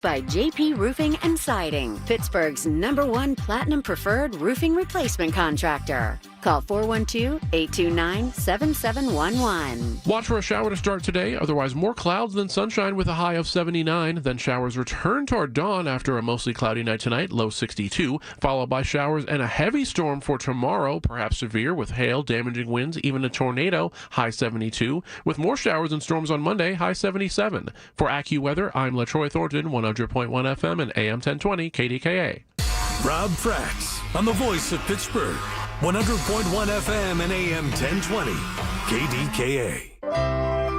by JP Roofing and Siding, Pittsburgh's #1 Platinum Preferred Roofing Replacement Contractor. Call 412-829-7711. Watch for a shower to start today. Otherwise, more clouds than sunshine with a high of 79. Then showers return toward dawn after a mostly cloudy night tonight, low 62, followed by showers and a heavy storm for tomorrow, perhaps severe with hail, damaging winds, even a tornado, high 72, with more showers and storms on Monday, high 77. For AccuWeather, I'm LaTroy Thornton, 100.1 FM and AM 1020 KDKA. Rob Fratz on the voice of Pittsburgh, 100.1 FM and AM 1020 KDKA.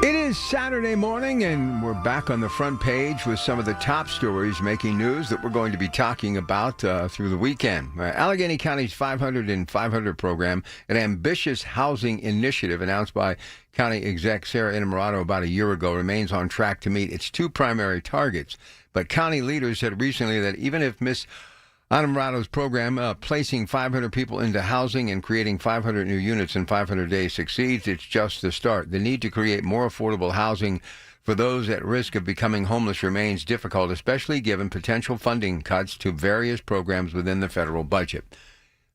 It is Saturday morning, and we're back on the front page with some of the top stories making news that we're going to be talking about through the weekend. Allegheny County's 500 and 500 program, an ambitious housing initiative announced by County Exec Sarah Innamorato about a year ago, remains on track to meet its two primary targets. But county leaders said recently that even if Ms. Inamorato's program, placing 500 people into housing and creating 500 new units in 500 days succeeds, it's just the start. The need to create more affordable housing for those at risk of becoming homeless remains difficult, especially given potential funding cuts to various programs within the federal budget.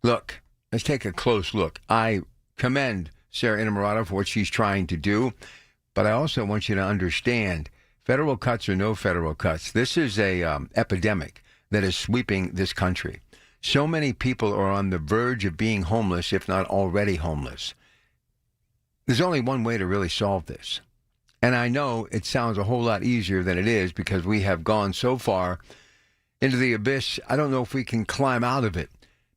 Look, let's take a close look. I commend Sarah Innamorato for what she's trying to do, but I also want you to understand federal cuts or no federal cuts. This is a epidemic that is sweeping this country. So many people are on the verge of being homeless, if not already homeless. There's only one way to really solve this. And I know it sounds a whole lot easier than it is because we have gone so far into the abyss. I don't know if we can climb out of it.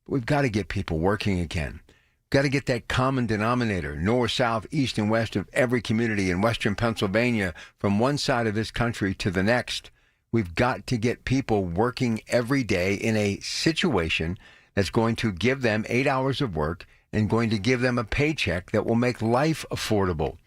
But we've got to get people working again. Got to get that common denominator, north, south, east, and west of every community in western Pennsylvania, from one side of this country to the next. We've got to get people working every day in a situation that's going to give them 8 hours of work and going to give them a paycheck that will make life affordable.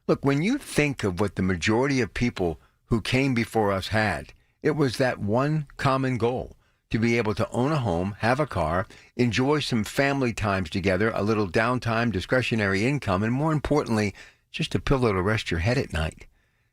Look, when you think of what the majority of people who came before us had, it was that one common goal, to be able to own a home, have a car, enjoy some family times together, a little downtime, discretionary income, and more importantly, just a pillow to rest your head at night.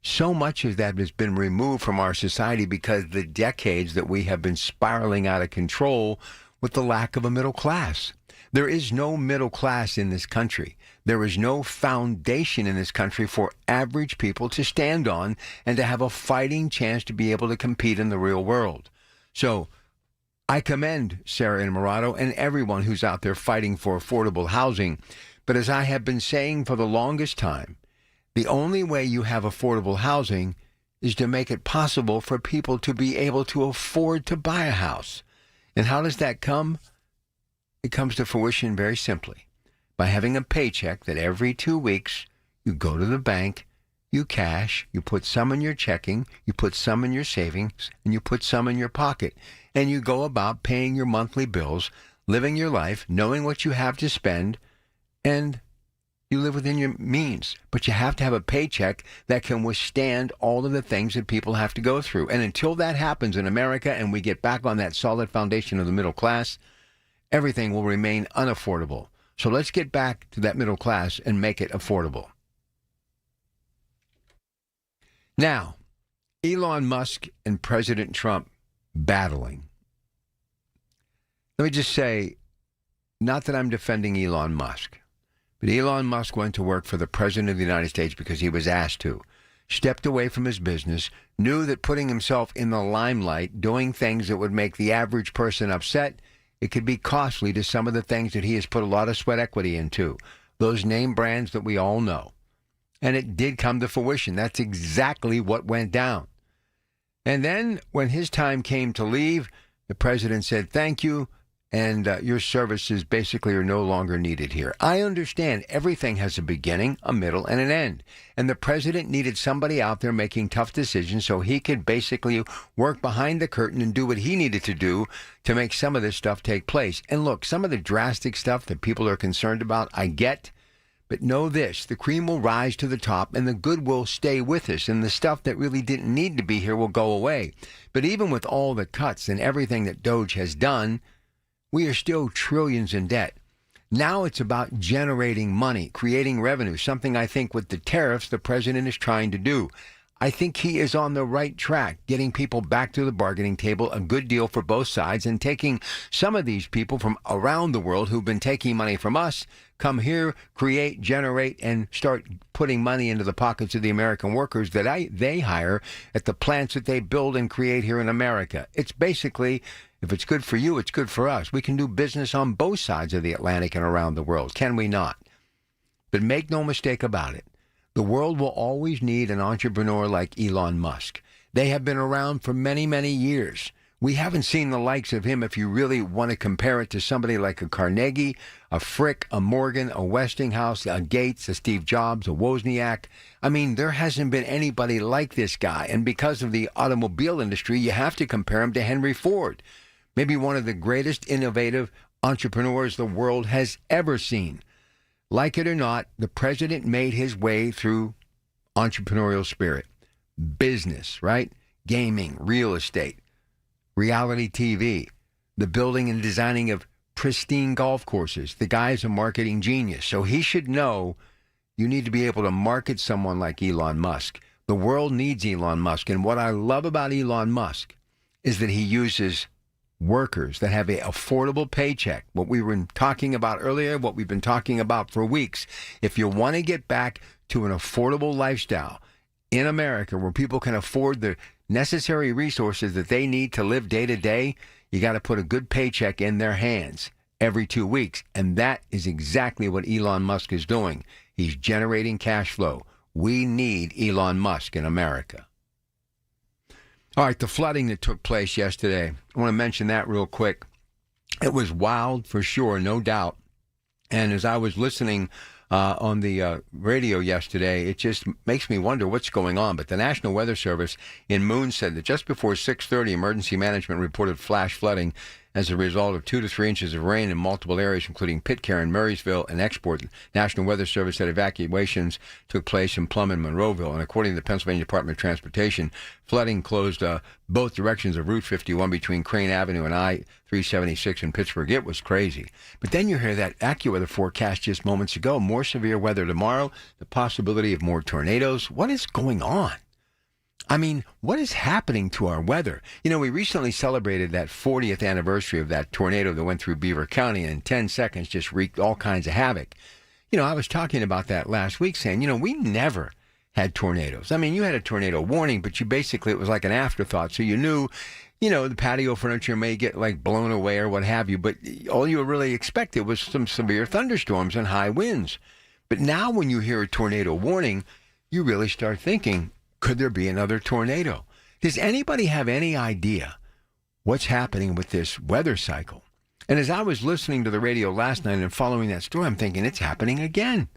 So much of that has been removed from our society because the decades that we have been spiraling out of control with the lack of a middle class. There is no middle class in this country. There is no foundation in this country for average people to stand on and to have a fighting chance to be able to compete in the real world. So I commend Sarah Innamorato and everyone who's out there fighting for affordable housing. But as I have been saying for the longest time, the only way you have affordable housing is to make it possible for people to be able to afford to buy a house. And how does that come? It comes to fruition very simply by having a paycheck that every 2 weeks you go to the bank, you cash, you put some in your checking, you put some in your savings, and you put some in your pocket. And you go about paying your monthly bills, living your life, knowing what you have to spend, and you live within your means, but you have to have a paycheck that can withstand all of the things that people have to go through. And until that happens in America and we get back on that solid foundation of the middle class, everything will remain unaffordable. So let's get back to that middle class and make it affordable. Now, Elon Musk and President Trump battling. Let me just say, not that I'm defending Elon Musk. But Elon Musk went to work for the President of the United States because he was asked to, stepped away from his business, knew that putting himself in the limelight, doing things that would make the average person upset, it could be costly to some of the things that he has put a lot of sweat equity into, those name brands that we all know. And it did come to fruition. That's exactly what went down. And then when his time came to leave, the president said, thank you. And your services basically are no longer needed here. I understand everything has a beginning, a middle, and an end. And the president needed somebody out there making tough decisions so he could basically work behind the curtain and do what he needed to do to make some of this stuff take place. And look, some of the drastic stuff that people are concerned about, I get. But know this, the cream will rise to the top and the good will stay with us. And the stuff that really didn't need to be here will go away. But even with all the cuts and everything that Doge has done, we are still trillions in debt. Now it's about generating money, creating revenue, something I think with the tariffs the president is trying to do. I think he is on the right track, getting people back to the bargaining table, a good deal for both sides, and taking some of these people from around the world who've been taking money from us, come here, create, generate, and start putting money into the pockets of the American workers that they hire at the plants that they build and create here in America. It's basically, if it's good for you, it's good for us. We can do business on both sides of the Atlantic and around the world, can we not? But make no mistake about it. The world will always need an entrepreneur like Elon Musk. They have been around for many, many years. We haven't seen the likes of him if you really want to compare it to somebody like a Carnegie, a Frick, a Morgan, a Westinghouse, a Gates, a Steve Jobs, a Wozniak. I mean, there hasn't been anybody like this guy. And because of the automobile industry, you have to compare him to Henry Ford, maybe one of the greatest innovative entrepreneurs the world has ever seen. Like it or not, the president made his way through entrepreneurial spirit, business, right? Gaming, real estate, reality TV, the building and designing of pristine golf courses. The guy is a marketing genius, so he should know you need to be able to market someone like Elon Musk. The world needs Elon Musk, and what I love about Elon Musk is that he uses workers that have an affordable paycheck. What we were talking about earlier, what we've been talking about for weeks. If you want to get back to an affordable lifestyle in America where people can afford the necessary resources that they need to live day to day, you got to put a good paycheck in their hands every 2 weeks. And that is exactly what Elon Musk is doing. He's generating cash flow. We need Elon Musk in America. All right, the flooding that took place yesterday, I want to mention that real quick. It was wild for sure, no doubt. And as I was listening on the radio yesterday, it just makes me wonder what's going on. But the National Weather Service in Moon said that just before 6:30, emergency management reported flash flooding as a result of 2 to 3 inches of rain in multiple areas, including Pitcairn, Murraysville, and Export. The National Weather Service said evacuations took place in Plum and Monroeville. And according to the Pennsylvania Department of Transportation, flooding closed both directions of Route 51 between Crane Avenue and I-376 in Pittsburgh. It was crazy. But then you hear that AccuWeather forecast just moments ago. More severe weather tomorrow, the possibility of more tornadoes. What is going on? I mean, what is happening to our weather? You know, we recently celebrated that 40th anniversary of that tornado that went through Beaver County and in 10 seconds just wreaked all kinds of havoc. You know, I was talking about that last week saying, you know, we never had tornadoes. I mean, you had a tornado warning, but you basically, it was like an afterthought. So you knew, you know, the patio furniture may get like blown away or what have you, but all you really expected was some severe thunderstorms and high winds. But now when you hear a tornado warning, you really start thinking, could there be another tornado? Does anybody have any idea what's happening with this weather cycle? And as I was listening to the radio last night and following that story, I'm thinking it's happening again.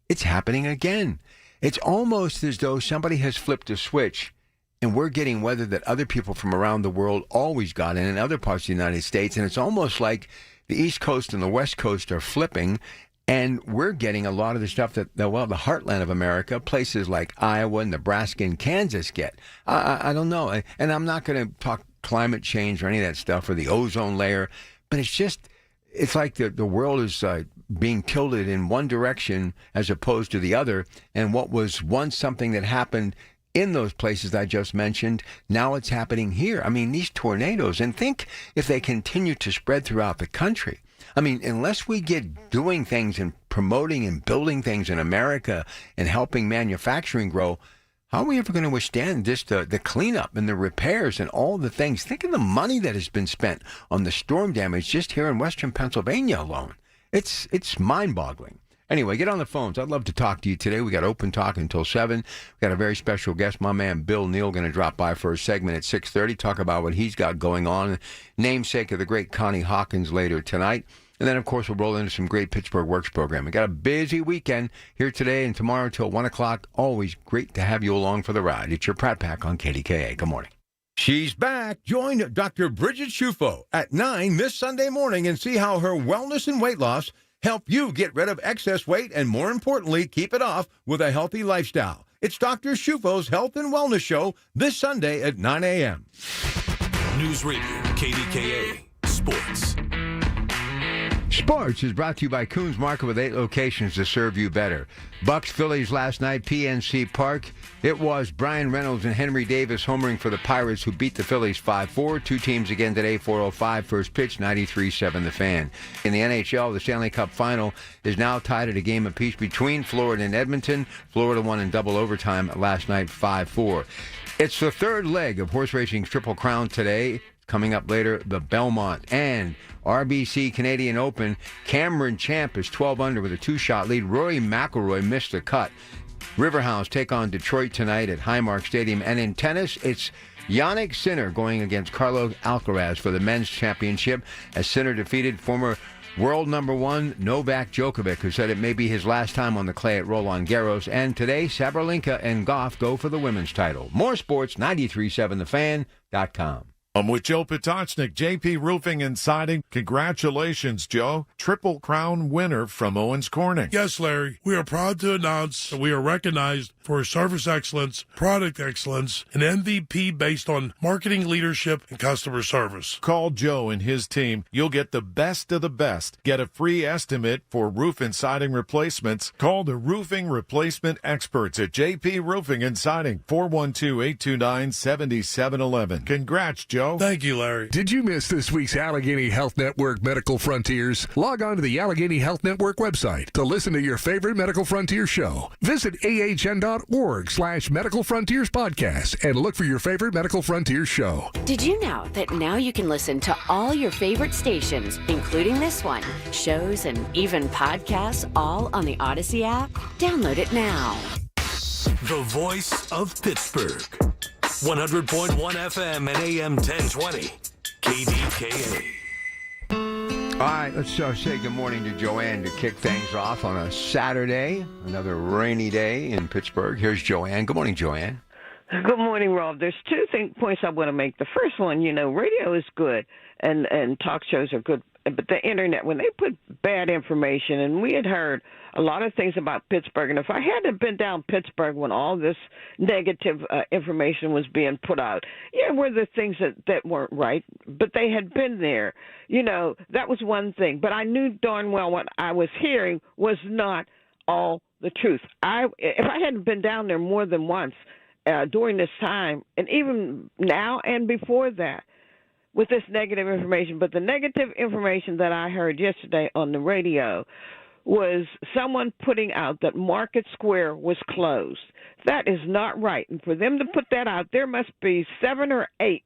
It's happening again. It's almost as though somebody has flipped a switch and we're getting weather that other people from around the world always got in other parts of the United States. And it's almost like the East Coast and the West Coast are flipping. And we're getting a lot of the stuff that, well, the heartland of America, places like Iowa, Nebraska, and Kansas get. I don't know. And I'm not going to talk climate change or any of that stuff or the ozone layer, but it's like the world is being tilted in one direction as opposed to the other. And what was once something that happened in those places I just mentioned, now it's happening here. I mean, these tornadoes, and think if they continue to spread throughout the country. I mean, unless we get doing things and promoting and building things in America and helping manufacturing grow, how are we ever going to withstand just the cleanup and the repairs and all the things? Think of the money that has been spent on the storm damage just here in western Pennsylvania alone. It's mind-boggling. Anyway, get on the phones. I'd love to talk to you today. We got open talk until 7. We got a very special guest, my man Bill Neal, going to drop by for a segment at 6:30, talk about what he's got going on, namesake of the great Connie Hawkins later tonight. And then, of course, we'll roll into some great Pittsburgh Works program. We got a busy weekend here today and tomorrow until 1 o'clock. Always great to have you along for the ride. It's your Pratt Pack on KDKA. Good morning. She's back. Join Dr. Bridget Shufo at 9 this Sunday morning and see how her wellness and weight loss help you get rid of excess weight and, more importantly, keep it off with a healthy lifestyle. It's Dr. Shufo's Health and Wellness Show this Sunday at 9 a.m. News Radio, KDKA, Sports. Sports is brought to you by Coons Market with 8 locations to serve you better. Bucks Phillies last night, PNC Park. It was Brian Reynolds and Henry Davis homering for the Pirates, who beat the Phillies 5-4. Two teams again today, 4:05 first pitch, 93-7 the Fan. In the NHL, the Stanley Cup Final is now tied at a game apiece between Florida and Edmonton. Florida won in double overtime last night, 5-4. It's the third leg of horse racing's Triple Crown today. Coming up later, the Belmont and RBC Canadian Open. Cameron Champ is 12 under with a 2-shot lead. Rory McIlroy missed the cut. Riverhounds take on Detroit tonight at Highmark Stadium. And in tennis, it's Jannik Sinner going against Carlos Alcaraz for the men's championship, as Sinner defeated former world number 1 Novak Djokovic, who said it may be his last time on the clay at Roland Garros. And today, Sabalenka and Goff go for the women's title. More sports, 93.7thefan.com. I'm with Joe Potocznik, JP Roofing and Siding. Congratulations, Joe. Triple Crown winner from Owens Corning. Yes, Larry. We are proud to announce that we are recognized for service excellence, product excellence, and MVP based on marketing leadership and customer service. Call Joe and his team. You'll get the best of the best. Get a free estimate for roof and siding replacements. Call the roofing replacement experts at JP Roofing and Siding, 412-829-7711. Congrats, Joe. Thank you, Larry. Did you miss this week's Allegheny Health Network Medical Frontiers? Log on to the Allegheny Health Network website to listen to your favorite Medical Frontier show. Visit ahn.org/Medical Frontiers podcast and look for your favorite Medical Frontiers show. Did you know that now you can listen to all your favorite stations, including this one, shows, and even podcasts, all on the Odyssey app? Download it now. The voice of Pittsburgh. 100.1 FM and AM 1020. KDKA. All right, let's say good morning to Joanne to kick things off on a Saturday, another rainy day in Pittsburgh. Here's Joanne. Good morning, Joanne. Good morning, Rob. There's two points I want to make. The first one, radio is good and talk shows are good, but the internet, when they put bad information, and we had heard a lot of things about Pittsburgh, and if I hadn't been down Pittsburgh when all this negative information was being put out, were the things that weren't right, but they had been there. That was one thing. But I knew darn well what I was hearing was not all the truth. If I hadn't been down there more than once during this time, and even now and before that, with this negative information, but the negative information that I heard yesterday on the radio was someone putting out that Market Square was closed. That is not right. And for them to put that out, there must be 7 or 8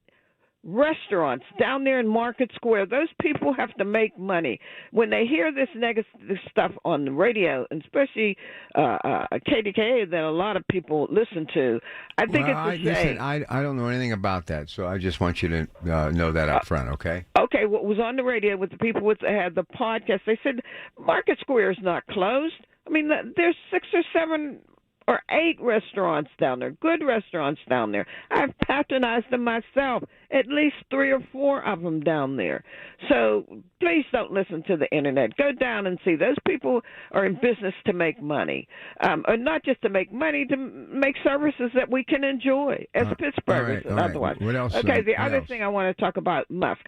restaurants down there in Market Square. Those people have to make money. When they hear this negative stuff on the radio, and especially KDKA that a lot of people listen to, I think it's a shame. I don't know anything about that, so I just want you to know that up front, okay? Okay, what was on the radio with the people that had the podcast, they said Market Square is not closed. I mean, there's 6 or 7 or 8 restaurants down there, good restaurants down there. I've patronized them myself, at least 3 or 4 of them down there. So please don't listen to the internet. Go down and see. Those people are in business to make money, or not just to make money, to make services that we can enjoy as Pittsburghers and otherwise. What else? Okay, the other thing I want to talk about, Musk,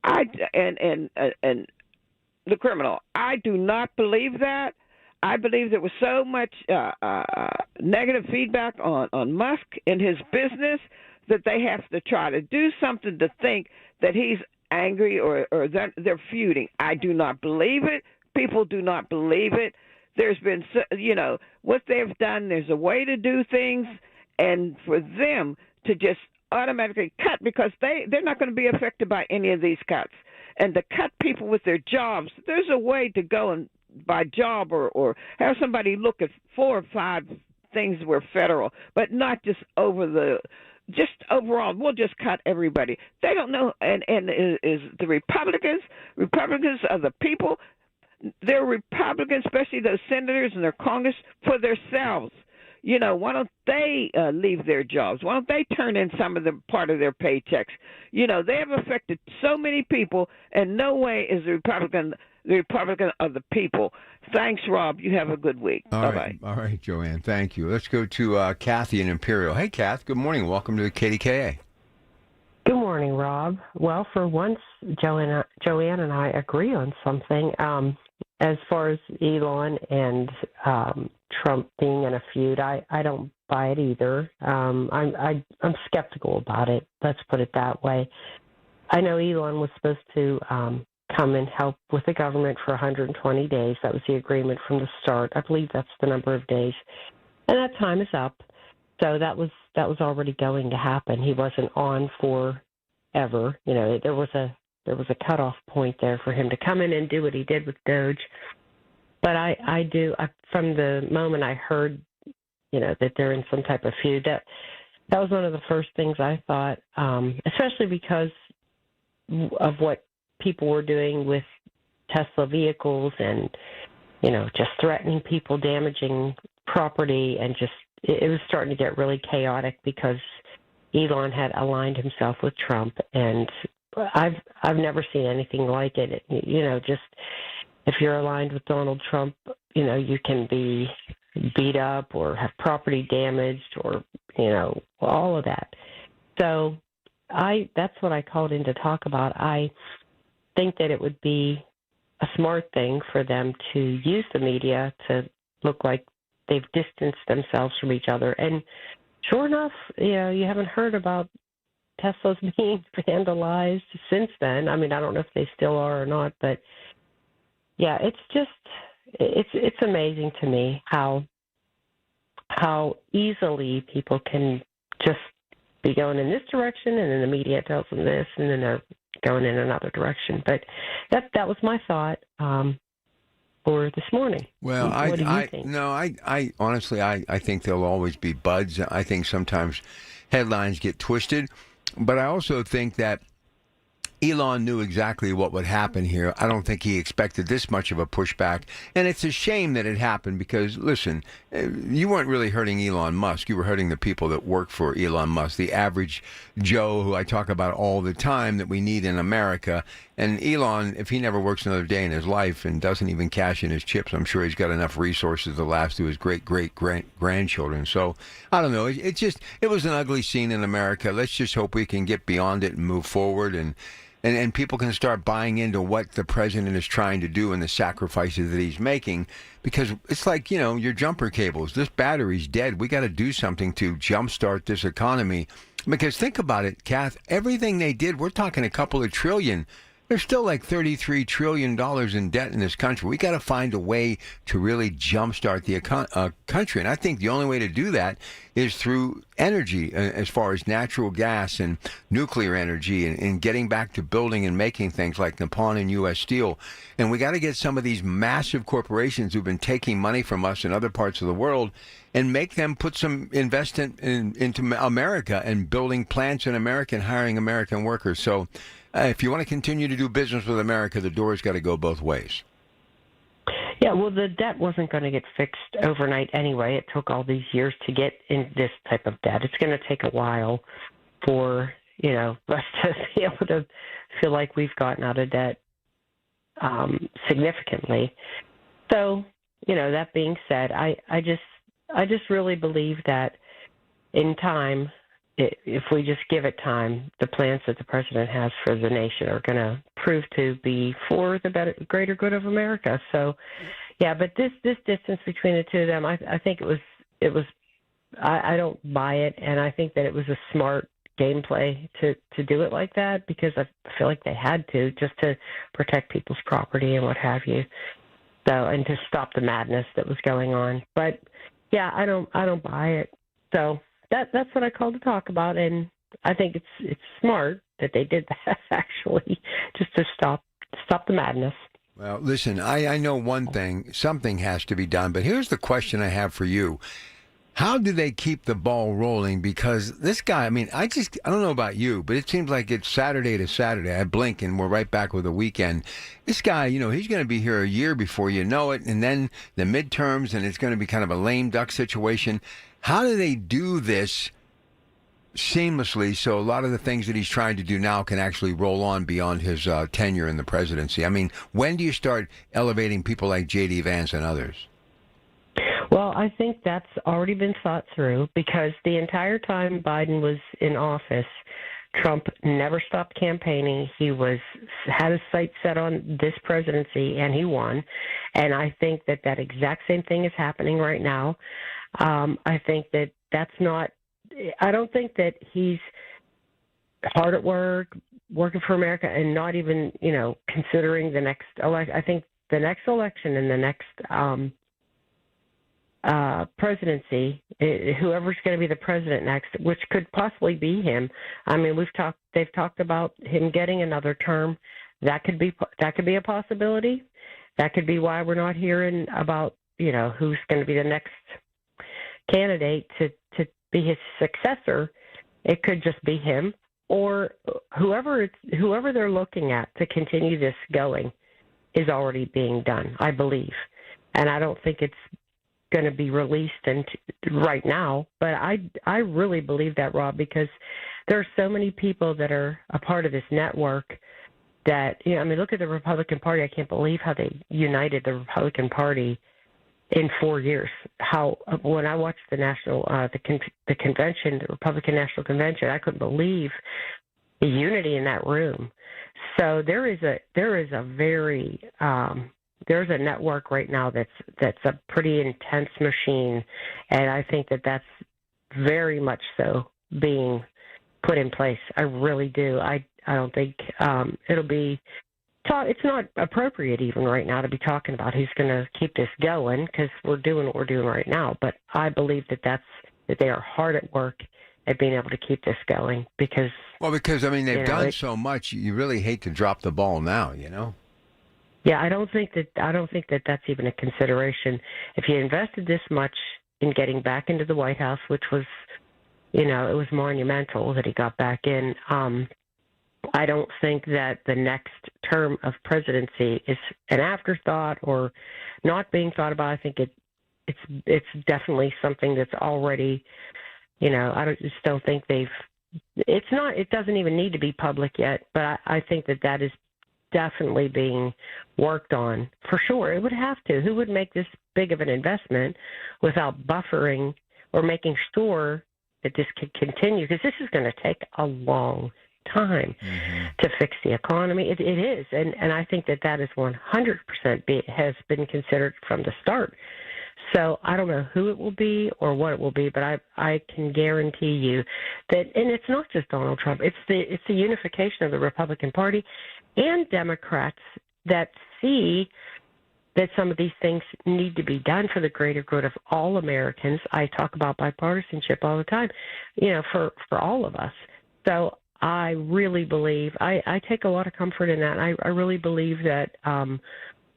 and the criminal. I do not believe that. I believe there was so much negative feedback on Musk and his business that they have to try to do something to think that he's angry or that they're feuding. I do not believe it. People do not believe it. There's been, what they've done, there's a way to do things, and for them to just automatically cut, because they're not going to be affected by any of these cuts. And to cut people with their jobs, there's a way to go and by job or have somebody look at 4 or 5 things were federal, but not just just overall, we'll just cut everybody. They don't know, and is the Republicans are the people. They're Republicans, especially those senators and their Congress, for themselves. Why don't they leave their jobs? Why don't they turn in some of the part of their paychecks? They have affected so many people, and no way is the Republican of the people. Thanks, Rob. You have a good week. Bye-bye. All right, Joanne. Thank you. Let's go to Kathy in Imperial. Hey, Kath. Good morning. Welcome to the KDKA. Good morning. morning, Rob. Well, for once, Joanne and I agree on something. As far as Elon and Trump being in a feud, I don't buy it either. I'm skeptical about it. Let's put it that way. I know Elon was supposed to come and help with the government for 120 days. That was the agreement from the start. I believe that's the number of days, and that time is up. So that was already going to happen. He wasn't on forever. You know, there was a cutoff point there for him to come in and do what he did with Doge. But I from the moment I heard, you know, that they're in some type of feud, that was one of the first things I thought, especially because of what people were doing with Tesla vehicles and, you know, just threatening people, damaging property, and just it was starting to get really chaotic because Elon had aligned himself with Trump, and I've never seen anything like it. You know, just if you're aligned with Donald Trump, you know, you can be beat up or have property damaged or, you know, all of that. So that's what I called in to talk about. I think that it would be a smart thing for them to use the media to look like they've distanced themselves from each other. And sure enough, you know, you haven't heard about Teslas being vandalized since then. I mean, I don't know if they still are or not, but yeah, it's amazing to me how easily people can just be going in this direction, and then the media tells them this, and then they're going in another direction. But that was my thought for this morning. Well, what do you think? No, I honestly, I think they'll always be buds. I think sometimes headlines get twisted, but I also think that Elon knew exactly what would happen here. I don't think he expected this much of a pushback, and it's a shame that it happened because, listen, you weren't really hurting Elon Musk. You were hurting the people that work for Elon Musk, the average Joe who I talk about all the time that we need in America. And Elon, if he never works another day in his life and doesn't even cash in his chips, I'm sure he's got enough resources to last to his great-great-grandchildren. So, I don't know. It was an ugly scene in America. Let's just hope we can get beyond it and move forward, and people can start buying into what the president is trying to do and the sacrifices that he's making, because it's like, you know, your jumper cables. This battery's dead. We got to do something to jumpstart this economy. Because think about it, Kath, everything they did, we're talking a couple of trillion. There's still like $33 trillion in debt in this country. We got to find a way to really jumpstart the country. And I think the only way to do that is through energy, as far as natural gas and nuclear energy, and getting back to building and making things like Nippon and U.S. Steel. And we got to get some of these massive corporations who've been taking money from us in other parts of the world and make them put some investment into America and building plants in America and hiring American workers. So if you want to continue to do business with America, the door's got to go both ways. Yeah, well, the debt wasn't going to get fixed overnight anyway. It took all these years to get in this type of debt. It's going to take a while for, you know, us to be able to feel like we've gotten out of debt significantly. So, you know, that being said, I just really believe that in time, if we just give it time, the plans that the president has for the nation are going to prove to be for the greater good of America. So, yeah, but this distance between the two of them, I think it was. I don't buy it, and I think that it was a smart gameplay to do it like that, because I feel like they had to, just to protect people's property and what have you. So, and to stop the madness that was going on. But yeah, I don't buy it. So. That's what I called to talk about, and I think it's smart that they did that, actually, just to stop the madness. Well, listen, I know one thing. Something has to be done, but here's the question I have for you. How do they keep the ball rolling? Because this guy, I mean, I don't know about you, but it seems like it's Saturday to Saturday. I blink and we're right back with the weekend. This guy, you know, he's going to be here a year before you know it, and then the midterms, and it's going to be kind of a lame duck situation. How do they do this seamlessly so a lot of the things that he's trying to do now can actually roll on beyond his tenure in the presidency? I mean, when do you start elevating people like J.D. Vance and others? Well, I think that's already been thought through, because the entire time Biden was in office, Trump never stopped campaigning. He had his sights set on this presidency, and he won. And I think that exact same thing is happening right now. I think that's not. I don't think that he's hard at work, working for America, and not even considering the next election. I think the next election and the next presidency, whoever's going to be the president next, which could possibly be him. I mean, they've talked about him getting another term. That could be a possibility. That could be why we're not hearing about, who's going to be the next candidate to be his successor. It could just be him or whoever they're looking at to continue this going is already being done, I believe. And I don't think it's going to be released right now, but I really believe that, Rob, because there are so many people that are a part of this network that, look at the Republican Party. I can't believe how they united the Republican Party in 4 years. When I watched the the convention, the Republican National Convention, I couldn't believe the unity in that room. So there's a network right now that's a pretty intense machine, and I think that's very much so being put in place. I really do. I don't think it'll be. It's not appropriate even right now to be talking about who's going to keep this going because we're doing what we're doing right now. But I believe that they are hard at work at being able to keep this going because. Well, because they've done so much. You really hate to drop the ball now. Yeah, I don't think that that's even a consideration. If you invested this much in getting back into the White House, which was, it was monumental that he got back in. I don't think that the next term of presidency is an afterthought or not being thought about. I think it's definitely something that's already, I just don't think it doesn't even need to be public yet, but I think that is definitely being worked on for sure. It would have to. Who would make this big of an investment without buffering or making sure that this could continue? Because this is going to take a long time to fix the economy. It is, and I think that is 100% has been considered from the start. So I don't know who it will be or what it will be, but I can guarantee you that, and it's not just Donald Trump. It's the unification of the Republican Party and Democrats that see that some of these things need to be done for the greater good of all Americans. I talk about bipartisanship all the time, for all of us. So I really believe, I take a lot of comfort in that. I really believe that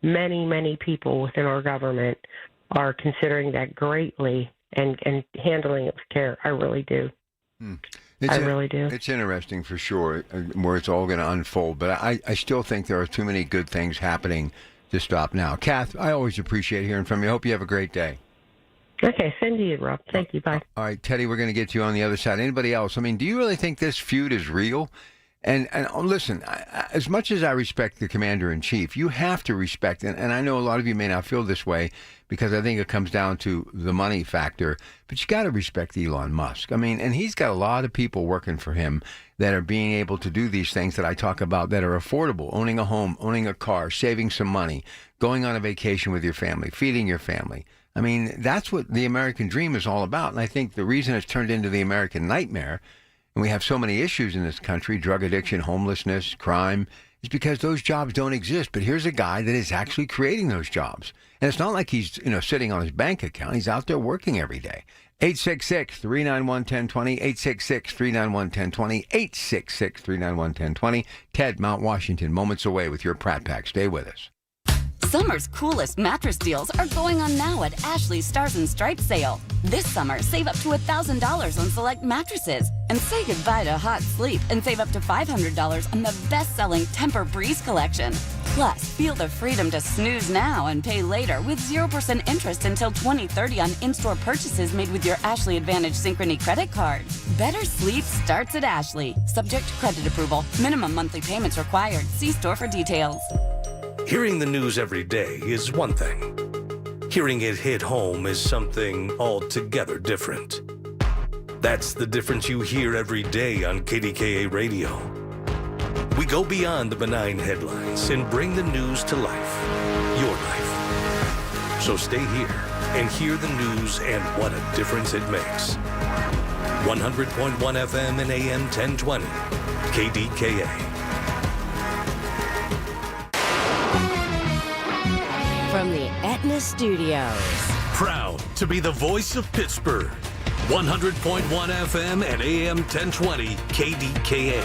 many, many people within our government are considering that greatly and handling it with care. I really do. I really do. It's interesting for sure where it's all going to unfold, but I still think there are too many good things happening to stop now. Kath, I always appreciate hearing from you. I hope you have a great day. Okay, same to you, Rob. Thank you. Bye. All right, Teddy, we're going to get to you on the other side. Anybody else? Do you really think this feud is real? And listen, as much as I respect the commander-in-chief, you have to respect, and I know a lot of you may not feel this way because I think it comes down to the money factor, but you got to respect Elon Musk. And he's got a lot of people working for him that are being able to do these things that I talk about that are affordable, owning a home, owning a car, saving some money, going on a vacation with your family, feeding your family. That's what the American dream is all about, and I think the reason it's turned into the American nightmare, and we have so many issues in this country, drug addiction, homelessness, crime, is because those jobs don't exist. But here's a guy that is actually creating those jobs. And it's not like he's, sitting on his bank account. He's out there working every day. 866-391-1020, 866-391-1020, 866-391-1020. Ted, Mount Washington, moments away with your Pratt Pack. Stay with us. Summer's coolest mattress deals are going on now at Ashley's Stars and Stripes sale. This summer, save up to $1,000 on select mattresses. And say goodbye to hot sleep and save up to $500 on the best-selling Tempur-Breeze collection. Plus, feel the freedom to snooze now and pay later with 0% interest until 2030 on in-store purchases made with your Ashley Advantage Synchrony credit card. Better sleep starts at Ashley. Subject to credit approval. Minimum monthly payments required. See store for details. Hearing the news every day is one thing. Hearing it hit home is something altogether different. That's the difference you hear every day on KDKA Radio. We go beyond the benign headlines and bring the news to life. Your life. So stay here and hear the news and what a difference it makes. 100.1 FM and AM 1020. KDKA. From the Aetna Studios. Proud to be the voice of Pittsburgh. 100.1 FM and AM 1020 KDKA.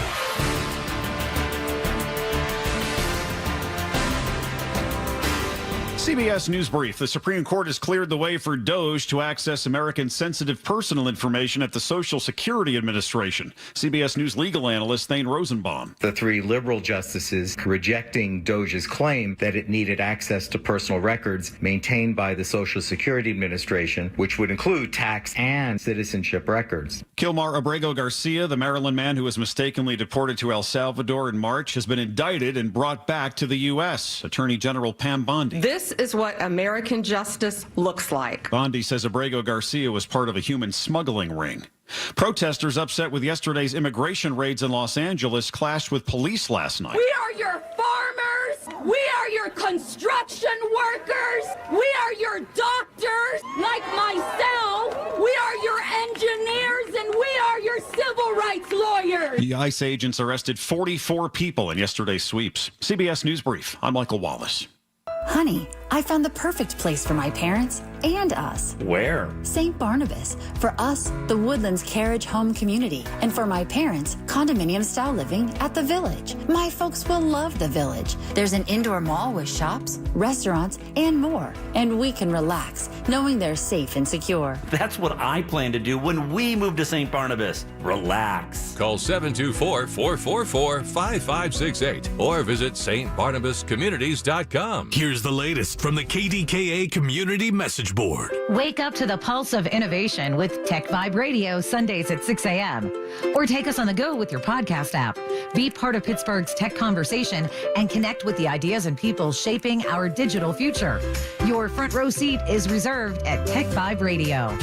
CBS News Brief. The Supreme Court has cleared the way for DOJ to access American sensitive personal information at the Social Security Administration. CBS News legal analyst Thane Rosenbaum. The three liberal justices rejecting DOJ's claim that it needed access to personal records maintained by the Social Security Administration, which would include tax and citizenship records. Kilmar Abrego Garcia, the Maryland man who was mistakenly deported to El Salvador in March, has been indicted and brought back to the U.S. Attorney General Pam Bondi. This is what American justice looks like. Bondi says Abrego Garcia was part of a human smuggling ring. Protesters upset with yesterday's immigration raids in Los Angeles clashed with police last night. We are your farmers. We are your construction workers. We are your doctors, like myself. We are your engineers, and we are your civil rights lawyers. The ICE agents arrested 44 people in yesterday's sweeps. CBS News Brief. I'm Michael Wallace. Honey, I found the perfect place for my parents and us. Where? St. Barnabas. For us, the Woodlands Carriage Home Community. And for my parents, condominium-style living at the Village. My folks will love the Village. There's an indoor mall with shops, restaurants, and more. And we can relax, knowing they're safe and secure. That's what I plan to do when we move to St. Barnabas. Relax. Call 724-444-5568 or visit stbarnabascommunities.com. Here's the latest from the KDKA Community Message Board. Wake up to the pulse of innovation with Tech Vibe Radio Sundays at 6 a.m. Or take us on the go with your podcast app. Be part of Pittsburgh's tech conversation and connect with the ideas and people shaping our digital future. Your front row seat is reserved at Tech Vibe Radio.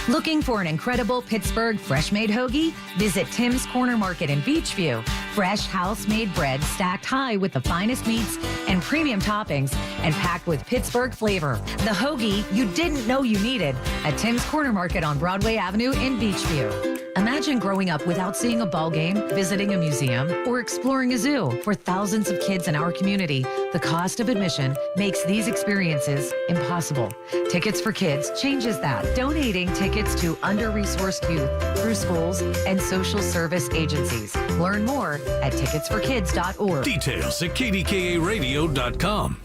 Looking for an incredible Pittsburgh fresh-made hoagie? Visit Tim's Corner Market in Beachview. Fresh house-made bread stacked high with the finest meats and premium toppings and packed with Pittsburgh flavor. The hoagie you didn't know you needed at Tim's Corner Market on Broadway Avenue in Beachview. Imagine growing up without seeing a ball game, visiting a museum, or exploring a zoo. For thousands of kids in our community, the cost of admission makes these experiences impossible. Tickets for Kids changes that. Donating tickets to under-resourced youth through schools and social service agencies. Learn more at ticketsforkids.org. Details at kdkaradio.com.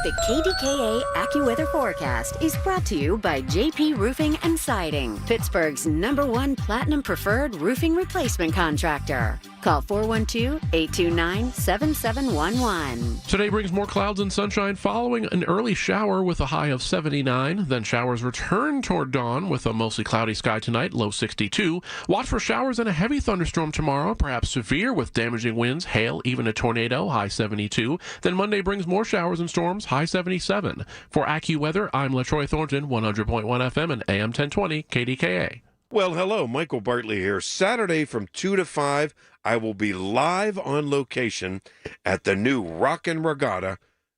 The KDKA AccuWeather forecast is brought to you by JP Roofing and Siding, Pittsburgh's #1 Platinum Preferred Roofing Replacement Contractor. Call 412-829-7711. Today brings more clouds and sunshine following an early shower with a high of 79. Then showers return toward dawn with a mostly cloudy sky tonight, low 62. Watch for showers and a heavy thunderstorm tomorrow, perhaps severe with damaging winds, hail, even a tornado, high 72. Then Monday brings more showers and storms, high 77. For AccuWeather, I'm LaTroy Thornton, 100.1 FM and AM 1020 KDKA. Well, hello, Michael Bartley here. Saturday from 2 to 5, I will be live on location at the new Rockin' Regatta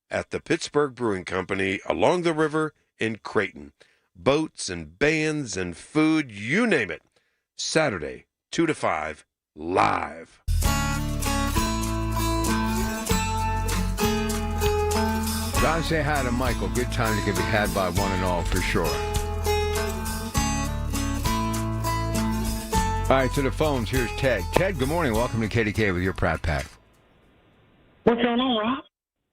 at the Pittsburgh Brewing Company along the river in Creighton. Boats and bands and food, you name it. Saturday, 2 to 5, live. Gotta say hi to Michael. Good time to be had by one and all for sure. All right, to the phones. Here's Ted. Ted, good morning. Welcome to KDK with your Pratt Pack. What's going on, Rob?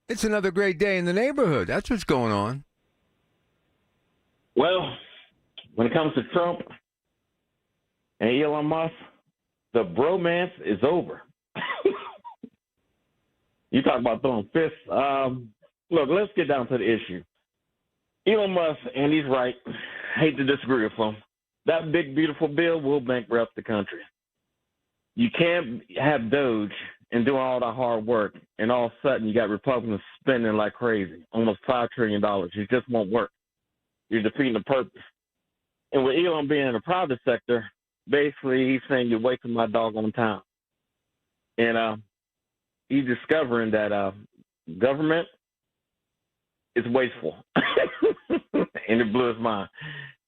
It's another great day in the neighborhood. That's what's going on. Well, when it comes to Trump and Elon Musk, the bromance is over. You talk about throwing fists. Look, let's get down to the issue. Elon Musk, and he's right, hate to disagree with him, that big, beautiful bill will bankrupt the country. You can't have Doge and doing all that hard work, and all of a sudden you got Republicans spending like crazy, almost $5 trillion. It just won't work. You're defeating the purpose. And with Elon being in the private sector, Basically, he's saying you're wasting my doggone time. And he's discovering that government is wasteful. And it blew his mind.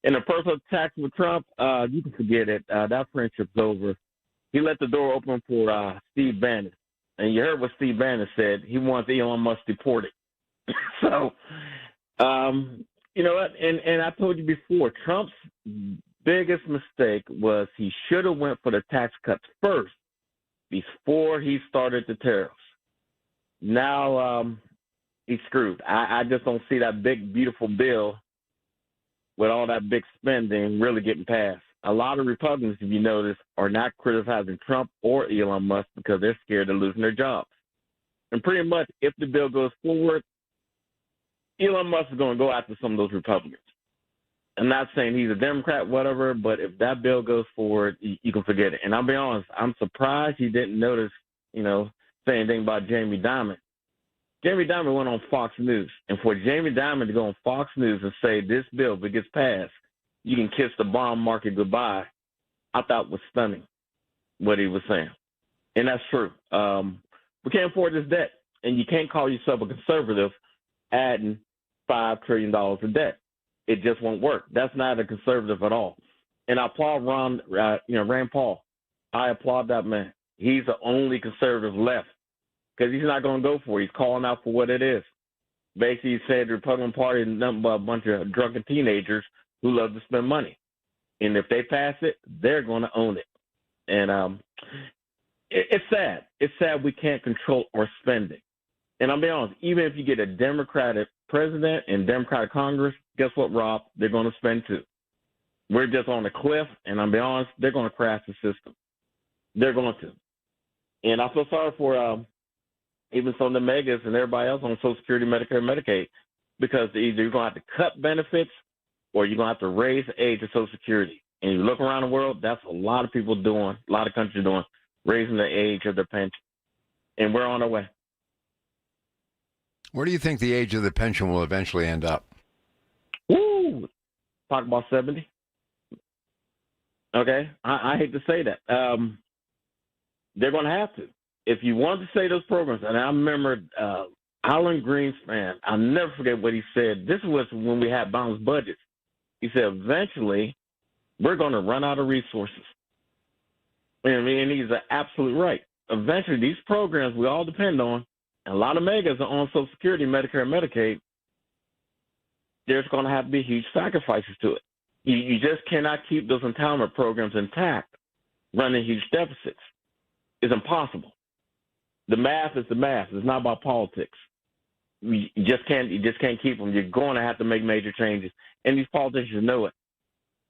And the personal tax with Trump, you can forget it. That friendship's over. He let the door open for Steve Bannon. And you heard what Steve Bannon said. He wants Elon Musk deported. So, you know what? And I told you before, Trump's biggest mistake was he should have went for the tax cuts first before he started the tariffs. Now he's screwed. I just don't see that big, beautiful bill with all that big spending really getting passed. A lot of Republicans, if you notice, are not criticizing Trump or Elon Musk because they're scared of losing their jobs. And pretty much, if the bill goes forward, Elon Musk is going to go after some of those Republicans. I'm not saying he's a Democrat, whatever, but if that bill goes forward, you can forget it. And I'll be honest, I'm surprised he didn't notice, say anything about Jamie Dimon. Jamie Dimon went on Fox News. And for Jamie Dimon to go on Fox News and say this bill, if it gets passed, you can kiss the bond market goodbye, I thought was stunning what he was saying. And that's true. We can't afford this debt. And you can't call yourself a conservative adding $5 trillion of debt. It just won't work. That's not a conservative at all. And I applaud Rand Paul. I applaud that man. He's the only conservative left because he's not going to go for it. He's calling out for what it is. Basically, he said the Republican Party is nothing but a bunch of drunken teenagers who love to spend money. And if they pass it, they're going to own it. And it's sad. It's sad we can't control our spending. And I'll be honest, even if you get a Democratic president and Democratic Congress, guess what, Rob? They're going to spend too. We're just on a cliff, and I'll be honest, they're going to crash the system. They're going to. And I feel sorry for even some of the megas and everybody else on Social Security, Medicare, and Medicaid, because either you're going to have to cut benefits or you're going to have to raise the age of Social Security. And you look around the world, that's a lot of people doing, a lot of countries doing, raising the age of their pension. And we're on our way. Where do you think the age of the pension will eventually end up? Woo! Talk about 70. Okay? I hate to say that. They're going to have to. If you want to say those programs, and I remember Alan Greenspan, I'll never forget what he said. This was when we had balanced budgets. He said, eventually, we're going to run out of resources. And he's absolutely right. Eventually, these programs we all depend on, and a lot of megas are on Social Security, Medicare, and Medicaid, there's going to have to be huge sacrifices to it. You just cannot keep those entitlement programs intact, running huge deficits. It's impossible. The math is the math. It's not about politics. You just can't keep them. You're going to have to make major changes, and these politicians know it.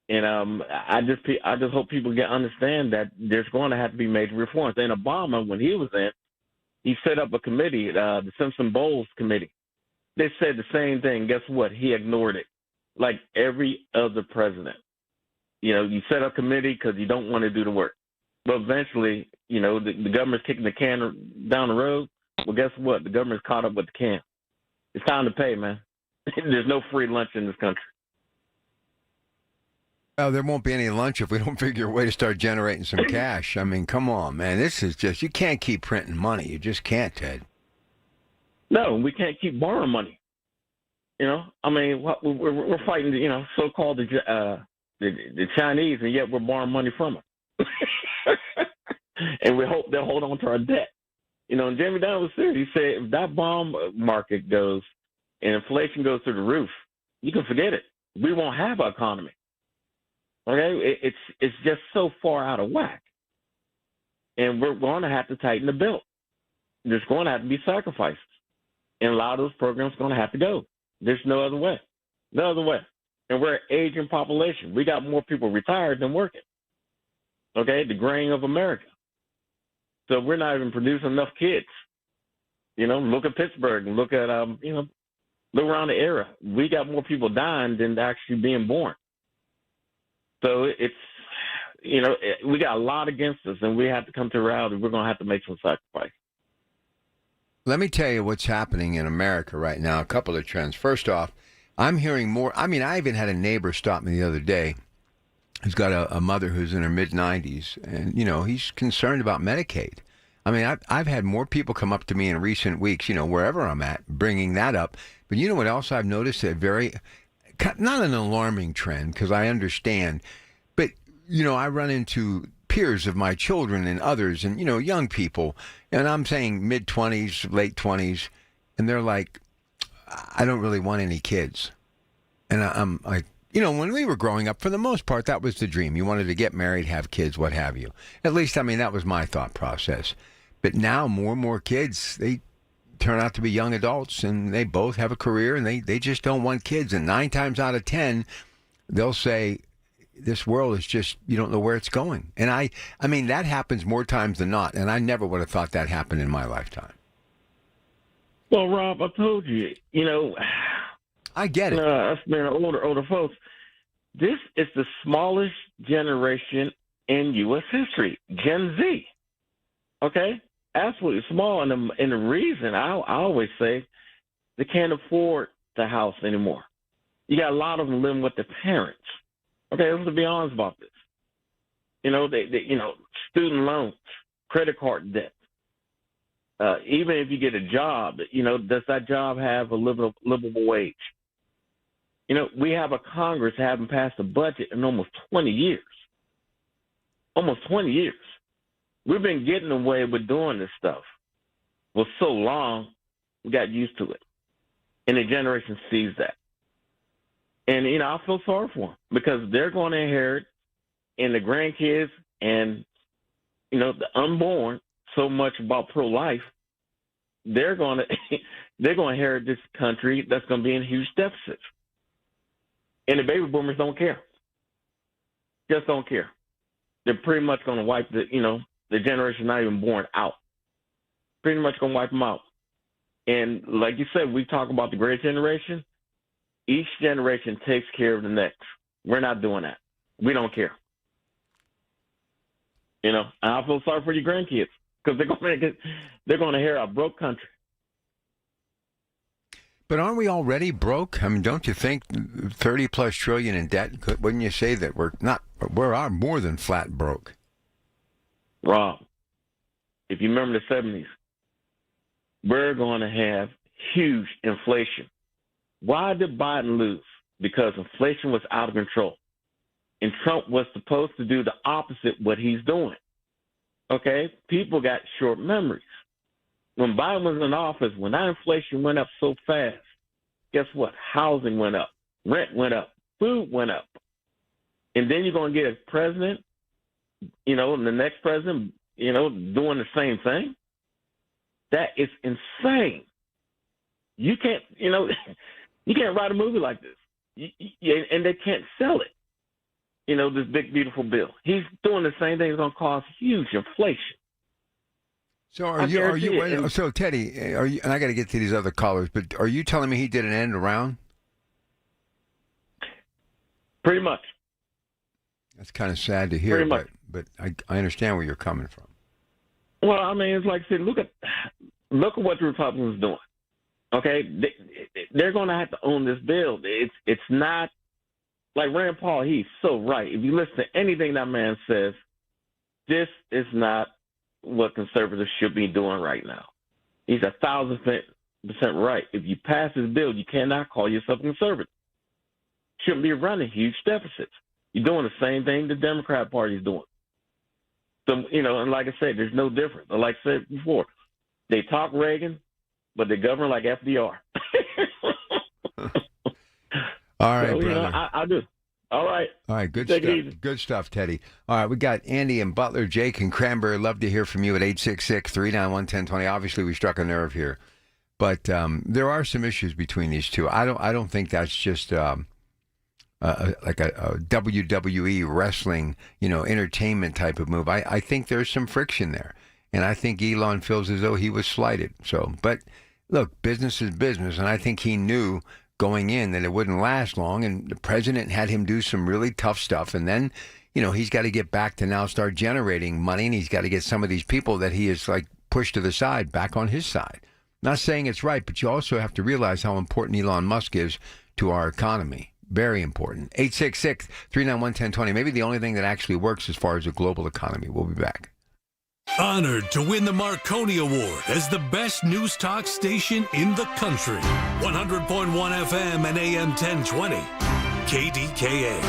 And I just hope people understand that there's going to have to be major reforms. And Obama, when he was in, he set up a committee, the Simpson-Bowles Committee. They said the same thing. Guess what? He ignored it, like every other president. You set up a committee because you don't want to do the work. But eventually, the government's kicking the can down the road. Well, guess what? The government's caught up with the can. It's time to pay, man. There's no free lunch in this country. Well, there won't be any lunch if we don't figure a way to start generating some cash. I mean, come on, man. This is just, you can't keep printing money. You just can't, Ted. No, we can't keep borrowing money. I mean, we're fighting, so-called the Chinese, and yet we're borrowing money from them. And we hope they'll hold on to our debt. And Jamie Dimon was serious. He said if that bond market goes and inflation goes through the roof, you can forget it. We won't have an economy. Okay? It's just so far out of whack. And we're going to have to tighten the belt. There's going to have to be sacrifices. And a lot of those programs are going to have to go. There's no other way. No other way. And we're an aging population. We got more people retired than working. Okay? The graying of America. So we're not even producing enough kids. Look at Pittsburgh and look at, look around the area. We got more people dying than actually being born. So it's, we got a lot against us, and we have to come to reality. We're going to have to make some sacrifice. Let me tell you what's happening in America right now. A couple of trends. First off, I'm hearing more. I mean, I even had a neighbor stop me the other day, who's got a mother who's in her mid-90s, and, he's concerned about Medicaid. I mean, I've had more people come up to me in recent weeks, wherever I'm at, bringing that up. But you know what else I've noticed? Not an alarming trend, because I understand, but, I run into peers of my children and others and, young people, and I'm saying mid-20s, late 20s, and they're like, I don't really want any kids. And I'm like, when we were growing up, for the most part, that was the dream. You wanted to get married, have kids, what have you. At least, that was my thought process. But now more and more kids, they turn out to be young adults, and they both have a career, and they just don't want kids. And 9 times out of 10, they'll say, this world is just, you don't know where it's going. And I mean, that happens more times than not, and I never would have thought that happened in my lifetime. Well, Rob, I told you, I get it. Us being older folks, this is the smallest generation in U.S. history, Gen Z. Okay? Absolutely small. And the reason, I always say, they can't afford the house anymore. You got a lot of them living with their parents. Okay, let's be honest about this. They student loans, credit card debt. Even if you get a job, does that job have a livable wage? We have a Congress that haven't passed a budget in almost 20 years. Almost 20 years. We've been getting away with doing this stuff for so long, we got used to it. And the generation sees that. And, I feel sorry for them because they're going to inherit, and the grandkids and, the unborn, so much about pro-life, they're going to inherit this country that's going to be in huge deficits. And the baby boomers don't care. Just don't care. They're pretty much going to wipe the generation not even born out. Pretty much going to wipe them out. And like you said, we talk about the great generation. Each generation takes care of the next. We're not doing that. We don't care. And I feel sorry for your grandkids because they're going to inherit a broke country. But aren't we already broke? I mean, don't you think 30 plus trillion in debt? Wouldn't you say that we're more than flat broke? Rob, if you remember the 70s, we're going to have huge inflation. Why did Biden lose? Because inflation was out of control. And Trump was supposed to do the opposite what he's doing. Okay? People got short memories. When Biden was in office, when that inflation went up so fast, guess what? Housing went up. Rent went up. Food went up. And then you're going to get a president, and the next president, doing the same thing? That is insane. You can't, you can't write a movie like this. And they can't sell it. This big, beautiful bill. He's doing the same thing. It's going to cause huge inflation. So so Teddy, and I got to get to these other callers, but are you telling me he did an end around? Pretty much. That's kind of sad to hear, but I understand where you're coming from. Well, I mean, it's like I said, look at what the Republicans are doing. Okay, they're going to have to own this bill. It's not like Rand Paul. He's so right. If you listen to anything that man says, this is not what conservatives should be doing right now. He's 1,000% right. If you pass this bill, you cannot call yourself conservative. Shouldn't be running huge deficits. You're doing the same thing the Democrat Party is doing. So, and like I said, there's no difference. Like I said before, they talk Reagan, but they govern like FDR. All right, so, brother. I do. All right. Good stuff. Good stuff, Teddy. All right, we got Andy and Butler, Jake and Cranberry. Love to hear from you at 866-391-1020. Obviously, we struck a nerve here, but there are some issues between these two. I don't think that's just like a WWE wrestling, entertainment type of move. I think there's some friction there, and I think Elon feels as though he was slighted. So, but look, business is business, and I think he knew going in that it wouldn't last long, and the president had him do some really tough stuff, and then he's got to get back to now start generating money, and he's got to get some of these people that he is like pushed to the side back on his side. Not saying it's right, but you also have to realize how important Elon Musk is to our economy. Very important. 866-391-1020. Maybe the only thing that actually works as far as the global economy. We'll be back. Honored to win the Marconi Award as the best news talk station in the country. 100.1 FM and AM 1020. KDKA.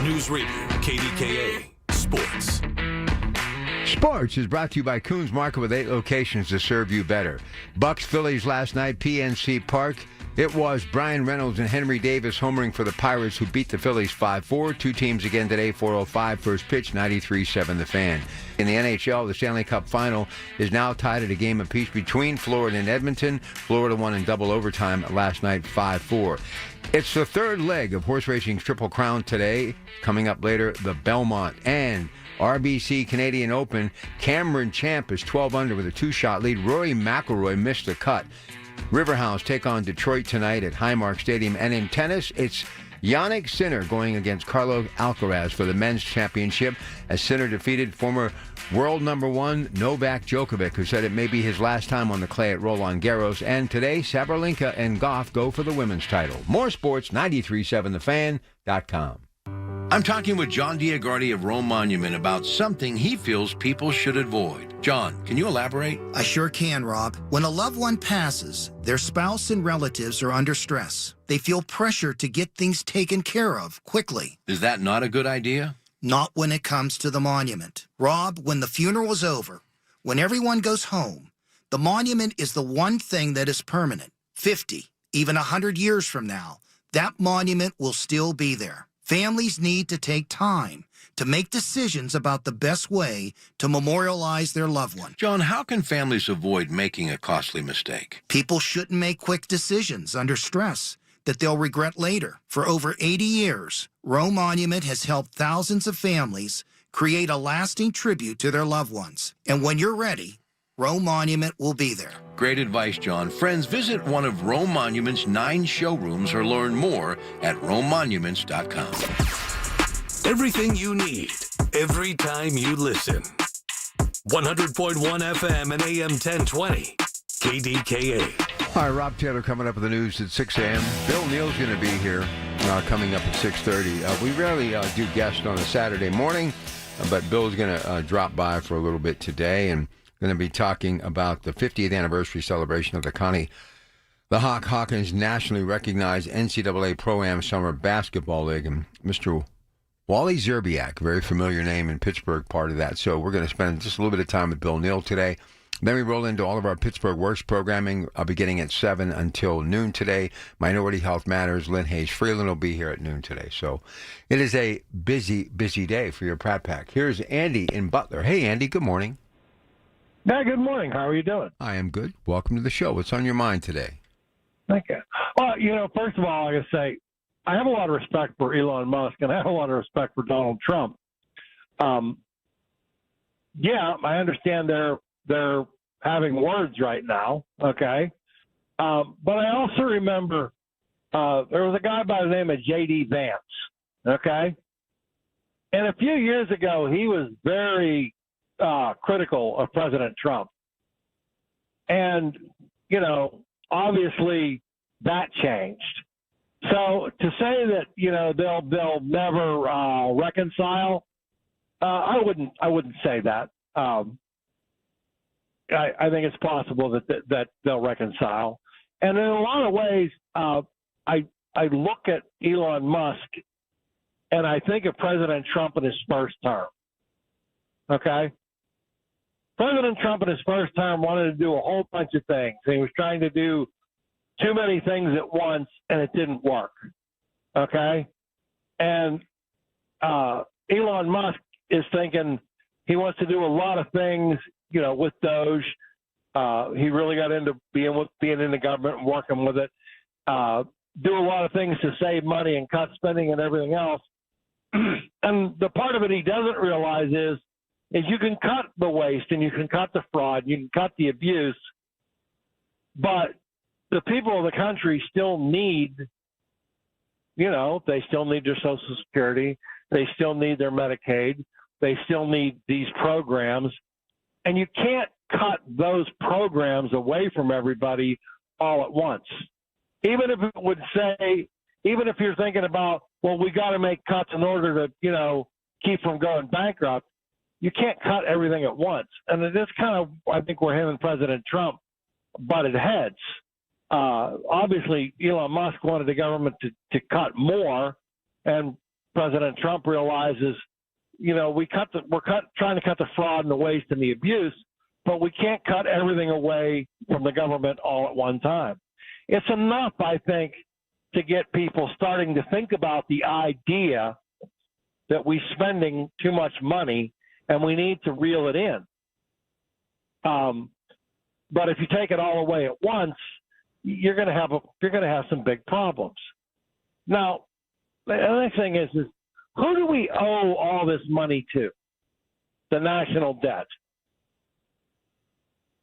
News Radio, KDKA, Sports. Sports is brought to you by Coons Market with 8 locations to serve you better. Bucks Phillies last night, PNC Park. It was Brian Reynolds and Henry Davis homering for the Pirates, who beat the Phillies 5-4. Two teams again today, 4:05 first pitch, 93-7 the Fan. In the NHL, the Stanley Cup Final is now tied at a game apiece between Florida and Edmonton. Florida won in double overtime last night, 5-4. It's the third leg of horse racing's Triple Crown today. Coming up later, the Belmont and RBC Canadian Open. Cameron Champ is 12 under with a 2-shot lead. Rory McIlroy missed the cut. Riverhounds take on Detroit tonight at Highmark Stadium. And in tennis, it's Jannik Sinner going against Carlos Alcaraz for the men's championship, as Sinner defeated former world number 1 Novak Djokovic, who said it may be his last time on the clay at Roland Garros. And today, Sabalenka and Goff go for the women's title. More sports, 937thefan.com. I'm talking with John Diagardi of Rome Monument about something he feels people should avoid. John, can you elaborate? I sure can, Rob. When a loved one passes, their spouse and relatives are under stress. They feel pressure to get things taken care of quickly. Is that not a good idea? Not when it comes to the monument. Rob, when the funeral is over, when everyone goes home, the monument is the one thing that is permanent. 50, even 100 years from now, that monument will still be there. Families need to take time to make decisions about the best way to memorialize their loved one. John, how can families avoid making a costly mistake? People shouldn't make quick decisions under stress that they'll regret later. For over 80 years, Rome Monument has helped thousands of families create a lasting tribute to their loved ones. And when you're ready, Rome Monument will be there. Great advice, John. Friends, visit one of Rome Monument's 9 showrooms or learn more at romemonuments.com. Everything you need, every time you listen. 100.1 FM and AM 1020. KDKA. All right, Rob Taylor coming up with the news at 6 a.m. Bill Neal's going to be here coming up at 6:30. We rarely do guests on a Saturday morning, but Bill's going to drop by for a little bit today and going to be talking about the 50th anniversary celebration of the Connie the Hawk Hawkins nationally recognized NCAA Pro-Am Summer Basketball League. And Mr. Wally Zerbiak, very familiar name in Pittsburgh, part of that. So we're going to spend just a little bit of time with Bill Neal today. Then we roll into all of our Pittsburgh Works programming beginning at 7 until noon today. Minority Health Matters, Lynn Hayes Freeland will be here at noon today. So it is a busy, busy day for your Pratt Pack. Here's Andy in Butler. Hey, Andy, good morning. Yeah, good morning. How are you doing? I am good. Welcome to the show. What's on your mind today? Thank you. Well, first of all, I gotta say, I have a lot of respect for Elon Musk, and I have a lot of respect for Donald Trump. Yeah, I understand they're having words right now, okay? But I also remember there was a guy by the name of J.D. Vance, okay? And a few years ago, he was very critical of President Trump. And, obviously that changed. So to say that, they'll never reconcile, I wouldn't say that. I think it's possible that they'll reconcile. And in a lot of ways, I look at Elon Musk and I think of President Trump in his first term. Okay? President Trump in his first term wanted to do a whole bunch of things. He was trying to do too many things at once, and it didn't work. Okay? And Elon Musk is thinking he wants to do a lot of things, with Doge. He really got into being in the government and working with it. Do a lot of things to save money and cut spending and everything else. And the part of it he doesn't realize is you can cut the waste and you can cut the fraud, you can cut the abuse, but the people of the country still need, they still need their Social Security, they still need their Medicaid, they still need these programs. And you can't cut those programs away from everybody all at once. Even if it would say, even if you're thinking about, well, we got to make cuts in order to, keep from going bankrupt, you can't cut everything at once. And it is kind of, I think, where him and President Trump butted heads. Obviously, Elon Musk wanted the government to cut more, and President Trump realizes, we're trying to cut the fraud and the waste and the abuse, but we can't cut everything away from the government all at one time. It's enough, I think, to get people starting to think about the idea that we're spending too much money and we need to reel it in. But if you take it all away at once, you're going to have some big problems. Now, the other thing is who do we owe all this money to? The national debt.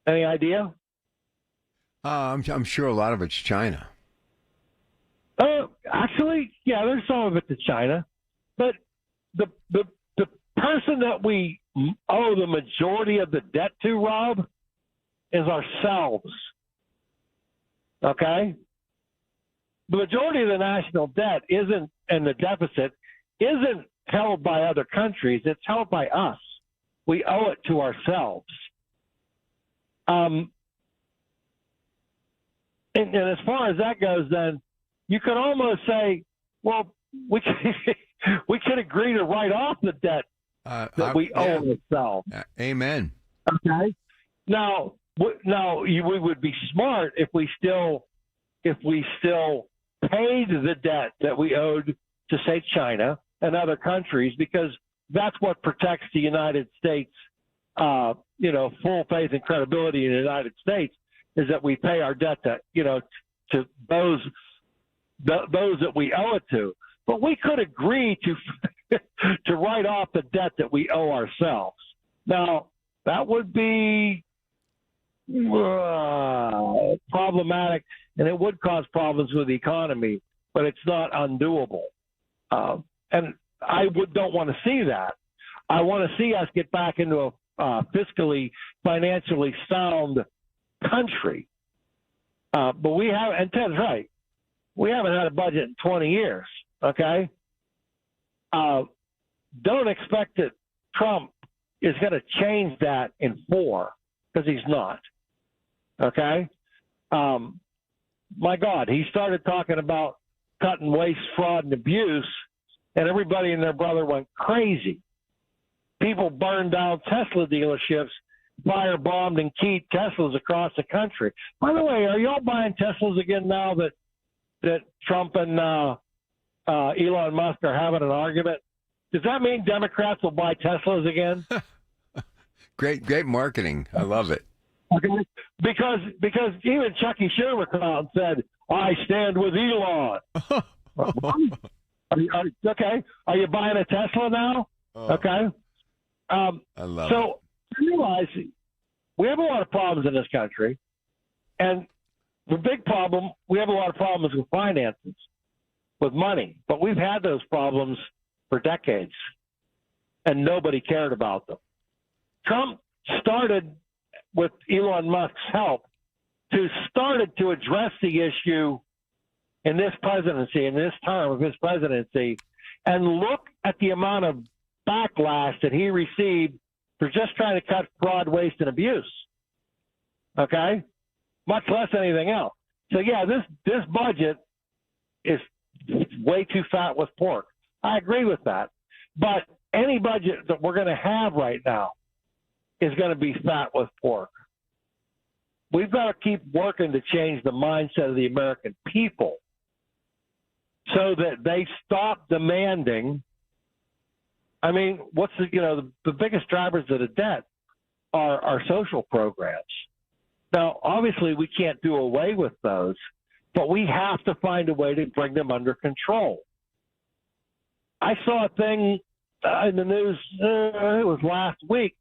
Any idea? I'm sure a lot of it's China. Actually, yeah, there's some of it to China, but the person that we owe the majority of the debt to, Rob, is ourselves. Okay? The majority of the national debt and the deficit isn't held by other countries. It's held by us. We owe it to ourselves. And as far as that goes, then you could almost say, well, we could agree to write off the debt that we owe ourselves. Amen. Okay. Now we would be smart if we still paid the debt that we owed to, say, China and other countries, because that's what protects the United States, full faith and credibility in the United States, is that we pay our debt to those that we owe it to. But we could agree to write off the debt that we owe ourselves. Now, that would be problematic, and it would cause problems with the economy, but it's not undoable. And I don't want to see that. I want to see us get back into a fiscally, financially sound country. But we have, and Ted's right, we haven't had a budget in 20 years, okay? Don't expect that Trump is going to change that in 4, because he's not, okay? My God, he started talking about cutting waste, fraud, and abuse, and everybody and their brother went crazy. People burned down Tesla dealerships, firebombed and keyed Teslas across the country. By the way, are y'all buying Teslas again now that Trump and Elon Musk are having an argument? Does that mean Democrats will buy Teslas again? Great marketing. I love it. Okay. Because even Chucky Schumer came out and said, "I stand with Elon." Okay. Are you buying a Tesla now? Okay. I love it. So realize we have a lot of problems in this country, and the big problem, we have a lot of problems with finances, with money, but we've had those problems for decades, and nobody cared about them. Trump started, with Elon Musk's help, started to address the issue in this presidency, in this term of his presidency, and look at the amount of backlash that he received for just trying to cut fraud, waste, and abuse. Okay? Much less anything else. So, yeah, this budget is way too fat with pork. I agree with that. But any budget that we're going to have right now is going to be fat with pork. We've got to keep working to change the mindset of the American people so that they stop demanding. I mean, what's the biggest drivers of the debt are our social programs. Now, obviously, we can't do away with those, but we have to find a way to bring them under control. I saw a thing in the news, it was last week,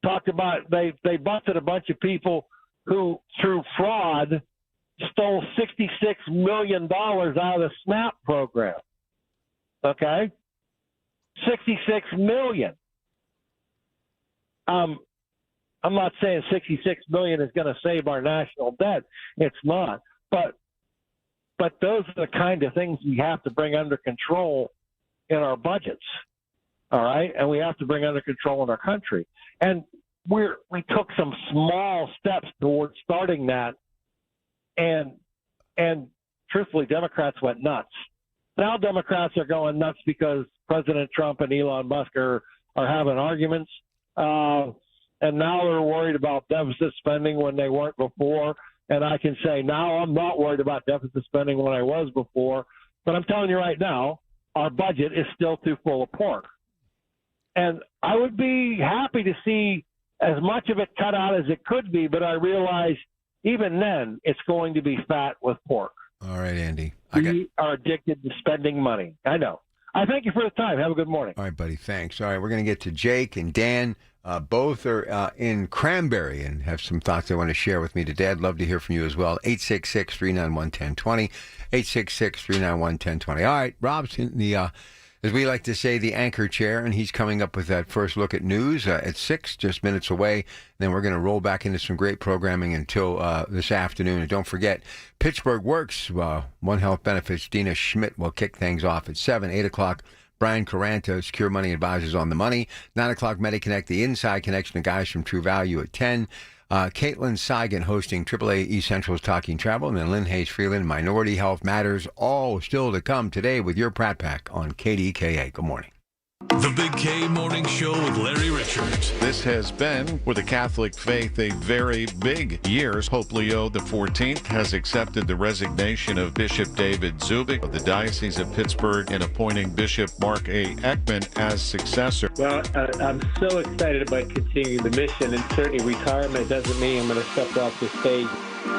talked about they busted a bunch of people who, through fraud, stole $66 million out of the SNAP program. Okay? $66 million. I'm not saying $66 million is going to save our national debt. It's not. But those are the kind of things we have to bring under control in our budgets. All right, and we have to bring under control in our country. And we took some small steps towards starting that, and truthfully, Democrats went nuts. Now Democrats are going nuts because President Trump and Elon Musk are having arguments, and now they're worried about deficit spending when they weren't before. And I can say now I'm not worried about deficit spending when I was before, but I'm telling you right now, our budget is still too full of pork. And I would be happy to see as much of it cut out as it could be, but I realize even then it's going to be fat with pork. All right, Andy. We are addicted to spending money. I know. I thank you for the time. Have a good morning. All right, buddy. Thanks. All right, we're going to get to Jake and Dan. Both are in Cranberry and have some thoughts they want to share with me today. I'd love to hear from you as well. 866-391-1020. 866-391-1020. All right, Rob's in the, as we like to say, the anchor chair, and he's coming up with that first look at news at 6, just minutes away. Then we're going to roll back into some great programming until this afternoon. And don't forget, Pittsburgh Works, One Health Benefits. Dina Schmidt will kick things off at 7, 8 o'clock. Brian Caranta, Secure Money Advisors on the Money. 9 o'clock, MediConnect, the Inside Connection, the guys from True Value at 10. Caitlin Seigan hosting AAA Essentials Talking Travel. And then Lynn Hayes-Freeland, Minority Health Matters, all still to come today with your Pratt Pack on KDKA. Good morning. The Big K Morning Show with Larry Richards. This has been, for the Catholic faith, a very big year. Pope Leo XIV has accepted the resignation of Bishop David Zubik of the Diocese of Pittsburgh and appointing Bishop Mark A. Ekman as successor. Well, I'm so excited about continuing the mission, and certainly retirement doesn't mean I'm going to step off the stage.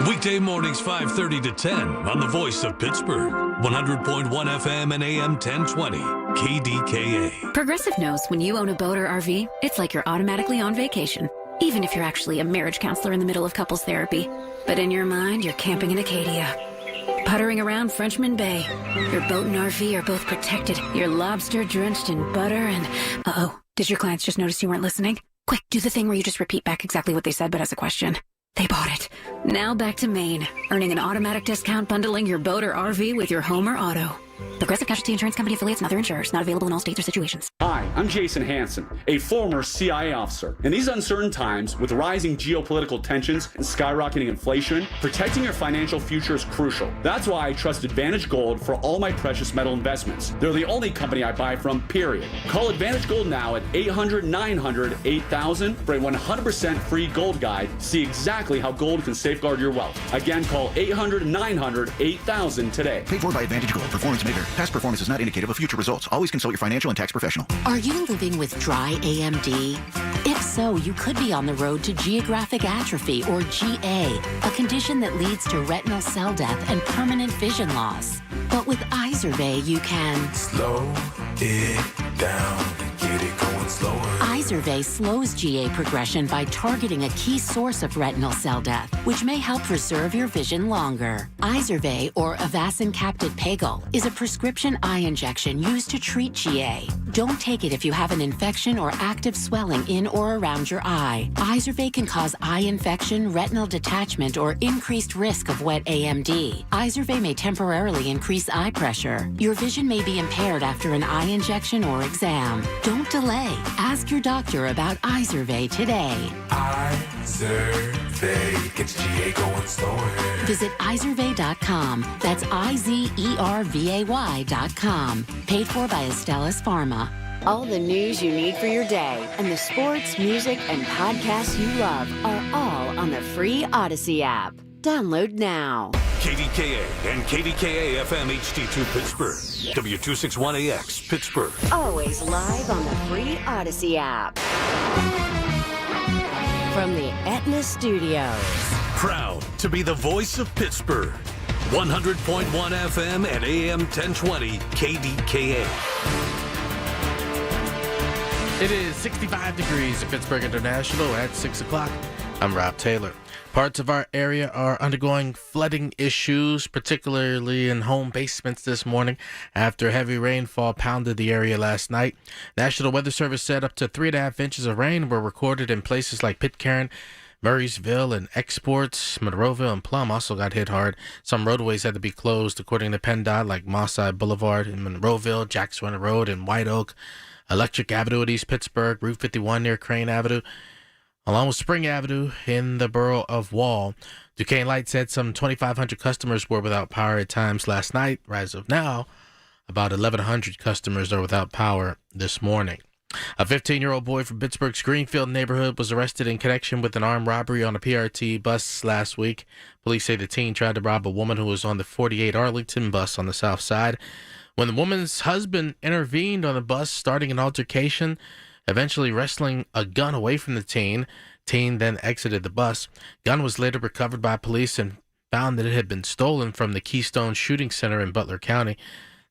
Weekday mornings 5:30 to 10 on the Voice of Pittsburgh. 100.1 FM and AM 1020. KDKA. Progressive knows when you own a boat or RV, it's like you're automatically on vacation, even if you're actually a marriage counselor in the middle of couples therapy. But in your mind, you're camping in Acadia, puttering around Frenchman Bay. Your boat and RV are both protected. You're lobster drenched in butter and... Uh-oh, did your clients just notice you weren't listening? Quick, do the thing where you just repeat back exactly what they said, but as a question. They bought it. Now back to Maine, earning an automatic discount bundling your boat or RV with your home or auto. Progressive Casualty Insurance Company affiliates and other insurers. Not available in all states or situations. Hi, I'm Jason Hansen, a former CIA officer. In these uncertain times, with rising geopolitical tensions and skyrocketing inflation, protecting your financial future is crucial. That's why I trust Advantage Gold for all my precious metal investments. They're the only company I buy from, period. Call Advantage Gold now at 800-900-8000 for a 100% free gold guide. See exactly how gold can safeguard your wealth. Again, call 800-900-8000 today. Paid for by Advantage Gold. Performance maker. Past performance is not indicative of future results. Always consult your financial and tax professional. Are you living with dry AMD? If so, you could be on the road to geographic atrophy, or GA, a condition that leads to retinal cell death and permanent vision loss. But with Izervay, you can slow it down and get it going slower. Izervay slows GA progression by targeting a key source of retinal cell death, which may help preserve your vision longer. Izervay, or Avastin Capted Pagel, is a prescription eye injection used to treat GA. Don't take it if you have an infection or active swelling in or around your eye. Izervay can cause eye infection, retinal detachment, or increased risk of wet AMD. Izervay may temporarily increase eye pressure. Your vision may be impaired after an eye injection or exam. Don't delay. Ask your doctor about Izervay today. Izervay gets GA going slower. Visit Izervay.com. That's IZERVAY.com. Paid for by Astellas Pharma. All the news you need for your day and the sports, music, and podcasts you love are all on the free Odyssey app. Download now. KDKA and KDKA-FM HD2 Pittsburgh. W261AX Pittsburgh. Always live on the free Odyssey app. From the Aetna Studios. Proud to be the voice of Pittsburgh. 100.1 FM and AM 1020 KDKA. It is 65 degrees at Pittsburgh International at 6 o'clock. I'm Rob Taylor. Parts of our area are undergoing flooding issues, particularly in home basements this morning after heavy rainfall pounded the area last night. National Weather Service said up to 3.5 inches of rain were recorded in places like Pitcairn, Murraysville, and Exports. Monroeville and Plum also got hit hard. Some roadways had to be closed, according to PennDOT, like Mosside Boulevard in Monroeville, Jackson Road in White Oak, Electric Avenue at East Pittsburgh, Route 51 near Crane Avenue, along with Spring Avenue in the borough of Wall. Duquesne Light said some 2,500 customers were without power at times last night. As of now, about 1,100 customers are without power this morning. A 15-year-old boy from Pittsburgh's Greenfield neighborhood was arrested in connection with an armed robbery on a PRT bus last week. Police say the teen tried to rob a woman who was on the 48 Arlington bus on the south side. When the woman's husband intervened on the bus, starting an altercation, eventually wresting a gun away from the teen. Teen then exited the bus. Gun was later recovered by police and found that it had been stolen from the Keystone Shooting Center in Butler County.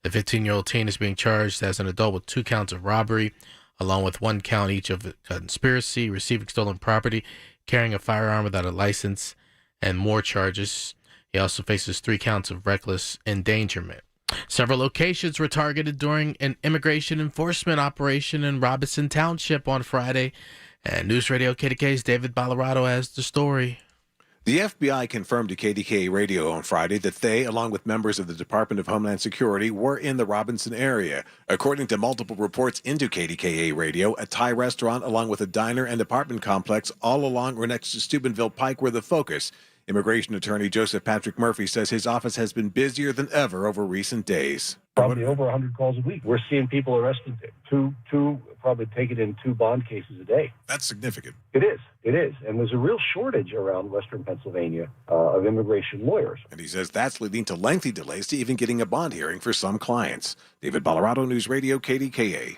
The 15-year-old teen is being charged as an adult with 2 counts of robbery, along with 1 count each of conspiracy, receiving stolen property, carrying a firearm without a license, and more charges. He also faces 3 counts of reckless endangerment. Several locations were targeted during an immigration enforcement operation in Robinson Township on Friday. And News Radio KDKA's David Ballarado has the story. The FBI confirmed to KDKA Radio on Friday that they, along with members of the Department of Homeland Security, were in the Robinson area. According to multiple reports into KDKA Radio, a Thai restaurant along with a diner and apartment complex all along or next to Steubenville Pike were the focus. Immigration attorney Joseph Patrick Murphy says his office has been busier than ever over recent days. Probably over 100 calls a week. We're seeing people arrested, probably taken in 2 bond cases a day. That's significant. It is. And there's a real shortage around Western Pennsylvania of immigration lawyers. And he says that's leading to lengthy delays to even getting a bond hearing for some clients. David Ballarado, News Radio, KDKA.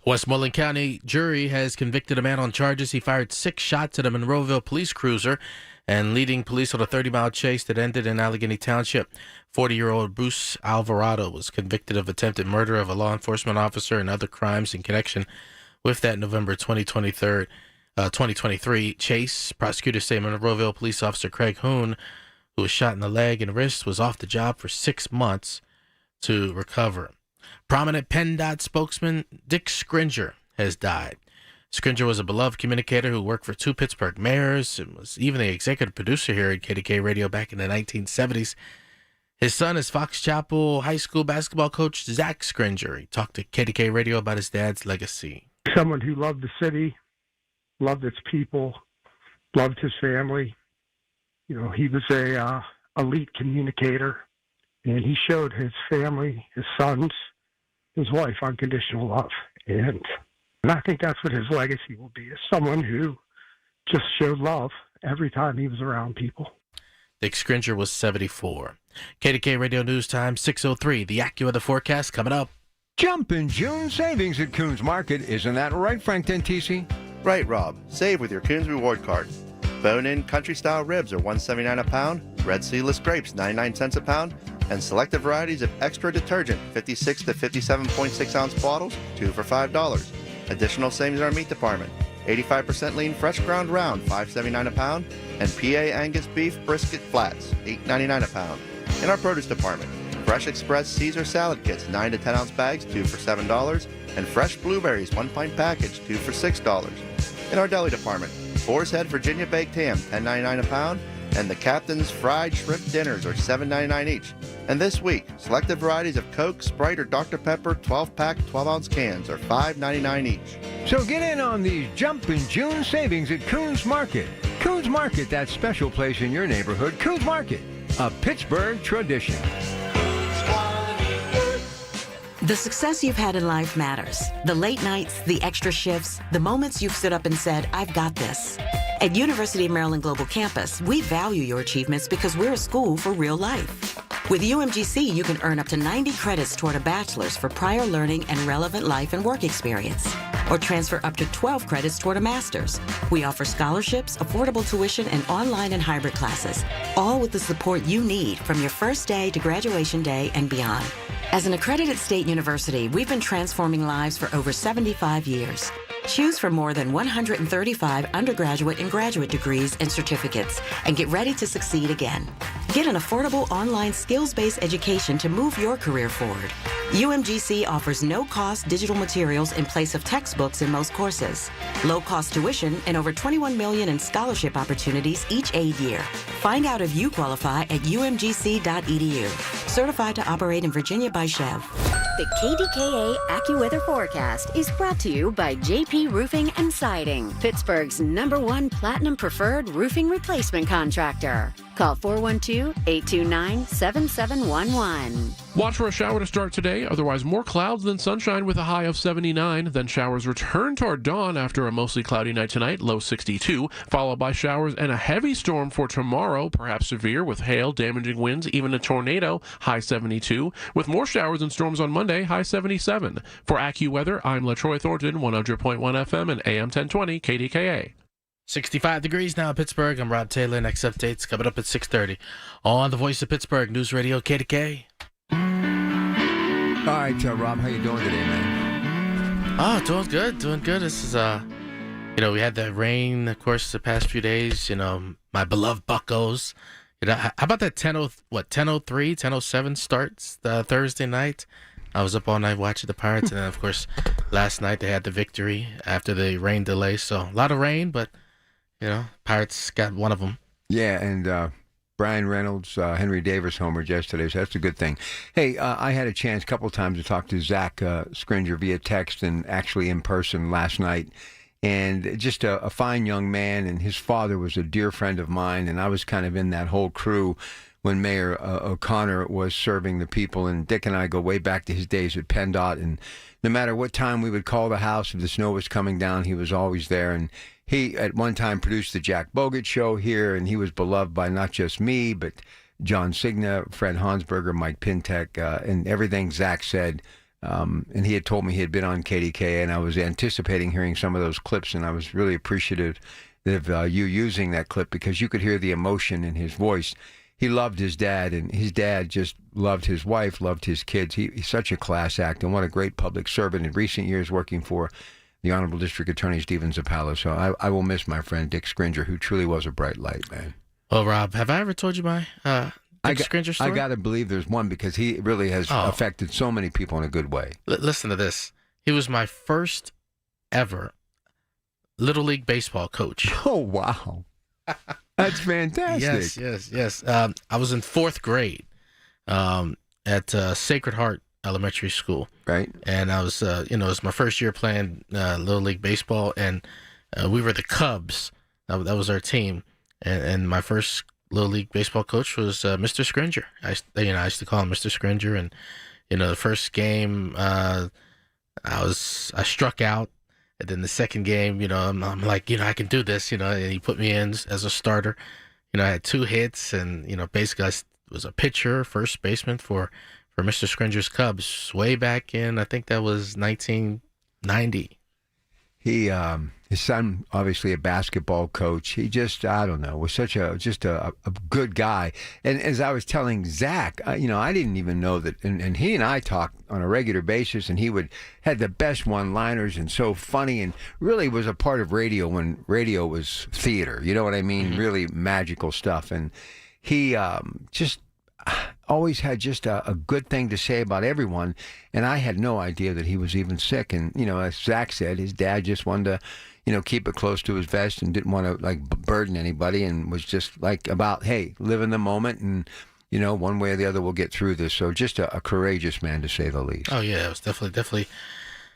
Westmoreland County jury has convicted a man on charges. He fired 6 shots at a Monroeville police cruiser and leading police on a 30-mile chase that ended in Allegheny Township. 40-year-old Bruce Alvarado was convicted of attempted murder of a law enforcement officer and other crimes in connection with that November 2023 chase. Prosecutors say Monroeville police officer Craig Hoon, who was shot in the leg and wrist, was off the job for 6 months to recover. Prominent PennDOT spokesman Dick Scringer has died. Scringer was a beloved communicator who worked for 2 Pittsburgh mayors and was even the executive producer here at KDKA Radio back in the 1970s. His son is Fox Chapel High School basketball coach Zach Scringer. He talked to KDKA Radio about his dad's legacy. Someone who loved the city, loved its people, loved his family. You know, he was a elite communicator, and he showed his family, his sons, his wife unconditional love. And I think that's what his legacy will be, is someone who just showed love every time he was around people. Dick Scringer was 74. KDKA Radio News Time, 6:03. The AccuWeather forecast coming up. Jump in June savings at Coons Market. Isn't that right, Frank Dentisi? Right, Rob. Save with your Coons Reward Card. Bone-in country-style ribs are $1.79 a pound, red seedless grapes 99 cents a pound, and selected varieties of extra detergent 56 to 57.6 ounce bottles, 2 for $5. Additional savings in our meat department. 85% lean fresh ground round, $5.79 a pound, and PA Angus beef brisket flats, $8.99 a pound. In our produce department, Fresh Express Caesar salad kits, 9 to 10 ounce bags, 2 for $7, and fresh blueberries, 1 pint package, 2 for $6. In our deli department, Boar's Head Virginia baked ham, $10.99 a pound, and the Captain's fried shrimp dinners are $7.99 each. And this week, selected varieties of Coke, Sprite, or Dr. Pepper 12-pack, 12-ounce cans are $5.99 each. So get in on these Jump in June savings at Coons Market. Coons Market, that special place in your neighborhood. Coons Market, a Pittsburgh tradition. The success you've had in life matters. The late nights, the extra shifts, the moments you've stood up and said, I've got this. At University of Maryland Global Campus, we value your achievements because we're a school for real life. With UMGC, you can earn up to 90 credits toward a bachelor's for prior learning and relevant life and work experience, or transfer up to 12 credits toward a master's. We offer scholarships, affordable tuition, and online and hybrid classes, all with the support you need from your first day to graduation day and beyond. As an accredited state university, we've been transforming lives for over 75 years. Choose from more than 135 undergraduate and graduate degrees and certificates and get ready to succeed again. Get an affordable online skills-based education to move your career forward. UMGC offers no-cost digital materials in place of textbooks in most courses, low-cost tuition, and over $21 million in scholarship opportunities each aid year. Find out if you qualify at umgc.edu. Certified to operate in Virginia by Chev. The KDKA AccuWeather forecast is brought to you by JP Roofing and Siding, Pittsburgh's #1 Platinum Preferred roofing replacement contractor. Call 412-829-7711. Watch for a shower to start today, otherwise more clouds than sunshine with a high of 79. Then showers return toward dawn after a mostly cloudy night tonight, low 62, followed by showers and a heavy storm for tomorrow, perhaps severe with hail, damaging winds, even a tornado, high 72, with more showers and storms on Monday, high 77. For AccuWeather, I'm LaTroy Thornton, 100.1 FM and AM 1020 KDKA. 65 degrees now in Pittsburgh. I'm Rob Taylor. Next updates coming up at 6:30 on the Voice of Pittsburgh News Radio KDKA. All right, Rob, how you doing today, man? Oh, doing good. This is we had that rain, of course, the past few days. My beloved Buccos. How about that 10:03, 10:07 starts Thursday night? I was up all night watching the Pirates, and then of course last night they had the victory after the rain delay. So a lot of rain, but Pirates got one of them. Yeah, and Brian Reynolds, Henry Davis homered yesterday, so that's a good thing. Hey, I had a chance a couple times to talk to Zach Scringer via text and actually in person last night. And just a fine young man, and his father was a dear friend of mine, and I was kind of in that whole crew when Mayor O'Connor was serving the people. And Dick and I go way back to his days at PennDOT, and no matter what time we would call the house, if the snow was coming down, he was always there. And he, at one time, produced the Jack Bogut Show here, and he was beloved by not just me, but John Cigna, Fred Hansberger, Mike Pintek, and everything Zach said. And he had told me he had been on KDKA, and I was anticipating hearing some of those clips, and I was really appreciative of you using that clip because you could hear the emotion in his voice. He loved his dad, and his dad just loved his wife, loved his kids. He's such a class act, and what a great public servant in recent years working for the Honorable District Attorney Stephen Zappala. So I will miss my friend Dick Scringer, who truly was a bright light, man. Well, Rob, have I ever told you my Dick Scringer story? I got to believe there's one because he really has affected so many people in a good way. Listen to this. He was my first ever Little League baseball coach. Oh, wow. That's fantastic. Yes. I was in 4th grade at Sacred Heart Elementary School. Right. And I was, it was my first year playing Little League baseball, and we were the Cubs. That was our team. And my first Little League baseball coach was Mr. Scringer. I used to call him Mr. Scringer. And, the first game, I struck out. And then the second game, I'm like, I can do this, and he put me in as a starter. I had 2 hits, and, basically I was a pitcher, first baseman for Mr. Scringer's Cubs way back in, I think that was 1990. His son, obviously a basketball coach. He just, I don't know, was such a good guy. And as I was telling Zach, I didn't even know that. And he and I talked on a regular basis, and he had the best one-liners and so funny, and really was a part of radio when radio was theater. You know what I mean? Mm-hmm. Really magical stuff. And he just always had just a good thing to say about everyone. And I had no idea that he was even sick. And, as Zach said, his dad just wanted to, keep it close to his vest and didn't want to burden anybody, and was just about, hey, live in the moment, and, one way or the other we'll get through this. So just a courageous man, to say the least. Oh, yeah, it was definitely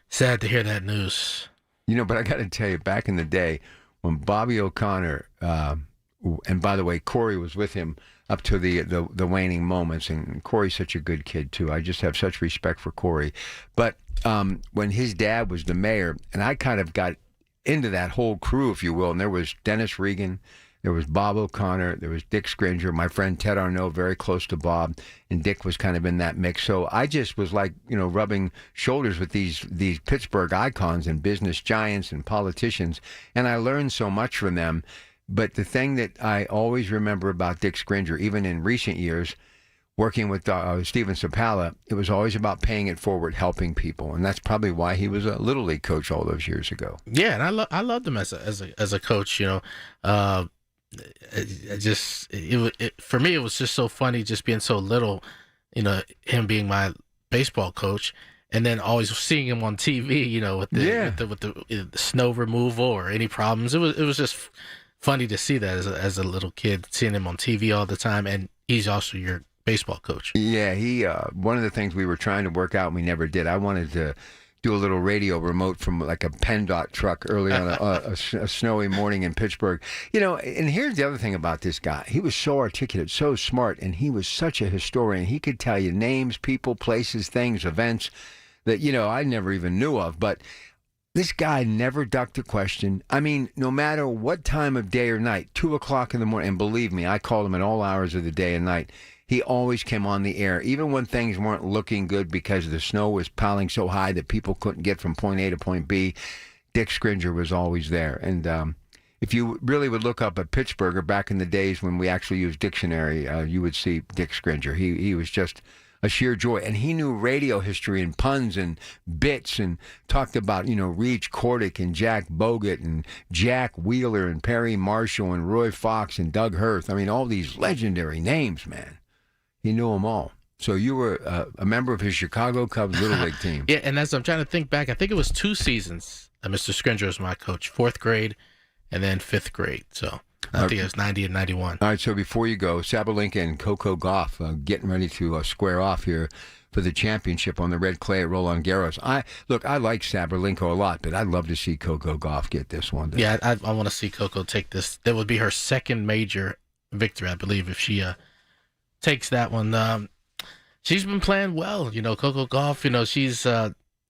sad to hear that news. But I got to tell you, back in the day when Bobby O'Connor, and by the way, Corey was with him up to the waning moments, and Corey's such a good kid too. I just have such respect for Corey. But when his dad was the mayor, and I kind of got into that whole crew, if you will, and there was Dennis Regan, there was Bob O'Connor, there was Dick Scringer, my friend Ted Arnaud, very close to Bob, and Dick was kind of in that mix. So I just was rubbing shoulders with these Pittsburgh icons and business giants and politicians, and I learned so much from them. But the thing that I always remember about Dick Scringer, even in recent years, working with Steven Sapala, it was always about paying it forward, helping people, and that's probably why he was a Little League coach all those years ago. Yeah, and I loved him as a coach. You know, for me, it was just so funny, just being so little. You know, him being my baseball coach, and then always seeing him on TV. You know, with the snow removal or any problems. It was just funny to see that as a little kid, seeing him on TV all the time, and he's also your baseball coach. Yeah, he one of the things we were trying to work out and we never did. I wanted to do a little radio remote from like a PennDOT truck early on a snowy morning in Pittsburgh. You know, and here's the other thing about this guy. He was so articulate, so smart, and he was such a historian. He could tell you names, people, places, things, events that, you know, I never even knew of. But this guy never ducked a question. I mean, no matter what time of day or night, 2 o'clock in the morning, and believe me, I called him at all hours of the day and night. He always came on the air, even when things weren't looking good because the snow was piling so high that people couldn't get from point A to point B. Dick Scringer was always there. And if you really would look up a Pittsburgher back in the days when we actually used dictionary, you would see Dick Scringer. He was just a sheer joy. And he knew radio history and puns and bits and talked about, you know, Reach Cordick and Jack Bogut and Jack Wheeler and Perry Marshall and Roy Fox and Doug Hirth. I mean, all these legendary names, man. He knew them all. So you were a member of his Chicago Cubs Little League team. Yeah, and as I'm trying to think back, I think it was 2 seasons that Mr. Scringer was my coach, 4th grade and then 5th grade. So I think it was 90 and 91. All right, so before you go, Sabalenka and Coco Gauff getting ready to square off here for the championship on the red clay at Roland Garros. I like Sabalenka a lot, but I'd love to see Coco Gauff get this one. Yeah, I want to see Coco take this. That would be her second major victory, I believe, if she takes that one. She's been playing well, you know, Coco Gauff. You know, she's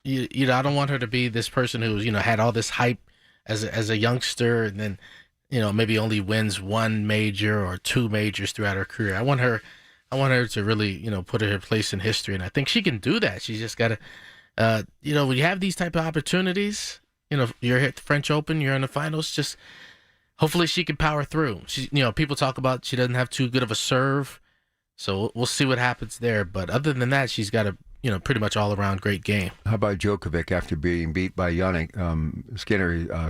you know, I don't want her to be this person who's, you know, had all this hype as a youngster and then, you know, maybe only wins 1 major or 2 majors throughout her career. I want her to really, you know, put her place in history, and I think she can do that. She's just got to, you know, when you have these type of opportunities, you know, you're at the French Open, you're in the finals, just hopefully she can power through. She, you know, people talk about she doesn't have too good of a serve. So we'll see what happens there. But other than that, she's got a, you know, pretty much all-around great game. How about Djokovic after being beat by Yannick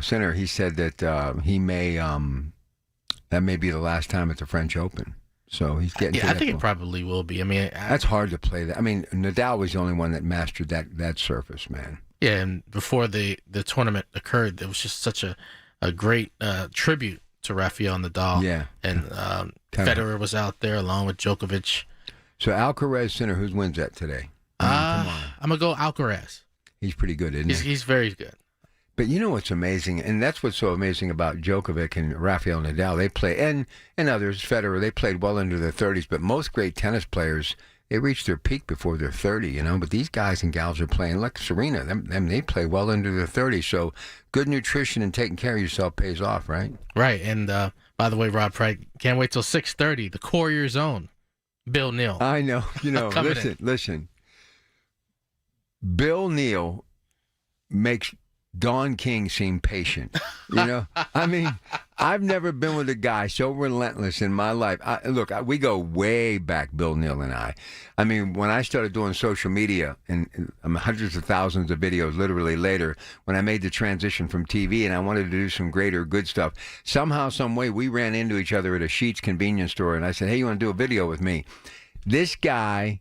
Sinner? He said that he may that may be the last time at the French Open. So he's getting. Yeah, I think it probably will be. I mean, that's hard to play that. I mean, Nadal was the only one that mastered that surface, man. Yeah, and before the tournament occurred, there was just such a great tribute to Rafael Nadal. Yeah, and Federer was out there along with Djokovic. So Alcaraz, Sinner, who wins that today? I'm gonna go Alcaraz. He's pretty good, isn't he? He's very good. But you know what's amazing, and that's what's so amazing about Djokovic and Rafael Nadal. They play, and others, Federer, they played well into their 30s. But most great tennis players, they reach their peak before they're 30, you know. But these guys and gals are playing like Serena. Them they play well into their 30s. So good nutrition and taking care of yourself pays off, right? Right. And by the way, Rob Pratt, can't wait till 6:30. The Courier Zone. Bill Neal. I know. You know. listen. Bill Neal makes Don King seem patient. You know, I mean, I've never been with a guy so relentless in my life. We go way back, Bill Neal and I. I mean, when I started doing social media and hundreds of thousands of videos literally later, when I made the transition from TV and I wanted to do some greater good stuff, somehow, some way, we ran into each other at a Sheetz convenience store and I said, hey, you want to do a video with me? This guy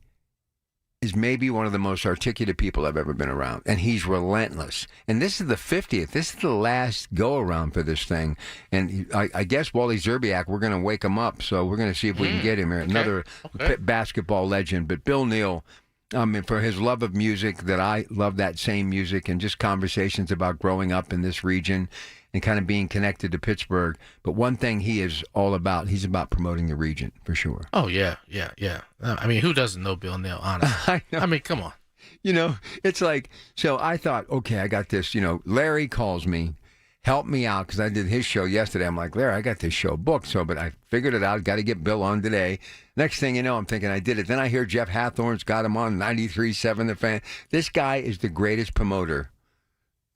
is maybe one of the most articulate people I've ever been around. And he's relentless. And this is the 50th. This is the last go-around for this thing. And I guess Wally Zerbiak, we're going to wake him up. So we're going to see if we can get him here. Another basketball legend. But Bill Neal, I mean, for his love of music, that I love that same music, and just conversations about growing up in this region and kind of being connected to Pittsburgh. But one thing he is all about, he's about promoting the region, for sure. Oh, yeah. I mean, who doesn't know Bill Neal, honestly? I mean, come on. You know, it's like, so I thought, okay, I got this, you know, Larry calls me, help me out, because I did his show yesterday. I'm like, Larry, I got this show booked, but I figured it out, got to get Bill on today. Next thing you know, I'm thinking I did it. Then I hear Jeff Hathorn's got him on 93.7 The Fan. This guy is the greatest promoter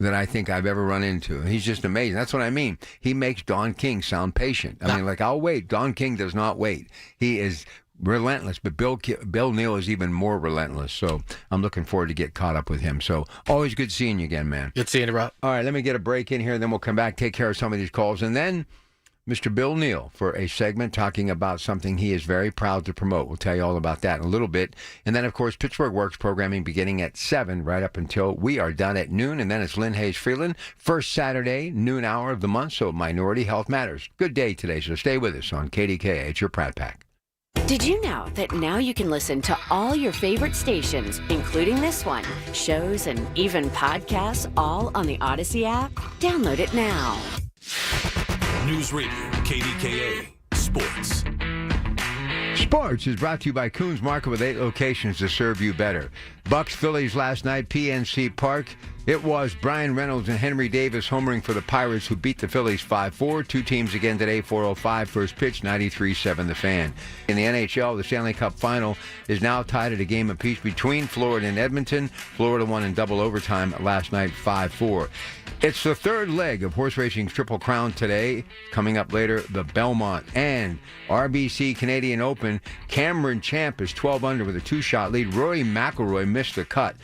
that I think I've ever run into. He's just amazing. That's what I mean. He makes Don King sound patient. I mean, like, I'll wait. Don King does not wait. He is relentless, but Bill Neal is even more relentless. So I'm looking forward to get caught up with him. So always good seeing you again, man. Good seeing you, Rob. All right, let me get a break in here, and then we'll come back, take care of some of these calls, and then Mr. Bill Neal for a segment talking about something he is very proud to promote. We'll tell you all about that in a little bit. And then, of course, Pittsburgh Works programming beginning at 7 right up until we are done at noon. And then it's Lynn Hayes Freeland, first Saturday, noon hour of the month. So Minority Health Matters. Good day today, so stay with us on KDKA. It's your Pratt Pack. Did you know that now you can listen to all your favorite stations, including this one, shows, and even podcasts, all on the Odyssey app? Download it now. News Radio, KDKA, Sports. Sports is brought to you by Coons Market with 8 locations to serve you better. Bucks Phillies last night, PNC Park. It was Brian Reynolds and Henry Davis homering for the Pirates, who beat the Phillies 5-4. Two teams again today, 4:05 first pitch, 93-7 the Fan. In the NHL, the Stanley Cup Final is now tied at a game apiece between Florida and Edmonton. Florida won in double overtime last night, 5-4. It's the third leg of horse racing's Triple Crown today. Coming up later, the Belmont and RBC Canadian Open. Cameron Champ is 12 under with a 2-shot lead. Rory McIlroy missed the cut.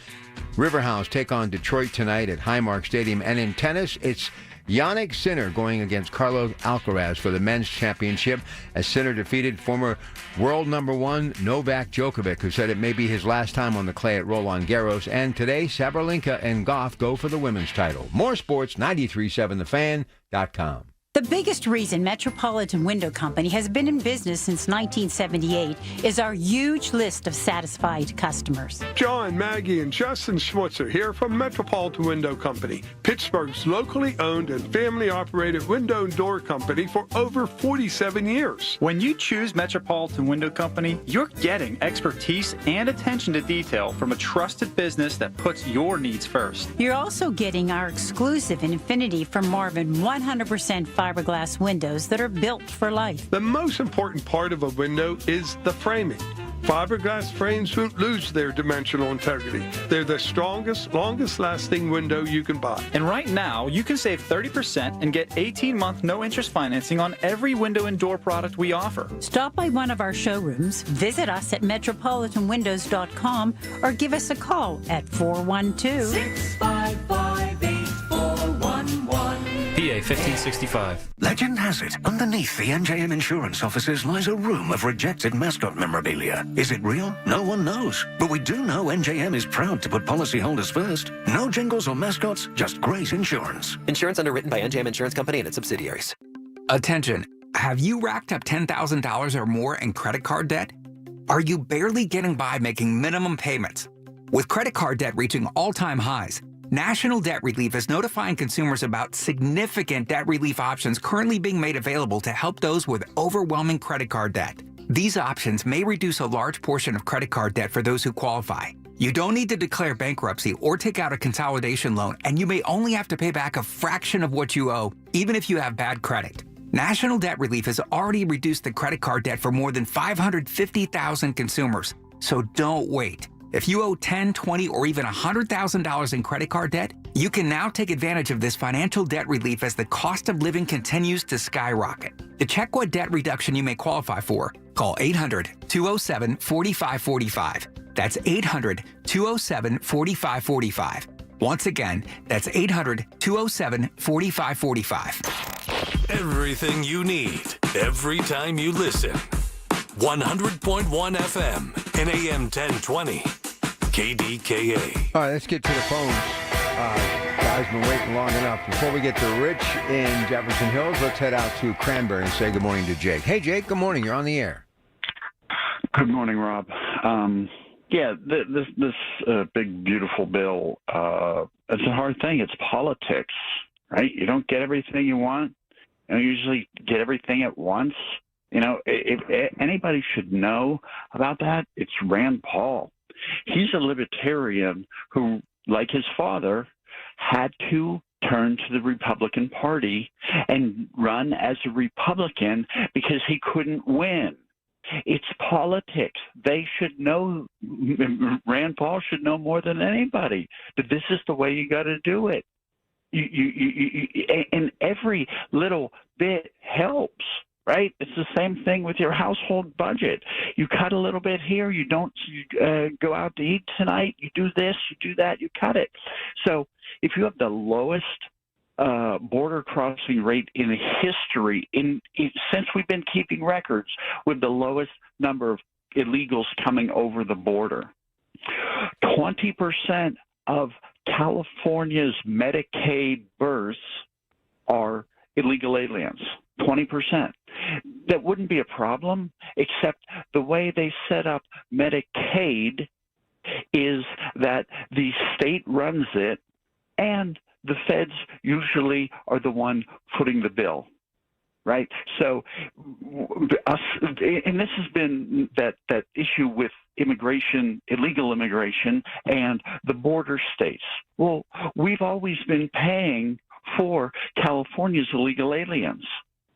Riverhounds take on Detroit tonight at Highmark Stadium. And in tennis, it's Yannick Sinner going against Carlos Alcaraz for the men's championship, as Sinner defeated former world number 1 Novak Djokovic, who said it may be his last time on the clay at Roland Garros. And today, Sabalenka and Goff go for the women's title. More sports, 93.7thefan.com. The biggest reason Metropolitan Window Company has been in business since 1978 is our huge list of satisfied customers. John, Maggie, and Justin Schmutzer here from Metropolitan Window Company, Pittsburgh's locally owned and family-operated window and door company for over 47 years. When you choose Metropolitan Window Company, you're getting expertise and attention to detail from a trusted business that puts your needs first. You're also getting our exclusive Infinity from Marvin 100% fiberglass windows that are built for life. The most important part of a window is the framing. Fiberglass frames won't lose their dimensional integrity. They're the strongest, longest-lasting window you can buy. And right now, you can save 30% and get 18-month no-interest financing on every window and door product we offer. Stop by one of our showrooms, visit us at metropolitanwindows.com, or give us a call at 412-655-8411. PA 1565. Legend has it, underneath the NJM Insurance offices lies a room of rejected mascot memorabilia. Is it real? No one knows. But we do know NJM is proud to put policyholders first. No jingles or mascots, just great insurance. Insurance underwritten by NJM Insurance Company and its subsidiaries. Attention. Have you racked up $10,000 or more in credit card debt? Are you barely getting by making minimum payments? With credit card debt reaching all-time highs, National Debt Relief is notifying consumers about significant debt relief options currently being made available to help those with overwhelming credit card debt. These options may reduce a large portion of credit card debt for those who qualify. You don't need to declare bankruptcy or take out a consolidation loan, and you may only have to pay back a fraction of what you owe, even if you have bad credit. National Debt Relief has already reduced the credit card debt for more than 550,000 consumers, so don't wait. If you owe $10,000, $20,000, or even $100,000 in credit card debt, you can now take advantage of this financial debt relief as the cost of living continues to skyrocket. To check what debt reduction you may qualify for, call 800-207-4545. That's 800-207-4545. Once again, that's 800-207-4545. Everything you need, every time you listen. 100.1 FM and AM 1020. KDKA. All right, let's get to the phones. Guys, been waiting long enough. Before we get to Rich in Jefferson Hills, let's head out to Cranberry and say good morning to Jake. Hey, Jake, good morning. You're on the air. Good morning, Rob. This big, beautiful bill, it's a hard thing. It's politics, right? You don't get everything you want. You don't usually get everything at once. You know, if anybody should know about that, it's Rand Paul. He's a libertarian who, like his father, had to turn to the Republican Party and run as a Republican because he couldn't win. It's politics. They should know, Rand Paul should know more than anybody that this is the way you got to do it. And every little bit helps. right? It's the same thing with your household budget. You cut a little bit here. You don't go out to eat tonight. You do this, you do that, you cut it. So if you have the lowest border crossing rate in history, since we've been keeping records, with the lowest number of illegals coming over the border, 20% of California's Medicaid births are illegal aliens. 20%. That wouldn't be a problem, except the way they set up Medicaid is that the state runs it, and the feds usually are the one footing the bill, right? So, and this has been that issue with immigration, illegal immigration, and the border states. Well, we've always been paying for California's illegal aliens.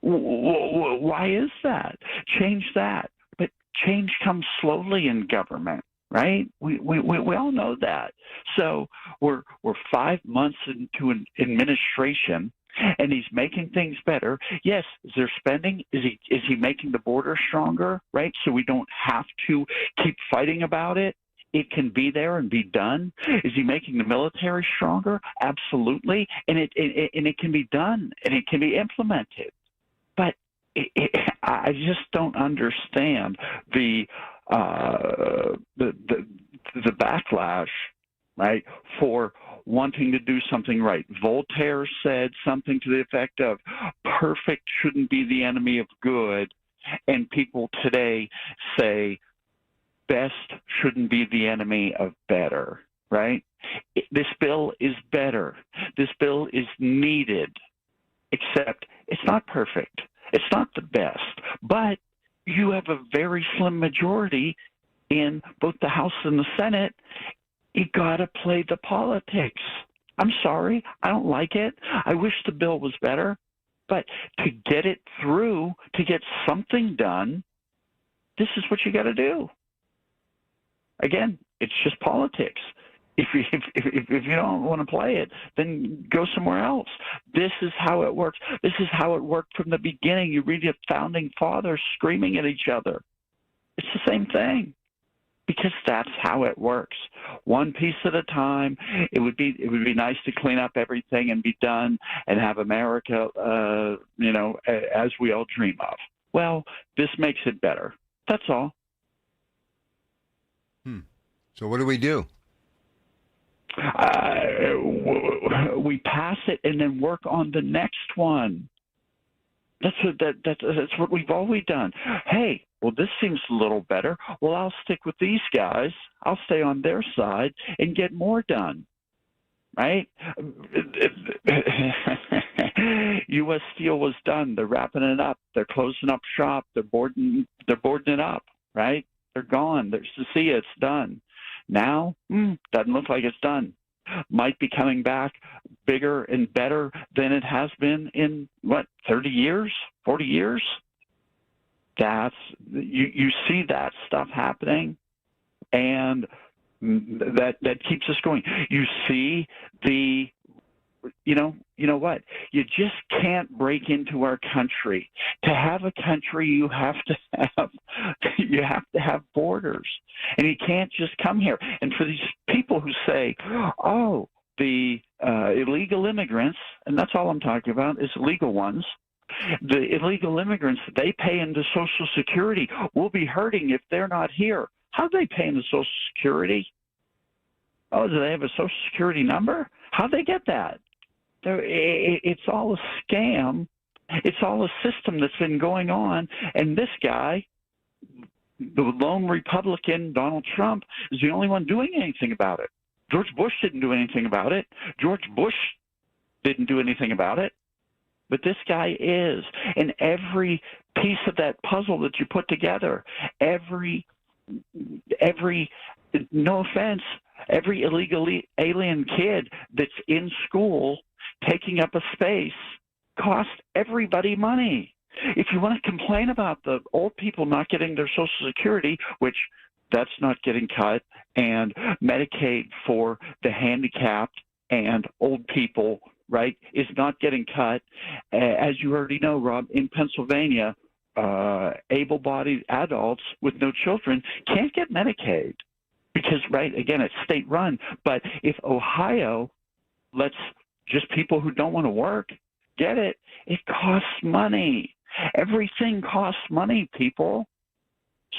Why is that? Change that. But change comes slowly in government, right? We all know that. So we're 5 months into an administration, and he's making things better. Yes, is there spending? Is he making the border stronger, right? So we don't have to keep fighting about it. It can be there and be done. Is he making the military stronger? Absolutely, and it can be done and it can be implemented. But I just don't understand the backlash, right, for wanting to do something right. Voltaire said something to the effect of, "Perfect shouldn't be the enemy of good," and people today say, "Best shouldn't be the enemy of better," right? This bill is better. This bill is needed, except it's not perfect. It's not the best. But you have a very slim majority in both the House and the Senate. You got to play the politics. I'm sorry. I don't like it. I wish the bill was better. But to get it through, to get something done, this is what you got to do. Again, it's just politics. If you don't want to play it, then go somewhere else. This is how it works. This is how it worked from the beginning. You read the founding fathers screaming at each other. It's the same thing, because that's how it works. One piece at a time. It would be nice to clean up everything and be done and have America, as we all dream of. Well, this makes it better. That's all. So what do we do? We pass it and then work on the next one. That's what we've always done. Hey, well, this seems a little better. Well, I'll stick with these guys. I'll stay on their side and get more done. Right? U.S. Steel was done. They're wrapping it up. They're closing up shop. They're boarding it up. Right? They're gone. There's to see it's done. Now, doesn't look like it's done. Might be coming back bigger and better than it has been in, 30 years, 40 years? You see that stuff happening, and that keeps us going. You see you know what? You just can't break into our country. To have a country, you have to have borders, and you can't just come here. And for these people who say, "Oh, the illegal immigrants," and that's all I'm talking about is legal ones. The illegal immigrants, they pay into Social Security. We'll be hurting if they're not here. How do they pay into Social Security? Oh, do they have a Social Security number? How'd they get that? It's all a scam. It's all a system that's been going on. And this guy, the lone Republican, Donald Trump, is the only one doing anything about it. George Bush didn't do anything about it. George Bush didn't do anything about it. But this guy is. And every piece of that puzzle that you put together, every no offense, every illegal alien kid that's in school taking up a space costs everybody money. If you want to complain about the old people not getting their Social Security, which that's not getting cut, and Medicaid for the handicapped and old people, right, is not getting cut. As you already know, Rob, in Pennsylvania, able-bodied adults with no children can't get Medicaid because, right, again, it's state-run. But if Ohio lets just people who don't want to work get it, it costs money. Everything costs money, people.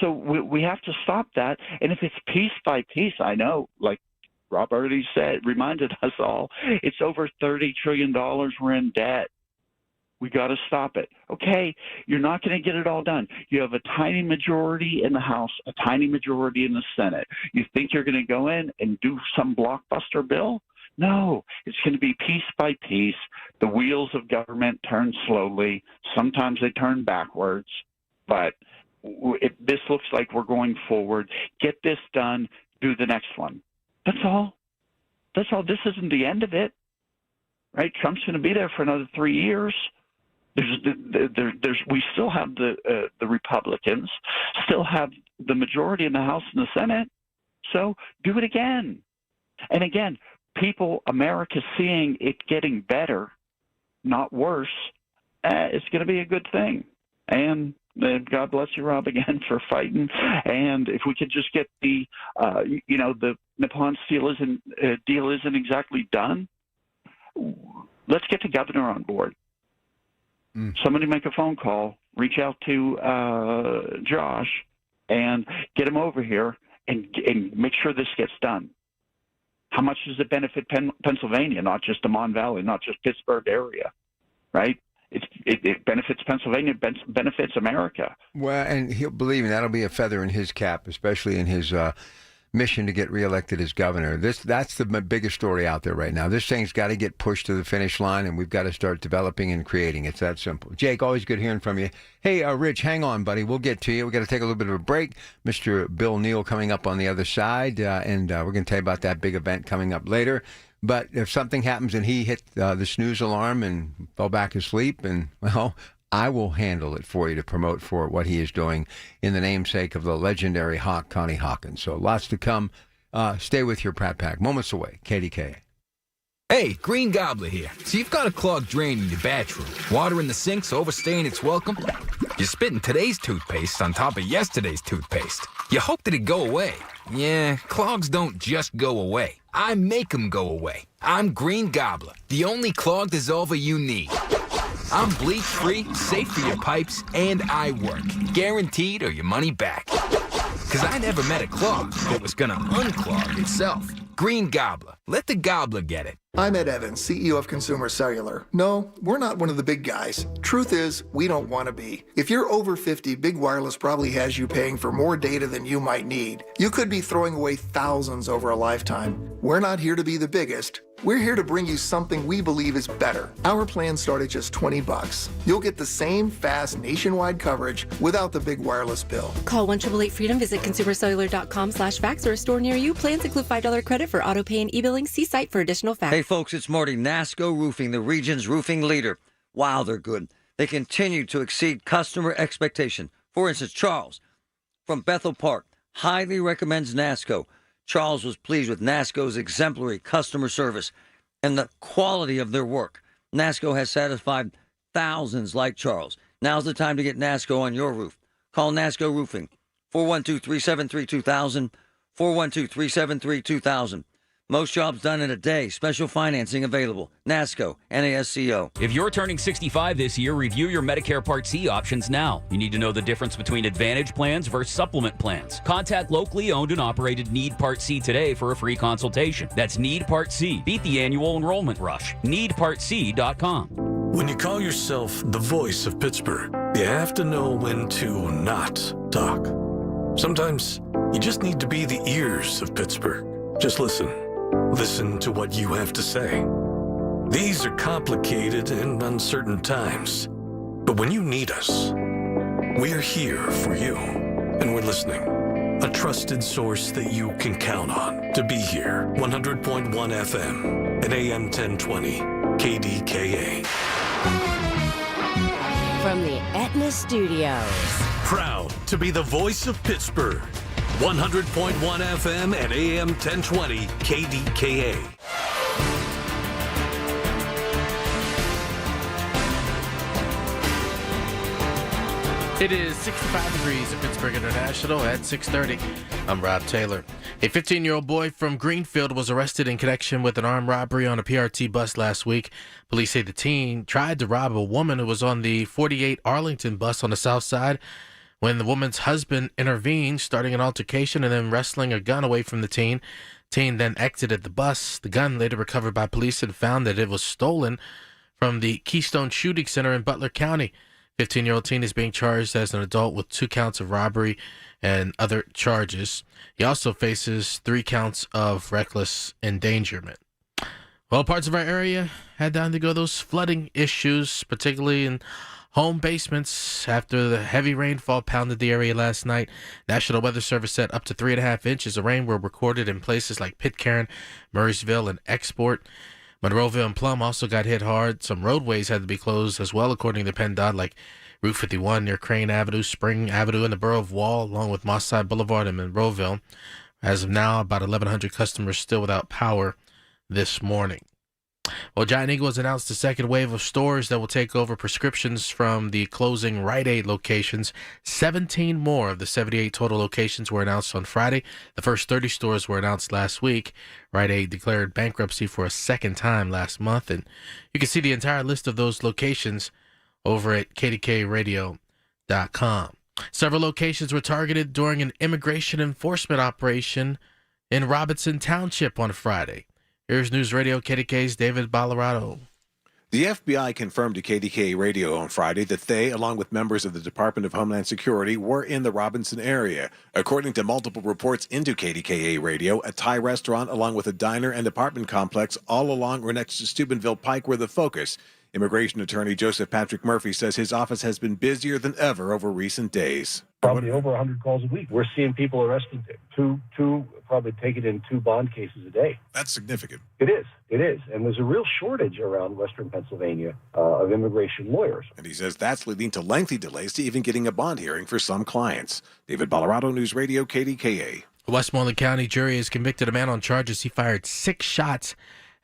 So we have to stop that. And if it's piece by piece, I know, like Rob already said, reminded us all, it's over $30 trillion we're in debt. We got to stop it. Okay, you're not going to get it all done. You have a tiny majority in the House, a tiny majority in the Senate. You think you're going to go in and do some blockbuster bill? No, it's going to be piece by piece. The wheels of government turn slowly. Sometimes they turn backwards. But this looks like we're going forward. Get this done. Do the next one. That's all. That's all. This isn't the end of it. Right? Trump's going to be there for another 3 years. We still have the Republicans, still have the majority in the House and the Senate. So do it again. And again, people, America seeing it getting better, not worse, it's going to be a good thing. And God bless you, Rob, again, for fighting. And if we could just get the Nippon Steel deal isn't exactly done, let's get the governor on board. Somebody make a phone call, reach out to Josh, and get him over here and make sure this gets done. How much does it benefit Pennsylvania, not just the Mon Valley, not just Pittsburgh area, right? It benefits Pennsylvania, benefits America. Well, and he'll believe me, that'll be a feather in his cap, especially in his mission to get reelected as governor. That's the biggest story out there right now. This thing's got to get pushed to the finish line, and we've got to start developing and creating. It's that simple. Jake, always good hearing from you. Hey, Rich, hang on, buddy. We'll get to you. We've got to take a little bit of a break. Mr. Bill Neal coming up on the other side, and we're going to tell you about that big event coming up later. But if something happens and he hit the snooze alarm and fell back asleep, and, well, I will handle it for you to promote for what he is doing in the namesake of the legendary Hawk, Connie Hawkins. So lots to come. Stay with your Pratt Pack. Moments away. KDKA. Hey, Green Gobbler here. So you've got a clogged drain in your bathroom. Water in the sink's overstaying its welcome. You're spitting today's toothpaste on top of yesterday's toothpaste. You hope that it go away. Yeah, clogs don't just go away. I make them go away. I'm Green Gobbler, the only clog dissolver you need. I'm bleach-free, safe for your pipes, and I work. Guaranteed or your money back. Because I never met a clog that was going to unclog itself. Green Gobbler. Let the gobbler get it. I'm Ed Evans, CEO of Consumer Cellular. No, we're not one of the big guys. Truth is, we don't want to be. If you're over 50, Big Wireless probably has you paying for more data than you might need. You could be throwing away thousands over a lifetime. We're not here to be the biggest. We're here to bring you something we believe is better. Our plans start at just $20. You'll get the same fast nationwide coverage without the big wireless bill. Call 1-888-FREEDOM, visit consumercellular.com/facts or a store near you. Plans include $5 credit for auto pay and e-billing. See site for additional facts. Hey folks, it's Marty. NASCO Roofing, the region's roofing leader. Wow, they're good. They continue to exceed customer expectation. For instance, Charles from Bethel Park highly recommends NASCO. Charles was pleased with NASCO's exemplary customer service and the quality of their work. NASCO has satisfied thousands like Charles. Now's the time to get NASCO on your roof. Call NASCO Roofing, 412-373-2000, 412-373-2000. Most jobs done in a day. Special financing available. NASCO, NASCO. If you're turning 65 this year, review your Medicare Part C options now. You need to know the difference between Advantage plans versus supplement plans. Contact locally owned and operated Need Part C today for a free consultation. That's Need Part C. Beat the annual enrollment rush. NeedPartC.com. When you call yourself the voice of Pittsburgh, you have to know when to not talk. Sometimes you just need to be the ears of Pittsburgh. Just listen. Listen to what you have to say. These are complicated and uncertain times. But when you need us, we're here for you. And we're listening. A trusted source that you can count on to be here. 100.1 FM and AM 1020 KDKA. From the Aetna Studios. Proud to be the voice of Pittsburgh. 100.1 FM and AM 1020 KDKA. It is 65 degrees at Pittsburgh International at 6:30. I'm Rob Taylor. A 15-year-old boy from Greenfield was arrested in connection with an armed robbery on a PRT bus last week. Police say the teen tried to rob a woman who was on the 48 Arlington bus on the south side when the woman's husband intervened, starting an altercation and then wrestling a gun away from the teen. Teen then exited the bus. The gun later recovered by police and found that it was stolen from the Keystone Shooting Center in Butler County. 15-year-old teen is being charged as an adult with 2 counts of robbery and other charges. He also faces 3 counts of reckless endangerment. Well, parts of our area had to undergo those flooding issues, particularly in home basements after the heavy rainfall pounded the area last night. National Weather Service said up to 3.5 inches of rain were recorded in places like Pitcairn, Murraysville, and Export. Monroeville and Plum also got hit hard. Some roadways had to be closed as well, according to PennDOT, like Route 51 near Crane Avenue, Spring Avenue, and the Borough of Wall, along with Moss-Side Boulevard and Monroeville. As of now, about 1,100 customers still without power this morning. Well, Giant Eagle has announced a second wave of stores that will take over prescriptions from the closing Rite Aid locations. 17 more of the 78 total locations were announced on Friday. The first 30 stores were announced last week. Rite Aid declared bankruptcy for a second time last month, and you can see the entire list of those locations over at KDKA-Radio.com. Several locations were targeted during an immigration enforcement operation in Robinson Township on Friday. Here's News Radio KDK's David Ballarado. The FBI confirmed to KDKA Radio on Friday that they, along with members of the Department of Homeland Security, were in the Robinson area. According to multiple reports into KDKA Radio, a Thai restaurant along with a diner and apartment complex all along or next to Steubenville Pike were the focus. Immigration attorney Joseph Patrick Murphy says his office has been busier than ever over recent days. Probably over 100 calls a week. We're seeing people arrested, two probably taken in 2 bond cases a day. That's significant. It is. And there's a real shortage around Western Pennsylvania of immigration lawyers. And he says that's leading to lengthy delays to even getting a bond hearing for some clients. David Ballarado, News Radio, KDKA. A Westmoreland County jury has convicted a man on charges he fired 6 shots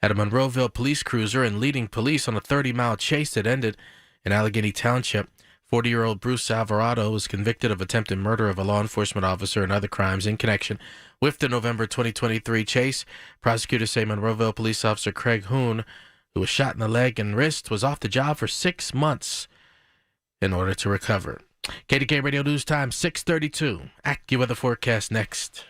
at a Monroeville police cruiser and leading police on a 30-mile chase that ended in Allegheny Township. 40-year-old Bruce Alvarado was convicted of attempted murder of a law enforcement officer and other crimes in connection with the November 2023 chase. Prosecutors say Monroeville police officer Craig Hoon, who was shot in the leg and wrist, was off the job for 6 months in order to recover. KDK Radio News Time, 6:32. AccuWeather forecast next.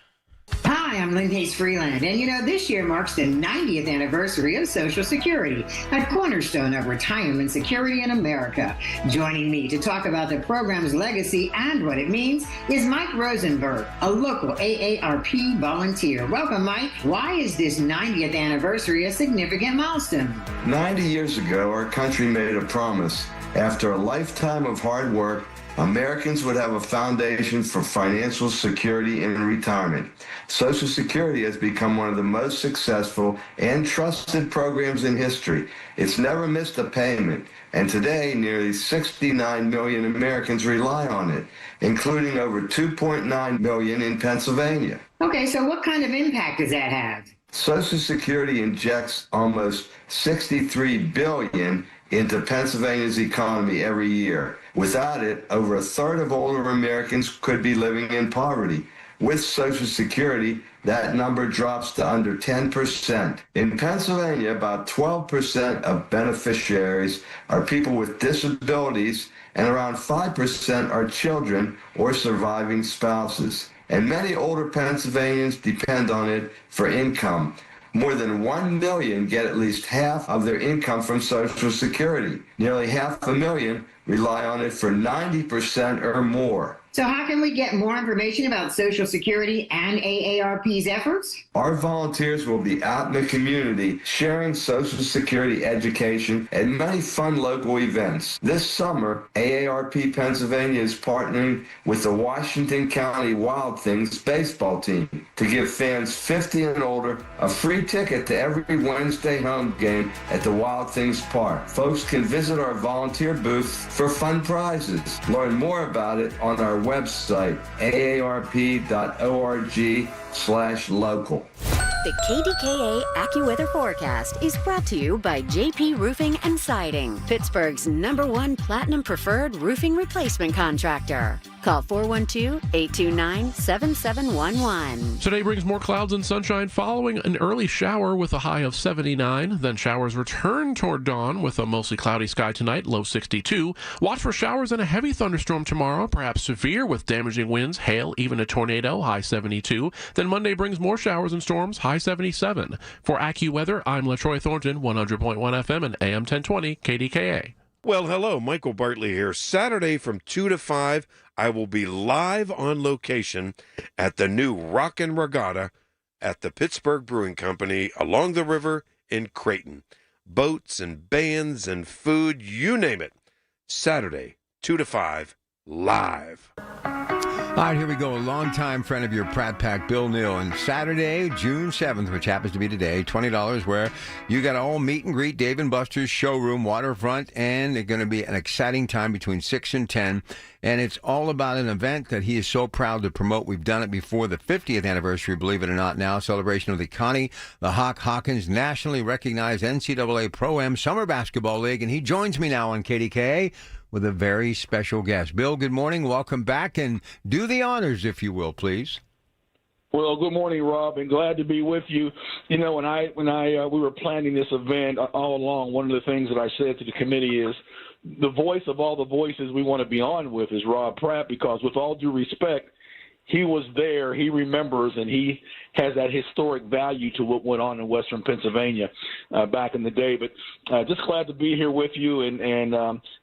Hi, I'm Lynn Hayes Freeland, and this year marks the 90th anniversary of Social Security, a cornerstone of retirement security in America. Joining me to talk about the program's legacy and what it means is Mike Rosenberg, a local AARP volunteer. Welcome, Mike. Why is this 90th anniversary a significant milestone? 90 years ago, our country made a promise. After a lifetime of hard work, Americans would have a foundation for financial security in retirement. Social Security has become one of the most successful and trusted programs in history. It's never missed a payment, and today nearly 69 million Americans rely on it, including over 2.9 million in Pennsylvania. Okay, so what kind of impact does that have? Social Security injects almost $63 billion into Pennsylvania's economy every year. Without it, over a third of older Americans could be living in poverty. With Social Security, that number drops to under 10%. In Pennsylvania, about 12% of beneficiaries are people with disabilities, and around 5% are children or surviving spouses. And many older Pennsylvanians depend on it for income. More than 1 million get at least half of their income from Social Security. Nearly 500,000 rely on it for 90% or more. So how can we get more information about Social Security and AARP's efforts? Our volunteers will be out in the community sharing Social Security education at many fun local events. This summer, AARP Pennsylvania is partnering with the Washington County Wild Things baseball team to give fans 50 and older a free ticket to every Wednesday home game at the Wild Things Park. Folks can visit our volunteer booth for fun prizes. Learn more about it on our website, aarp.org/local. The KDKA AccuWeather forecast is brought to you by JP Roofing and Siding, Pittsburgh's #1 Platinum Preferred Roofing Replacement Contractor. Call 412-829-7711. Today brings more clouds and sunshine following an early shower with a high of 79. Then showers return toward dawn with a mostly cloudy sky tonight, low 62. Watch for showers and a heavy thunderstorm tomorrow, perhaps severe with damaging winds, hail, even a tornado, high 72. Then Monday brings more showers and storms, high 77. For AccuWeather, I'm LaTroy Thornton, 100.1 FM and AM 1020 KDKA. Well, hello, Michael Bartley here. Saturday from 2 to 5, I will be live on location at the new Rockin' Regatta at the Pittsburgh Brewing Company along the river in Creighton. Boats and bands and food, you name it. Saturday, 2 to 5, live. All right, here we go. A longtime friend of your Pratt Pack, Bill Neal. And Saturday, June 7th, which happens to be today, $20, where you got a whole meet and greet, Dave & Buster's showroom, waterfront, and it's going to be an exciting time between 6 and 10. And it's all about an event that he is so proud to promote. We've done it before the 50th anniversary, believe it or not now, celebration of the Connie the Hawk Hawkins nationally recognized NCAA Pro-Am Summer Basketball League. And he joins me now on KDKA with a very special guest. Bill, good morning. Welcome back, and do the honors, if you will, please. Well, good morning, Rob, and glad to be with you. You know, when we were planning this event all along, one of the things that I said to the committee is the voice of all the voices we want to be on with is Rob Pratt, because with all due respect, he was there, he remembers, and he has that historic value to what went on in Western Pennsylvania back in the day. But just glad to be here with you. And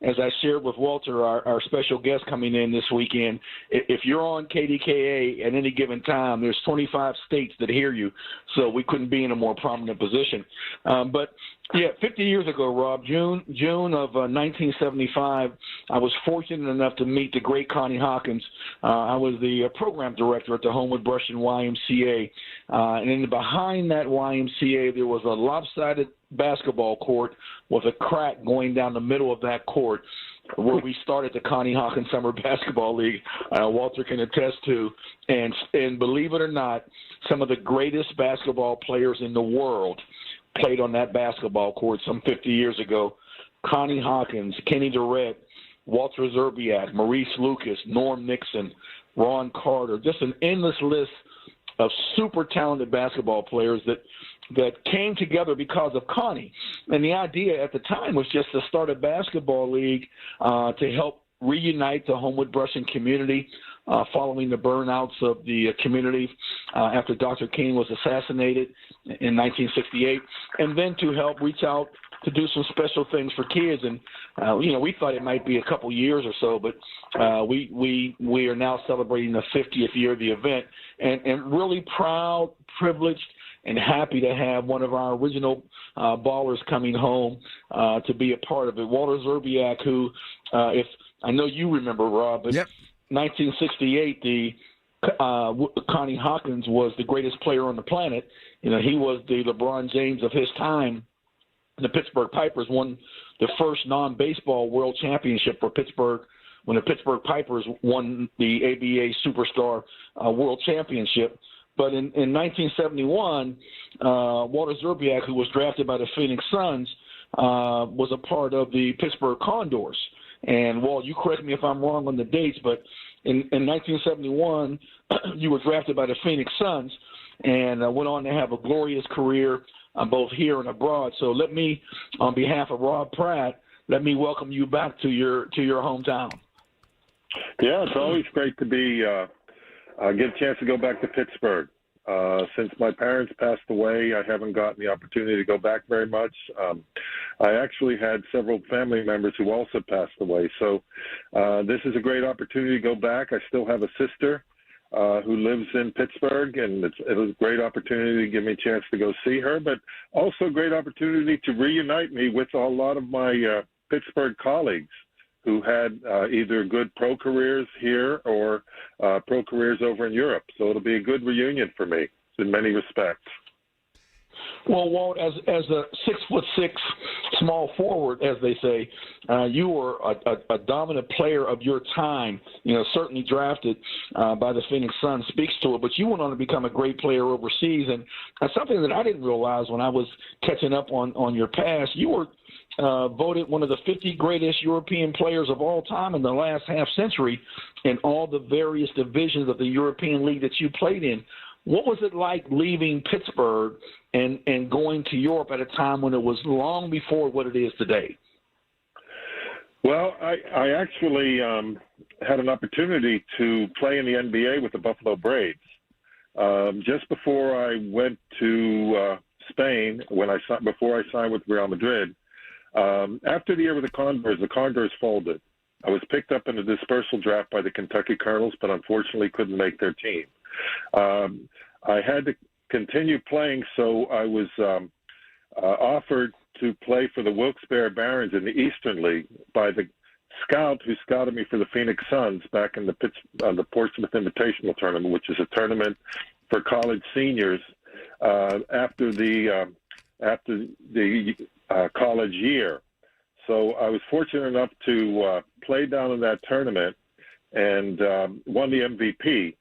as I shared with Walter, our special guest coming in this weekend, if you're on KDKA at any given time, there's 25 states that hear you, so we couldn't be in a more prominent position. But yeah, 50 years ago, Rob, June of 1975, I was fortunate enough to meet the great Connie Hawkins. I was the program director at the Homewood Brush and YMCA. And then behind that YMCA, there was a lopsided basketball court with a crack going down the middle of that court where we started the Connie Hawkins Summer Basketball League. Walter can attest to. And believe it or not, some of the greatest basketball players in the world played on that basketball court some 50 years ago. Connie Hawkins, Kenny Durrett, Walter Zerbiak, Maurice Lucas, Norm Nixon, Ron Carter, just an endless list of super talented basketball players that came together because of Connie. And the idea at the time was just to start a basketball league to help reunite the Homewood Brushing community following the burnouts of the community after Dr. King was assassinated in 1968, and then to help reach out to do some special things for kids. And, we thought it might be a couple years or so, but we are now celebrating the 50th year of the event, and really proud, privileged, and happy to have one of our original ballers coming home to be a part of it. Walter Zerbiak, who, if I know you remember, Rob, but 1968, the Connie Hawkins was the greatest player on the planet. You know, he was the LeBron James of his time. The Pittsburgh Pipers won the first non-baseball world championship for Pittsburgh when the Pittsburgh Pipers won the ABA Superstar World Championship. But in 1971, Walter Zerbiak, who was drafted by the Phoenix Suns, was a part of the Pittsburgh Condors. And, Walt, you correct me if I'm wrong on the dates, but in 1971, you were drafted by the Phoenix Suns and went on to have a glorious career both here and abroad. So let me, on behalf of Rob Pratt, let me welcome you back to your hometown. Yeah, it's always great to be get a chance to go back to Pittsburgh. Since my parents passed away, I haven't gotten the opportunity to go back very much. I actually had several family members who also passed away. So this is a great opportunity to go back. I still have a sister who lives in Pittsburgh, and it was a great opportunity to give me a chance to go see her, but also a great opportunity to reunite me with a lot of my Pittsburgh colleagues who had either good pro careers here or pro careers over in Europe. So it'll be a good reunion for me in many respects. Well, Walt, as a 6'6" small forward, as they say, you were a dominant player of your time. Certainly drafted by the Phoenix Suns speaks to it. But you went on to become a great player overseas, and that's something that I didn't realize when I was catching up on your past. You were voted one of the 50 greatest European players of all time in the last half century in all the various divisions of the European League that you played in. What was it like leaving Pittsburgh and going to Europe at a time when it was long before what it is today? Well, I actually had an opportunity to play in the NBA with the Buffalo Braves. Just before I went to Spain, before I signed with Real Madrid, after the year with the Condors folded. I was picked up in a dispersal draft by the Kentucky Colonels, but unfortunately couldn't make their team. I had to continue playing, so I was offered to play for the Wilkes-Barre Barons in the Eastern League by the scout who scouted me for the Phoenix Suns back in the Portsmouth Invitational Tournament, which is a tournament for college seniors after the college year. So I was fortunate enough to play down in that tournament and won the MVP.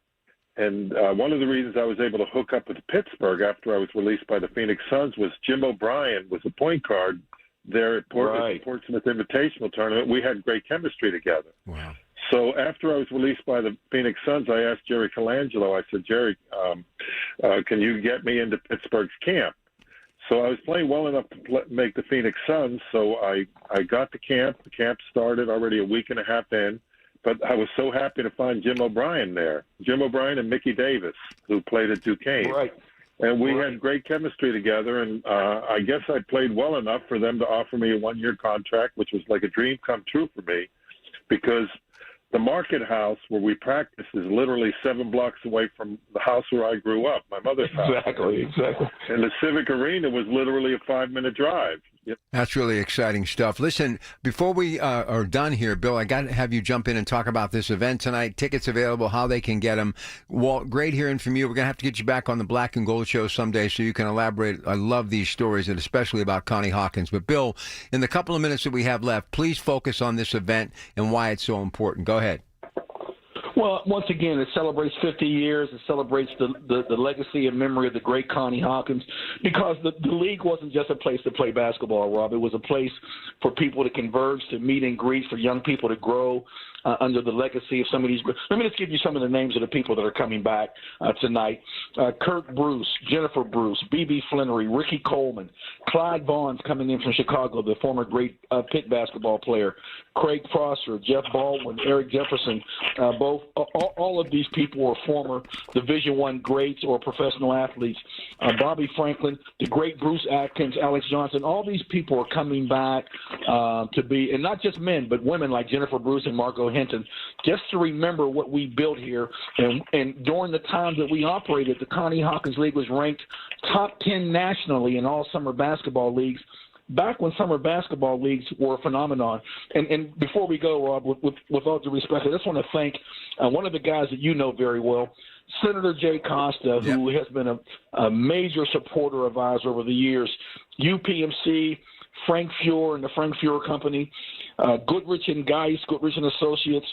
And one of the reasons I was able to hook up with Pittsburgh after I was released by the Phoenix Suns was Jim O'Brien was the point guard there at Portsmouth Invitational Tournament. We had great chemistry together. Wow. So after I was released by the Phoenix Suns, I asked Jerry Colangelo, I said, Jerry, can you get me into Pittsburgh's camp? So I was playing well enough to make the Phoenix Suns, so I got to camp. The camp started already a week and a half in, but I was so happy to find Jim O'Brien there. Jim O'Brien and Mickey Davis, who played at Duquesne. Right. And we had great chemistry together, and I guess I played well enough for them to offer me a one-year contract, which was like a dream come true for me, because the Market House where we practice is literally 7 blocks away from the house where I grew up, my mother's house. Exactly. And the Civic Arena was literally a 5-minute drive. That's really exciting stuff. Listen, before we are done here, Bill, I got to have you jump in and talk about this event tonight. Tickets available, how they can get them. Walt, great hearing from you. We're going to have to get you back on the Black and Gold show someday so you can elaborate. I love these stories, and especially about Connie Hawkins. But, Bill, in the couple of minutes that we have left, please focus on this event and why it's so important. Go ahead. Well, once again, it celebrates 50 years. It celebrates the legacy and memory of the great Connie Hawkins, because the league wasn't just a place to play basketball, Rob. It was a place for people to converge, to meet and greet, for young people to grow under the legacy of some of these. Let me just give you some of the names of the people that are coming back tonight. Kurt Bruce, Jennifer Bruce, B.B. Flannery, Ricky Coleman, Clyde Vaughn's coming in from Chicago, the former great Pitt basketball player, Craig Prosser, Jeff Baldwin, Eric Jefferson, all of these people are former Division I greats or professional athletes. Bobby Franklin, the great Bruce Atkins, Alex Johnson, all these people are coming back to be, and not just men, but women like Jennifer Bruce and Margot Hinton, just to remember what we built here. And during the time that we operated, the Connie Hawkins League was ranked top 10 nationally in all summer basketball leagues, back when summer basketball leagues were a phenomenon. And before we go, Rob, with all due respect, I just want to thank one of the guys that you know very well, Senator Jay Costa, who has been a major supporter of ours over the years, UPMC, Frank Fuhr and the Frank Fuhr Company, Goodrich and Geis, Goodrich and Associates,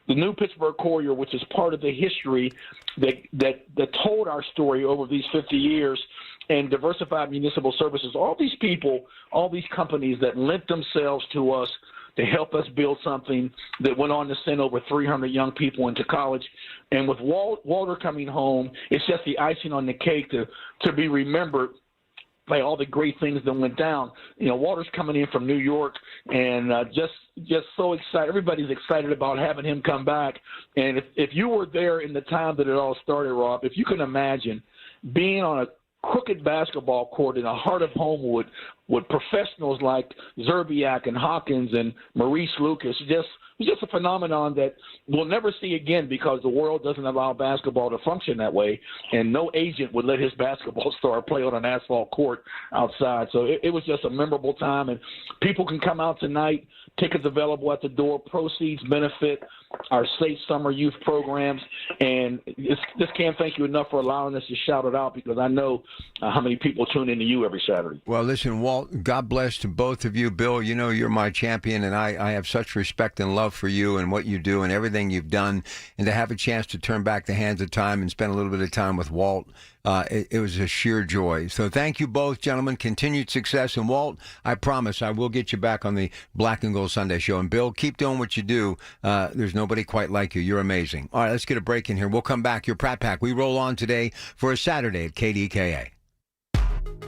the New Pittsburgh Courier, which is part of the history that told our story over these 50 years, and Diversified Municipal Services, all these people, all these companies that lent themselves to us to help us build something that went on to send over 300 young people into college. And with Walter coming home, it's just the icing on the cake to be remembered by all the great things that went down. You know, Walter's coming in from New York, and just so excited. Everybody's excited about having him come back. And if you were there in the time that it all started, Rob, if you can imagine being on a crooked basketball court in the heart of Homewood with professionals like Zerbiak and Hawkins and Maurice Lucas, it's just a phenomenon that we'll never see again, because the world doesn't allow basketball to function that way, and no agent would let his basketball star play on an asphalt court outside. So it was just a memorable time, and people can come out tonight. Tickets available at the door. Proceeds benefit our Safe Summer Youth programs. And just can't thank you enough for allowing us to shout it out, because I know how many people tune into you every Saturday. Well, listen, Walt, God bless to both of you. Bill, you know you're my champion, and I have such respect and love for you and what you do and everything you've done. And to have a chance to turn back the hands of time and spend a little bit of time with Walt, it was a sheer joy. So thank you both, gentlemen. Continued success. And Walt, I promise I will get you back on the Black and Gold Sunday show. And Bill, keep doing what you do. There's nobody quite like you. You're amazing. All right, let's get a break in here. We'll come back. Your Pratt Pack. We roll on today for a Saturday at KDKA.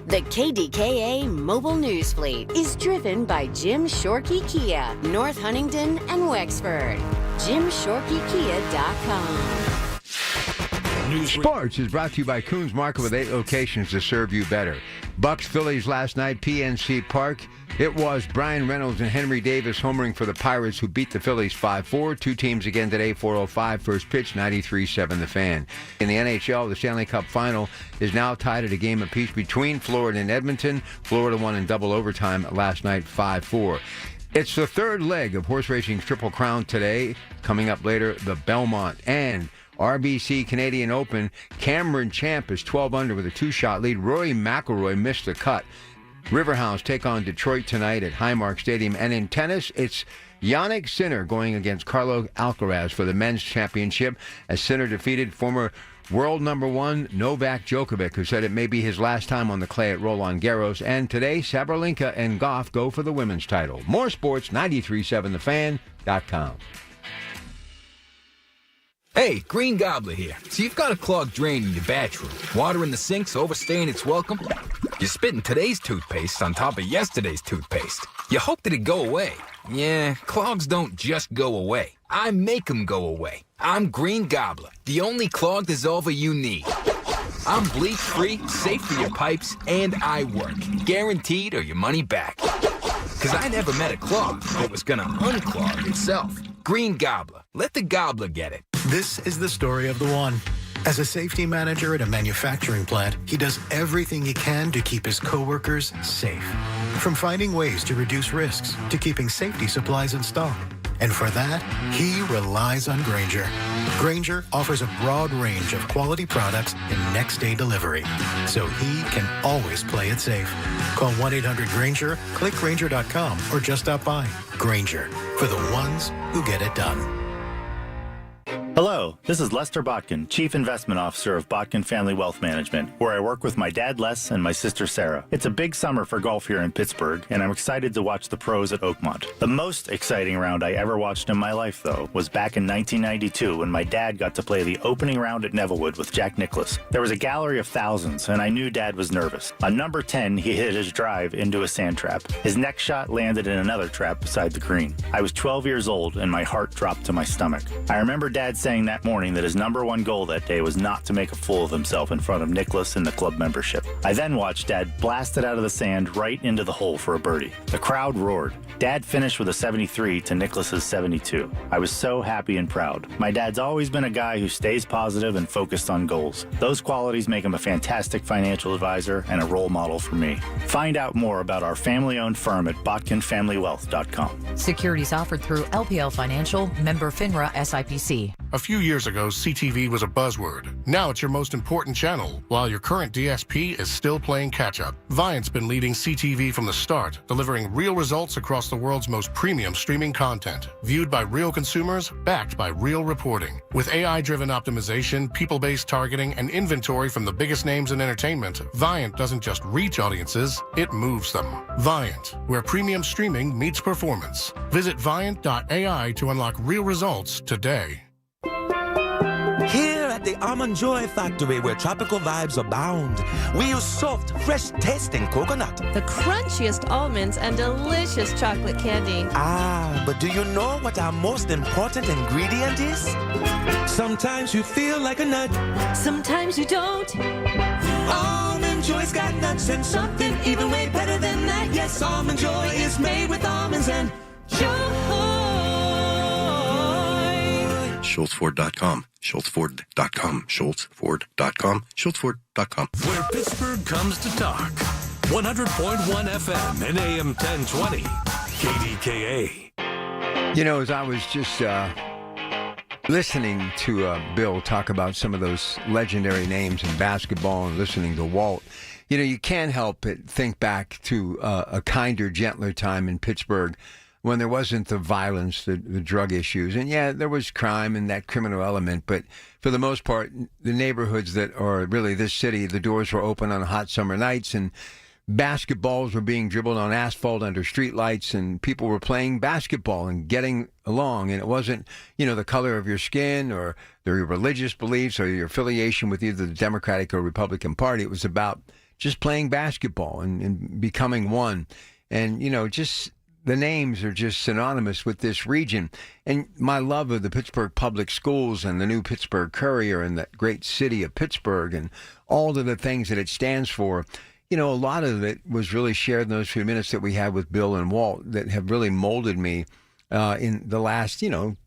The KDKA Mobile News Fleet is driven by Jim Shorkey Kia, North Huntington and Wexford. JimShorkeyKia.com. Sports is brought to you by Coons Market, with 8 locations to serve you better. Bucks Phillies last night, PNC Park. It was Brian Reynolds and Henry Davis homering for the Pirates, who beat the Phillies 5-4. Two teams again today, 4:05 first pitch, 93-7 the Fan. In the NHL, the Stanley Cup Final is now tied at a game apiece between Florida and Edmonton. Florida won in double overtime last night, 5-4. It's the third leg of horse racing's Triple Crown today. Coming up later, the Belmont and RBC Canadian Open. Cameron Champ is 12 under with a 2-shot lead. Rory McIlroy missed the cut. Riverhounds take on Detroit tonight at Highmark Stadium. And in tennis, it's Jannik Sinner going against Carlos Alcaraz for the men's championship, as Sinner defeated former world number 1 Novak Djokovic, who said it may be his last time on the clay at Roland Garros. And today, Sabalenka and Goff go for the women's title. More sports, 93.7thefan.com. Hey, Green Gobbler here. So you've got a clogged drain in your bathroom. Water in the sink's overstaying its welcome. You're spitting today's toothpaste on top of yesterday's toothpaste. You hope that it go away. Yeah, clogs don't just go away. I make them go away. I'm Green Gobbler, the only clog dissolver you need. I'm bleach-free, safe for your pipes, and I work. Guaranteed or your money back. Because I never met a clog that was gonna unclog itself. Green Gobbler. Let the gobbler get it. This is the story of the one. As a safety manager at a manufacturing plant, he does everything he can to keep his coworkers safe. From finding ways to reduce risks to keeping safety supplies in stock. And for that, he relies on Grainger. Grainger offers a broad range of quality products and next-day delivery, so he can always play it safe. Call 1-800-GRAINGER, click Grainger.com, or just stop by. Grainger, for the ones who get it done. Hello, this is Lester Botkin, Chief Investment Officer of Botkin Family Wealth Management, where I work with my dad Les and my sister Sarah. It's a big summer for golf here in Pittsburgh, and I'm excited to watch the pros at Oakmont. The most exciting round I ever watched in my life, though, was back in 1992 when my dad got to play the opening round at Nevillewood with Jack Nicklaus. There was a gallery of thousands, and I knew Dad was nervous. On number 10, he hit his drive into a sand trap. His next shot landed in another trap beside the green. I was 12 years old, and my heart dropped to my stomach. I remember Dad saying that morning that his number 1 goal that day was not to make a fool of himself in front of Nicklaus and the club membership. I then watched Dad blast it out of the sand right into the hole for a birdie. The crowd roared. Dad finished with a 73 to Nicklaus's 72. I was so happy and proud. My dad's always been a guy who stays positive and focused on goals. Those qualities make him a fantastic financial advisor and a role model for me. Find out more about our family-owned firm at BotkinFamilyWealth.com. Securities offered through LPL Financial, member FINRA SIPC. A few years ago, CTV was a buzzword. Now it's your most important channel, while your current DSP is still playing catch-up. Viant's been leading CTV from the start, delivering real results across the world's most premium streaming content, viewed by real consumers, backed by real reporting. With AI-driven optimization, people-based targeting, and inventory from the biggest names in entertainment, Viant doesn't just reach audiences, it moves them. Viant, where premium streaming meets performance. Visit Viant.ai to unlock real results today. Here at the Almond Joy Factory, where tropical vibes abound, we use soft, fresh-tasting coconut. The crunchiest almonds and delicious chocolate candy. Ah, but do you know what our most important ingredient is? Sometimes you feel like a nut. Sometimes you don't. Almond Joy's got nuts and something even way better than that. Yes, Almond Joy is made with almonds and joy. SchultzFord.com, SchultzFord.com, SchultzFord.com, SchultzFord.com. Where Pittsburgh comes to talk. 100.1 FM and AM 1020. KDKA. You know, as I was just listening to Bill talk about some of those legendary names in basketball and listening to Walt, you can't help but think back to a kinder, gentler time in Pittsburgh when there wasn't the violence, the drug issues. And yeah, there was crime and that criminal element, but for the most part, the neighborhoods that are really this city, the doors were open on hot summer nights and basketballs were being dribbled on asphalt under streetlights, and people were playing basketball and getting along. And it wasn't, the color of your skin or your religious beliefs or your affiliation with either the Democratic or Republican Party. It was about just playing basketball and becoming one. And, just the names are just synonymous with this region. And my love of the Pittsburgh Public Schools and the new Pittsburgh Courier and that great city of Pittsburgh and all of the things that it stands for, a lot of it was really shared in those few minutes that we had with Bill and Walt that have really molded me in the last,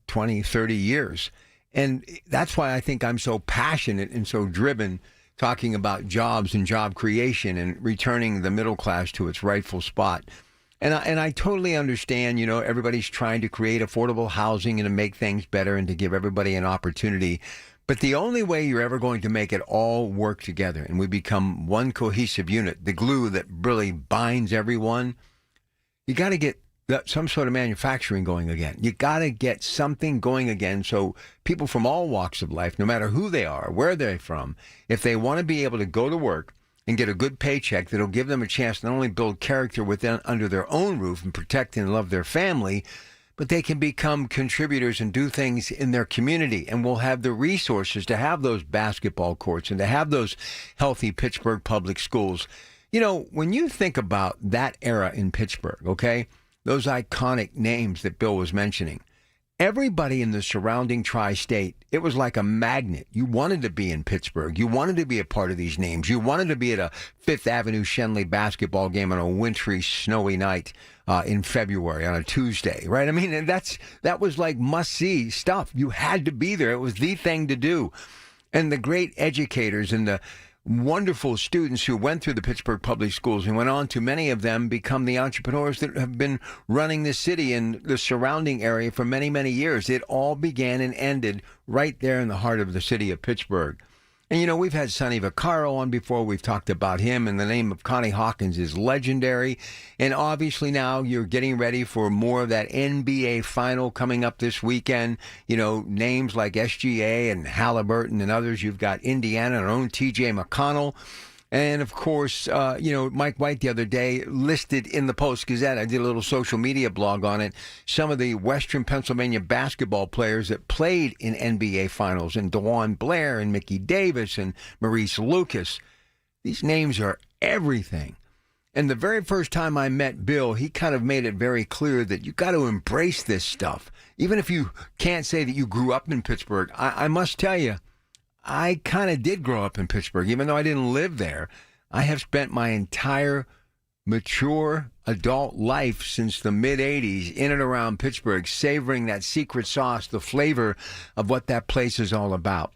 20, 30 years. And that's why I think I'm so passionate and so driven talking about jobs and job creation and returning the middle class to its rightful spot. And I totally understand, everybody's trying to create affordable housing and to make things better and to give everybody an opportunity. But the only way you're ever going to make it all work together and we become one cohesive unit, the glue that really binds everyone, you got to get some sort of manufacturing going again. You got to get something going again so people from all walks of life, no matter who they are, where they're from, if they want to be able to go to work and get a good paycheck that'll give them a chance to not only build character within under their own roof and protect and love their family, but they can become contributors and do things in their community, and will have the resources to have those basketball courts and to have those healthy Pittsburgh public schools. When you think about that era in Pittsburgh, okay, those iconic names that Bill was mentioning, everybody in the surrounding tri-state, it was like a magnet. You wanted to be in Pittsburgh. You wanted to be a part of these names. You wanted to be at a Fifth Avenue Shenley basketball game on a wintry, snowy night in February on a Tuesday, right? I mean, and that was like must-see stuff. You had to be there. It was the thing to do. And the great educators and the wonderful students who went through the Pittsburgh Public Schools and went on to, many of them, become the entrepreneurs that have been running the city and the surrounding area for many, many years. It all began and ended right there in the heart of the city of Pittsburgh. And, we've had Sonny Vaccaro on before. We've talked about him, and the name of Connie Hawkins is legendary. And obviously now you're getting ready for more of that NBA final coming up this weekend. Names like SGA and Halliburton and others. You've got Indiana, our own TJ McConnell. And, of course, Mike White the other day listed in the Post-Gazette, I did a little social media blog on it, some of the Western Pennsylvania basketball players that played in NBA Finals, and DeJuan Blair and Mickey Davis and Maurice Lucas. These names are everything. And the very first time I met Bill, he kind of made it very clear that you got to embrace this stuff. Even if you can't say that you grew up in Pittsburgh, I must tell you, I kind of did grow up in Pittsburgh, even though I didn't live there. I have spent my entire mature adult life since the mid-'80s in and around Pittsburgh, savoring that secret sauce, the flavor of what that place is all about.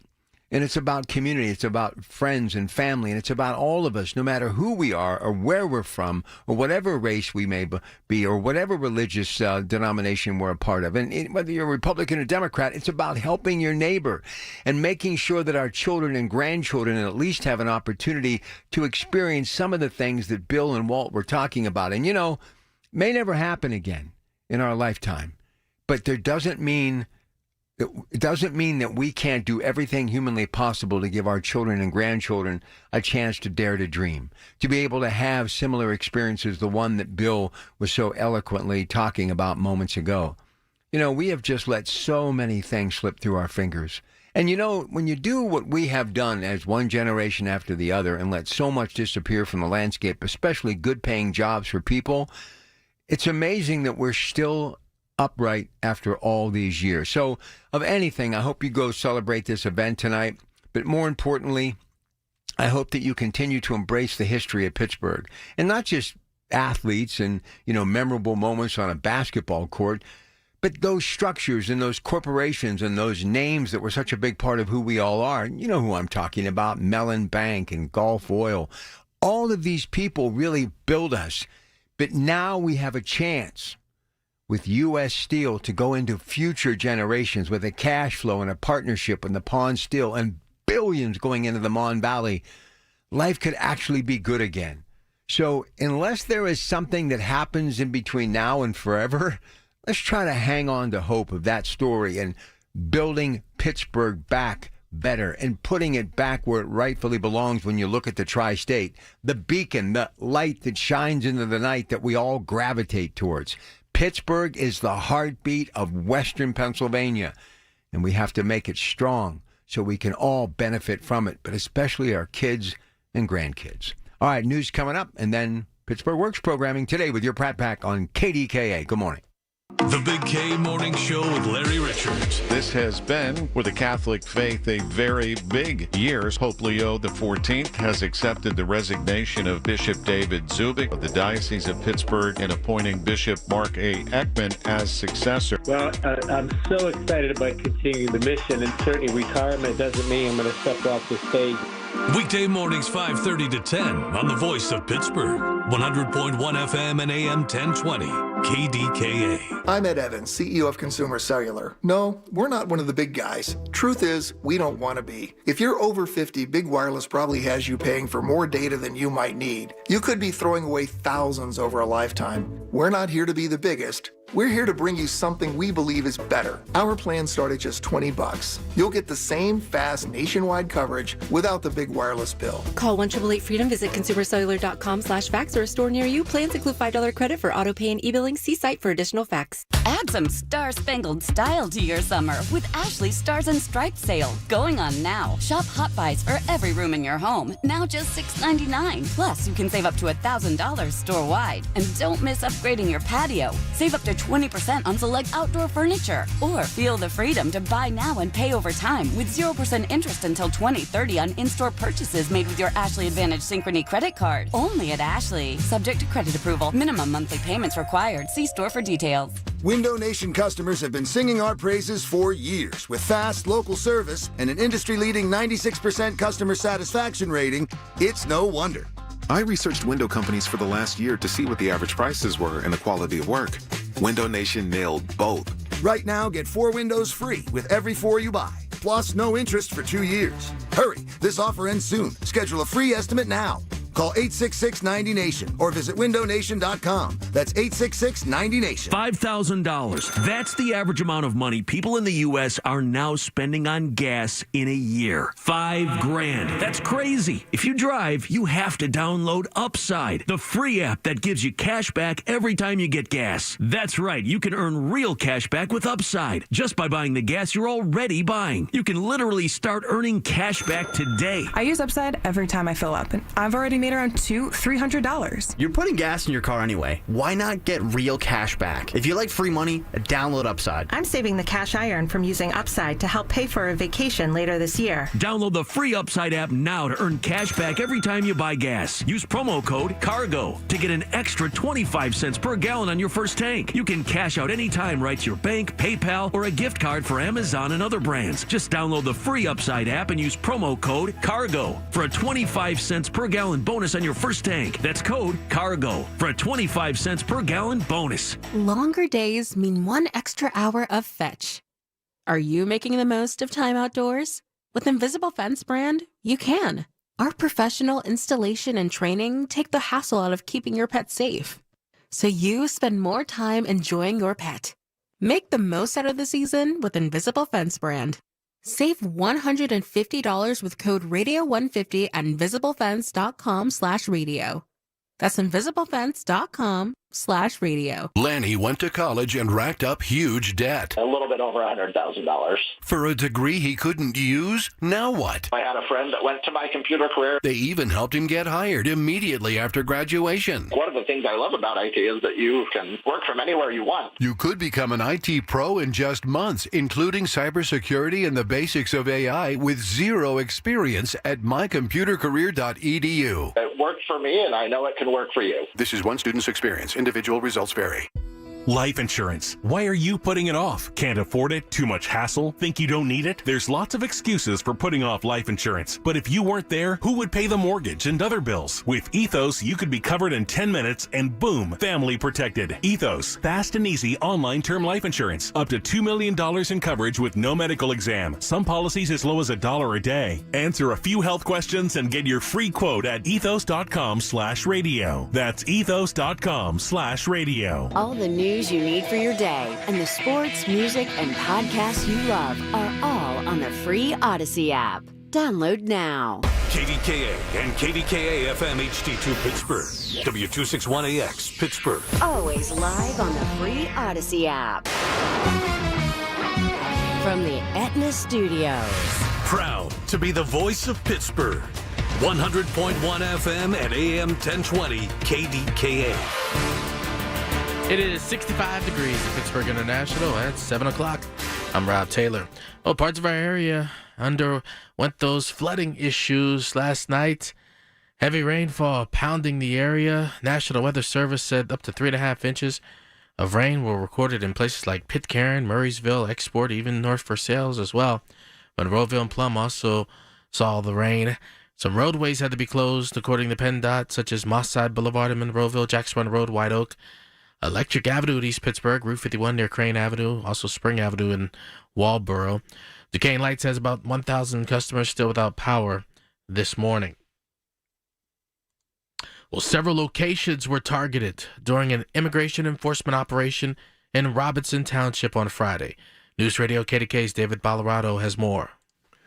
And it's about community, it's about friends and family, and it's about all of us, no matter who we are or where we're from or whatever race we may be or whatever religious denomination we're a part of. And whether you're a Republican or Democrat, it's about helping your neighbor and making sure that our children and grandchildren at least have an opportunity to experience some of the things that Bill and Walt were talking about. And, may never happen again in our lifetime, but it doesn't mean that we can't do everything humanly possible to give our children and grandchildren a chance to dare to dream, to be able to have similar experiences, the one that Bill was so eloquently talking about moments ago. We have just let so many things slip through our fingers. And when you do what we have done as one generation after the other and let so much disappear from the landscape, especially good paying jobs for people, it's amazing that we're still upright after all these years. So of anything, I hope you go celebrate this event tonight. But more importantly, I hope that you continue to embrace the history of Pittsburgh, and not just athletes and, memorable moments on a basketball court, but those structures and those corporations and those names that were such a big part of who we all are. You know who I'm talking about, Mellon Bank and Gulf Oil. All of these people really build us. But now we have a chance. with U.S. Steel to go into future generations with a cash flow and a partnership with Nippon Steel and billions going into the Mon Valley, life could actually be good again. So unless there is something that happens in between now and forever, let's try to hang on to hope of that story and building Pittsburgh back better and putting it back where it rightfully belongs when you look at the tri-state, the beacon, the light that shines into the night that we all gravitate towards. Pittsburgh is the heartbeat of Western Pennsylvania, and we have to make it strong so we can all benefit from it, but especially our kids and grandkids. All right, news coming up, and then Pittsburgh Works programming today with your Pratt Pack on KDKA. Good morning. The Big K Morning Show with Larry Richards. This has been, for the Catholic faith, a very big year. Pope Leo XIV has accepted the resignation of Bishop David Zubik of the Diocese of Pittsburgh and appointing Bishop Mark A. Ekman as successor. Well, I'm so excited about continuing the mission, and certainly retirement doesn't mean I'm going to step off the stage. Weekday mornings 5:30 to 10 on the Voice of Pittsburgh, 100.1 FM and AM 1020, KDKA. I'm Ed Evans, CEO of Consumer Cellular. No, we're not one of the big guys. Truth is, we don't want to be. If you're over 50, Big Wireless probably has you paying for more data than you might need. You could be throwing away thousands over a lifetime. We're not here to be the biggest. We're here to bring you something we believe is better. Our plans start at just $20. You'll get the same fast nationwide coverage without the big wireless bill. Call 1-888-FREEDOM, visit consumercellular.com/fax or a store near you. Plans include $5 credit for auto pay and e-billing. See site for additional facts. Add some star-spangled style to your summer with Ashley's Stars and Stripes sale going on now. Shop Hot Buys for every room in your home, now just $6.99. Plus, you can save up to $1,000 store-wide. And don't miss upgrading your patio. Save up to 20% on select outdoor furniture. Or feel the freedom to buy now and pay over time with 0% interest until 2030 on in-store purchases made with your Ashley Advantage Synchrony credit card. Only at Ashley. Subject to credit approval. Minimum monthly payments required. See store for details. Window Nation customers have been singing our praises for years. With fast local service and an industry-leading 96% customer satisfaction rating, it's no wonder. I researched window companies for the last year to see what the average prices were and the quality of work. Window Nation nailed both. Right now, get 4 windows free with every 4 you buy, plus no interest for 2 years. Hurry, this offer ends soon. Schedule a free estimate now. Call 866-90-NATION or visit windownation.com. That's 866-90-NATION. $5,000. That's the average amount of money people in the U.S. are now spending on gas in a year. $5,000. That's crazy. If you drive, you have to download Upside, the free app that gives you cash back every time you get gas. That's right. You can earn real cash back with Upside just by buying the gas you're already buying. You can literally start earning cash back today. I use Upside every time I fill up, and I've already made around $300. You're putting gas in your car anyway. Why not get real cash back? If you like free money, download Upside. I'm saving the cash I earn from using Upside to help pay for a vacation later this year. Download the free Upside app now to earn cash back every time you buy gas. Use promo code CARGO to get an extra 25 cents per gallon on your first tank. You can cash out anytime right to your bank, PayPal, or a gift card for Amazon and other brands. Just download the free Upside app and use promo code CARGO for a 25 cents per gallon bonus on your first tank. That's code CARGO for a 25 cents per gallon bonus. Longer days mean 1 extra hour of fetch. Are you making the most of time outdoors? With Invisible Fence brand, you can. Our professional installation and training take the hassle out of keeping your pet safe, so you spend more time enjoying your pet. Make the most out of the season with Invisible Fence brand. Save $150 with code radio150 at invisiblefence.com/radio. That's invisiblefence.com/radio. Lanny went to college and racked up huge debt. A little bit over $100,000. For a degree he couldn't use? Now what? I had a friend that went to my computer career. They even helped him get hired immediately after graduation. One of the things I love about IT is that you can work from anywhere you want. You could become an IT pro in just months, including cybersecurity and the basics of AI with zero experience at mycomputercareer.edu. It worked for me, and I know it can work for you. This is one student's experience. Individual results vary. Life insurance. Why are you putting it off? Can't afford it? Too much hassle? Think you don't need it? There's lots of excuses for putting off life insurance. But if you weren't there, who would pay the mortgage and other bills? With Ethos, you could be covered in 10 minutes and boom, family protected. Ethos, fast and easy online term life insurance. Up to $2 million in coverage with no medical exam. Some policies as low as $1 a day. Answer a few health questions and get your free quote at ethos.com/radio. That's ethos.com/radio. All the news you need for your day and the sports, music, and podcasts you love are all on the free Odyssey app. Download now. KDKA and KDKA-FM HD2 Pittsburgh. W261AX Pittsburgh. Always live on the free Odyssey app. From the Aetna Studios. Proud to be the voice of Pittsburgh. 100.1 FM and AM 1020 KDKA. It is 65 degrees at Pittsburgh International at 7 o'clock. I'm Rob Taylor. Well, parts of our area underwent those flooding issues last night. Heavy rainfall pounding the area. National Weather Service said up to 3.5 inches of rain were recorded in places like Pitcairn, Murraysville, Export, even North Versailles as well. Monroeville and Plum also saw the rain. Some roadways had to be closed, according to PennDOT, such as Mosside Boulevard in Monroeville, Jackson Run Road, White Oak, Electric Avenue at East Pittsburgh, Route 51 near Crane Avenue, also Spring Avenue in Walboro. Duquesne Lights has about 1,000 customers still without power this morning. Well, several locations were targeted during an immigration enforcement operation in Robinson Township on Friday. News Radio KDK's David Ballarado has more.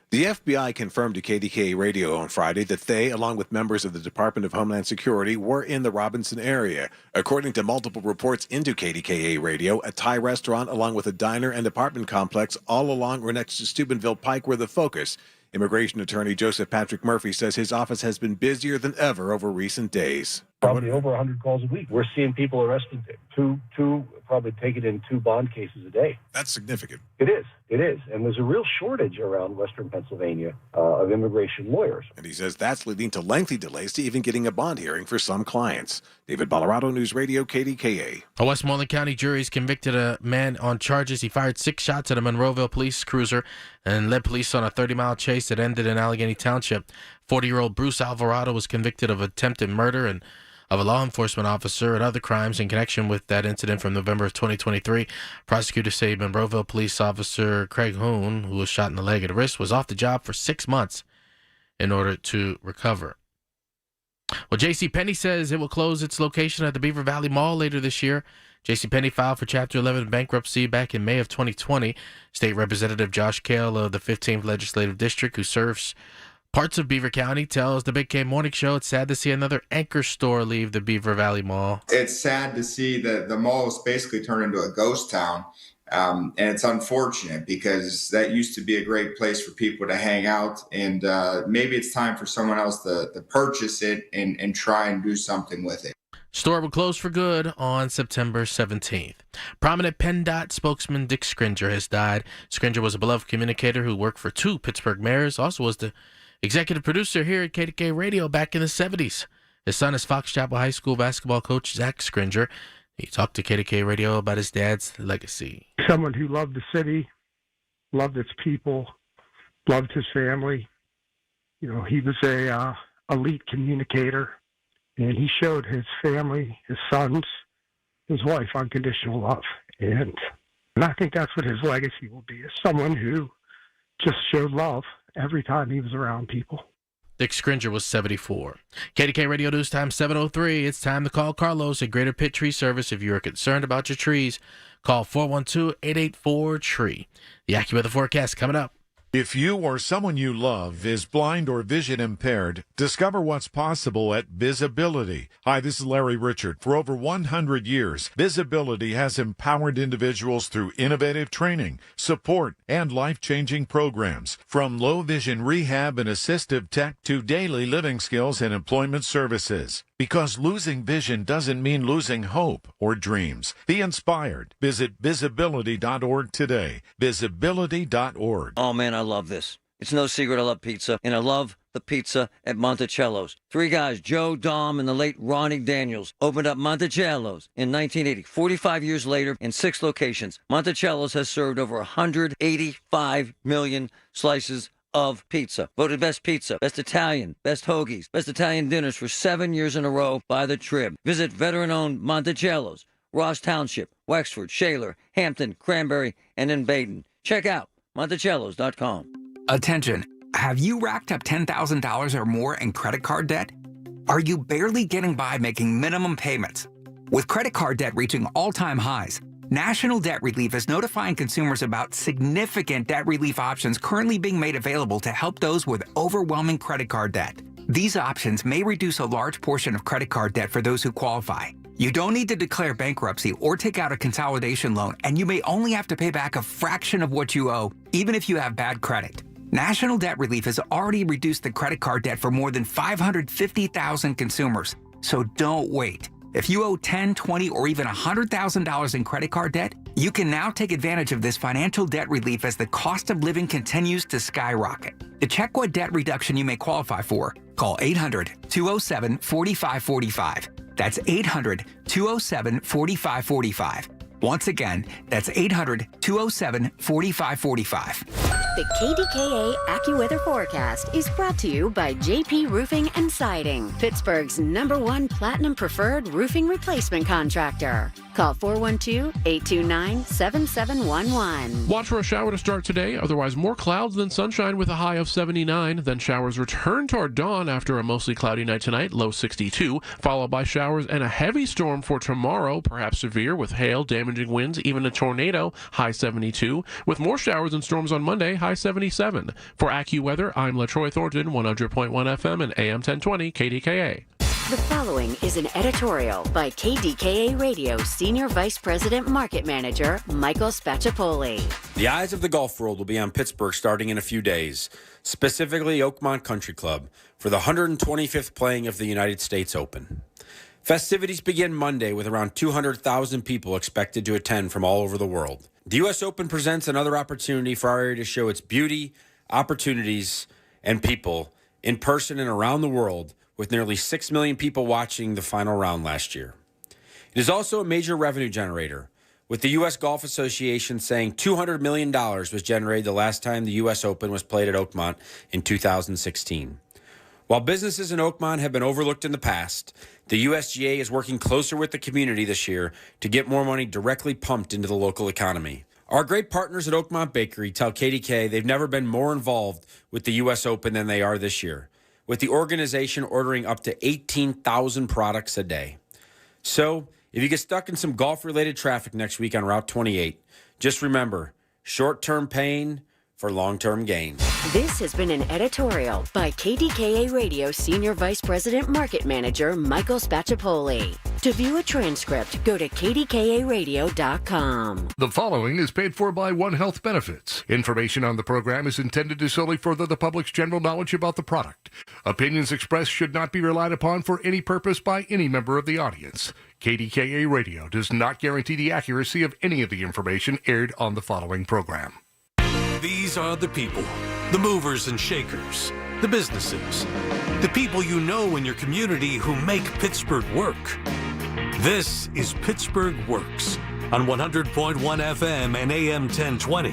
The FBI confirmed to KDKA Radio on Friday that they, along with members of the Department of Homeland Security, were in the Robinson area. According to multiple reports into KDKA Radio, a Thai restaurant along with a diner and apartment complex all along or next to Steubenville Pike were the focus. Immigration attorney Joseph Patrick Murphy says his office has been busier than ever over recent days. Probably over 100 calls a week. We're seeing people arrested, probably taken in 2 bond cases a day. That's significant. It is. And there's a real shortage around Western Pennsylvania of immigration lawyers. And he says that's leading to lengthy delays to even getting a bond hearing for some clients. David Ballarado, News Radio, KDKA. A Westmoreland County jury has convicted a man on charges. He fired 6 shots at a Monroeville police cruiser and led police on a 30-mile chase that ended in Allegheny Township. 40-year-old Bruce Alvarado was convicted of attempted murder and of a law enforcement officer and other crimes in connection with that incident from November of 2023. Prosecutors say Monroeville police officer Craig Hoon, who was shot in the leg and wrist, was off the job for 6 months in order to recover. Well, JCPenney says it will close its location at the Beaver Valley Mall later this year. JCPenney filed for Chapter 11 bankruptcy back in May of 2020. State Representative Josh Kale of the 15th Legislative District, who serves parts of Beaver County, tells the Big K Morning Show it's sad to see another anchor store leave the Beaver Valley Mall. It's sad to see that the mall has basically turned into a ghost town. And it's unfortunate because that used to be a great place for people to hang out. And maybe it's time for someone else to purchase it and try and do something with it. Store will close for good on September 17th. Prominent PennDOT spokesman Dick Scringer has died. Scringer was a beloved communicator who worked for 2 Pittsburgh mayors, also was the executive producer here at KDKA Radio back in the 70s. His son is Fox Chapel High School basketball coach Zach Scringer. He talked to KDKA Radio about his dad's legacy. Someone who loved the city, loved its people, loved his family. You know, he was a elite communicator, and he showed his family, his sons, his wife unconditional love. And I think that's what his legacy will be, is someone who just showed love every time he was around people. Dick Scringer was 74. KDK Radio News Time 7:03. It's time to call Carlos at Greater Pitt Tree Service. If you are concerned about your trees, call 412-884-TREE. The AccuWeather forecast coming up. If you or someone you love is blind or vision impaired, discover what's possible at Visibility. Hi, this is Larry Richard. For over 100 years, Visibility has empowered individuals through innovative training, support, and life-changing programs. From low vision rehab and assistive tech to daily living skills and employment services. Because losing vision doesn't mean losing hope or dreams. Be inspired. Visit visibility.org today. Visibility.org. Oh, man, I love this. It's no secret I love pizza, and I love the pizza at Monticello's. Three guys, Joe, Dom, and the late Ronnie Daniels, opened up Monticello's in 1980. 45 years later, in 6 locations, Monticello's has served over 185 million slices of pizza. Voted best pizza, best Italian, best hoagies, best Italian dinners for 7 years in a row by the Trib. Visit veteran-owned Monticello's, Ross Township, Wexford, Shaler, Hampton, Cranberry, and in Baden. Check out Monticellos.com. Attention. Have you racked up $10,000 or more in credit card debt? Are you barely getting by making minimum payments? With credit card debt reaching all-time highs, National Debt Relief is notifying consumers about significant debt relief options currently being made available to help those with overwhelming credit card debt. These options may reduce a large portion of credit card debt for those who qualify. You don't need to declare bankruptcy or take out a consolidation loan, and you may only have to pay back a fraction of what you owe, even if you have bad credit. National Debt Relief has already reduced the credit card debt for more than 550,000 consumers. So don't wait. If you owe $10,000, $20,000, or even $100,000 in credit card debt, you can now take advantage of this financial debt relief as the cost of living continues to skyrocket. To check what debt reduction you may qualify for, call 800-207-4545. That's 800-207-4545. Once again, that's 800-207-4545. The KDKA AccuWeather forecast is brought to you by JP Roofing and Siding, Pittsburgh's #1 Platinum Preferred Roofing Replacement Contractor. Call 412-829-7711. Watch for a shower to start today, otherwise more clouds than sunshine with a high of 79. Then showers return toward dawn after a mostly cloudy night tonight, low 62, followed by showers and a heavy storm for tomorrow, perhaps severe with hail, damaging winds, even a tornado, high 72, with more showers and storms on Monday, high 77. For AccuWeather, I'm LaTroy Thornton, 100.1 FM and AM 1020 KDKA. The following is an editorial by KDKA Radio Senior Vice President Market Manager Michael Spacciapoli. The eyes of the golf world will be on Pittsburgh starting in a few days, specifically Oakmont Country Club, for the 125th playing of the United States Open. Festivities begin Monday with around 200,000 people expected to attend from all over the world. The U.S. Open presents another opportunity for our area to show its beauty, opportunities, and people in person and around the world, with nearly 6 million people watching the final round last year. It is also a major revenue generator, with the U.S. Golf Association saying $200 million was generated the last time the U.S. Open was played at Oakmont in 2016. While businesses in Oakmont have been overlooked in the past, the USGA is working closer with the community this year to get more money directly pumped into the local economy. Our great partners at Oakmont Bakery tell KDK they've never been more involved with the U.S. Open than they are this year, with the organization ordering up to 18,000 products a day. So, if you get stuck in some golf-related traffic next week on Route 28, just remember, short-term pain for long-term gain. This has been an editorial by KDKA Radio Senior Vice President Market Manager Michael Spacciapoli. To view a transcript, go to kdkaradio.com. The following is paid for by One Health Benefits. Information on the program is intended to solely further the public's general knowledge about the product. Opinions expressed should not be relied upon for any purpose by any member of the audience. KDKA Radio does not guarantee the accuracy of any of the information aired on the following program. These are the people, the movers and shakers, the businesses, the people you know in your community who make Pittsburgh work. This is Pittsburgh Works on 100.1 FM and AM 1020.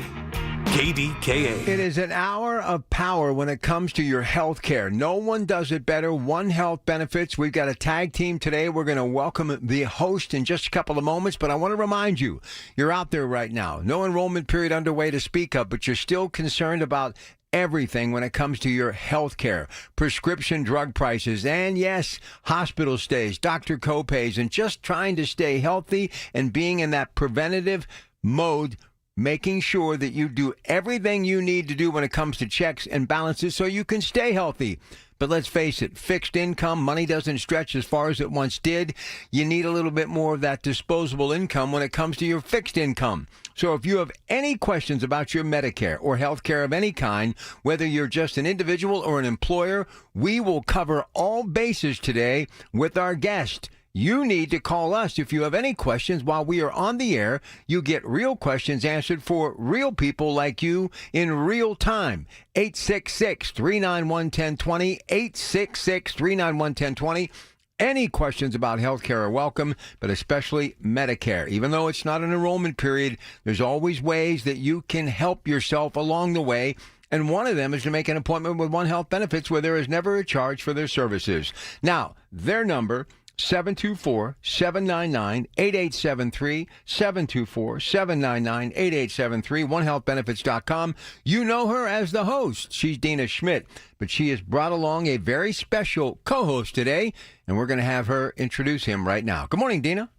KDKA. It is an hour of power when it comes to your health care. No one does it better. One Health Benefits. We've got a tag team today. We're going to welcome the host in just a couple of moments, but I want to remind you, you're out there right now. No enrollment period underway to speak of, but you're still concerned about everything when it comes to your health care, prescription drug prices, and yes, hospital stays, doctor copays, and just trying to stay healthy and being in that preventative mode, making sure that you do everything you need to do when it comes to checks and balances so you can stay healthy. But let's face it, fixed income, money doesn't stretch as far as it once did. You need a little bit more of that disposable income when it comes to your fixed income. So if you have any questions about your Medicare or health care of any kind, whether you're just an individual or an employer, we will cover all bases today with our guest. You need to call us if you have any questions while we are on the air. You get real questions answered for real people like you in real time. 866-391-1020, 866-391-1020. Any questions about healthcare are welcome, but especially Medicare. Even though it's not an enrollment period, there's always ways that you can help yourself along the way. And one of them is to make an appointment with One Health Benefits where there is never a charge for their services. Now, their number, 724-799-8873, 724-799-8873, onehealthbenefits.com. You know her as the host. She's Dina Schmidt, but she has brought along a very special co-host today, and we're going to have her introduce him right now. Good morning, Dina.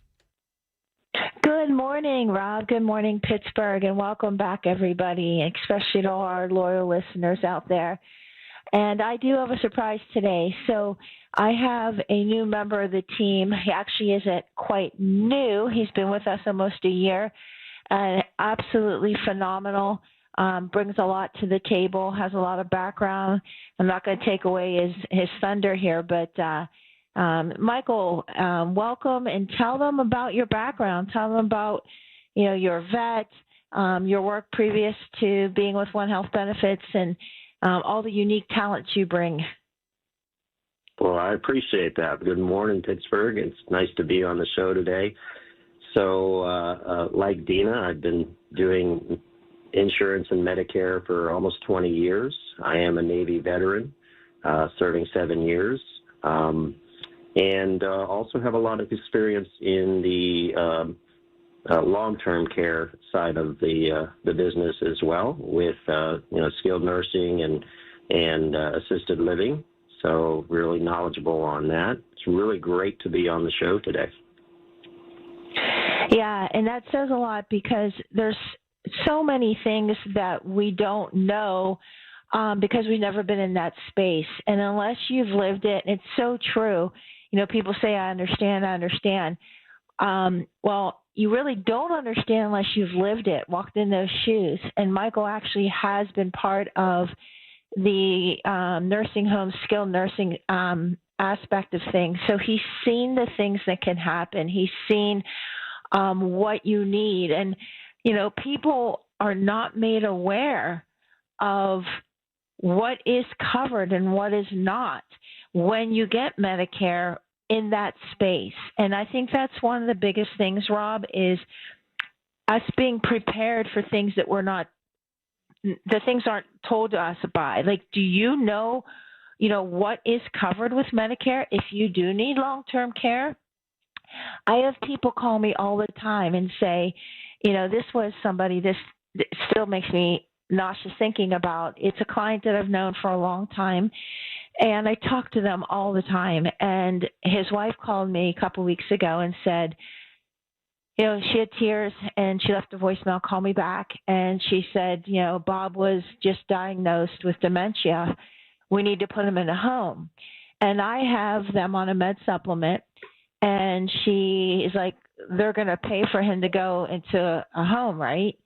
Good morning, Rob. Good morning, Pittsburgh, and welcome back, everybody, especially to all our loyal listeners out there. And I do have a surprise today. So I have a new member of the team. He actually isn't quite new. He's been with us almost a year. Absolutely phenomenal. Brings a lot to the table, has a lot of background. I'm not going to take away his thunder here, but Michael, welcome, and tell them about your background. Tell them about, your vet, your work previous to being with One Health Benefits, and all the unique talents you bring. Well, I appreciate that. Good morning, Pittsburgh. It's nice to be on the show today. So, like Dina, I've been doing insurance and Medicare for almost 20 years. I am a Navy veteran, serving 7 years, and also have a lot of experience in the long-term care side of the business as well, with skilled nursing and assisted living. So really knowledgeable on that. It's really great to be on the show today. Yeah, and that says a lot because there's so many things that we don't know because we've never been in that space. And unless you've lived it, it's so true. People say, I understand. Well, you really don't understand unless you've lived it, walked in those shoes. And Michael actually has been part of the nursing home, skilled nursing aspect of things. So he's seen the things that can happen. He's seen what you need. And, people are not made aware of what is covered and what is not when you get Medicare in that space. And I think that's one of the biggest things, Rob, is us being prepared for things that the things aren't told to us by. Like, do you know what is covered with Medicare if you do need long-term care? I have people call me all the time and say, this was somebody, this still makes me nauseous thinking about. It's a client that I've known for a long time, and I talk to them all the time. And his wife called me a couple weeks ago and said, she had tears, and she left a voicemail, call me back. And she said, Bob was just diagnosed with dementia. We need to put him in a home. And I have them on a med supplement. And she is like, they're going to pay for him to go into a home, right?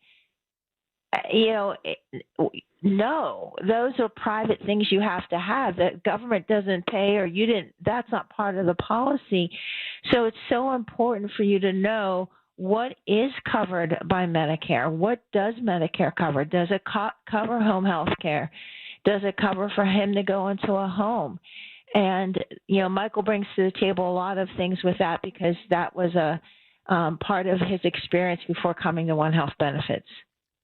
No, those are private things you have to have. The government doesn't pay, or you didn't. That's not part of the policy. So it's so important for you to know what is covered by Medicare. What does Medicare cover? Does it cover home health care? Does it cover for him to go into a home? And, Michael brings to the table a lot of things with that because that was a part of his experience before coming to One Health Benefits.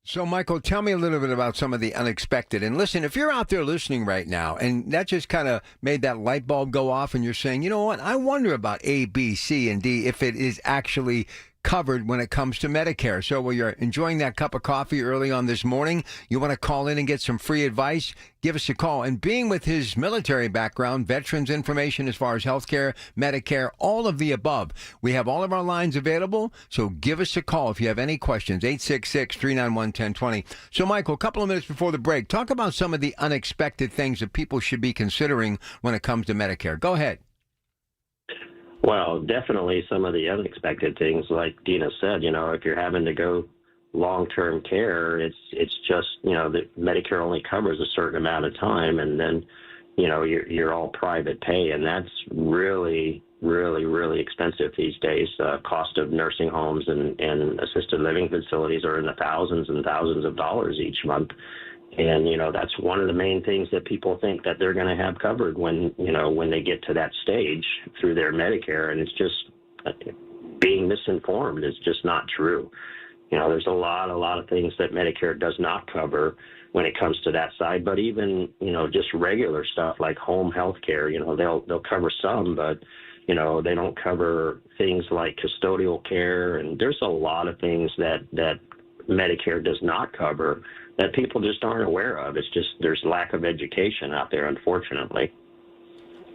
So, Michael, tell me a little bit about some of the unexpected. And listen, if you're out there listening right now and that just kind of made that light bulb go off and you're saying, you know what, I wonder about A, B, C, and D, if it is actually covered when it comes to Medicare. So while you're enjoying that cup of coffee early on this morning, you want to call in and get some free advice, give us a call. And being with his military background, veterans information as far as healthcare, Medicare, all of the above, we have all of our lines available. So give us a call if you have any questions, 866-391-1020. So, Michael, a couple of minutes before the break, talk about some of the unexpected things that people should be considering when it comes to Medicare. Go ahead. Well, definitely some of the unexpected things, like Dina said, if you're having to go long-term care, it's just, that Medicare only covers a certain amount of time, and then, you're all private pay, and that's really really, really expensive these days. Cost of nursing homes and assisted living facilities are in the thousands and thousands of dollars each month. And, that's one of the main things that people think that they're going to have covered when they get to that stage through their Medicare. And it's just being misinformed is just not true. There's a lot of things that Medicare does not cover when it comes to that side. But even, just regular stuff like home health care, they'll cover some, but, they don't cover things like custodial care. And there's a lot of things that Medicare does not cover that people just aren't aware of. It's just there's lack of education out there, unfortunately.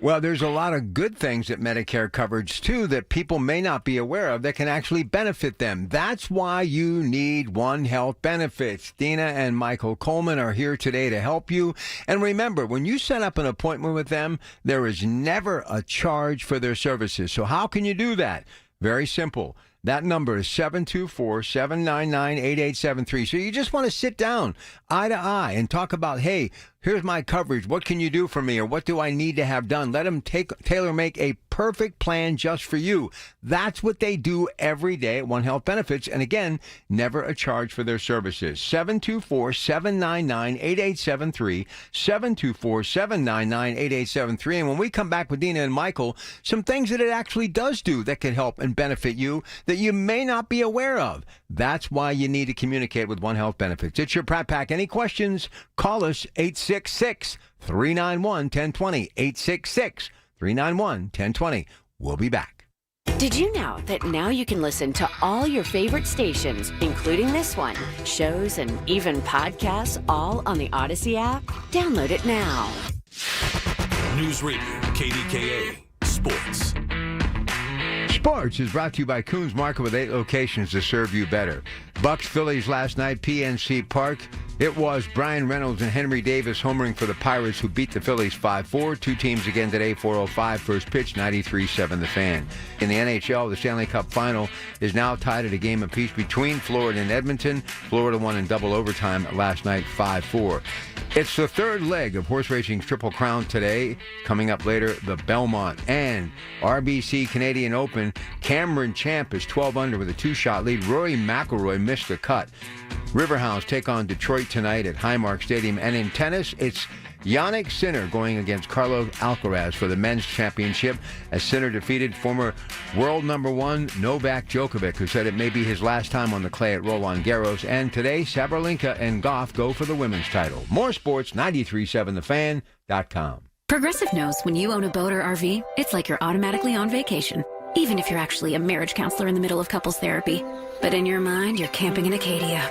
Well, there's a lot of good things that Medicare covers, too, that people may not be aware of that can actually benefit them. That's why you need One Health Benefits. Dina and Michael Coleman are here today to help you. And remember, when you set up an appointment with them, there is never a charge for their services. So how can you do that? Very simple. That number is 724-799-8873. So you just want to sit down eye to eye and talk about, hey, here's my coverage. What can you do for me? Or what do I need to have done? Let them tailor-make a perfect plan just for you. That's what they do every day at One Health Benefits. And again, never a charge for their services. 724-799-8873. 724-799-8873. And when we come back with Dina and Michael, some things that it actually does do that can help and benefit you that you may not be aware of. That's why you need to communicate with One Health Benefits. It's your Pratt Pack. Any questions? Call us 866-391-1020. 866-391-1020. We'll be back. Did you know that now you can listen to all your favorite stations, including this one, shows, and even podcasts, all on the Odyssey app? Download it now. News Radio, KDKA, Sports. Sports is brought to you by Coons Market with 8 locations to serve you better. Bucks Phillies last night, PNC Park. It was Brian Reynolds and Henry Davis homering for the Pirates, who beat the Phillies 5-4. Two teams again today, 4:05 first pitch, 93-7 the Fan. In the NHL, the Stanley Cup Final is now tied at a game apiece between Florida and Edmonton. Florida won in double overtime last night, 5-4. It's the third leg of horse racing's Triple Crown today. Coming up later, the Belmont and RBC Canadian Open. Cameron Champ is 12 under with a 2-shot lead. Rory McIlroy missed the cut. Riverhounds take on Detroit tonight at Highmark Stadium. And in tennis, it's Jannik Sinner going against Carlos Alcaraz for the men's championship, as Sinner defeated former world number 1 Novak Djokovic, who said it may be his last time on the clay at Roland Garros. And today, Sabalenka and Goff go for the women's title. More sports, 937thefan.com. Progressive knows when you own a boat or RV, it's like you're automatically on vacation, even if you're actually a marriage counselor in the middle of couples therapy. But in your mind, you're camping in Acadia,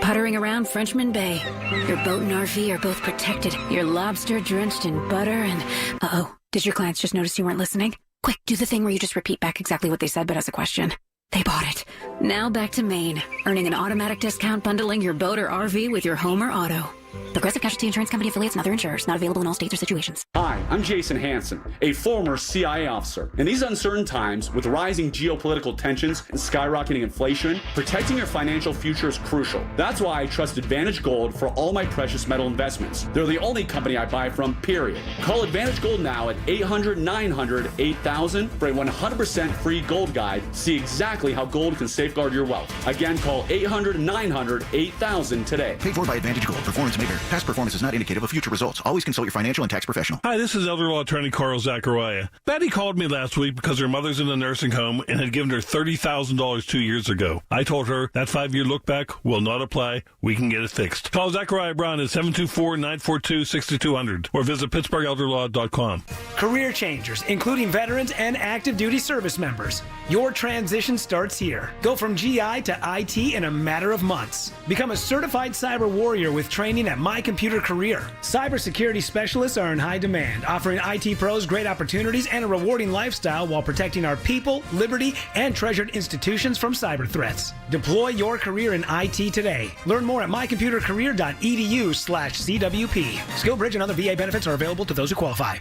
puttering around Frenchman Bay. Your boat and RV are both protected. You're lobster drenched in butter and... Uh-oh, did your clients just notice you weren't listening? Quick, do the thing where you just repeat back exactly what they said, but as a question. They bought it. Now back to Maine, earning an automatic discount bundling your boat or RV with your home or auto. Progressive Casualty Insurance Company affiliates and other insurers. Not available in all states or situations. Hi, I'm Jason Hansen, a former CIA officer. In these uncertain times, with rising geopolitical tensions and skyrocketing inflation, protecting your financial future is crucial. That's why I trust Advantage Gold for all my precious metal investments. They're the only company I buy from, period. Call Advantage Gold now at 800-900-8000 for a 100% free gold guide. See exactly how gold can safeguard your wealth. Again, call 800-900-8000 today. Paid for by Advantage Gold. Performance maker. Past performance is not indicative of future results. Always consult your financial and tax professional. Hi, this is elder law attorney Carl Zachariah. Betty called me last week because her mother's in a nursing home and had given her $30,000 2 years ago. I told her that 5-year look back will not apply. We can get it fixed. Call Zachariah Brown at 724-942-6200 or visit PittsburghElderLaw.com. Career changers, including veterans and active duty service members. Your transition starts here. Go from GI to IT in a matter of months. Become a certified cyber warrior with training at My Computer Career. Cybersecurity specialists are in high demand, offering IT pros great opportunities and a rewarding lifestyle while protecting our people, liberty, and treasured institutions from cyber threats. Deploy your career in IT today. Learn more at mycomputercareer.edu/CWP. SkillBridge and other VA benefits are available to those who qualify.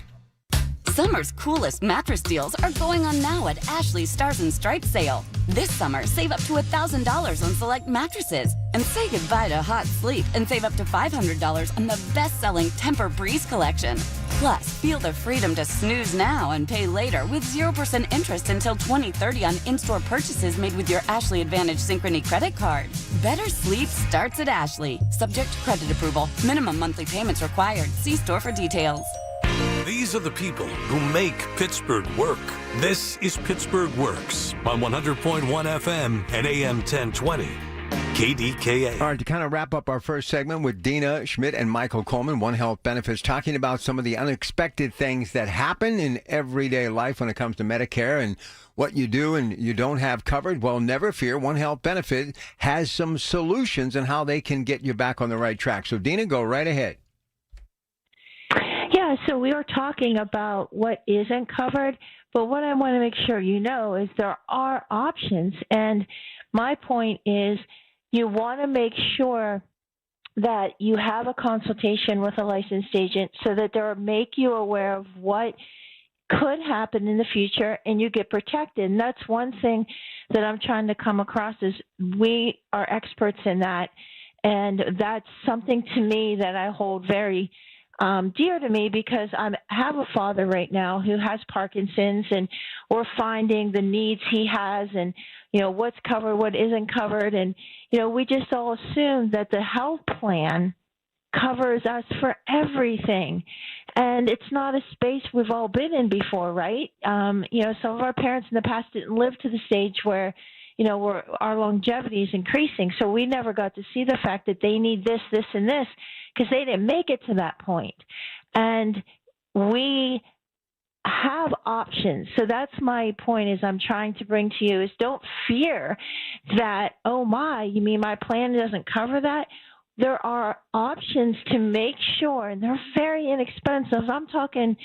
Summer's coolest mattress deals are going on now at Ashley's Stars and Stripes sale. This summer, save up to $1,000 on select mattresses. And say goodbye to hot sleep and save up to $500 on the best-selling Tempur-Breeze collection. Plus, feel the freedom to snooze now and pay later with 0% interest until 2030 on in-store purchases made with your Ashley Advantage Synchrony credit card. Better sleep starts at Ashley. Subject to credit approval. Minimum monthly payments required. See store for details. These are the people who make Pittsburgh work. This is Pittsburgh Works on 100.1 FM and AM 1020. KDKA. All right, to kind of wrap up our first segment with Dina Schmidt and Michael Coleman, One Health Benefits, talking about some of the unexpected things that happen in everyday life when it comes to Medicare and what you do and you don't have covered. Well, never fear. One Health Benefit has some solutions and how they can get you back on the right track. So, Dina, go right ahead. Yeah, so we were talking about what isn't covered, but what I want to make sure you know is there are options. And my point is you want to make sure that you have a consultation with a licensed agent so that they'll make you aware of what could happen in the future and you get protected. And that's one thing that I'm trying to come across is we are experts in that. And that's something to me that I hold very dear to me because I have a father right now who has Parkinson's, and we're finding the needs he has and, you know, what's covered, what isn't covered. And, you know, we just all assume that the health plan covers us for everything. And it's not a space we've all been in before, right? You know, some of our parents in the past didn't live to the stage where, you know, our longevity is increasing. So we never got to see the fact that they need this, this, and this because they didn't make it to that point. And we have options. So that's my point is I'm trying to bring to you is don't fear that, oh my, you mean my plan doesn't cover that? There are options to make sure, and they're very inexpensive. I'm talking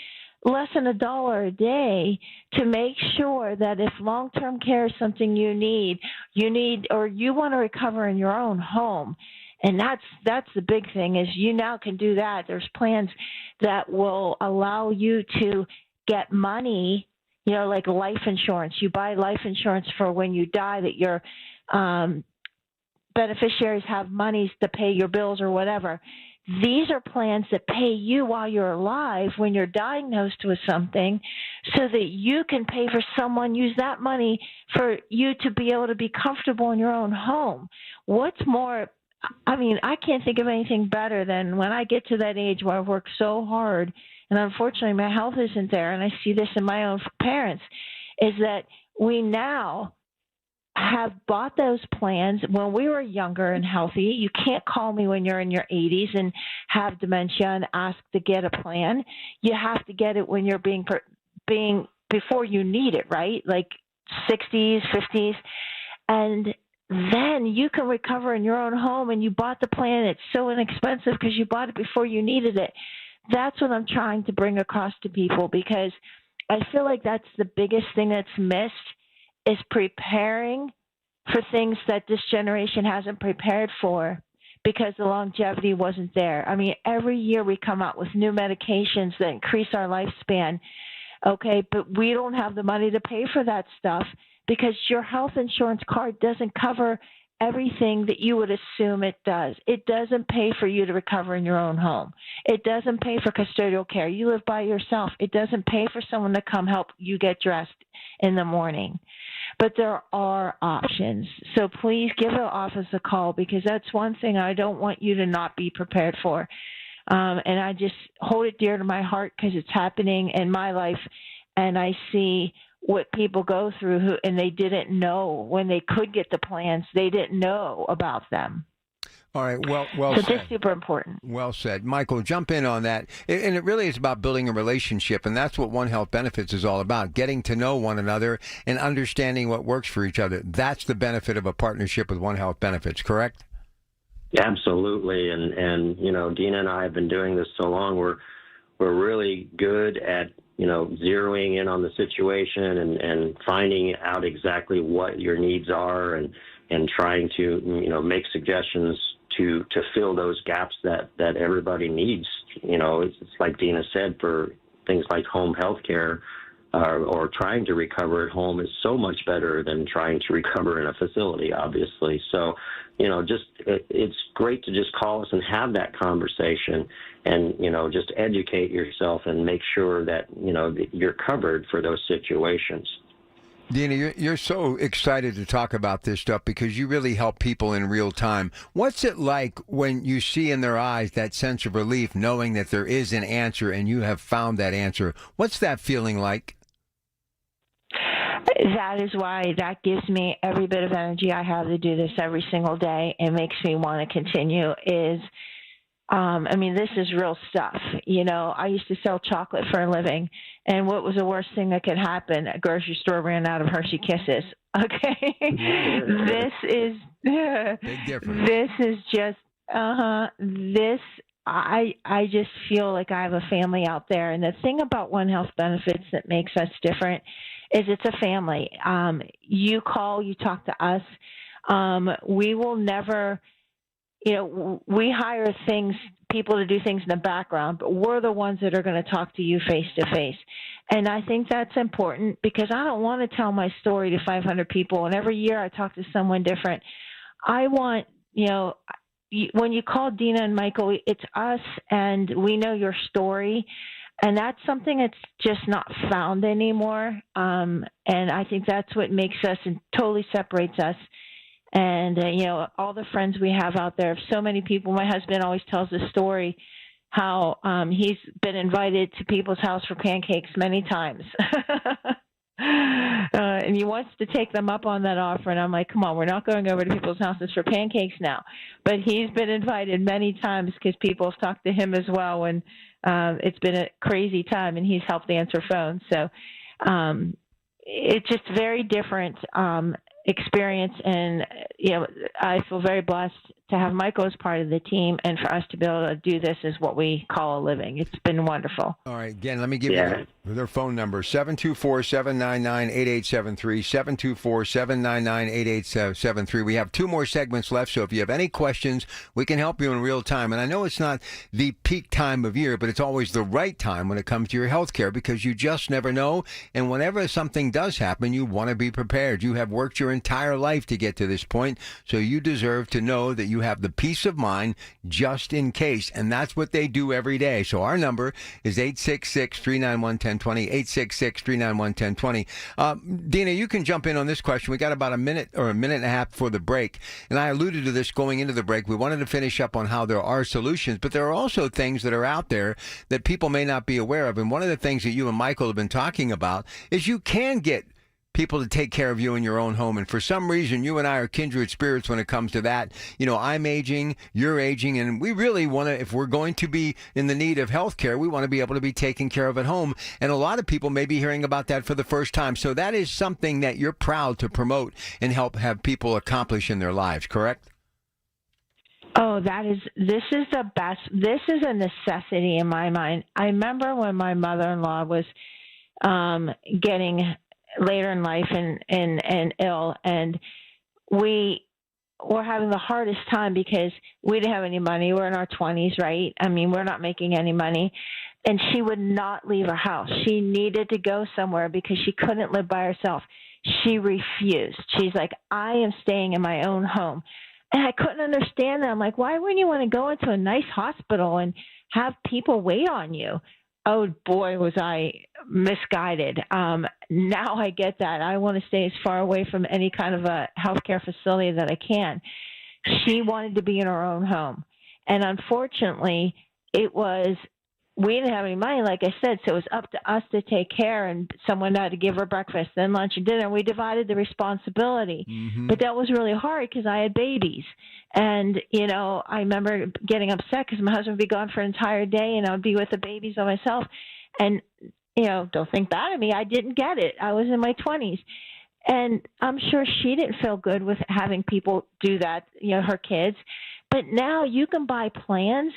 less than $1 a day to make sure that if long-term care is something you need or you want to recover in your own home. And that's the big thing is you now can do that. There's plans that will allow you to get money, you know, like life insurance. You buy life insurance for when you die that your beneficiaries have monies to pay your bills or whatever. These are plans that pay you while you're alive when you're diagnosed with something so that you can pay for someone, use that money for you to be able to be comfortable in your own home. What's more, I mean, I can't think of anything better than when I get to that age where I've worked so hard and unfortunately my health isn't there, and I see this in my own parents, is that we now have bought those plans when we were younger and healthy. You can't call me when you're in your 80s and have dementia and ask to get a plan. You have to get it when you're being before you need it, right? Like 60s, 50s. And then you can recover in your own home and you bought the plan. It's so inexpensive because you bought it before you needed it. That's what I'm trying to bring across to people because I feel like that's the biggest thing that's missed is preparing for things that this generation hasn't prepared for because the longevity wasn't there. I mean, every year we come out with new medications that increase our lifespan, okay, but we don't have the money to pay for that stuff because your health insurance card doesn't cover everything that you would assume it does. It doesn't pay for you to recover in your own home. It doesn't pay for custodial care. You live by yourself. It doesn't pay for someone to come help you get dressed in the morning. But there are options. So please give the office a call because that's one thing I don't want you to not be prepared for. And I just hold it dear to my heart because it's happening in my life and I see what people go through and they didn't know when they could get the plans. They didn't know about them. All right, well so said. That's super important. Well said. Michael, jump in on that. And it really is about building a relationship, and that's what One Health Benefits is all about, getting to know one another and understanding what works for each other. That's the benefit of a partnership with One Health Benefits, correct? Absolutely. And you know, Dina and I have been doing this so long, we're really good at, you know, zeroing in on the situation and finding out exactly what your needs are and trying to, you know, make suggestions to fill those gaps that everybody needs. You know, it's like Dina said, for things like home health care or trying to recover at home is so much better than trying to recover in a facility, obviously. So it's great to just call us and have that conversation and, just educate yourself and make sure that, that you're covered for those situations. Dina, you're so excited to talk about this stuff because you really help people in real time. What's it like when you see in their eyes that sense of relief knowing that there is an answer and you have found that answer? What's that feeling like? That is why that gives me every bit of energy I have to do this every single day and makes me want to continue is, this is real stuff. I used to sell chocolate for a living, and what was the worst thing that could happen? A grocery store ran out of Hershey Kisses. Okay. This is big difference. This is just, I just feel like I have a family out there. And the thing about One Health Benefits that makes us different is it's a family. You call, you talk to us. We will never, we hire people to do things in the background, but we're the ones that are going to talk to you face to face. And I think that's important because I don't want to tell my story to 500 people. And every year I talk to someone different. I want, when you call Dina and Michael, it's us and we know your story. And that's something that's just not found anymore. And I think that's what makes us and totally separates us. And, all the friends we have out there, so many people, my husband always tells the story how he's been invited to people's house for pancakes many times. And he wants to take them up on that offer. And I'm like, come on, we're not going over to people's houses for pancakes now. But he's been invited many times because people have talked to him as well. And it's been a crazy time, and he's helped answer phones. So it's just very different experience. And, I feel very blessed to have Michael as part of the team, and for us to be able to do this is what we call a living. It's been wonderful. All right, again, let me give you their phone number, 724-799-8873, 724-799-8873. We have 2 more segments left, so if you have any questions, we can help you in real time. And I know it's not the peak time of year, but it's always the right time when it comes to your health care because you just never know. And whenever something does happen, you want to be prepared. You have worked your entire life to get to this point, so you deserve to know that you have the peace of mind just in case. And that's what they do every day. So our number is 866-391-1020, 866-391-1020. Dina, you can jump in on this question. We got about a minute or a minute and a half before the break. And I alluded to this going into the break. We wanted to finish up on how there are solutions, but there are also things that are out there that people may not be aware of. And one of the things that you and Michael have been talking about is you can get people to take care of you in your own home. And for some reason, you and I are kindred spirits when it comes to that. I'm aging, you're aging, and we really want to, if we're going to be in the need of health care, we want to be able to be taken care of at home. And a lot of people may be hearing about that for the first time. So that is something that you're proud to promote and help have people accomplish in their lives, correct? Oh, this is the best. This is a necessity in my mind. I remember when my mother-in-law was getting later in life and ill, and we were having the hardest time because we didn't have any money. We're in our 20s, right? We're not making any money. And she would not leave her house. She needed to go somewhere because she couldn't live by herself. She refused. She's like, I am staying in my own home. And I couldn't understand that. I'm like, why wouldn't you want to go into a nice hospital and have people wait on you? Oh, boy, was I misguided. Now I get that. I want to stay as far away from any kind of a healthcare facility that I can. She wanted to be in her own home. And unfortunately, we didn't have any money, like I said, so it was up to us to take care, and someone had to give her breakfast, then lunch and dinner. We divided the responsibility. Mm-hmm. But that was really hard because I had babies. And, I remember getting upset because my husband would be gone for an entire day, and I would be with the babies by myself. And, don't think bad of me. I didn't get it. I was in my 20s. And I'm sure she didn't feel good with having people do that, her kids. But now you can buy plans.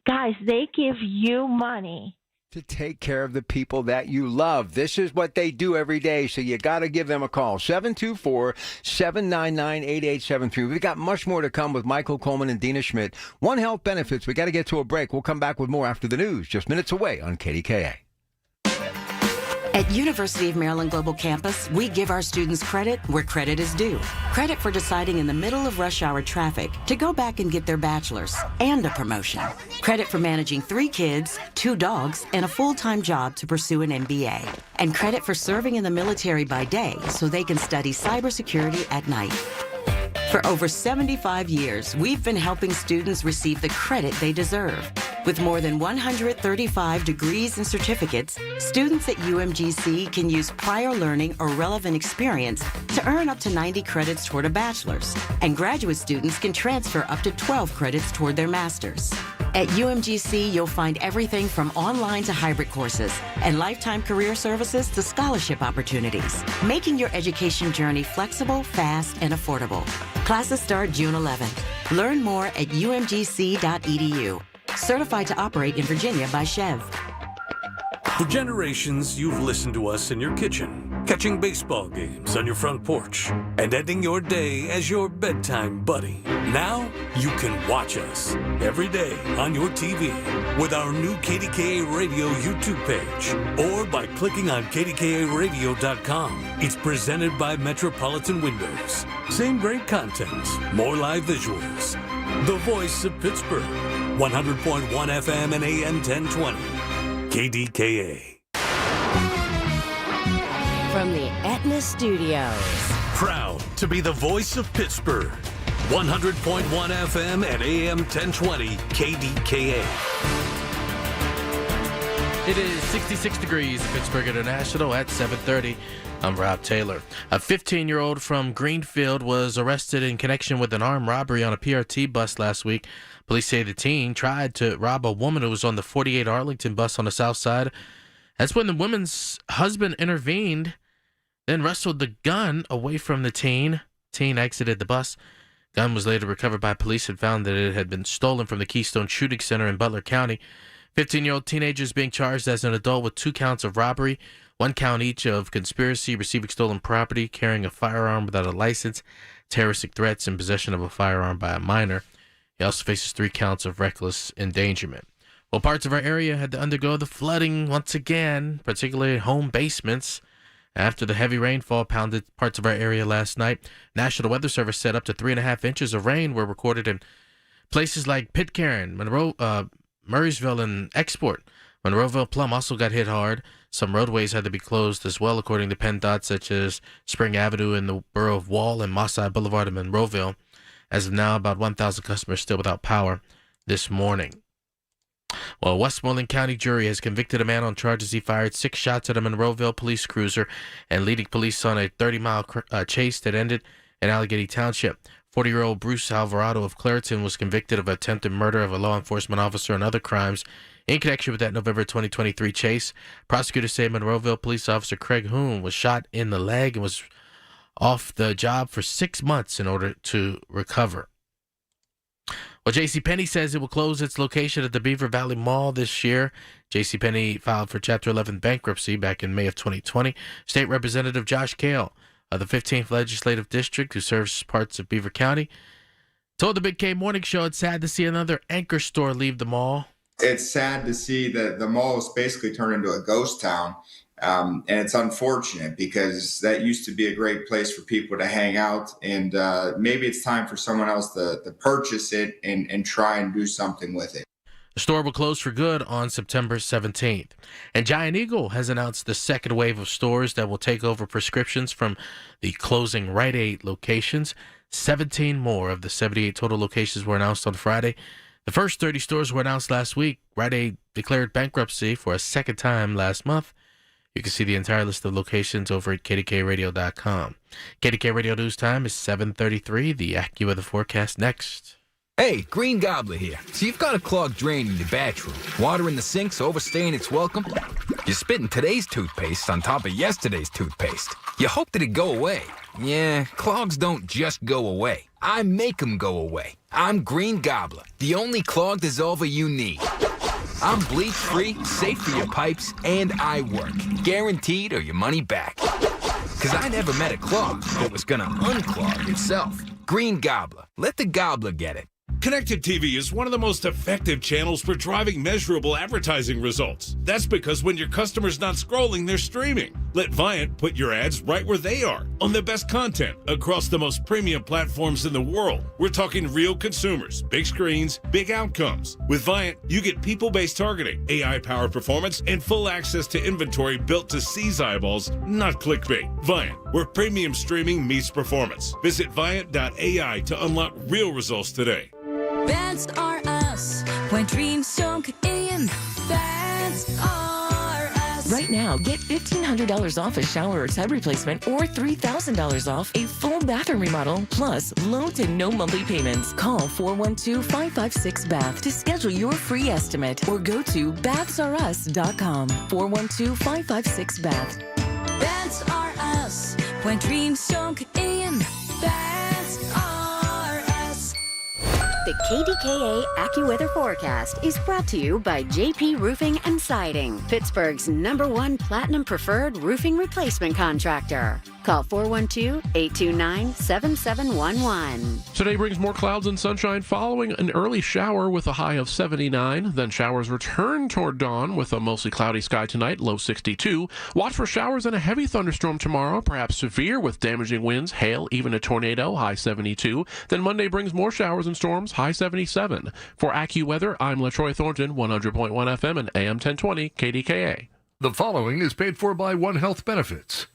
Guys, they give you money to take care of the people that you love. This is what they do every day, so you got to give them a call. 724-799-8873. We've got much more to come with Michael Coleman and Dina Schmidt. One Health Benefits. We got to get to a break. We'll come back with more after the news, just minutes away on KDKA. At University of Maryland Global Campus, we give our students credit where credit is due. Credit for deciding in the middle of rush hour traffic to go back and get their bachelor's and a promotion. Credit for managing 3 kids, 2 dogs, and a full-time job to pursue an MBA. And credit for serving in the military by day so they can study cybersecurity at night. For over 75 years, we've been helping students receive the credit they deserve. With more than 135 degrees and certificates, students at UMGC can use prior learning or relevant experience to earn up to 90 credits toward a bachelor's, and graduate students can transfer up to 12 credits toward their master's. At UMGC, you'll find everything from online to hybrid courses and lifetime career services to scholarship opportunities, making your education journey flexible, fast, and affordable. Classes start June 11th. Learn more at umgc.edu. Certified to operate in Virginia by Chev. For generations, you've listened to us in your kitchen, catching baseball games on your front porch, and ending your day as your bedtime buddy. Now, you can watch us every day on your TV with our new KDKA Radio YouTube page, or by clicking on KDKARadio.com. It's presented by Metropolitan Windows. Same great content, more live visuals. The voice of Pittsburgh, 100.1 FM and AM 1020. KDKA. From the Aetna Studios. Proud to be the voice of Pittsburgh. 100.1 FM and AM 1020 KDKA. It is 66 degrees at Pittsburgh International at 7:30. I'm Rob Taylor. A 15-year-old from Greenfield was arrested in connection with an armed robbery on a PRT bus last week. Police say the teen tried to rob a woman who was on the 48 Arlington bus on the south side. That's when the woman's husband intervened, then wrestled the gun away from the teen. Teen exited the bus. Gun was later recovered by police and found that it had been stolen from the Keystone Shooting Center in Butler County. 15-year-old teenager is being charged as an adult with 2 counts of robbery, 1 count each of conspiracy, receiving stolen property, carrying a firearm without a license, terroristic threats, and possession of a firearm by a minor. He also faces 3 counts of reckless endangerment. Well, parts of our area had to undergo the flooding once again, particularly home basements, after the heavy rainfall pounded parts of our area last night. National Weather Service said up to 3.5 inches of rain were recorded in places like Pitcairn, Murraysville, and Export. Monroeville Plum also got hit hard. Some roadways had to be closed as well, according to PennDOT, such as Spring Avenue in the borough of Wall and Moss Eye Boulevard in Monroeville. As of now, about 1,000 customers still without power this morning. Well, a Westmoreland County jury has convicted a man on charges he fired 6 shots at a Monroeville police cruiser and leading police on a 30-mile chase that ended in Allegheny Township. 40-year-old Bruce Alvarado of Clareton was convicted of attempted murder of a law enforcement officer and other crimes in connection with that November 2023 chase. Prosecutors say Monroeville police officer Craig Hoon was shot in the leg and was off the job for 6 months in order to recover. Well, JCPenney says it will close its location at the Beaver Valley Mall this year. JCPenney filed for Chapter 11 bankruptcy back in May of 2020. State Representative Josh Kale of the 15th Legislative District, who serves parts of Beaver County, told the Big K Morning Show it's sad to see another anchor store leave the mall. It's sad to see that the mall has basically turned into a ghost town. And it's unfortunate because that used to be a great place for people to hang out. And maybe it's time for someone else to purchase it and try and do something with it. The store will close for good on September 17th. And Giant Eagle has announced the second wave of stores that will take over prescriptions from the closing Rite Aid locations. 17 more of the 78 total locations were announced on Friday. The first 30 stores were announced last week. Rite Aid declared bankruptcy for a second time last month. You can see the entire list of locations over at KDKARadio.com. KDK Radio News Time is 7:33. The AccuWeather forecast next. Hey, Green Gobbler here. So you've got a clogged drain in your bathroom. Water in the sink's overstaying its welcome. You're spitting today's toothpaste on top of yesterday's toothpaste. You hope that it'd go away. Yeah, clogs don't just go away. I make them go away. I'm Green Gobbler, the only clog dissolver you need. I'm bleach-free, safe for your pipes, and I work. Guaranteed or your money back. Because I never met a clog that was going to unclog itself. Green Gobbler. Let the gobbler get it. Connected TV is one of the most effective channels for driving measurable advertising results. That's because when your customer's not scrolling, they're streaming. Let Viant put your ads right where they are, on the best content, across the most premium platforms in the world. We're talking real consumers, big screens, big outcomes. With Viant, you get people-based targeting, AI-powered performance, and full access to inventory built to seize eyeballs, not clickbait. Viant, where premium streaming meets performance. Visit Viant.ai to unlock real results today. That's are us. When dreams don't get in, that's are us. Right now, get $1,500 off a shower or tub replacement or $3,000 off a full bathroom remodel, plus low to no monthly payments. Call 412-556-BATH to schedule your free estimate or go to bathsareus.com. 412-556-BATH. That's are us. When dreams don't get in, that's are us. The KDKA AccuWeather forecast is brought to you by JP Roofing and Siding, Pittsburgh's #1 Platinum Preferred Roofing Replacement Contractor. Call 412-829-7711. Today brings more clouds and sunshine following an early shower with a high of 79. Then showers return toward dawn with a mostly cloudy sky tonight, low 62. Watch for showers and a heavy thunderstorm tomorrow, perhaps severe with damaging winds, hail, even a tornado, high 72. Then Monday brings more showers and storms, high 77. For AccuWeather, I'm LaTroy Thornton, 100.1 FM and AM 1020 KDKA. The following is paid for by One Health Benefits.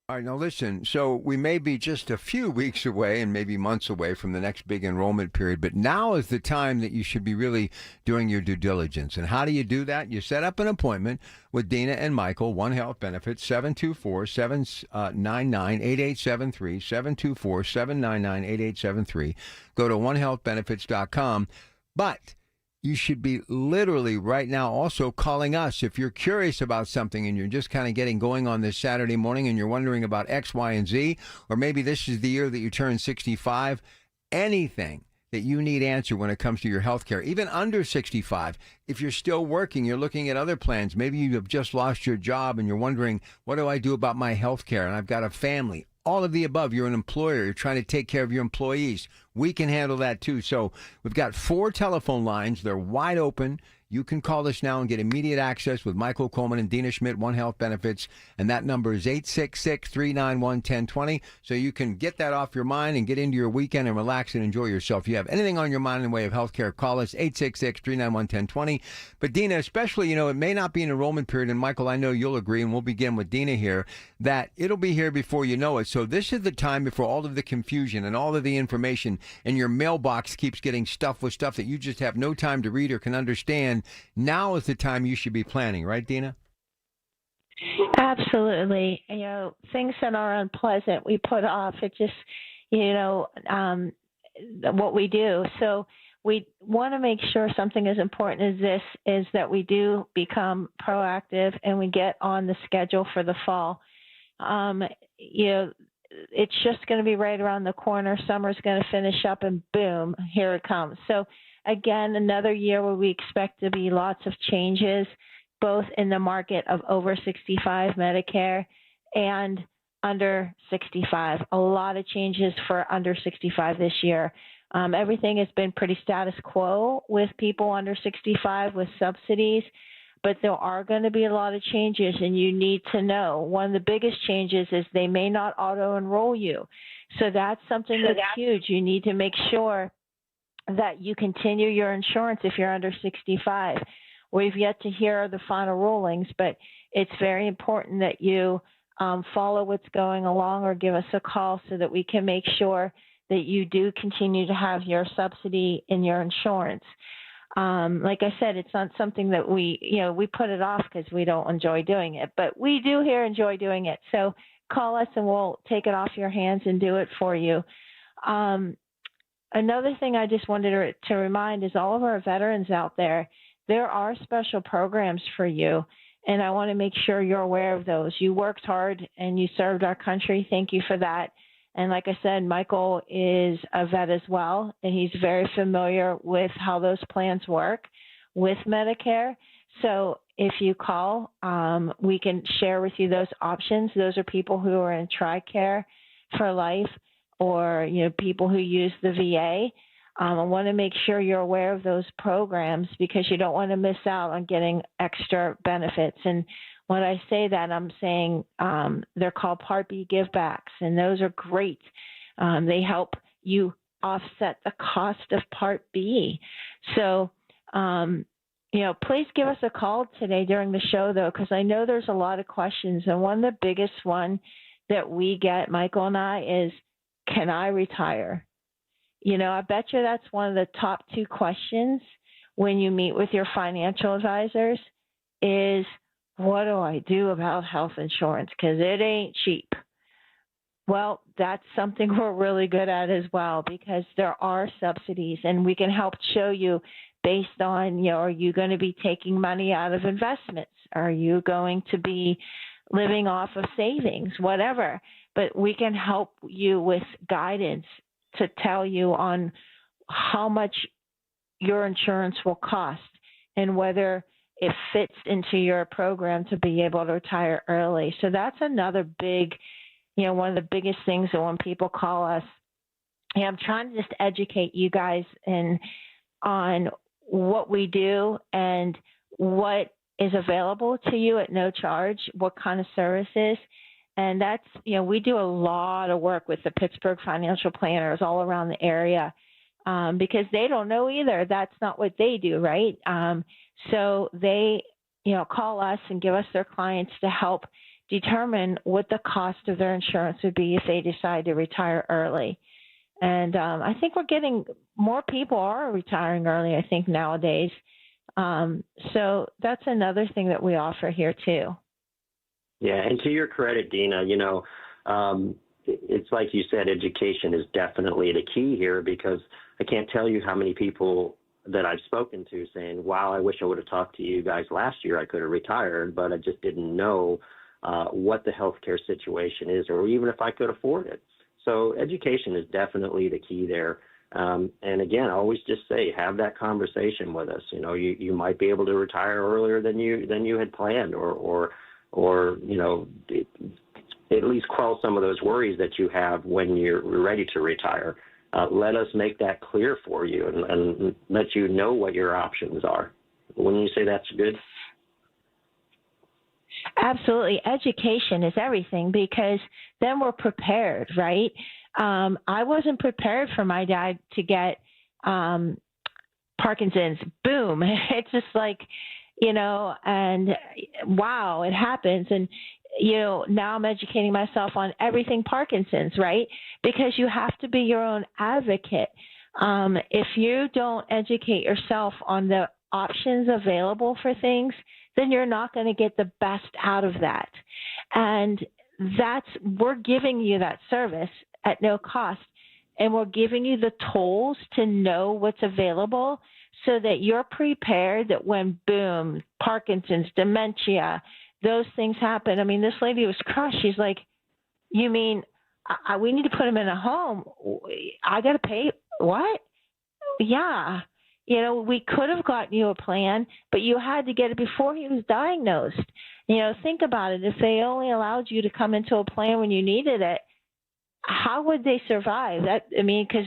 All right, now listen, so we may be just a few weeks away and maybe months away from the next big enrollment period, but now is the time that you should be really doing your due diligence. And how do you do that? You set up an appointment with Dina and Michael, One Health Benefits, 724-799-8873, 724-799-8873. Go to onehealthbenefits.com. But you should be literally right now also calling us if you're curious about something and you're just kind of getting going on this Saturday morning and you're wondering about X, Y, and Z, or maybe this is the year that you turn 65. Anything that you need answered when it comes to your health care, even under 65. If you're still working, you're looking at other plans. Maybe you have just lost your job and you're wondering, what do I do about my health care? And I've got a family. All of the above. You're an employer. You're trying to take care of your employees. We can handle that too. So we've got 4 telephone lines. They're wide open. You can call us now and get immediate access with Michael Coleman and Dina Schmidt, One Health Benefits. And that number is 866-391-1020. So you can get that off your mind and get into your weekend and relax and enjoy yourself. If you have anything on your mind in the way of health care, call us 866-391-1020. But Dina, especially, you know, it may not be an enrollment period. And Michael, I know you'll agree, and we'll begin with Dina here, that it'll be here before you know it. So this is the time before all of the confusion and all of the information in your mailbox keeps getting stuffed with stuff that you just have no time to read or can understand. Now is the time you should be planning, right, Dina? Absolutely. You know, things that are unpleasant, we put off. It just, you know, what we do. So we want to make sure something as important as this is that we do become proactive and we get on the schedule for the fall. You know, it's just going to be right around the corner. Summer's going to finish up and boom, here it comes. So again, another year where we expect to be lots of changes, both in the market of over 65 Medicare and under 65. A lot of changes for under 65 this year. Everything has been pretty status quo with people under 65 with subsidies, but there are going to be a lot of changes, and you need to know. One of the biggest changes is they may not auto-enroll you. So that's something that's huge. You need to make sure that you continue your insurance if you're under 65. We've yet to hear the final rulings, but it's very important that you follow what's going along or give us a call so that we can make sure that you do continue to have your subsidy in your insurance. Like I said, it's not something that we put it off because we don't enjoy doing it, but we do here enjoy doing it. So call us and we'll take it off your hands and do it for you. Another thing I just wanted to remind is all of our veterans out there, there are special programs for you, and I want to make sure you're aware of those. You worked hard and you served our country. Thank you for that. And like I said, Michael is a vet as well, and he's very familiar with how those plans work with Medicare. So if you call, we can share with you those options. Those are people who are in TRICARE for life, or people who use the VA. I want to make sure you're aware of those programs because you don't want to miss out on getting extra benefits. And when I say that, I'm saying they're called Part B givebacks, and those are great. They help you offset the cost of Part B. So, please give us a call today during the show, though, because I know there's a lot of questions. And one of the biggest one that we get, Michael and I, is, can I retire? I bet you that's one of the top 2 questions when you meet with your financial advisors is, what do I do about health insurance? Because it ain't cheap. Well, that's something we're really good at as well because there are subsidies and we can help show you based on, are you going to be taking money out of investments? Are you going to be living off of savings, whatever? But we can help you with guidance to tell you on how much your insurance will cost and whether it fits into your program to be able to retire early. So that's another big, one of the biggest things that when people call us, I'm trying to just educate you guys on what we do and what is available to you at no charge, what kind of services. And that's, we do a lot of work with the Pittsburgh financial planners all around the area because they don't know either. That's not what they do, right? So they, call us and give us their clients to help determine what the cost of their insurance would be if they decide to retire early. And I think we're getting more people are retiring early, I think, nowadays. So that's another thing that we offer here, too. Yeah, and to your credit, Dina, it's like you said, education is definitely the key here because I can't tell you how many people that I've spoken to saying, wow, I wish I would have talked to you guys last year. I could have retired, but I just didn't know what the healthcare situation is or even if I could afford it. So education is definitely the key there. And again, I always just say, have that conversation with us. You might be able to retire earlier than you had planned or at least quell some of those worries that you have when you're ready to retire. Let us make that clear for you and let you know what your options are. Wouldn't you say that's good? Absolutely. Education is everything because then we're prepared, right? I wasn't prepared for my dad to get Parkinson's. Boom. It's just like, and wow, it happens. And, now I'm educating myself on everything Parkinson's, right? Because you have to be your own advocate. If you don't educate yourself on the options available for things, then you're not going to get the best out of that. And we're giving you that service at no cost. And we're giving you the tools to know what's available so that you're prepared that when, boom, Parkinson's, dementia, those things happen. I mean, this lady was crushed. She's like, you mean we need to put him in a home? I got to pay? What? Yeah. We could have gotten you a plan, but you had to get it before he was diagnosed. Think about it. If they only allowed you to come into a plan when you needed it, how would they survive? Because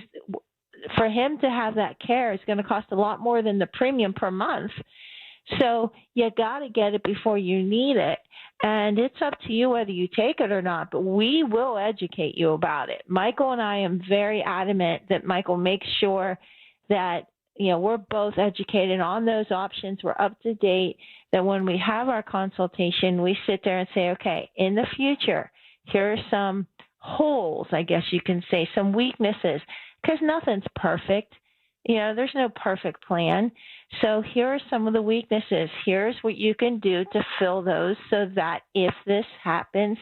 for him to have that care is going to cost a lot more than the premium per month. So you got to get it before you need it. And it's up to you whether you take it or not, but we will educate you about it. Michael and I am very adamant that Michael makes sure that we're both educated on those options. We're up to date, that when we have our consultation, we sit there and say, okay, in the future, here are some holes, I guess you can say, some weaknesses, because nothing's perfect. There's no perfect plan. So here are some of the weaknesses. Here's what you can do to fill those so that if this happens,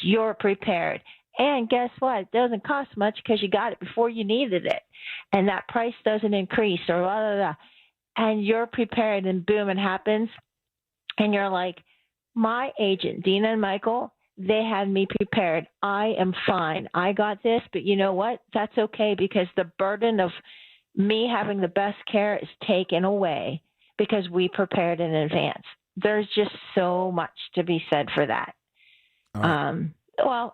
you're prepared. And guess what? It doesn't cost much because you got it before you needed it. And that price doesn't increase or blah, blah, blah. And you're prepared and boom, it happens. And you're like, my agent, Dina and Michael, they had me prepared. I am fine. I got this, but you know what? That's okay because the burden of me having the best care is taken away because we prepared in advance. There's just so much to be said for that.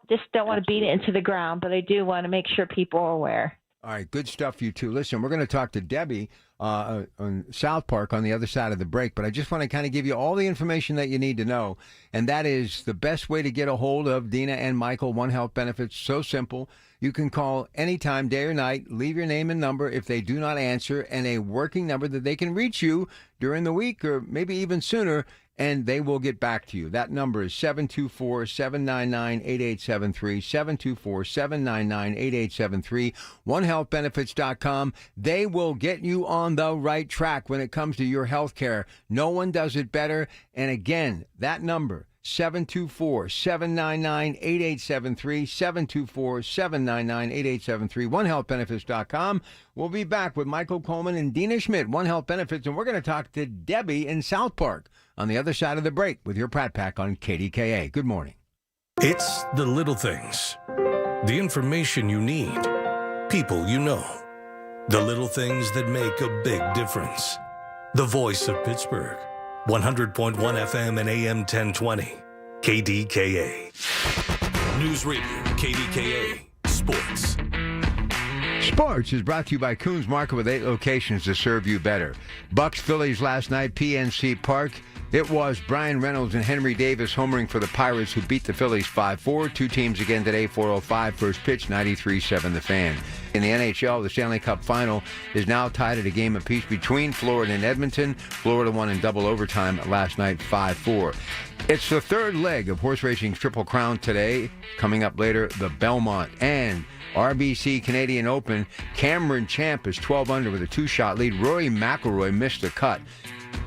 Just don't want to beat it into the ground, but I do want to make sure people are aware. All right, good stuff for you two. Listen, we're going to talk to Debbie on South Park on the other side of the break, but I just want to kind of give you all the information that you need to know, and that is the best way to get a hold of Dina and Michael, One Health Benefits. So simple. You can call anytime, day or night, leave your name and number if they do not answer, and a working number that they can reach you during the week or maybe even sooner, and they will get back to you. That number is 724-799-8873, 724-799-8873, onehealthbenefits.com. They will get you on the right track when it comes to your health care. No one does it better. And again, that number, 724-799-8873, 724-799-8873, onehealthbenefits.com. We'll be back with Michael Coleman and Dina Schmidt, One Health Benefits, and we're going to talk to Debbie in South Park on the other side of the break with your Pratt Pack on KDKA. Good morning. It's the little things. The information you need. People you know. The little things that make a big difference. The voice of Pittsburgh. 100.1 FM and AM 1020. KDKA. News Radio. KDKA. Sports. Sports is brought to you by Coons Market with 8 locations to serve you better. Bucks Phillies last night, PNC Park. It was Brian Reynolds and Henry Davis homering for the Pirates, who beat the Phillies 5-4. Two teams again today, 4:05 first pitch, 93-7 the Fan. In the NHL, the Stanley Cup Final is now tied at a game apiece between Florida and Edmonton. Florida won in double overtime last night, 5-4. It's the third leg of horse racing's Triple Crown today. Coming up later, the Belmont and RBC Canadian Open. Cameron Champ is 12 under with a 2-shot lead. Rory McIlroy missed the cut.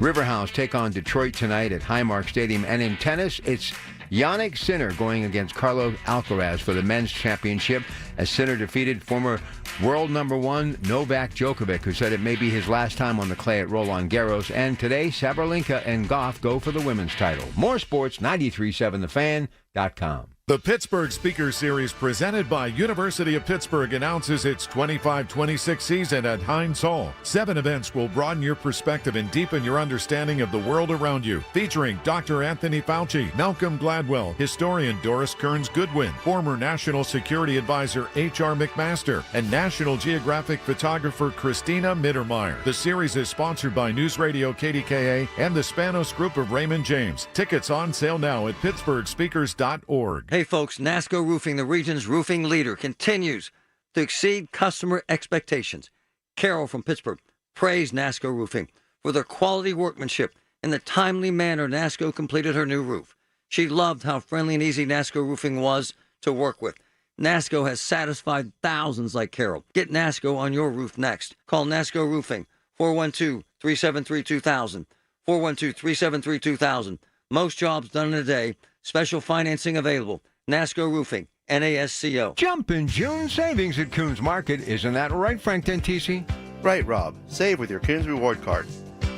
Riverhounds take on Detroit tonight at Highmark Stadium. And in tennis, it's Yannick Sinner going against Carlos Alcaraz for the men's championship, as Sinner defeated former world number 1 Novak Djokovic, who said it may be his last time on the clay at Roland Garros. And today, Sabalenka and Goff go for the women's title. More sports, 93.7thefan.com. The Pittsburgh Speaker Series presented by University of Pittsburgh announces its 25-26 season at Heinz Hall. 7 events will broaden your perspective and deepen your understanding of the world around you. Featuring Dr. Anthony Fauci, Malcolm Gladwell, historian Doris Kearns Goodwin, former National Security Advisor H.R. McMaster, and National Geographic photographer Christina Mittermeier. The series is sponsored by News Radio KDKA and the Spanos Group of Raymond James. Tickets on sale now at pittsburghspeakers.org. Hey folks, NASCO Roofing, the region's roofing leader, continues to exceed customer expectations. Carol from Pittsburgh praised NASCO Roofing for their quality workmanship and the timely manner NASCO completed her new roof. She loved how friendly and easy NASCO Roofing was to work with. NASCO has satisfied thousands like Carol. Get NASCO on your roof next. Call NASCO Roofing, 412-373-2000, 412-373-2000. Most jobs done in a day. Special financing available. NASCO Roofing, NASCO. Jumpin' June savings at Coons Market. Isn't that right, Frank Dentisi? Right, Rob. Save with your Coons Reward Card.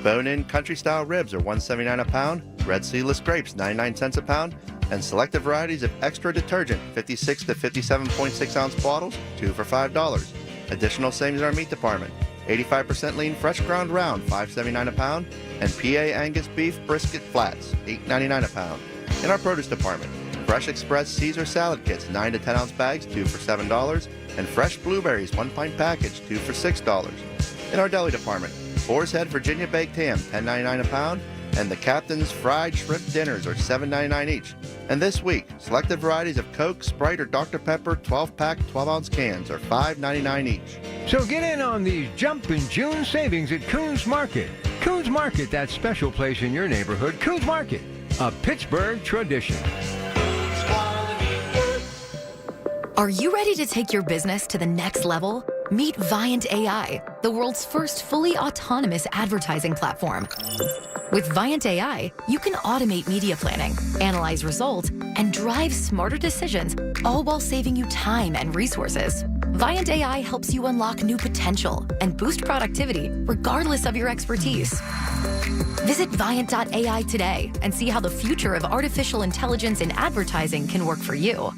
Bone-in country-style ribs are $1.79 a pound. Red seedless grapes, 99 cents a pound. And selected varieties of extra detergent, 56 to 57.6 ounce bottles, 2 for $5. Additional savings in our meat department. 85% lean fresh ground round, $5.79 a pound. And PA Angus beef brisket flats, $8.99 a pound. In our produce department, Fresh Express Caesar salad kits, 9 to 10 ounce bags, 2 for $7. And fresh blueberries, 1-pint package, 2 for $6. In our deli department, Boar's Head Virginia baked ham, $10.99 a pound. And the Captain's fried shrimp dinners are $7.99 each. And this week, selected varieties of Coke, Sprite, or Dr. Pepper 12-pack, 12-ounce cans are $5.99 each. So get in on these Jumpin' June savings at Coons Market. Coons Market, that special place in your neighborhood. Coons Market, a Pittsburgh tradition. Are you ready to take your business to the next level? Meet Viant AI, the world's first fully autonomous advertising platform. With Viant AI, you can automate media planning, analyze results, and drive smarter decisions, all while saving you time and resources. Viant AI helps you unlock new potential and boost productivity regardless of your expertise. Visit Viant.ai today and see how the future of artificial intelligence in advertising can work for you.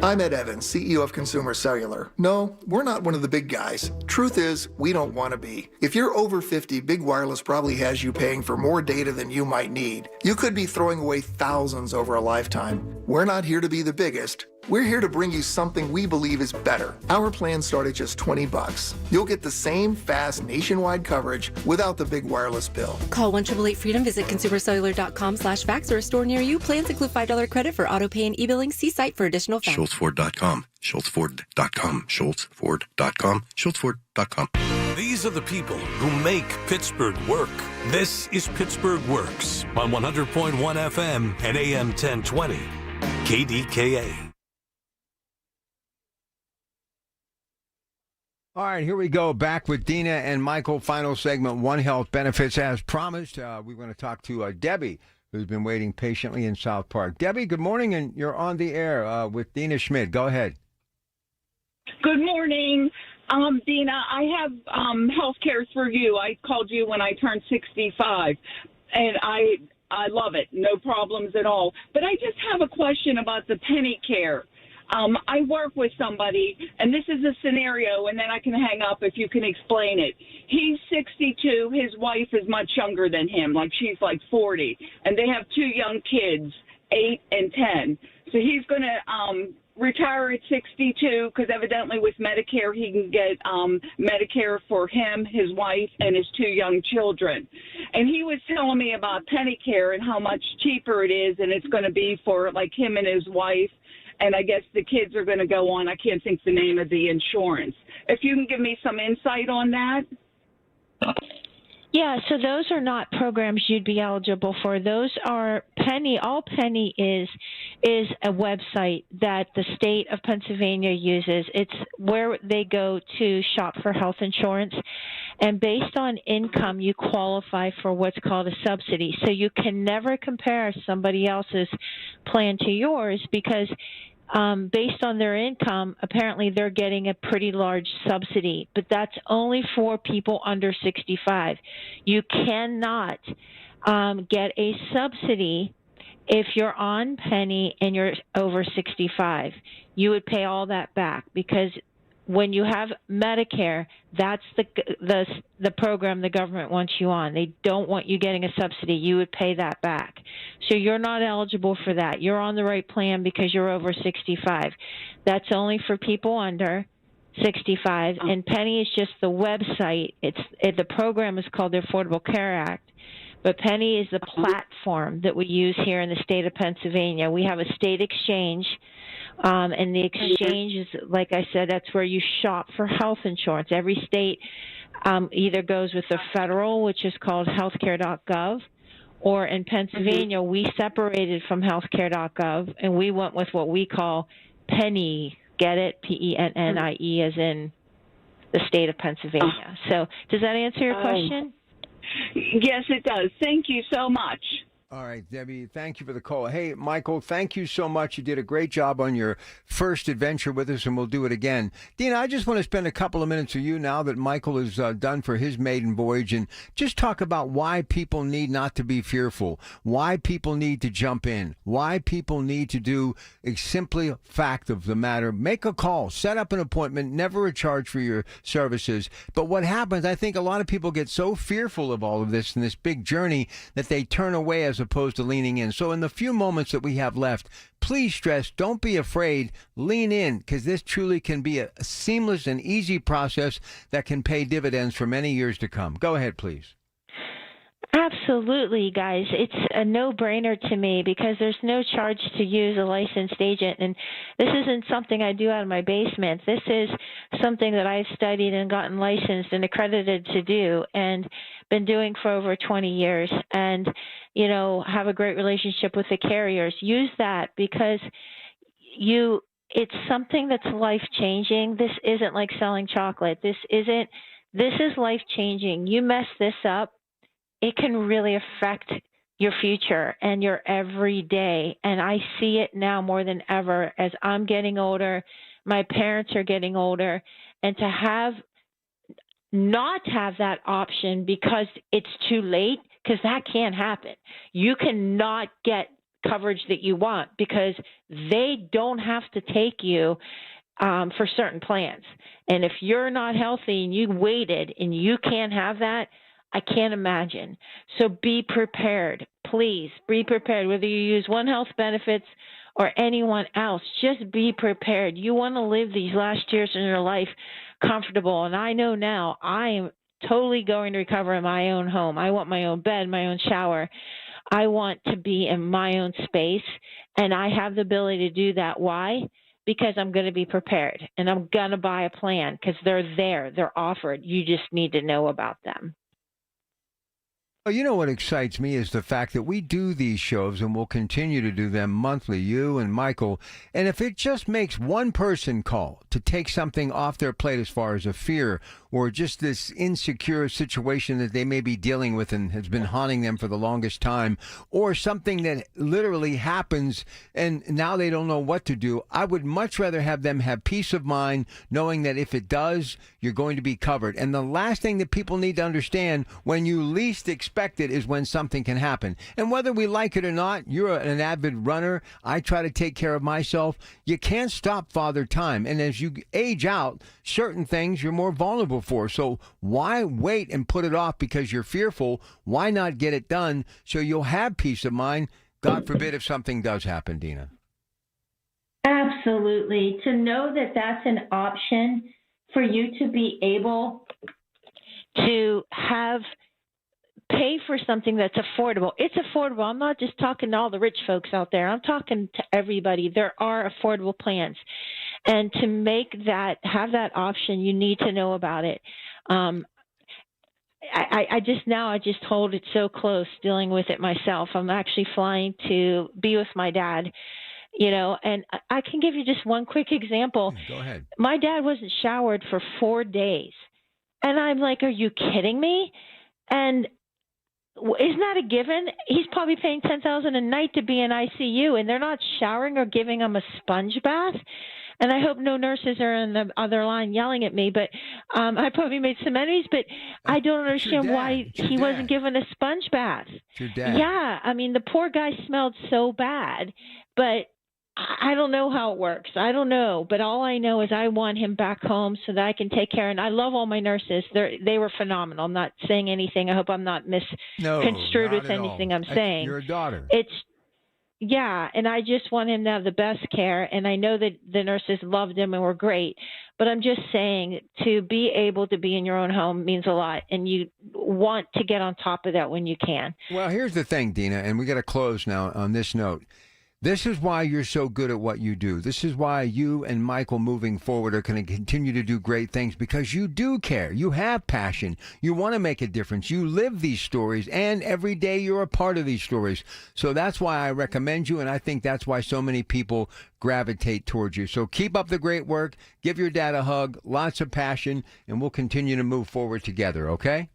I'm Ed Evans, CEO of Consumer Cellular. No, we're not one of the big guys. Truth is, we don't want to be. If you're over 50, Big Wireless probably has you paying for more data than you might need. You could be throwing away thousands over a lifetime. We're not here to be the biggest. we're here to bring you something we believe is better. Our plans start at just $20. You'll get the same fast nationwide coverage without the big wireless bill. Call 1-888-FREEDOM, visit consumercellular.com/fax or a store near you. Plans include $5 credit for auto pay and e-billing. See site for additional facts. SchultzFord.com, SchultzFord.com, SchultzFord.com, SchultzFord.com. These are the people who make Pittsburgh work. This is Pittsburgh Works on 100.1 FM and AM 1020. KDKA. All right, here we go. Back with Dina and Michael. Final segment, One Health Benefits. As promised, we're going to talk to Debbie, who's been waiting patiently in South Park. Debbie, good morning, and you're on the air with Dina Schmidt. Go ahead. Good morning. Dina, I have health care for you. I called you when I turned 65, and I love it. No problems at all. But I just have a question about the penny care. I work with somebody, and this is a scenario, and then I can hang up if you can explain it. He's 62. His wife is much younger than him, like she's like 40, and they have two young kids, 8 and 10. So he's going to retire at 62 because evidently with Medicare he can get Medicare for him, his wife, and his two young children. And he was telling me about penny care and how much cheaper it is, and it's going to be for like him and his wife. And I guess the kids are going to go on, I can't think the name of the insurance. If you can give me some insight on that. Yeah, so those are not programs you'd be eligible for. Those are Penny. All Penny is a website that the state of Pennsylvania uses. It's where they go to shop for health insurance. And based on income, you qualify for what's called a subsidy. So you can never compare somebody else's plan to yours because based on their income, apparently they're getting a pretty large subsidy, but that's only for people under 65. You cannot get a subsidy if you're on Penny and you're over 65. You would pay all that back because when you have Medicare, that's the program the government wants you on. They don't want you getting a subsidy. You would pay that back. So you're not eligible for that. You're on the right plan because you're over 65. That's only for people under 65. And Penny is just the website. The program is called the Affordable Care Act. But Penny is the platform that we use here in the state of Pennsylvania. We have a state exchange. And the exchange is, like I said, that's where you shop for health insurance. Every state either goes with the federal, which is called healthcare.gov, or in Pennsylvania, we separated from healthcare.gov, and we went with what we call Penny. Get it? Pennie, as in the state of Pennsylvania. So does that answer your question? Yes, it does. Thank you so much. All right, Debbie, thank you for the call. Hey, Michael, thank you so much. You did a great job on your first adventure with us, and we'll do it again. Dina, I just want to spend a couple of minutes with you now that Michael is done for his maiden voyage and just talk about why people need not to be fearful, why people need to jump in, why people need to do a simple fact of the matter. Make a call, set up an appointment, never a charge for your services. But what happens, I think a lot of people get so fearful of all of this and this big journey that they turn away as opposed to leaning in. So in the few moments that we have left, please stress, don't be afraid, lean in, because this truly can be a seamless and easy process that can pay dividends for many years to come. Go ahead, please. Absolutely, guys. It's a no-brainer to me because there's no charge to use a licensed agent. And this isn't something I do out of my basement. This is something that I've studied and gotten licensed and accredited to do and been doing for over 20 years and, you know, have a great relationship with the carriers. Use that because it's something that's life-changing. This isn't like selling chocolate. This is life-changing. You mess this up, it can really affect your future and your everyday. And I see it now more than ever as I'm getting older, my parents are getting older, and to not have that option because it's too late, because that can't happen. You cannot get coverage that you want because they don't have to take you for certain plans. And if you're not healthy and you waited and you can't have that, I can't imagine. So be prepared. Please be prepared. Whether you use One Health Benefits or anyone else. Just be prepared. You want to live these last years in your life comfortable. And I know now I am totally going to recover in my own home. I want my own bed, my own shower. I want to be in my own space, and I have the ability to do that. Why? Because I'm going to be prepared, and I'm going to buy a plan because they're there. They're offered. You just need to know about them. Well, you know what excites me is the fact that we do these shows and we'll continue to do them monthly, you and Michael. And if it just makes one person call to take something off their plate as far as a fear or just this insecure situation that they may be dealing with and has been haunting them for the longest time, or something that literally happens and now they don't know what to do, I would much rather have them have peace of mind knowing that if it does, you're going to be covered. And the last thing that people need to understand, when you least expect it, is when something can happen. And whether we like it or not, you're an avid runner. I try to take care of myself. You can't stop Father Time. And as you age out, certain things you're more vulnerable for. So why wait and put it off because you're fearful? Why not get it done so you'll have peace of mind? God forbid if something does happen, Dina. Absolutely. To know that that's an option for you to be able to pay for something that's affordable. It's affordable. I'm not just talking to all the rich folks out there. I'm talking to everybody. There are affordable plans. And to have that option, you need to know about it. I just hold it so close dealing with it myself. I'm actually flying to be with my dad, and I can give you just one quick example. Go ahead. My dad wasn't showered for 4 days. And I'm like, are you kidding me? And isn't that a given? He's probably paying $10,000 a night to be in ICU, and they're not showering or giving him a sponge bath. And I hope no nurses are on the other line yelling at me, but I probably made some enemies, but I don't understand why he wasn't given a sponge bath. It's your dad. Yeah, I mean, the poor guy smelled so bad, but I don't know how it works. I don't know, but all I know is I want him back home so that I can take care. And I love all my nurses. They were phenomenal. I'm not saying anything. I hope I'm not misconstrued with anything I'm saying. You're a daughter. Yeah, and I just want him to have the best care, and I know that the nurses loved him and were great, but I'm just saying to be able to be in your own home means a lot, and you want to get on top of that when you can. Well, here's the thing, Dina, and we got to close now on this note. This is why you're so good at what you do. This is why you and Michael moving forward are going to continue to do great things, because you do care. You have passion. You want to make a difference. You live these stories, and every day you're a part of these stories. So that's why I recommend you, and I think that's why so many people gravitate towards you. So keep up the great work. Give your dad a hug. Lots of passion, and we'll continue to move forward together, okay?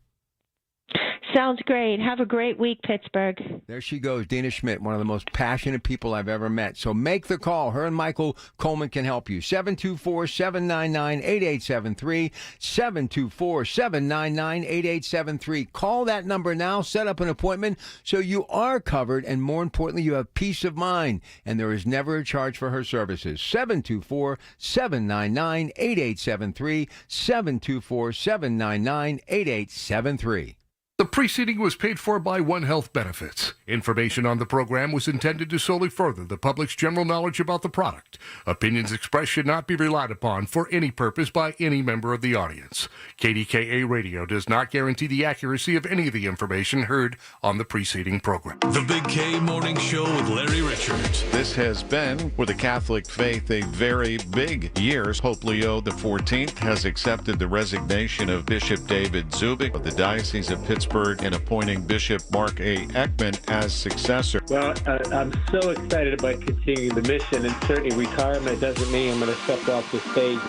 Sounds great. Have a great week, Pittsburgh. There she goes, Dina Schmidt, one of the most passionate people I've ever met. So make the call. Her and Michael Coleman can help you. 724-799-8873. 724-799-8873. Call that number now. Set up an appointment so you are covered, and more importantly, you have peace of mind. And there is never a charge for her services. 724-799-8873. 724-799-8873. The preceding was paid for by One Health Benefits. Information on the program was intended to solely further the public's general knowledge about the product. Opinions expressed should not be relied upon for any purpose by any member of the audience. KDKA Radio does not guarantee the accuracy of any of the information heard on the preceding program. The Big K Morning Show with Larry Richards. This has been, for the Catholic faith, a very big year. Pope Leo XIV has accepted the resignation of Bishop David Zubik of the Diocese of Pittsburgh and appointing Bishop Mark A. Ekman as successor. Well, I'm so excited about continuing the mission, and certainly retirement doesn't mean I'm going to step off the stage.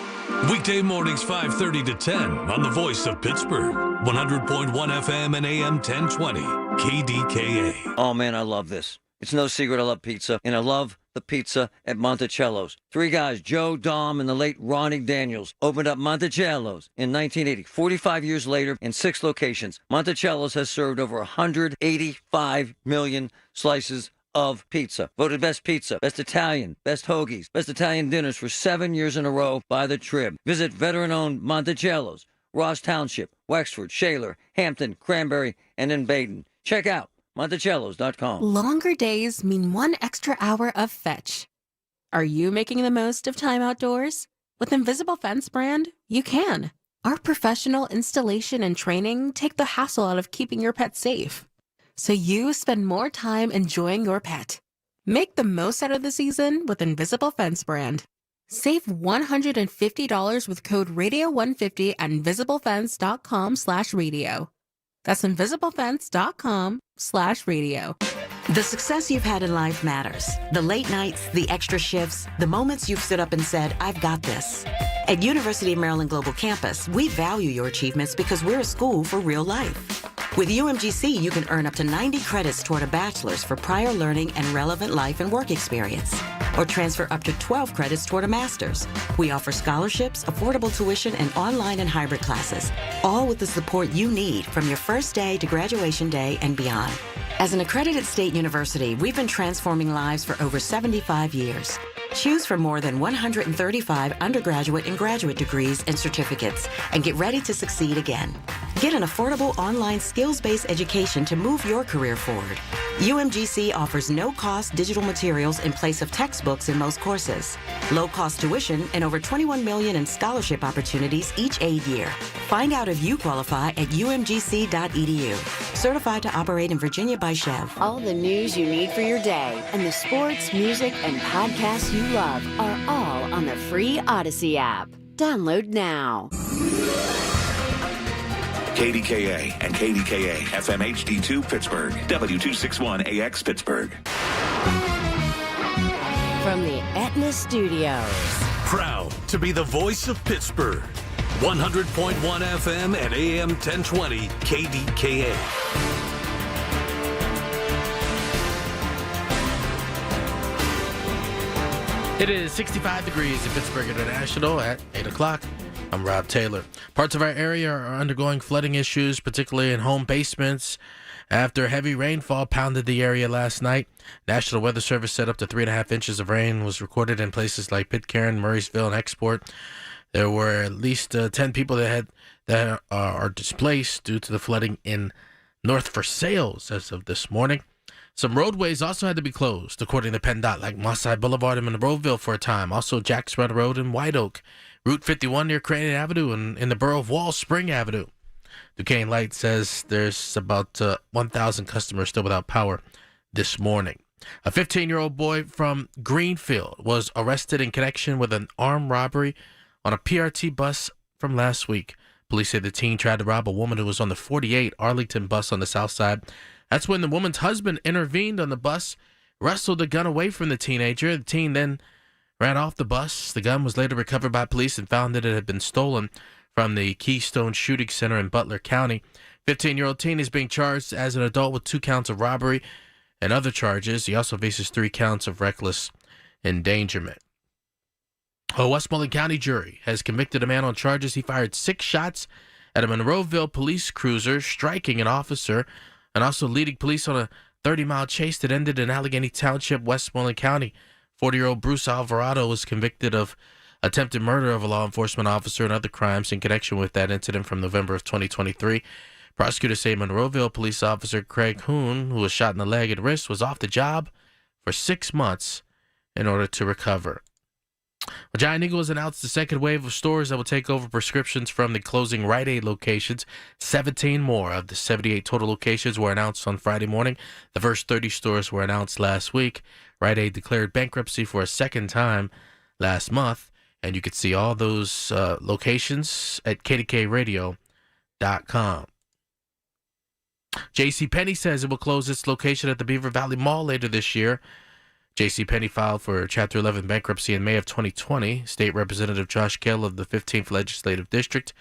Weekday mornings 5:30 to 10 on the Voice of Pittsburgh, 100.1 FM and AM 1020, KDKA. Oh, man, I love this. It's no secret I love pizza, and I love the pizza at Monticello's. Three guys, Joe, Dom, and the late Ronnie Daniels, opened up Monticello's in 1980. 45 years later, in 6 locations, Monticello's has served over 185 million slices of pizza. Voted best pizza, best Italian, best hoagies, best Italian dinners for 7 years in a row by the Trib. Visit veteran-owned Monticello's, Ross Township, Wexford, Shaler, Hampton, Cranberry, and in Baden. Check out Monticellos.com. Longer days mean one extra hour of fetch. Are you making the most of time outdoors? With Invisible Fence brand, you can. Our professional installation and training take the hassle out of keeping your pet safe, so you spend more time enjoying your pet. Make the most out of the season with Invisible Fence brand. Save $150 with code radio150 at invisiblefence.com/radio. That's invisiblefence.com/radio. The success you've had in life matters. The late nights, the extra shifts, the moments you've stood up and said, I've got this. At University of Maryland Global Campus, we value your achievements because we're a school for real life. With UMGC, you can earn up to 90 credits toward a bachelor's for prior learning and relevant life and work experience, or transfer up to 12 credits toward a master's. We offer scholarships, affordable tuition, and online and hybrid classes, all with the support you need from your first day to graduation day and beyond. As an accredited state university, we've been transforming lives for over 75 years. Choose from more than 135 undergraduate and graduate degrees and certificates, and get ready to succeed again. Get an affordable online skills-based education to move your career forward. UMGC offers no-cost digital materials in place of textbooks in most courses, low-cost tuition, and over $21 million in scholarship opportunities each aid year. Find out if you qualify at umgc.edu. Certified to operate in Virginia by Chev. All the news you need for your day and the sports, music, and podcasts you love are all on the free Odyssey app. Download now. KDKA and KDKA-FM HD2 Pittsburgh, W261AX Pittsburgh. From the Aetna Studios. Proud to be the voice of Pittsburgh. 100.1 FM and AM 1020 KDKA. It is 65 degrees in Pittsburgh International at 8 o'clock. I'm Rob Taylor. Parts of our area are undergoing flooding issues, particularly in home basements, after heavy rainfall pounded the area last night. National Weather Service said up to 3.5 inches of rain was recorded in places like Pitcairn, Murraysville, and Export. There were at least 10 people that are displaced due to the flooding in North Versailles as of this morning. Some roadways also had to be closed, according to PennDOT, like Mosside Boulevard in Monroeville for a time. Also, Jack's Run Road in White Oak, Route 51 near Crane Avenue, and in the borough of Wall Spring Avenue. Duquesne Light says there's about 1,000 customers still without power this morning. A 15-year-old boy from Greenfield was arrested in connection with an armed robbery on a PRT bus from last week. Police say the teen tried to rob a woman who was on the 48 Arlington bus on the south side. That's when the woman's husband intervened on the bus, wrestled the gun away from the teenager. The teen then ran off the bus. The gun was later recovered by police and found that it had been stolen from the Keystone Shooting Center in Butler County. 15-year-old teen is being charged as an adult with 2 counts of robbery and other charges. He also faces 3 counts of reckless endangerment. A Westmoreland County jury has convicted a man on charges he fired 6 shots at a Monroeville police cruiser, striking an officer, and also leading police on a 30-mile chase that ended in Allegheny Township, Westmoreland County. 40-year-old Bruce Alvarado was convicted of attempted murder of a law enforcement officer and other crimes in connection with that incident from November of 2023. Prosecutors say Monroeville police officer Craig Hoon, who was shot in the leg and wrist, was off the job for 6 months in order to recover. Well, Giant Eagle has announced the second wave of stores that will take over prescriptions from the closing Rite Aid locations. 17 more of the 78 total locations were announced on Friday morning. The first 30 stores were announced last week. Rite Aid declared bankruptcy for a second time last month, and you can see all those locations at KDKRadio.com. JCPenney says it will close its location at the Beaver Valley Mall later this year. JCPenney filed for Chapter 11 bankruptcy in May of 2020. State Representative Josh Kell of the 15th Legislative District,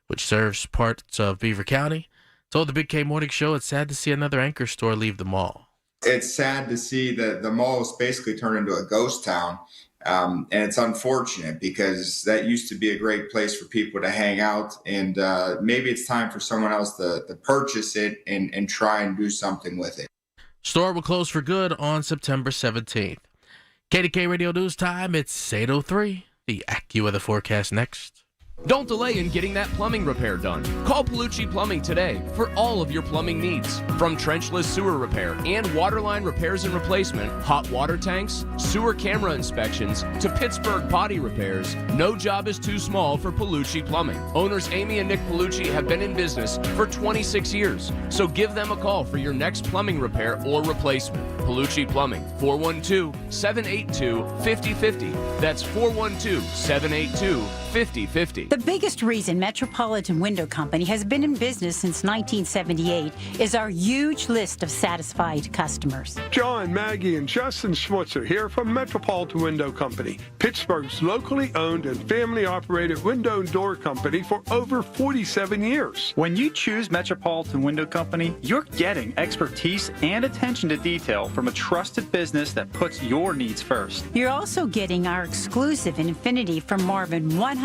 which serves parts of Beaver County, told the Big K Morning Show it's sad to see another anchor store leave the mall. It's sad to see that the mall has basically turned into a ghost town. And it's unfortunate because that used to be a great place for people to hang out. And maybe it's time for someone else to purchase it and try and do something with it. Store will close for good on September 17th. KDK Radio News Time, it's 8:03. The AccuWeather forecast next. Don't delay in getting that plumbing repair done. Call Palucci Plumbing today for all of your plumbing needs. From trenchless sewer repair and waterline repairs and replacement, hot water tanks, sewer camera inspections, to Pittsburgh body repairs, no job is too small for Palucci Plumbing. Owners Amy and Nick Palucci have been in business for 26 years, so give them a call for your next plumbing repair or replacement. Palucci Plumbing, 412-782-5050. That's 412-782-5050. The biggest reason Metropolitan Window Company has been in business since 1978 is our huge list of satisfied customers. John, Maggie, and Justin Schmutzer here from Metropolitan Window Company, Pittsburgh's locally owned and family-operated window and door company for over 47 years. When you choose Metropolitan Window Company, you're getting expertise and attention to detail from a trusted business that puts your needs first. You're also getting our exclusive Infinity from Marvin 100%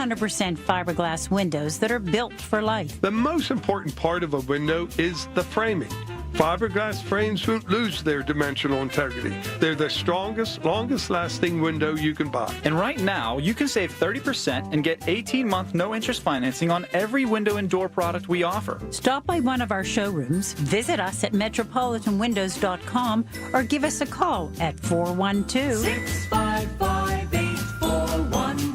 fiberglass windows that are built for life. The most important part of a window is the framing. Fiberglass frames won't lose their dimensional integrity. They're the strongest, longest-lasting window you can buy. And right now, you can save 30% and get 18-month no-interest financing on every window and door product we offer. Stop by one of our showrooms, visit us at metropolitanwindows.com, or give us a call at 412-655-8411.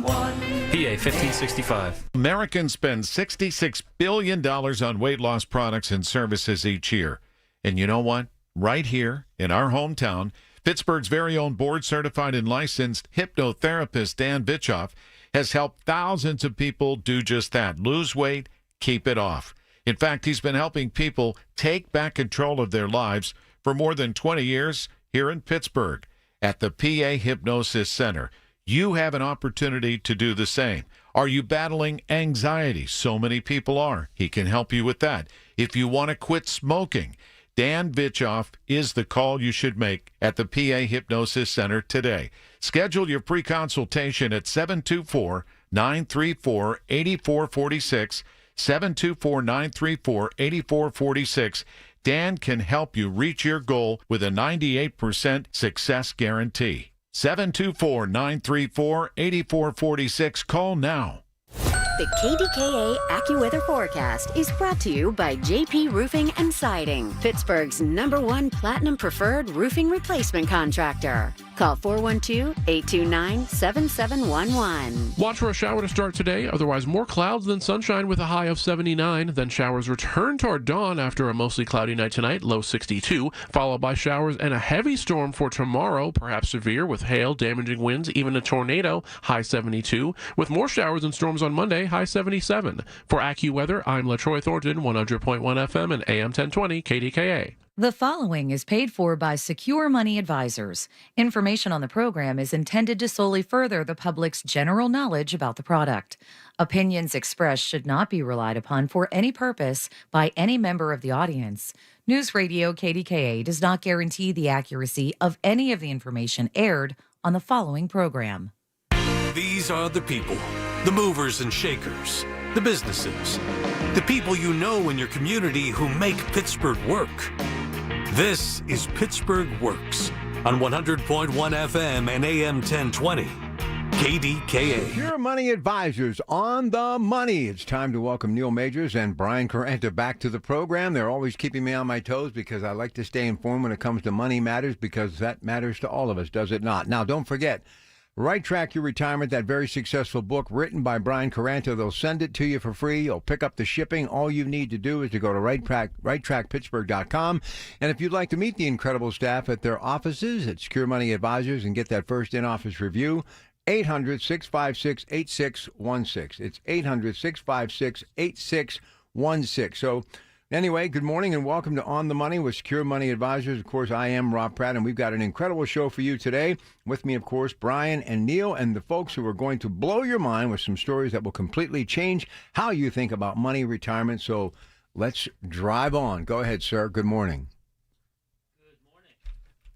PA 1565. Americans spend $66 billion on weight loss products and services each year. And you know what? Right here in our hometown, Pittsburgh's very own board-certified and licensed hypnotherapist Dan Bitchoff has helped thousands of people do just that, lose weight, keep it off. In fact, he's been helping people take back control of their lives for more than 20 years here in Pittsburgh at the PA Hypnosis Center. You have an opportunity to do the same. Are you battling anxiety? So many people are. He can help you with that. If you want to quit smoking, Dan Bitchoff is the call you should make at the PA Hypnosis Center today. Schedule your pre-consultation at 724-934-8446, 724-934-8446. Dan can help you reach your goal with a 98% success guarantee. 724-934-8446. Call now. The KDKA AccuWeather forecast is brought to you by JP Roofing and Siding, Pittsburgh's #1 Platinum Preferred Roofing Replacement Contractor. Call 412-829-7711. Watch for a shower to start today. Otherwise, more clouds than sunshine with a high of 79. Then showers return toward dawn after a mostly cloudy night tonight, low 62, followed by showers and a heavy storm for tomorrow, perhaps severe with hail, damaging winds, even a tornado, high 72, with more showers and storms on Monday, high 77. For AccuWeather, I'm LaTroy Thornton, 100.1 FM and AM 1020 KDKA. The following is paid for by Secure Money Advisors. Information on the program is intended to solely further the public's general knowledge about the product. Opinions expressed should not be relied upon for any purpose by any member of the audience. News Radio KDKA does not guarantee the accuracy of any of the information aired on the following program. These are the people, the movers and shakers, the businesses, the people you know in your community who make Pittsburgh work. This is Pittsburgh Works on 100.1 FM and AM 1020. KDKA. Your Money Advisors on the money. It's time to welcome Neil Majors and Brian Caranta back to the program. They're always keeping me on my toes because I like to stay informed when it comes to money matters, because that matters to all of us, does it not? Now, don't forget, Right Track Your Retirement, that very successful book written by Brian Caranta. They'll send it to you for free. You'll pick up the shipping. All you need to do is to go to righttrackpittsburgh.com. And if you'd like to meet the incredible staff at their offices at Secure Money Advisors and get that first in-office review, 800-656-8616. It's 800-656-8616. So anyway, good morning and welcome to On the Money with Secure Money Advisors. Of course, I am Rob Pratt, and we've got an incredible show for you today. With me, of course, Brian and Neil, and the folks who are going to blow your mind with some stories that will completely change how you think about money, retirement. So let's drive on. Go ahead, sir. Good morning.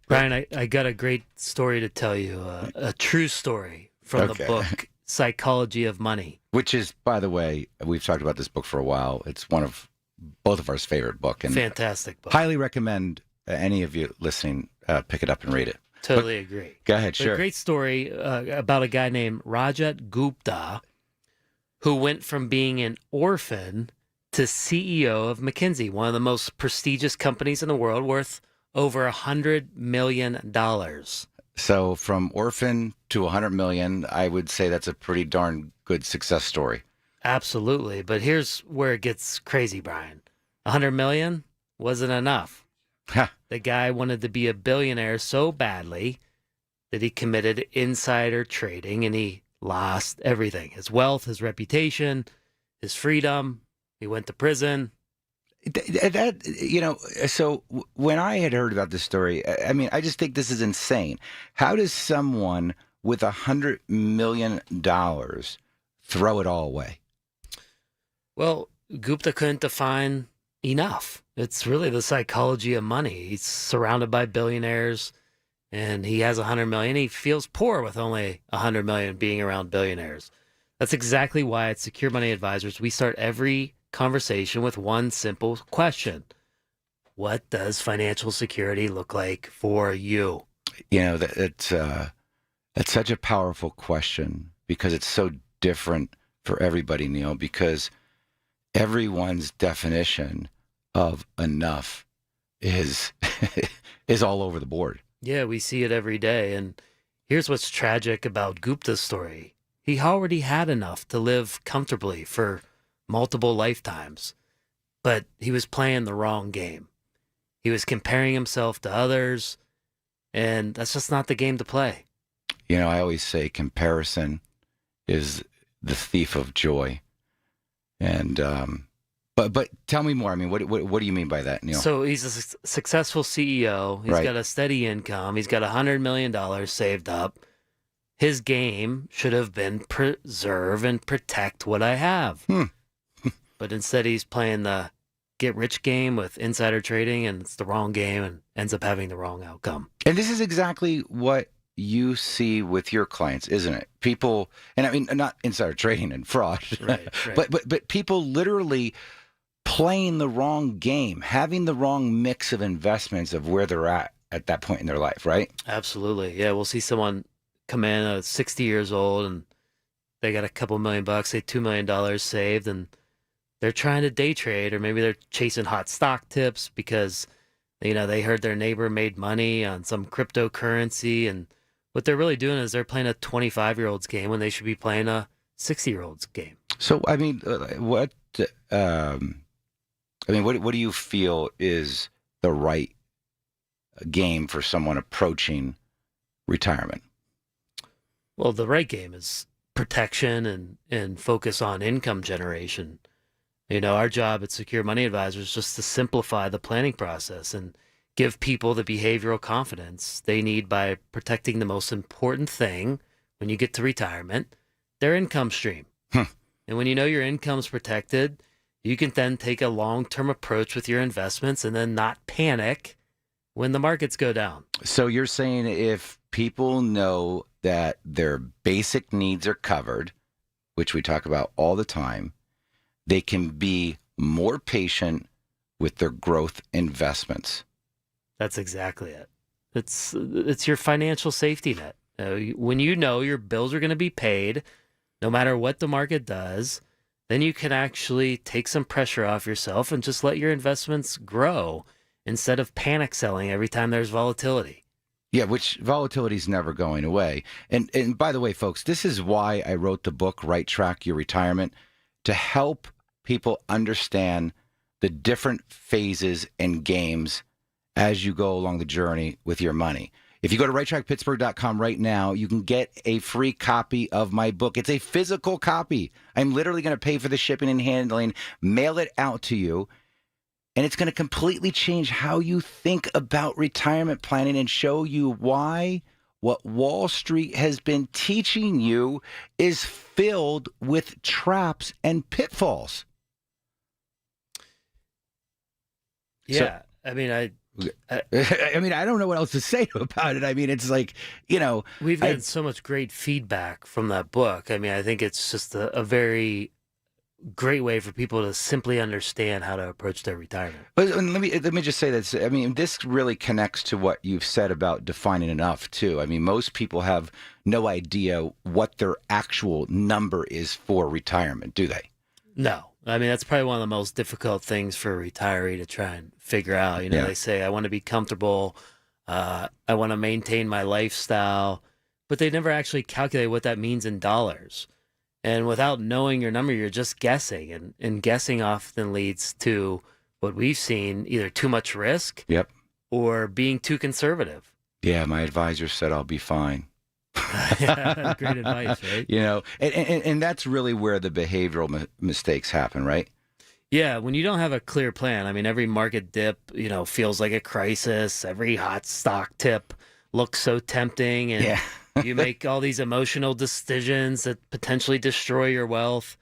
Brian, I got a great story to tell you, a true story from the book Psychology of Money. Which is, by the way, we've talked about this book for a while. It's one of both of our favorite book. And fantastic book. Highly recommend any of you listening pick it up and read it. Totally agree. Go ahead, sure. A great story about a guy named Rajat Gupta, who went from being an orphan to CEO of McKinsey, one of the most prestigious companies in the world, worth over $100 million. So from orphan to 100 million, I would say that's a pretty darn good success story. Absolutely. But here's where it gets crazy, Brian. 100 million wasn't enough. The guy wanted to be a billionaire so badly that he committed insider trading and he lost everything. His wealth, his reputation, his freedom. He went to prison. So when I had heard about this story, I mean, I just think this is insane. How does someone with $100 million throw it all away? Well, Gupta couldn't define enough. It's really the psychology of money. He's surrounded by billionaires and he has 100 million. He feels poor with only 100 million being around billionaires. That's exactly why at Secure Money Advisors, we start every conversation with one simple question. What does financial security look like for you? That's such a powerful question because it's so different for everybody, Neil, because everyone's definition of enough is is all over the board. Yeah, we see it every day. And here's what's tragic about Gupta's story. He already had enough to live comfortably for multiple lifetimes, but he was playing the wrong game. He was comparing himself to others, and that's just not the game to play. I always say comparison is the thief of joy. And but tell me more. I mean, what do you mean by that, Neil? So he's a successful CEO. He's got a steady income. He's got $100 million saved up. His game should have been preserve and protect what I have. But instead he's playing the get-rich game with insider trading, and it's the wrong game and ends up having the wrong outcome. And this is exactly what you see with your clients, isn't it? People, and I mean, not insider trading and fraud, right. but people literally playing the wrong game, having the wrong mix of investments of where they're at that point in their life, right? Absolutely. Yeah, we'll see someone come in 60 years old and they got a couple $1 million, say $2 million saved, and they're trying to day trade, or maybe they're chasing hot stock tips because, they heard their neighbor made money on some cryptocurrency. And what they're really doing is they're playing a 25-year-old's game when they should be playing a 60-year-old's game. So, I mean, what do you feel is the right game for someone approaching retirement? Well, the right game is protection and focus on income generation. Our job at Secure Money Advisors is just to simplify the planning process and give people the behavioral confidence they need by protecting the most important thing when you get to retirement, their income stream. And when your income's protected, you can then take a long-term approach with your investments and then not panic when the markets go down. So you're saying if people know that their basic needs are covered, which we talk about all the time, they can be more patient with their growth investments. That's exactly it. It's your financial safety net. When your bills are going to be paid, no matter what the market does, then you can actually take some pressure off yourself and just let your investments grow instead of panic selling every time there's volatility. Yeah, which volatility is never going away. And by the way, folks, this is why I wrote the book, Right Track Your Retirement, to help people understand the different phases and games as you go along the journey with your money. If you go to righttrackpittsburgh.com right now, you can get a free copy of my book. It's a physical copy. I'm literally going to pay for the shipping and handling, mail it out to you, and it's going to completely change how you think about retirement planning and show you why what Wall Street has been teaching you is filled with traps and pitfalls. Yeah, I don't know what else to say about it. I mean, it's like, we've gotten so much great feedback from that book. I mean, I think it's just a very great way for people to simply understand how to approach their retirement. But let me just say this. I mean, this really connects to what you've said about defining enough too. I mean, most people have no idea what their actual number is for retirement, do they? No. I mean, that's probably one of the most difficult things for a retiree to try and figure out. You know, They say, I want to be comfortable. I want to maintain my lifestyle, but they never actually calculate what that means in dollars. And without knowing your number, you're just guessing. And guessing often leads to what we've seen, either too much risk or being too conservative. Yeah, my advisor said I'll be fine. Yeah, great advice, right? You know, and that's really where the behavioral mistakes happen, right? Yeah, when you don't have a clear plan. I mean, every market dip, feels like a crisis. Every hot stock tip looks so tempting. And you make all these emotional decisions that potentially destroy your wealth.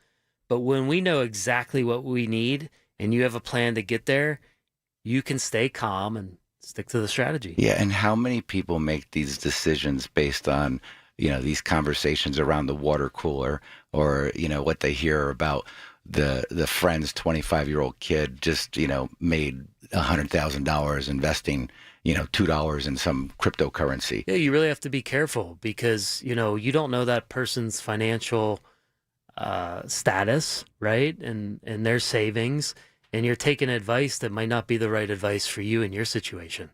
But when we know exactly what we need and you have a plan to get there, you can stay calm and stick to the strategy. Yeah, and how many people make these decisions based on, these conversations around the water cooler or, what they hear about the friend's 25-year-old kid just, made $100,000 investing, $2 in some cryptocurrency. Yeah, you really have to be careful because, you don't know that person's financial status, right? And their savings. And you're taking advice that might not be the right advice for you in your situation.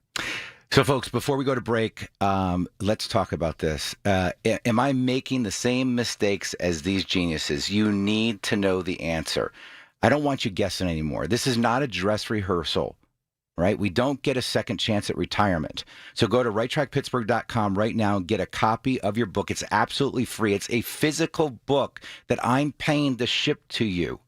So, folks, before we go to break, let's talk about this. Am I making the same mistakes as these geniuses? You need to know the answer. I don't want you guessing anymore. This is not a dress rehearsal, right? We don't get a second chance at retirement. So go to righttrackpittsburgh.com right now and get a copy of your book. It's absolutely free. It's a physical book that I'm paying to ship to you,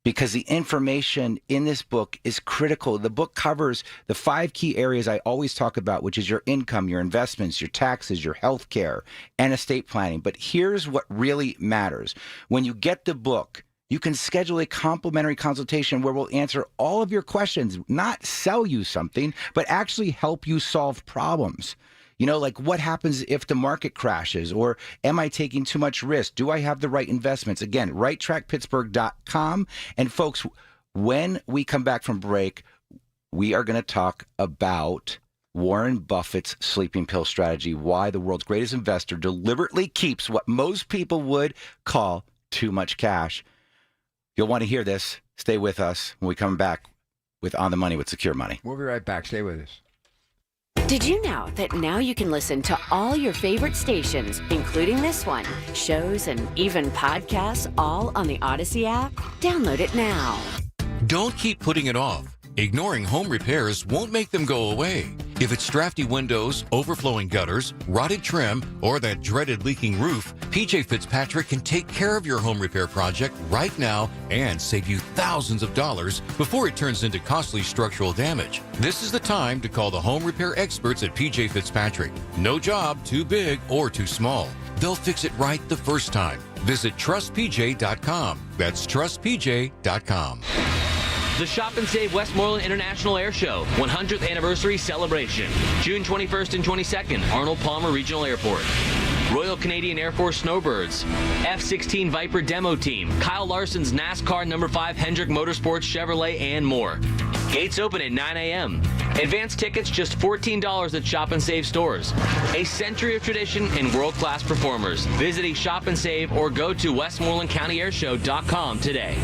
because the information in this book is critical. The book covers the 5 key areas I always talk about, which is your income, your investments, your taxes, your health care, and estate planning. But here's what really matters. When you get the book, you can schedule a complimentary consultation where we'll answer all of your questions, not sell you something, but actually help you solve problems. Like what happens if the market crashes, or am I taking too much risk? Do I have the right investments? Again, righttrackpittsburgh.com. And folks, when we come back from break, we are going to talk about Warren Buffett's sleeping pill strategy, why the world's greatest investor deliberately keeps what most people would call too much cash. You'll want to hear this. Stay with us when we come back with On the Money with Secure Money. We'll be right back. Stay with us. Did you know that now you can listen to all your favorite stations, including this one, shows, and even podcasts, all on the Odyssey app? Download it now. Don't keep putting it off. Ignoring home repairs won't make them go away. If it's drafty windows, overflowing gutters, rotted trim, or that dreaded leaking roof, PJ Fitzpatrick can take care of your home repair project right now and save you thousands of dollars before it turns into costly structural damage. This is the time to call the home repair experts at PJ Fitzpatrick. No job too big or too small. They'll fix it right the first time. Visit trustpj.com. That's trustpj.com. The Shop and Save Westmoreland International Air Show 100th Anniversary Celebration, June 21st and 22nd, Arnold Palmer Regional Airport. Royal Canadian Air Force Snowbirds, F-16 Viper Demo Team, Kyle Larson's NASCAR No. 5 Hendrick Motorsports Chevrolet, and more. Gates open at 9 a.m. Advance tickets just $14 at Shop and Save stores. A century of tradition and world-class performers. Visit a Shop and Save or go to WestmorelandCountyAirShow.com today.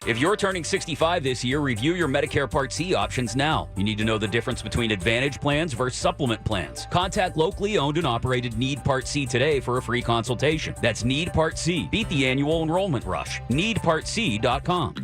If you're turning 65 this year, review your Medicare Part C options now. You need to know the difference between Advantage plans versus supplement plans. Contact locally owned and operated Need Part C today for a free consultation. That's Need Part C. Beat the annual enrollment rush. NeedPartC.com.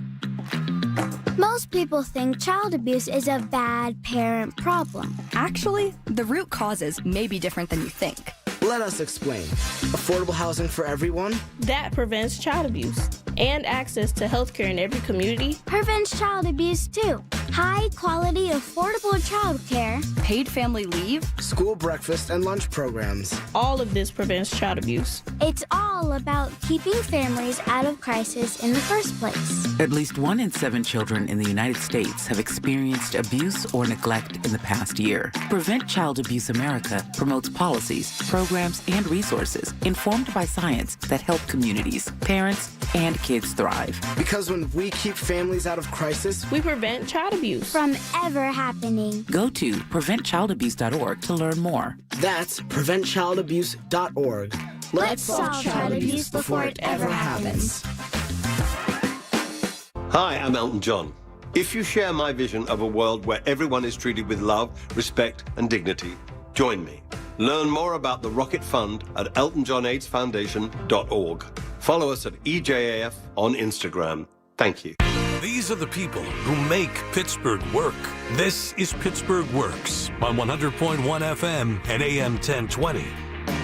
Most people think child abuse is a bad parent problem. Actually, the root causes may be different than you think. Let us explain. Affordable housing for everyone? That prevents child abuse. And access to health care in every community prevents child abuse too. High quality, affordable child care. Paid family leave. School breakfast and lunch programs. All of this prevents child abuse. It's all about keeping families out of crisis in the first place. At least 1 in 7 children in the United States have experienced abuse or neglect in the past year. Prevent Child Abuse America promotes policies, programs, and resources informed by science that help communities, parents, and kids thrive. Because when we keep families out of crisis, we prevent child abuse from ever happening. Go to preventchildabuse.org to learn more. That's preventchildabuse.org. Let's solve child abuse before it ever happens. Hi, I'm Elton John. If you share my vision of a world where everyone is treated with love, respect, and dignity, join me. Learn more about the Rocket Fund at eltonjohnaidsfoundation.org. Follow us at EJAF on Instagram. Thank you. These are the people who make Pittsburgh work. This is Pittsburgh Works on 100.1 FM and AM 1020.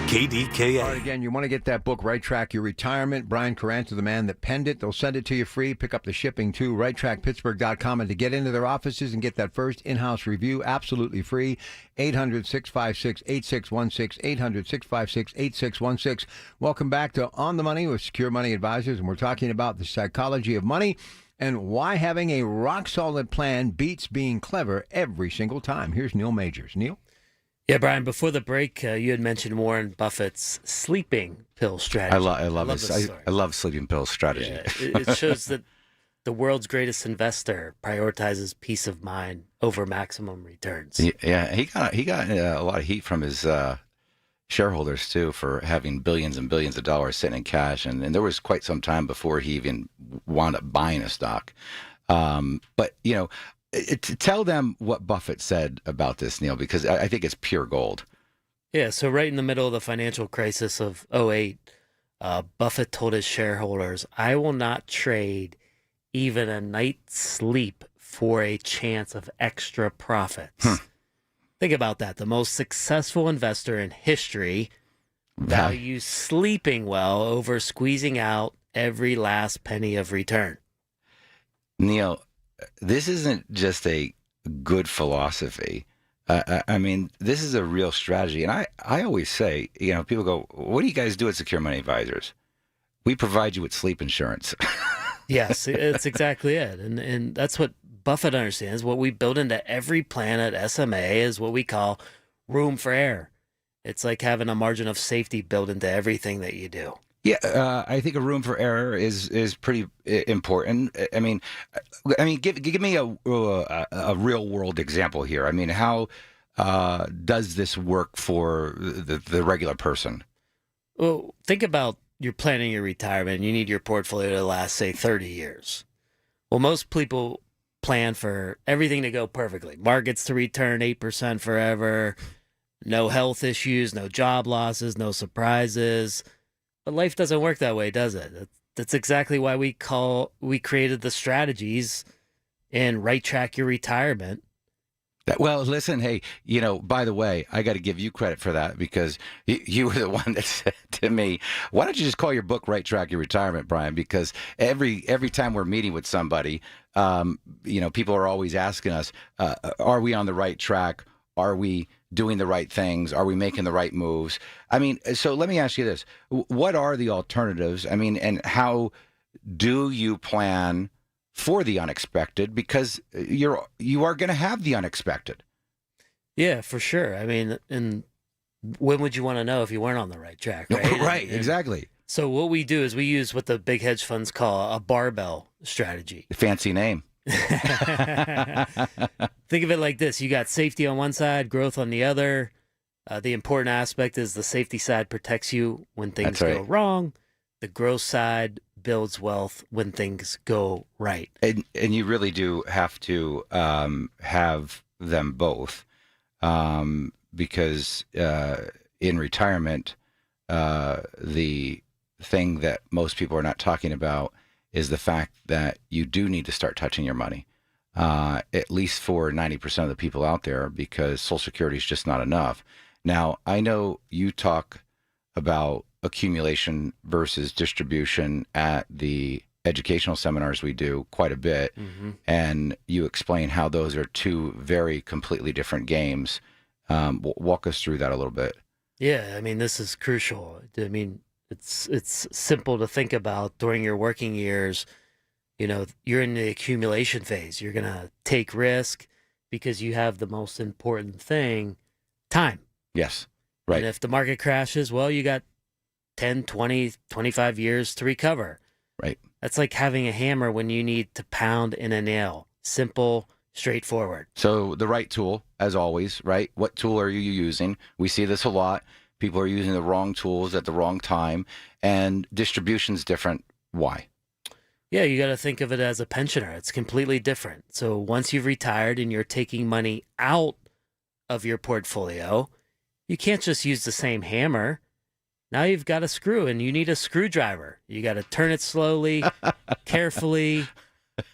KDKA. All right, again, you want to get that book, Right Track Your Retirement. Brian Carranza, the man that penned it. They'll send it to you free. Pick up the shipping, too. RightTrackPittsburgh.com. And to get into their offices and get that first in-house review, absolutely free, 800-656-8616, 800-656-8616. Welcome back to On the Money with Secure Money Advisors, and we're talking about the psychology of money and why having a rock-solid plan beats being clever every single time. Here's Neil Majors. Neil? Yeah, Brian, before the break, you had mentioned Warren Buffett's sleeping pill strategy. I love this. I love sleeping pill strategy. Yeah, it shows that the world's greatest investor prioritizes peace of mind over maximum returns. Yeah, he got a lot of heat from his shareholders, too, for having billions and billions of dollars sitting in cash. And there was quite some time before he even wound up buying a stock. But, you know, tell them what Buffett said about this, Neil, because I think it's pure gold. Yeah, so right in the middle of the financial crisis of 2008, Buffett told his shareholders, I will not trade even a night's sleep for a chance of extra profits. Think about that. The most successful investor in history values sleeping well over squeezing out every last penny of return. Neil, this isn't just a good philosophy. I mean, this is a real strategy. And I always say, you know, people go, what do you guys do at Secure Money Advisors? We provide you with sleep insurance. Yes, it's exactly it. And that's what Buffett understands. What we build into every plan at SMA is what we call room for error. It's like having a margin of safety built into everything that you do. Yeah, I think a room for error is pretty important. I mean, give me a real world example here. I mean, how does this work for the regular person? Well, think about you're planning your retirement. You need your portfolio to last, say, 30 years. Well, most people plan for everything to go perfectly. Markets to return 8% forever, no health issues, no job losses, no surprises. But life doesn't work that way, does it? That's exactly why we created the strategies in Right Track Your Retirement. Well, listen, hey, you know, by the way, I got to give you credit for that because you were the one that said to me, why don't you just call your book Right Track Your Retirement, Brian? Because every time we're meeting with somebody, you know, people are always asking us, are we on the right track? Are we doing the right things? Are we making the right moves? I mean, so let me ask you this. What are the alternatives? I mean, and how do you plan for the unexpected? Because you are going to have the unexpected. Yeah, for sure. I mean, and when would you want to know if you weren't on the right track, right? Right, exactly. So what we do is we use what the big hedge funds call a barbell strategy. Fancy name. Think of it like this. You got safety on one side, growth on the other. The important aspect is the safety side protects you when things go wrong. The growth side builds wealth when things go right. And you really do have to have them both because in retirement, the thing that most people are not talking about is the fact that you do need to start touching your money, at least for 90% of the people out there, because Social Security is just not enough. Now, I know you talk about accumulation versus distribution at the educational seminars we do quite a bit, and you explain how those are two very completely different games. Walk us through that a little bit. Yeah, I mean, this is crucial. I mean, it's simple to think about during your working years. You know, you're in the accumulation phase. You're going to take risk because you have the most important thing, time. Yes, right. And if the market crashes, well, you got 10, 20, 25 years to recover. Right. That's like having a hammer when you need to pound in a nail. Simple, straightforward. So the right tool, as always, right? What tool are you using? We see this a lot. People are using the wrong tools at the wrong time, and distribution's different. Why? Yeah, you got to think of it as a pensioner. It's completely different. So once you've retired and you're taking money out of your portfolio, you can't just use the same hammer. Now you've got a screw, and you need a screwdriver. You got to turn it slowly, carefully,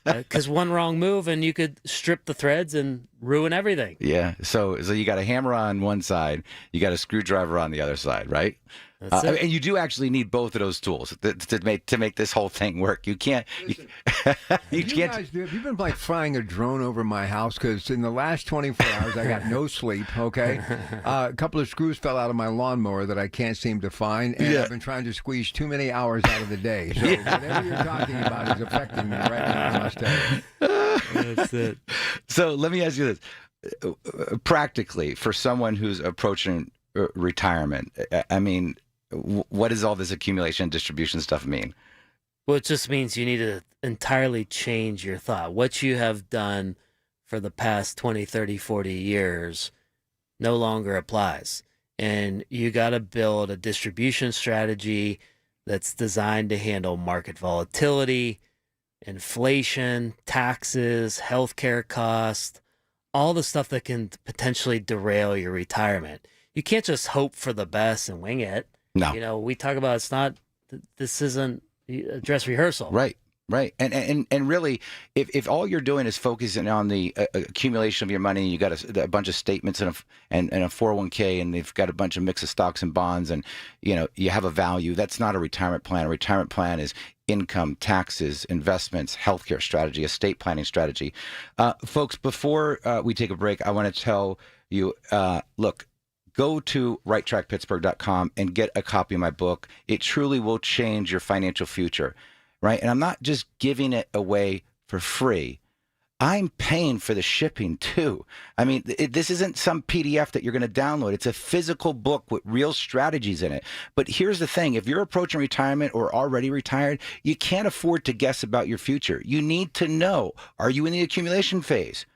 because one wrong move and you could strip the threads and ruin everything. Yeah. So you got a hammer on one side, you got a screwdriver on the other side, right? That's it. And you do actually need both of those tools to make this whole thing work. You can't. You can't. Guys, have you been like flying a drone over my house? Because in the last 24 hours, I got no sleep. Okay, a couple of screws fell out of my lawnmower that I can't seem to find, and I've been trying to squeeze too many hours out of the day. So whatever you're talking about is affecting me right now. I must tell you. That's it. So let me ask you this: practically, for someone who's approaching retirement, I mean, what does all this accumulation and distribution stuff mean? Well, it just means you need to entirely change your thought. What you have done for the past 20, 30, 40 years no longer applies. And you got to build a distribution strategy that's designed to handle market volatility, inflation, taxes, healthcare costs, all the stuff that can potentially derail your retirement. You can't just hope for the best and wing it. No. You know, we talk about this isn't a dress rehearsal. Right. Right. And really, if all you're doing is focusing on the accumulation of your money, you got a bunch of statements and a 401k, and they've got a bunch of mix of stocks and bonds, and you have a value, that's not a retirement plan. A retirement plan is income, taxes, investments, healthcare strategy, estate planning strategy. Folks, before we take a break, I want to tell you, look, go to righttrackpittsburgh.com and get a copy of my book. It truly will change your financial future, right? And I'm not just giving it away for free. I'm paying for the shipping too. I mean, this isn't some PDF that you're going to download. It's a physical book with real strategies in it. But here's the thing. If you're approaching retirement or already retired, you can't afford to guess about your future. You need to know, are you in the accumulation phase?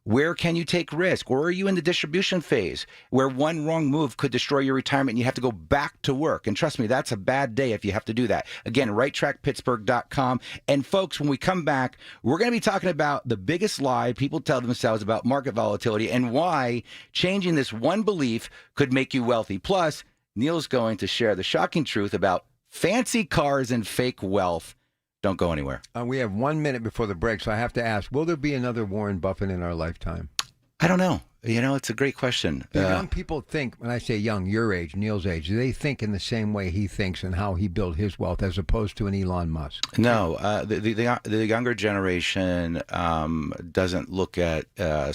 Where can you take risk? Or are you in the distribution phase where one wrong move could destroy your retirement and you have to go back to work? And trust me, that's a bad day if you have to do that. Again, righttrackpittsburgh.com. And folks, when we come back, we're going to be talking about the biggest lie people tell themselves about market volatility and why changing this one belief could make you wealthy. Plus, Neil's going to share the shocking truth about fancy cars and fake wealth. Don't go anywhere. We have 1 minute before the break, so I have to ask, will there be another Warren Buffett in our lifetime? I don't know. It's a great question. Do young people think, when I say young, your age, Neil's age, do they think in the same way he thinks and how he built his wealth as opposed to an Elon Musk? No. The younger generation doesn't look at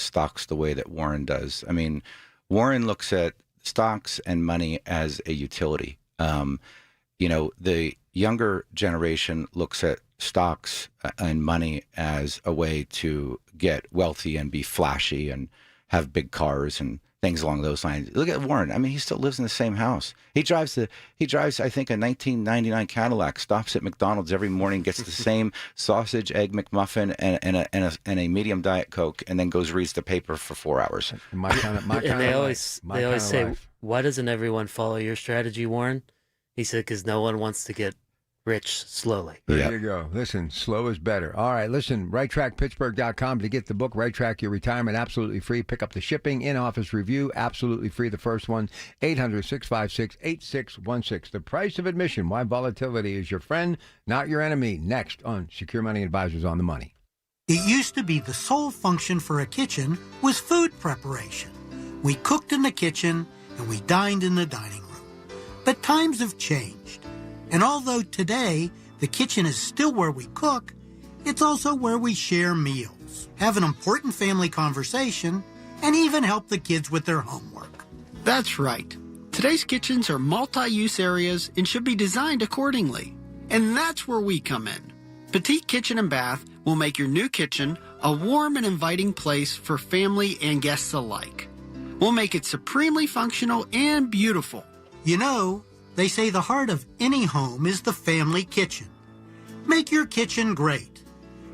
stocks the way that Warren does. I mean, Warren looks at stocks and money as a utility. The younger generation looks at stocks and money as a way to get wealthy and be flashy and have big cars and things along those lines. Look at Warren. I mean, he still lives in the same house. He drives, I think, a 1999 Cadillac, stops at McDonald's every morning, gets the same sausage, egg McMuffin and a medium Diet Coke, and then reads the paper for 4 hours. They always say, why doesn't everyone follow your strategy, Warren? He said, because no one wants to get rich slowly. There you go. Listen, slow is better. All right, listen, righttrackpittsburgh.com to get the book, Right Track Your Retirement, absolutely free. Pick up the shipping, in-office review, absolutely free. The first one, 800-656-8616. The price of admission, why volatility is your friend, not your enemy. Next on Secure Money Advisors on the Money. It used to be the sole function for a kitchen was food preparation. We cooked in the kitchen and we dined in the dining room. But times have changed. And although today the kitchen is still where we cook, it's also where we share meals, have an important family conversation, and even help the kids with their homework. That's right. Today's kitchens are multi-use areas and should be designed accordingly. And that's where we come in. Petite Kitchen and Bath will make your new kitchen a warm and inviting place for family and guests alike. We'll make it supremely functional and beautiful. You know, they say the heart of any home is the family kitchen. Make your kitchen great.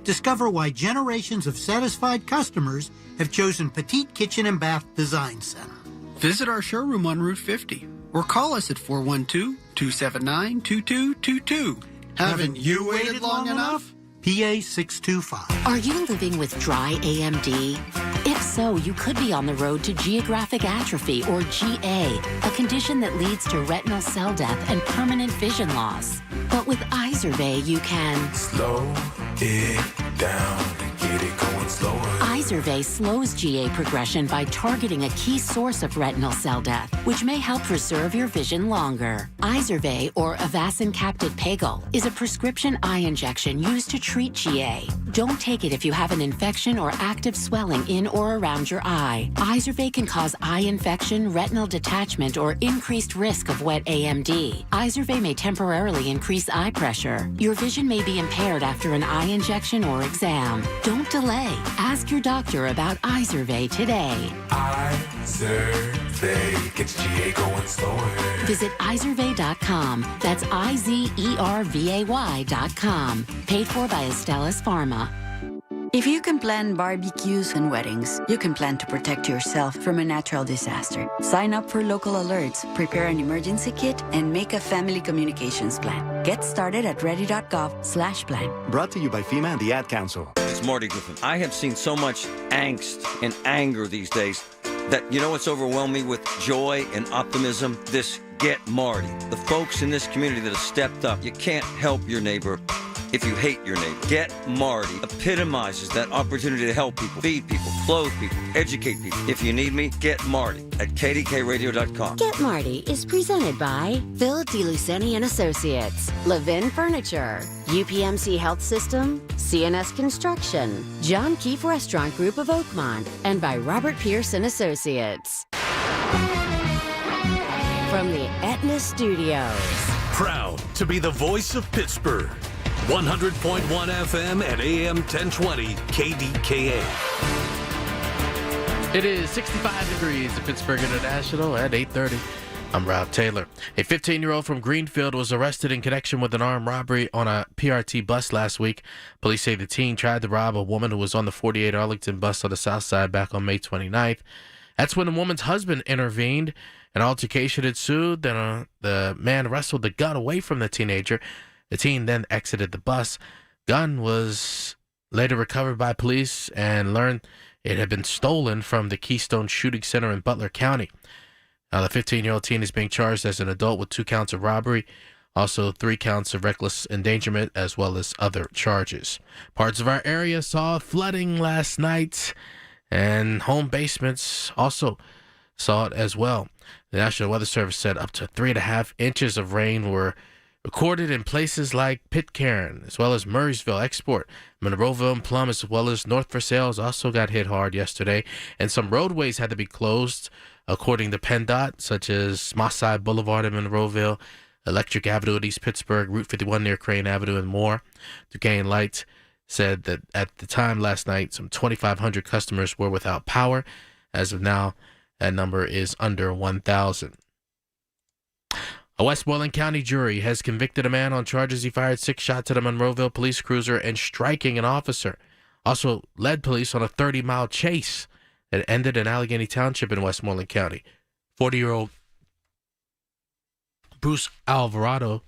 Discover why generations of satisfied customers have chosen Petite Kitchen and Bath Design Center. Visit our showroom on Route 50 or call us at 412-279-2222. Haven't you waited long enough? PA 625. Are you living with dry AMD? If so, you could be on the road to geographic atrophy, or GA, a condition that leads to retinal cell death and permanent vision loss. But with Izervay, you can slow it down and get it going slower. Izervay slows GA progression by targeting a key source of retinal cell death, which may help preserve your vision longer. Izervay, or Avastin Capted Pagel, is a prescription eye injection used to treat GA. Don't take it if you have an infection or active swelling in or around your eye. Izervay can cause eye infection, retinal detachment, or increased risk of wet AMD. Izervay may temporarily increase eye pressure. Your vision may be impaired after an eye injection or exam. Don't delay. Ask your doctor about Izervay today. Izervay gets GA going slower. Visit Izervay.com. That's IZERVAY.com. Paid for by Astellas Pharma. If you can plan barbecues and weddings, you can plan to protect yourself from a natural disaster. Sign up for local alerts, prepare an emergency kit, and make a family communications plan. Get started at ready.gov/plan. Brought to you by FEMA and the Ad Council. It's Marty Griffin. I have seen so much angst and anger these days that, you know what's overwhelmed me with joy and optimism? This Get Marty. The folks in this community that have stepped up. You can't help your neighbor if you hate your neighbor. Get Marty epitomizes that opportunity to help people, feed people, clothe people, educate people. If you need me, get Marty at kdkradio.com. Get Marty is presented by Phil DeLuceni and Associates, Levin Furniture, UPMC Health System, CNS Construction, John Keefe Restaurant Group of Oakmont, and by Robert Pierce and Associates. From the Aetna Studios. Proud to be the voice of Pittsburgh. 100.1 FM and AM 1020 KDKA. It is 65 degrees at Pittsburgh International at 8:30. I'm Rob Taylor. A 15-year-old from Greenfield was arrested in connection with an armed robbery on a PRT bus last week. Police say the teen tried to rob a woman who was on the 48 Arlington bus on the south side back on May 29th. That's when the woman's husband intervened. An altercation ensued. Then the man wrestled the gun away from the teenager. The teen then exited the bus. Gun was later recovered by police and learned it had been stolen from the Keystone Shooting Center in Butler County. Now, the 15-year-old teen is being charged as an adult with 2 counts of robbery, also 3 counts of reckless endangerment, as well as other charges. Parts of our area saw flooding last night, and home basements also saw it as well. The National Weather Service said up to 3.5 inches of rain were recorded in places like Pitcairn, as well as Murraysville, Export, Monroeville, and Plum, as well as North Versailles also got hit hard yesterday, and some roadways had to be closed, according to PennDOT, such as Mosside Boulevard in Monroeville, Electric Avenue at East Pittsburgh, Route 51 near Crane Avenue, and more. Duquesne Light said that at the time last night, some 2,500 customers were without power. As of now, that number is under 1,000. A Westmoreland County jury has convicted a man on charges he fired 6 shots at a Monroeville police cruiser and striking an officer. Also led police on a 30-mile chase that ended in Allegheny Township in Westmoreland County. 40-year-old Bruce Alvarado,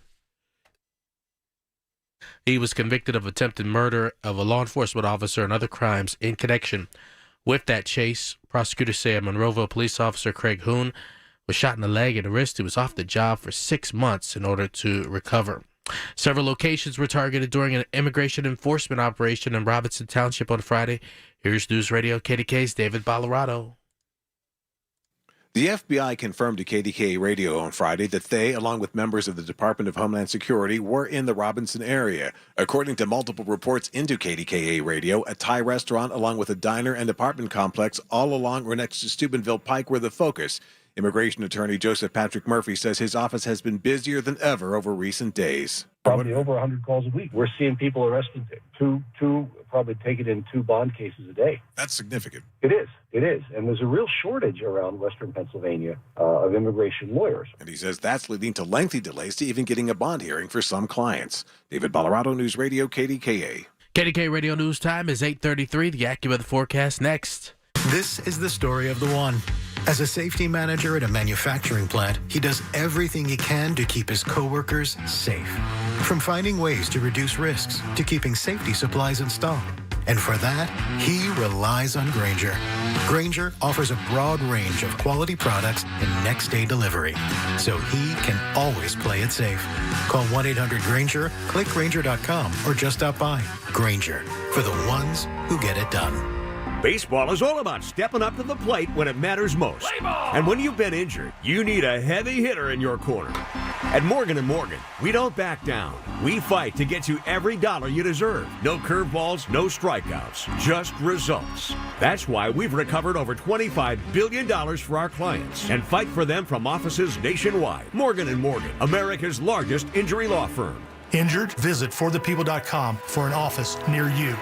he was convicted of attempted murder of a law enforcement officer and other crimes in connection with that chase. Prosecutors say a Monroeville police officer, Craig Hoon, was shot in the leg and the wrist. He was off the job for 6 months in order to recover. Several locations were targeted during an immigration enforcement operation in Robinson Township on Friday. Here's News Radio KDK's David Ballarado. The FBI confirmed to KDKA Radio on Friday that they, along with members of the Department of Homeland Security, were in the Robinson area. According to multiple reports into KDKA Radio, a Thai restaurant along with a diner and apartment complex all along or next to Steubenville Pike were the focus. Immigration attorney Joseph Patrick Murphy says his office has been busier than ever over recent days. Probably over 100 calls a week. We're seeing people arrested, probably taken in 2 bond cases a day. That's significant. It is. And there's a real shortage around Western Pennsylvania of immigration lawyers. And he says that's leading to lengthy delays to even getting a bond hearing for some clients. David Colorado News Radio, KDKA. KDKA Radio News Time is 8:33. The AccuWeather forecast next. This is the story of the one. As a safety manager at a manufacturing plant, he does everything he can to keep his coworkers safe. From finding ways to reduce risks to keeping safety supplies in stock. And for that, he relies on Grainger. Grainger offers a broad range of quality products and next-day delivery, so he can always play it safe. Call 1-800-GRAINGER, click Grainger.com, or just stop by. Grainger, for the ones who get it done. Baseball is all about stepping up to the plate when it matters most. And when you've been injured, you need a heavy hitter in your corner. At Morgan & Morgan, we don't back down. We fight to get you every dollar you deserve. No curveballs, no strikeouts, just results. That's why we've recovered over $25 billion for our clients and fight for them from offices nationwide. Morgan & Morgan, America's largest injury law firm. Injured? Visit forthepeople.com for an office near you.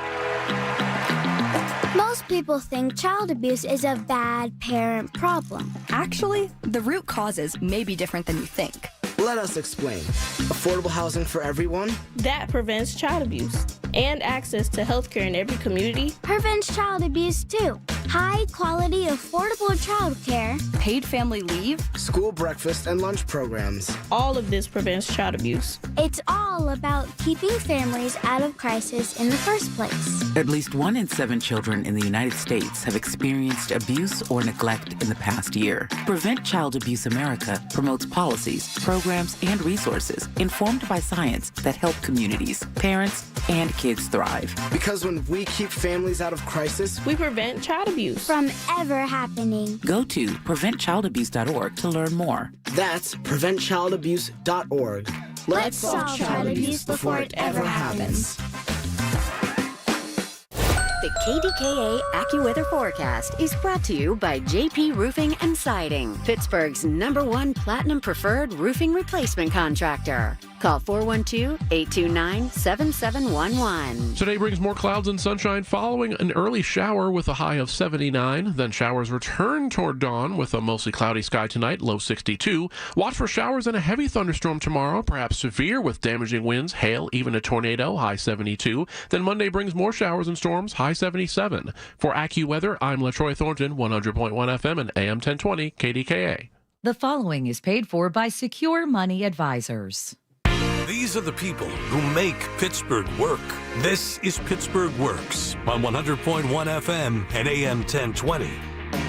Most people think child abuse is a bad parent problem. Actually, the root causes may be different than you think. Let us explain. Affordable housing for everyone? That prevents child abuse. And access to health care in every community prevents child abuse too. High quality, affordable child care. Paid family leave. School breakfast and lunch programs. All of this prevents child abuse. It's all about keeping families out of crisis in the first place. At least 1 in 7 children in the United States have experienced abuse or neglect in the past year. Prevent Child Abuse America promotes policies, programs, and resources informed by science that help communities, parents, and kids thrive. Because when we keep families out of crisis, we prevent child abuse from ever happening. Go to preventchildabuse.org to learn more. That's preventchildabuse.org. Let's solve child abuse before it ever happens. The KDKA AccuWeather forecast is brought to you by JP Roofing and Siding, Pittsburgh's #1 Platinum Preferred Roofing Replacement Contractor. Call 412-829-7711. Today brings more clouds and sunshine following an early shower with a high of 79. Then showers return toward dawn with a mostly cloudy sky tonight, low 62. Watch for showers and a heavy thunderstorm tomorrow, perhaps severe with damaging winds, hail, even a tornado, high 72. Then Monday brings more showers and storms, high 77. For AccuWeather, I'm LaTroy Thornton, 100.1 FM and AM 1020 KDKA. The following is paid for by Secure Money Advisors. These are the people who make Pittsburgh work. This is Pittsburgh Works on 100.1 FM and AM 1020.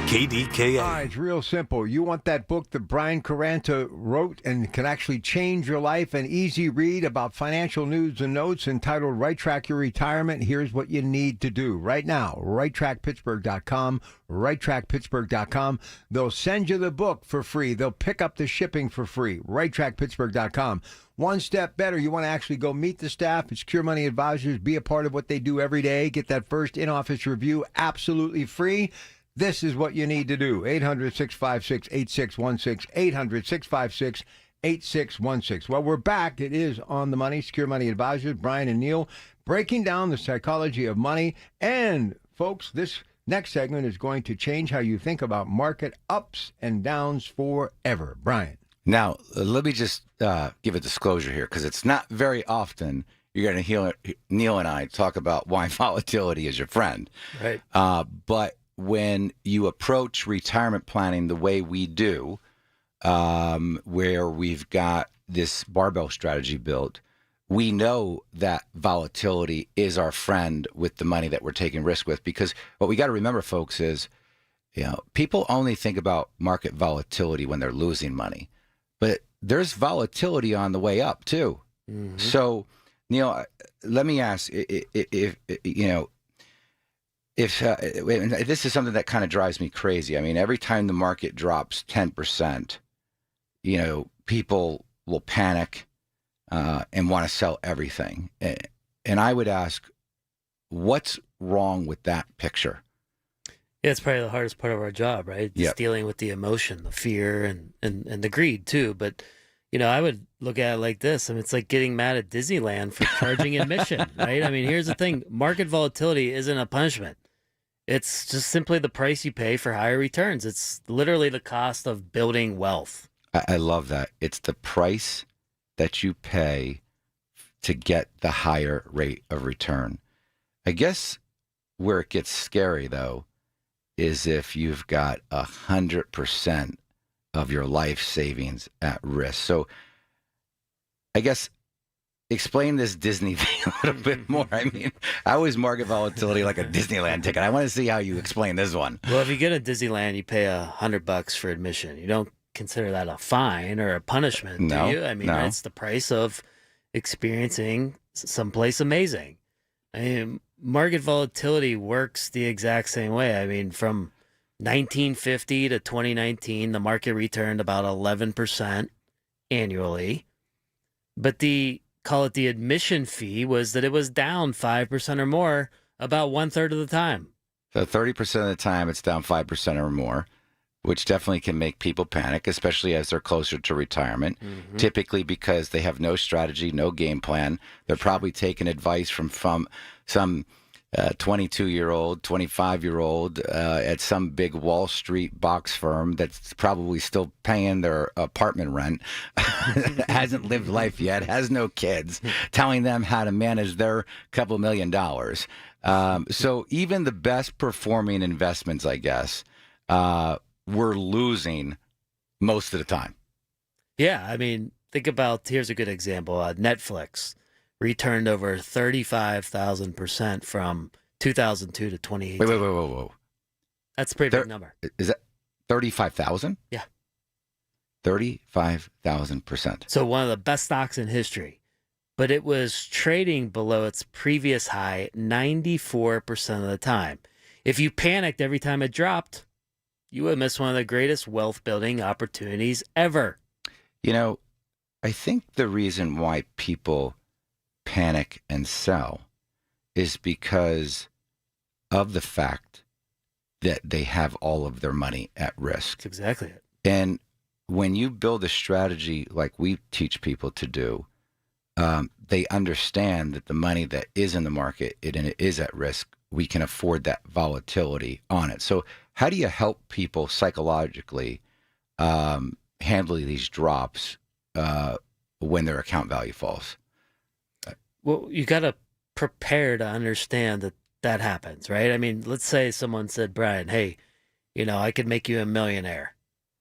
KDKA. It's real simple. You want that book that Brian Caranta wrote and can actually change your life, an easy read about financial news and notes entitled Right Track Your Retirement. Here's what you need to do right now. RightTrackPittsburgh.com, RightTrackPittsburgh.com. They'll send you the book for free. They'll pick up the shipping for free. RightTrackPittsburgh.com. One step better, you want to actually go meet the staff at Secure Money Advisors, be a part of what they do every day, get that first in-office review absolutely free. This is what you need to do. 800-656-8616, 800-656-8616. Well, we're back. It is On the Money, Secure Money Advisors, Brian and Neil, breaking down the psychology of money. And, folks, this next segment is going to change how you think about market ups and downs forever. Brian. Now, let me just give a disclosure here, because it's not very often you're going to hear Neil and I talk about why volatility is your friend. Right. But when you approach retirement planning the way we do, where we've got this barbell strategy built, we know that volatility is our friend with the money that we're taking risk with. Because what we got to remember, folks, is people only think about market volatility when they're losing money. But there's volatility on the way up, too. Mm-hmm. So, Neil, let me ask, if this is something that kind of drives me crazy. I mean, every time the market drops 10%, people will panic and want to sell everything. And I would ask, what's wrong with that picture? Yeah, it's probably the hardest part of our job, right? Just dealing with the emotion, the fear, and the greed too. But I would look at it like this. I mean, it's like getting mad at Disneyland for charging admission, right? I mean, here's the thing: market volatility isn't a punishment. It's just simply the price you pay for higher returns. It's literally the cost of building wealth. I love that. It's the price that you pay to get the higher rate of return. I guess where it gets scary, though, is if you've got 100% of your life savings at risk. So I guess explain this Disney thing a little bit more. I mean, I always market volatility like a Disneyland ticket. I want to see how you explain this one. Well, if you get a Disneyland, you pay $100 for admission. You don't consider that a fine or a punishment, do you? I mean, it's the price of experiencing someplace amazing. I mean, market volatility works the exact same way. I mean, from 1950 to 2019, the market returned about 11% annually. But call it the admission fee was that it was down 5% or more about 1/3 of the time. So 30% of the time it's down 5% or more, which definitely can make people panic, especially as they're closer to retirement, typically because they have no strategy, no game plan. They're probably taking advice from some 22-year-old, 25-year-old at some big Wall Street box firm that's probably still paying their apartment rent, hasn't lived life yet, has no kids, telling them how to manage their couple $1 million. So even the best performing investments, I guess, we're losing most of the time. Yeah, I mean, think about, here's a good example. Netflix returned over 35,000% from 2002 to 2018. Whoa. That's a pretty big number. Is that 35,000? Yeah. 35,000%. So one of the best stocks in history. But it was trading below its previous high 94% of the time. If you panicked every time it dropped, you would miss one of the greatest wealth building opportunities ever. I think the reason why people panic and sell is because of the fact that they have all of their money at risk. That's exactly it. And when you build a strategy like we teach people to do, they understand that the money that is in the market and it is at risk, we can afford that volatility on it. So how do you help people psychologically handle these drops when their account value falls? Well, you got to prepare to understand that happens, right? I mean, let's say someone said, Brian, hey, I could make you a millionaire.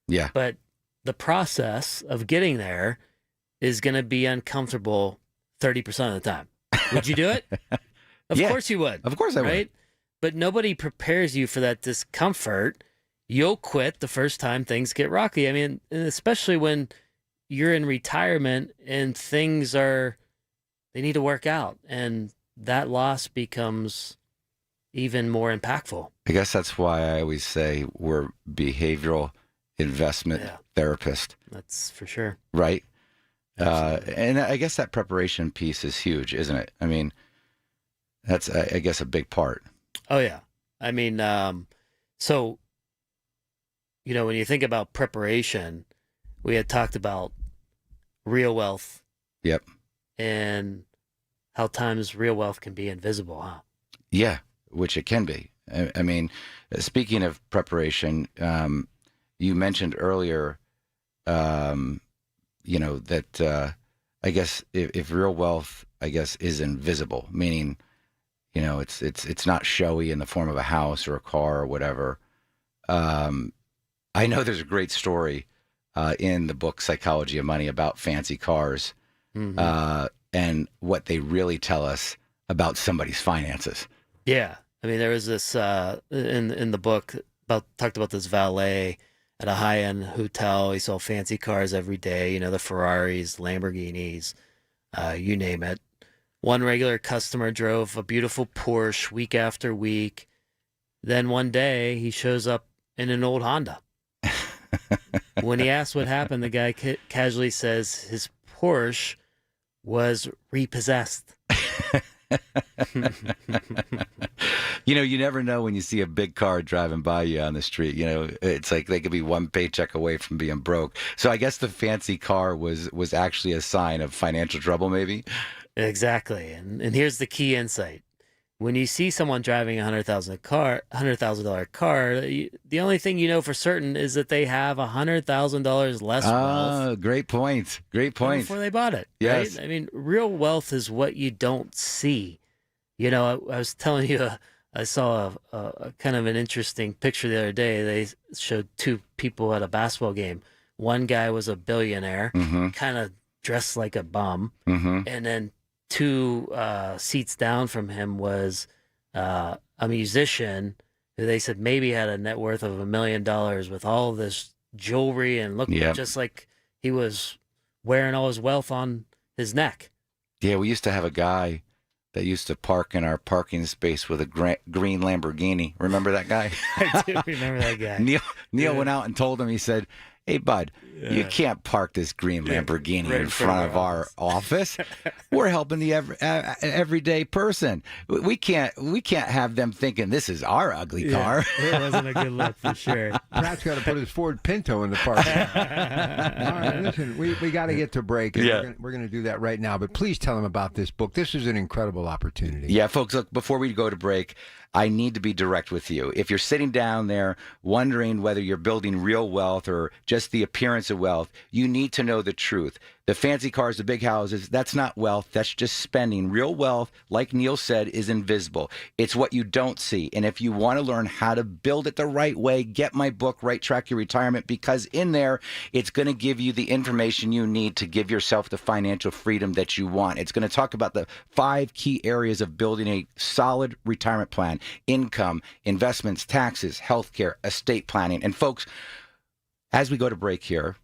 Yeah. But the process of getting there is going to be uncomfortable 30% of the time. Would you do it? Of course you would. Of course I would. But nobody prepares you for that discomfort. You'll quit the first time things get rocky. I mean, especially when you're in retirement and they need to work out. And that loss becomes even more impactful. I guess that's why I always say we're behavioral investment therapists. That's for sure. Right? And I guess that preparation piece is huge, isn't it? I mean, that's, I guess, a big part. Oh, yeah. I mean, so, when you think about preparation, we had talked about real wealth. Yep. And how times real wealth can be invisible, huh? Yeah, which it can be. I mean, speaking of preparation, you mentioned earlier, that I guess if real wealth, I guess, is invisible, meaning, it's not showy in the form of a house or a car or whatever. I know there's a great story in the book Psychology of Money about fancy cars. And what they really tell us about somebody's finances. Yeah. I mean, there was this, in the book, talked about this valet at a high-end hotel. He saw fancy cars every day, the Ferraris, Lamborghinis, you name it. One regular customer drove a beautiful Porsche week after week. Then one day, he shows up in an old Honda. When he asked what happened, the guy casually says his Porsche was repossessed. You know, you never know when you see a big car driving by you on the street. You know, it's like they could be one paycheck away from being broke. So I guess the fancy car was actually a sign of financial trouble, maybe? Exactly. And here's the key insight. When you see someone driving a $100,000 car, the only thing you know for certain is that they have $100,000 less wealth. Oh, great point. Great point. Before they bought it. Yes. Right? I mean, real wealth is what you don't see. You know, I was telling you, I saw a kind of an interesting picture the other day. They showed two people at a basketball game. One guy was a billionaire, kind of dressed like a bum, and then two seats down from him was a musician who they said maybe had a net worth of $1 million with all this jewelry and looked just like he was wearing all his wealth on his neck. Yeah, we used to have a guy that used to park in our parking space with a green Lamborghini. Remember that guy? I do remember that guy. Neil went out and told him, he said, "Hey, bud, you can't park this green Lamborghini in front of our office. We're helping the everyday person. We can't have them thinking this is our ugly car." It wasn't a good look for sure. Pratt's got to put his Ford Pinto in the parking lot. All right, listen, we got to get to break. And we're going to do that right now. But please tell them about this book. This is an incredible opportunity. Yeah, folks, look, before we go to break, I need to be direct with you. If you're sitting down there wondering whether you're building real wealth or just the appearance of wealth, you need to know the truth. The fancy cars, the big houses, that's not wealth. That's just spending. Real wealth, like Neil said, is invisible. It's what you don't see. And if you want to learn how to build it the right way, get my book, Right Track Your Retirement, because in there, it's going to give you the information you need to give yourself the financial freedom that you want. It's going to talk about the 5 key areas of building a solid retirement plan: income, investments, taxes, healthcare, estate planning. And folks, as we go to break here,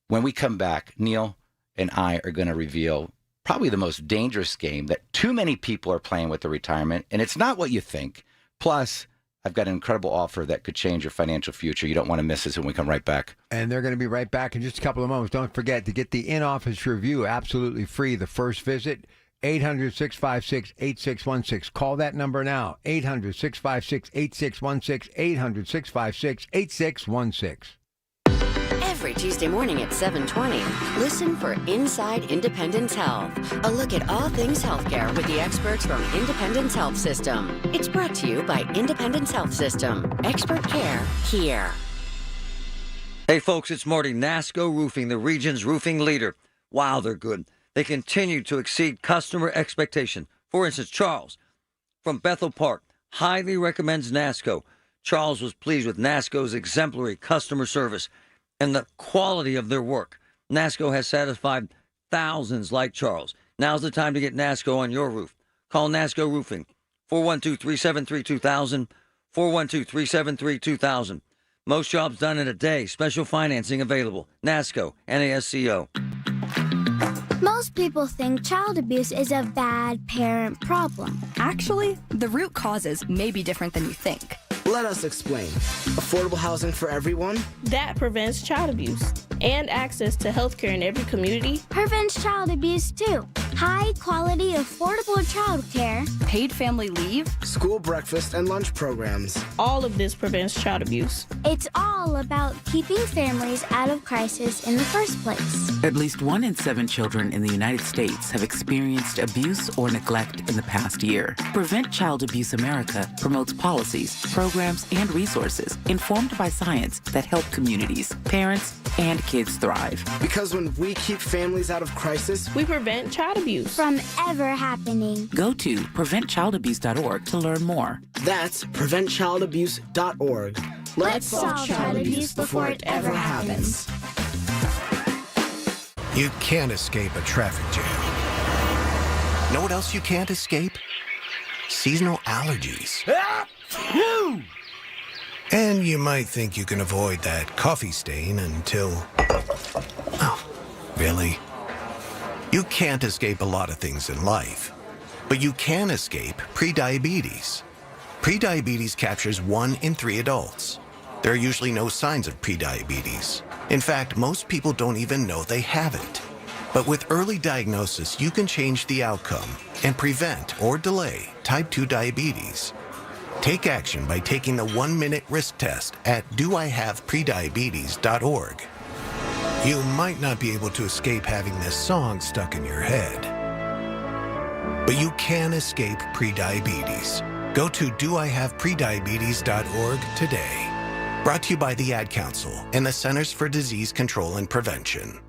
when we come back, Neil and I are going to reveal probably the most dangerous game that too many people are playing with their retirement, and it's not what you think. Plus, I've got an incredible offer that could change your financial future. You don't want to miss this when we come right back. And they're going to be right back in just a couple of moments. Don't forget to get the in-office review absolutely free the first visit. 800-656-8616. Call that number now. 800-656-8616. 800-656-8616. Every Tuesday morning at 7:20, listen for Inside Independence Health, a look at all things healthcare with the experts from Independence Health System. It's brought to you by Independence Health System. Expert care here. Hey folks, it's Marty. NASCO Roofing, the region's roofing leader. Wow, they're good. They continue to exceed customer expectation. For instance, Charles from Bethel Park highly recommends NASCO. Charles was pleased with NASCO's exemplary customer service and the quality of their work. NASCO has satisfied thousands like Charles. Now's the time to get NASCO on your roof. Call NASCO Roofing, 412-373-2000, 412-373-2000. Most jobs done in a day. Special financing available. NASCO, NASCO. Most people think child abuse is a bad parent problem. Actually, the root causes may be different than you think. Let us explain. Affordable housing for everyone? That prevents child abuse. And access to healthcare in every community prevents child abuse too. High quality, affordable childcare. Paid family leave. School breakfast and lunch programs. All of this prevents child abuse. It's all about keeping families out of crisis in the first place. At least 1 in 7 children in the United States have experienced abuse or neglect in the past year. Prevent Child Abuse America promotes policies, programs, and resources informed by science that help communities, parents, and kids thrive. Because when we keep families out of crisis, we prevent child abuse from ever happening. Go to preventchildabuse.org to learn more. That's preventchildabuse.org. Let's solve child abuse before it ever happens. You can't escape a traffic jam. Know what else you can't escape? Seasonal allergies. And you might think you can avoid that coffee stain until... Oh, really? You can't escape a lot of things in life, but you can escape prediabetes. Prediabetes captures 1 in 3 adults. There are usually no signs of prediabetes. In fact, most people don't even know they have it. But with early diagnosis, you can change the outcome and prevent or delay type 2 diabetes. Take action by taking the 1-minute risk test at doihaveprediabetes.org. You might not be able to escape having this song stuck in your head, but you can escape prediabetes. Go to doihaveprediabetes.org today. Brought to you by the Ad Council and the Centers for Disease Control and Prevention.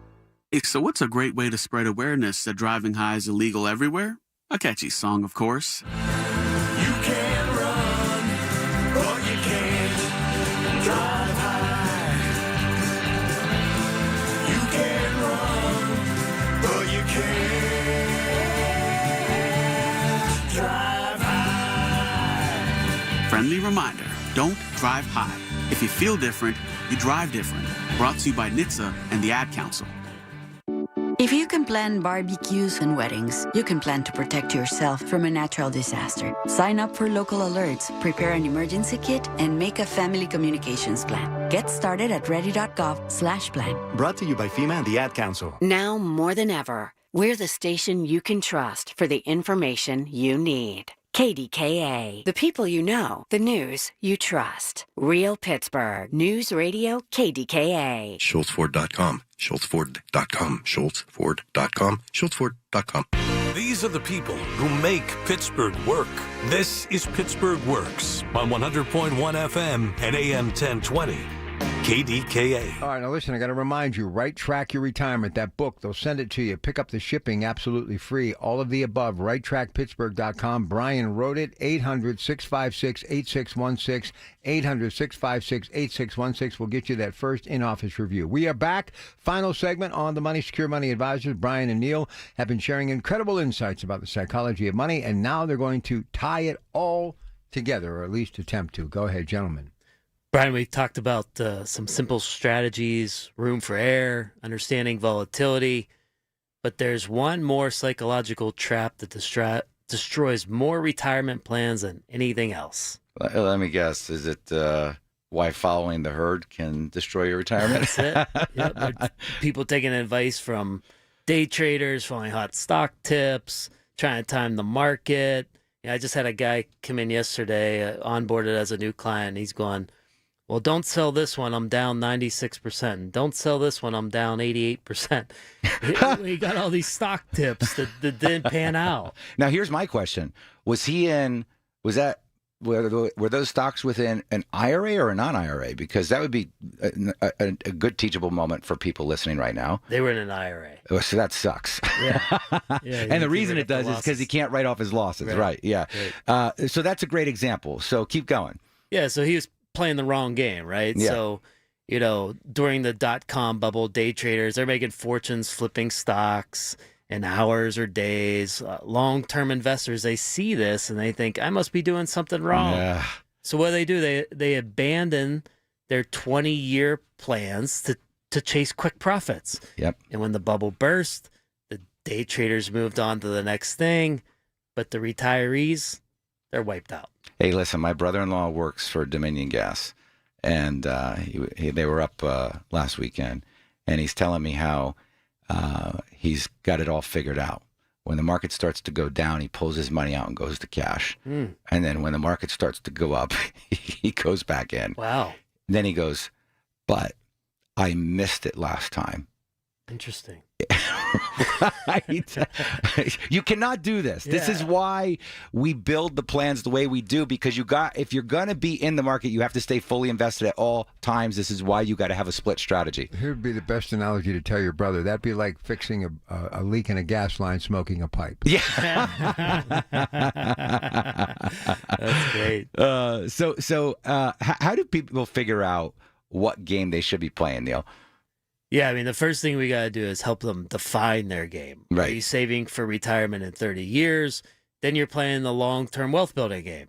So what's a great way to spread awareness that driving high is illegal everywhere? A catchy song, of course. You can run, but you can't drive high. You can run, but you can't drive high. Friendly reminder, don't drive high. If you feel different, you drive different. Brought to you by NHTSA and the Ad Council. If you can plan barbecues and weddings, you can plan to protect yourself from a natural disaster. Sign up for local alerts, prepare an emergency kit, and make a family communications plan. Get started at ready.gov/plan. Brought to you by FEMA and the Ad Council. Now more than ever, we're the station you can trust for the information you need. KDKA, the people you know, the news you trust. Real Pittsburgh News Radio KDKA. SchultzFord.com, SchultzFord.com, SchultzFord.com, SchultzFord.com. These are the people who make Pittsburgh work. This is Pittsburgh Works on 100.1 FM and AM 1020. KDKA. All right, now listen, I got to remind you, Right Track Your Retirement, that book, they'll send it to you. Pick up the shipping absolutely free. All of the above, righttrackpittsburgh.com. Brian wrote it, 800-656-8616. 800-656-8616 will get you that first in-office review. We are back. Final segment on the Money Secure Money Advisors. Brian and Neil have been sharing incredible insights about the psychology of money, and now they're going to tie it all together, or at least attempt to. Go ahead, gentlemen. Brian, we talked about some simple strategies, room for error, understanding volatility, but there's one more psychological trap that destroys more retirement plans than anything else. Let me guess. Is it why following the herd can destroy your retirement? That's it. Yep. People taking advice from day traders, following hot stock tips, trying to time the market. I just had a guy come in yesterday, onboarded as a new client. He's going, well, don't sell this one, I'm down 96%. Don't sell this one, I'm down 88%. He got all these stock tips that didn't pan out. Now, here's my question. Were those stocks within an IRA or a non-IRA? Because that would be a good teachable moment for people listening right now. They were in an IRA. Oh, so that sucks. Yeah. And the reason it does is because he can't write off his losses. Right. Yeah. Right. So that's a great example. So keep going. Yeah. So he was playing the wrong game, right? Yeah. So, during the .com bubble, day traders, they're making fortunes flipping stocks in hours or days. Long-term investors, they see this and they think, I must be doing something wrong. Yeah. So what do? They abandon their 20-year plans to chase quick profits. Yep. And when the bubble burst, the day traders moved on to the next thing, but the retirees, they're wiped out. Hey, listen, my brother-in-law works for Dominion Gas, and they were up last weekend, and he's telling me how he's got it all figured out. When the market starts to go down, he pulls his money out and goes to cash. And then when the market starts to go up, he goes back in. Wow. And then he goes, but I missed it last time. Interesting. You cannot do this. This is why we build the plans the way we do, because if you're going to be in the market, you have to stay fully invested at all times. This is why you got to have a split strategy. Here would be the best analogy to tell your brother. That'd be like fixing a leak in a gas line, smoking a pipe. Yeah. That's great. So how do people figure out what game they should be playing, Neil? Yeah, I mean, the first thing we got to do is help them define their game. Right. Are you saving for retirement in 30 years? Then you're playing the long-term wealth building game.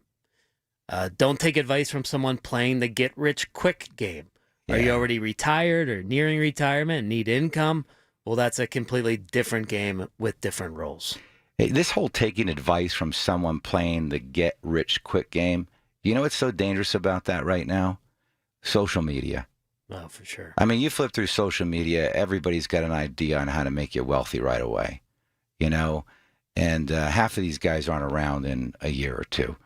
Don't take advice from someone playing the get-rich-quick game. Are you already retired or nearing retirement and need income? Well, that's a completely different game with different roles. Hey, this whole taking advice from someone playing the get-rich-quick game, you know what's so dangerous about that right now? Social media. Oh, for sure. I mean, you flip through social media, everybody's got an idea on how to make you wealthy right away, you know? And half of these guys aren't around in a year or two.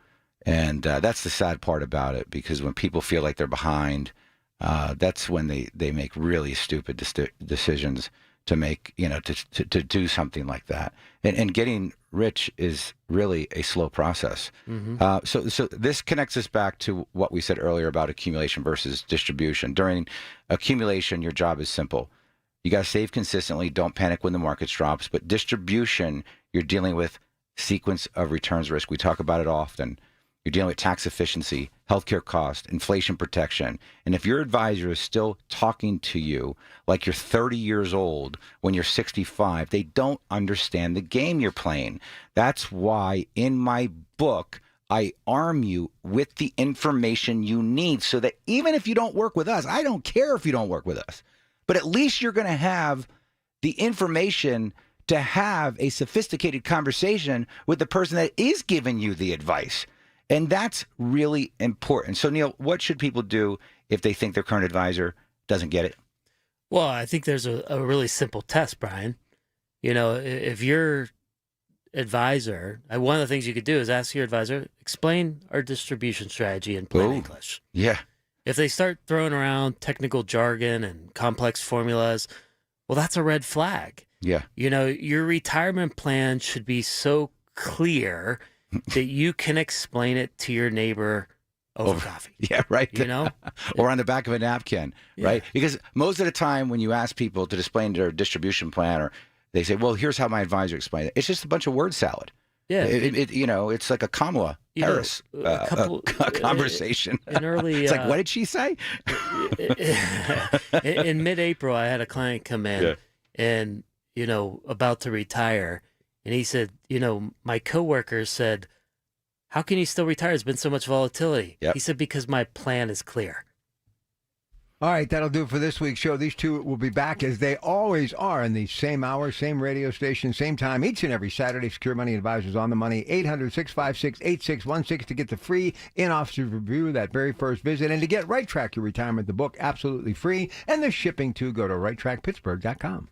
And that's the sad part about it, because when people feel like they're behind, that's when they make really stupid decisions to make, you know, to do something like that. And getting rich is really a slow process. Mm-hmm. So this connects us back to what we said earlier about accumulation versus distribution. During accumulation, your job is simple. You got to save consistently. Don't panic when the market drops. But distribution, you're dealing with sequence of returns risk. We talk about it often. You're dealing with tax efficiency, healthcare cost, inflation protection. And if your advisor is still talking to you like you're 30 years old when you're 65, they don't understand the game you're playing. That's why in my book, I arm you with the information you need, so that even if you don't work with us, I don't care if you don't work with us, but at least you're going to have the information to have a sophisticated conversation with the person that is giving you the advice. And that's really important. So, Neil, what should people do if they think their current advisor doesn't get it? Well, I think there's a really simple test, Brian. You know, if your advisor, one of the things you could do is ask your advisor, explain our distribution strategy in plain English. Yeah. If they start throwing around technical jargon and complex formulas, well, that's a red flag. Yeah. You know, your retirement plan should be so clear that you can explain it to your neighbor over coffee. Yeah, right. You know? Or on the back of a napkin, right? Because most of the time when you ask people to explain their distribution plan, or they say, well, here's how my advisor explained it. It's just a bunch of word salad. Yeah. You know, it's like a Kamala Harris conversation. In early, it's like, what did she say? in mid-April, I had a client come in and, you know, about to retire. And he said, you know, my coworker said, how can you still retire? There's been so much volatility. Yep. He said, because my plan is clear. All right, that'll do it for this week's show. These two will be back as they always are in the same hour, same radio station, same time, each and every Saturday. Secure Money Advisors on the money, 800-656-8616 to get the free in-office review, that very first visit, and to get Right Track Your Retirement, the book, absolutely free, and the shipping too. Go to righttrackpittsburgh.com.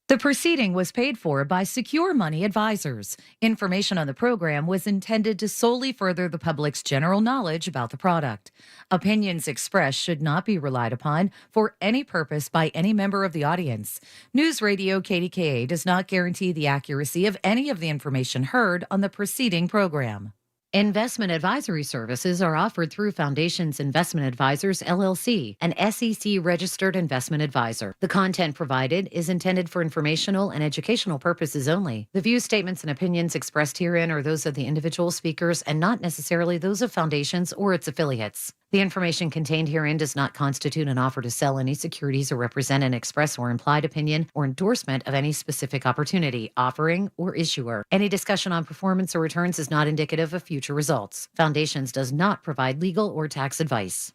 The proceeding was paid for by Secure Money Advisors. Information on the program was intended to solely further the public's general knowledge about the product. Opinions expressed should not be relied upon for any purpose by any member of the audience. News Radio KDKA does not guarantee the accuracy of any of the information heard on the preceding program. Investment advisory services are offered through Foundations Investment Advisors, LLC, an SEC-registered investment advisor. The content provided is intended for informational and educational purposes only. The views, statements, and opinions expressed herein are those of the individual speakers and not necessarily those of Foundations or its affiliates. The information contained herein does not constitute an offer to sell any securities or represent an express or implied opinion or endorsement of any specific opportunity, offering, or issuer. Any discussion on performance or returns is not indicative of future results. Foundations does not provide legal or tax advice.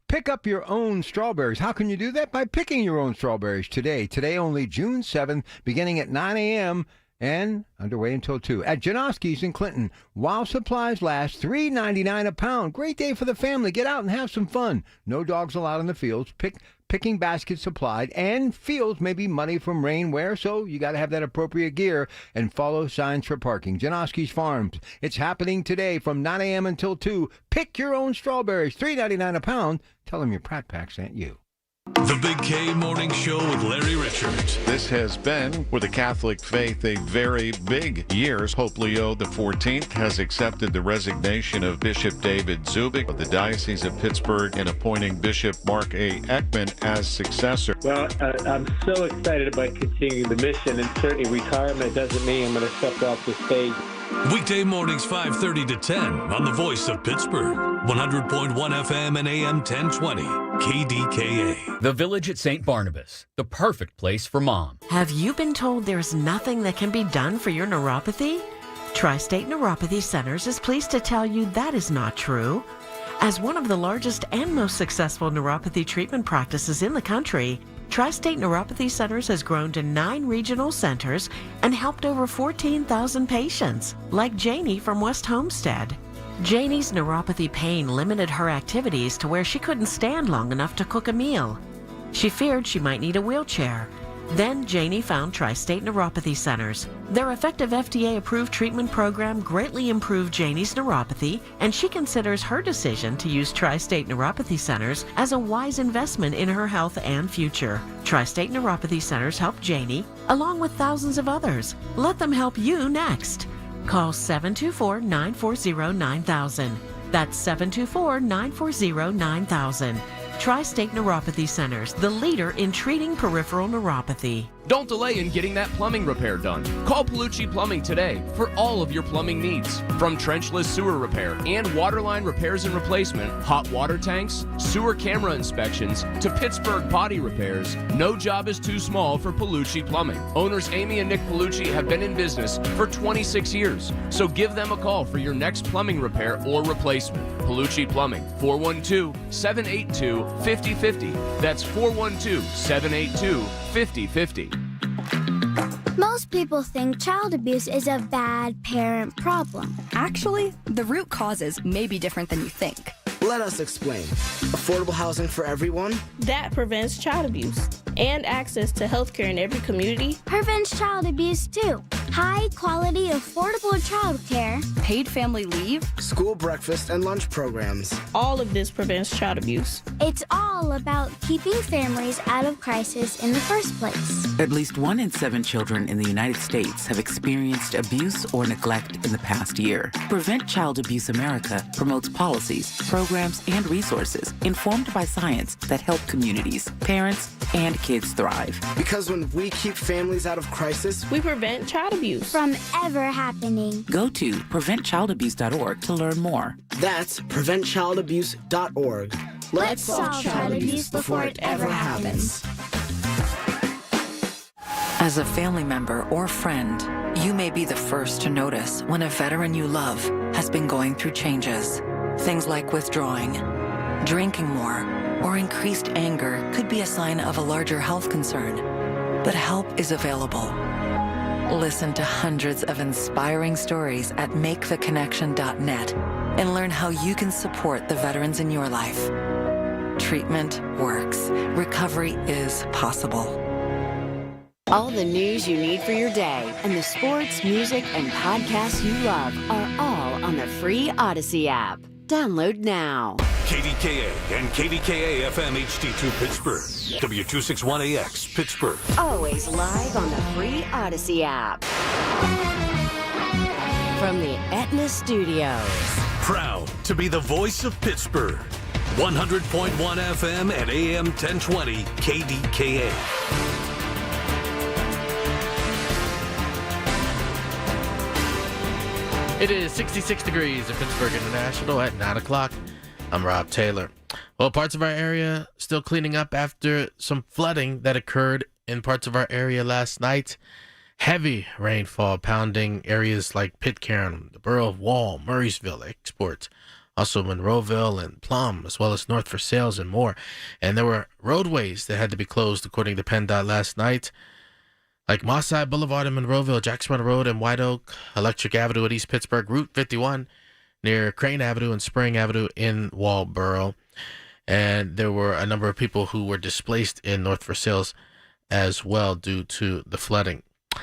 Pick up your own strawberries. How can you do that? By picking your own strawberries today. Today, only June 7th, beginning at 9 a.m., and underway until 2 at Janoski's in Clinton. While supplies last, $3.99 a pound. Great day for the family. Get out and have some fun. No dogs allowed in the fields. Picking baskets supplied, and fields may be muddy from rainwear, so you got to have that appropriate gear and follow signs for parking. Janoski's Farms. It's happening today from 9 a.m. until 2. Pick your own strawberries. $3.99 a pound. Tell them your Pratt Pack sent you. The Big K Morning Show with Larry Richards. This has been, for the Catholic faith, a very big year. Pope Leo XIV has accepted the resignation of Bishop David Zubik of the Diocese of Pittsburgh and appointing Bishop Mark A. Ekman as successor. Well, I'm so excited about continuing the mission, and certainly retirement doesn't mean I'm going to step off the stage. Weekday mornings 5:30 to 10 on the Voice of Pittsburgh, 100.1 FM and AM 1020, KDKA. The Village at St. Barnabas, the perfect place for mom. Have you been told there's nothing that can be done for your neuropathy? Tri-State Neuropathy Centers is pleased to tell you that is not true. As one of the largest and most successful neuropathy treatment practices in the country, Tri-State Neuropathy Centers has grown to 9 regional centers and helped over 14,000 patients, like Janie from West Homestead. Janie's neuropathy pain limited her activities to where she couldn't stand long enough to cook a meal. She feared she might need a wheelchair. Then Janie found Tri-State Neuropathy Centers. Their effective FDA-approved treatment program greatly improved Janie's neuropathy, and she considers her decision to use Tri-State Neuropathy Centers as a wise investment in her health and future. Tri-State Neuropathy Centers help Janie, along with thousands of others. Let them help you next. Call 724-940-9000. That's 724-940-9000. Tri-State Neuropathy Centers, the leader in treating peripheral neuropathy. Don't delay in getting that plumbing repair done. Call Palucci Plumbing today for all of your plumbing needs. From trenchless sewer repair and waterline repairs and replacement, hot water tanks, sewer camera inspections, to Pittsburgh potty repairs, no job is too small for Palucci Plumbing. Owners Amy and Nick Palucci have been in business for 26 years, so give them a call for your next plumbing repair or replacement. Palucci Plumbing, 412-782-5050. That's 412-782-5050. Most people think child abuse is a bad parent problem. Actually, the root causes may be different than you think. Let us explain. Affordable housing for everyone? That prevents child abuse. And access to healthcare in every community prevents child abuse too. High quality, affordable childcare, paid family leave, school breakfast and lunch programs. All of this prevents child abuse. It's all about keeping families out of crisis in the first place. At least 1 in 7 children in the United States have experienced abuse or neglect in the past year. Prevent Child Abuse America promotes policies, programs, and resources informed by science that help communities, parents, and kids thrive. Because when we keep families out of crisis, we prevent child abuse from ever happening. Go to preventchildabuse.org to learn more. That's preventchildabuse.org. Let's solve child abuse before it ever happens. As a family member or friend, you may be the first to notice when a veteran you love has been going through changes. Things like withdrawing, drinking more, or increased anger could be a sign of a larger health concern. But help is available. Listen to hundreds of inspiring stories at maketheconnection.net and learn how you can support the veterans in your life. Treatment works. Recovery is possible. All the news you need for your day and the sports, music, and podcasts you love are all on the free Odyssey app. Download now. KDKA and KDKA-FM HD2 Pittsburgh. W261AX Pittsburgh. Always live on the free Odyssey app. From the Aetna Studios. Proud to be the voice of Pittsburgh. 100.1 FM and AM 1020 KDKA. It is 66 degrees at Pittsburgh International at 9 o'clock. I'm Rob Taylor. Well, parts of our area still cleaning up after some flooding that occurred in parts of our area last night. Heavy rainfall pounding areas like Pitcairn, the borough of Wall, Murraysville, Export, also Monroeville and Plum, as well as North for Sales and more. And there were roadways that had to be closed according to PennDOT last night, like Moss Eye Boulevard in Monroeville, Jackson Road in White Oak, Electric Avenue at East Pittsburgh, Route 51 near Crane Avenue and Spring Avenue in Wallboro. And there were a number of people who were displaced in North for Sales as well due to the flooding. A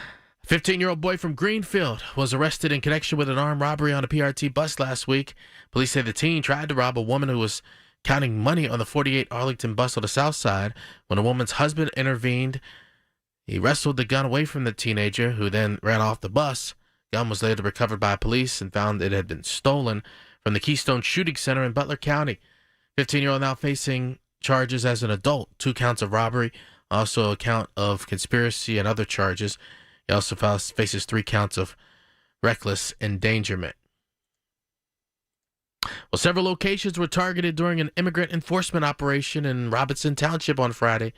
15-year-old boy from Greenfield was arrested in connection with an armed robbery on a PRT bus last week. Police say the teen tried to rob a woman who was counting money on the 48 Arlington bus on the south side when a woman's husband intervened. He wrestled the gun away from the teenager, who then ran off the bus. The gun was later recovered by police and found it had been stolen from the Keystone Shooting Center in Butler County. 15-year-old now facing charges as an adult, 2 counts of robbery, also a count of conspiracy and other charges. He also faces 3 counts of reckless endangerment. Well, several locations were targeted during an immigrant enforcement operation in Robinson Township on Friday.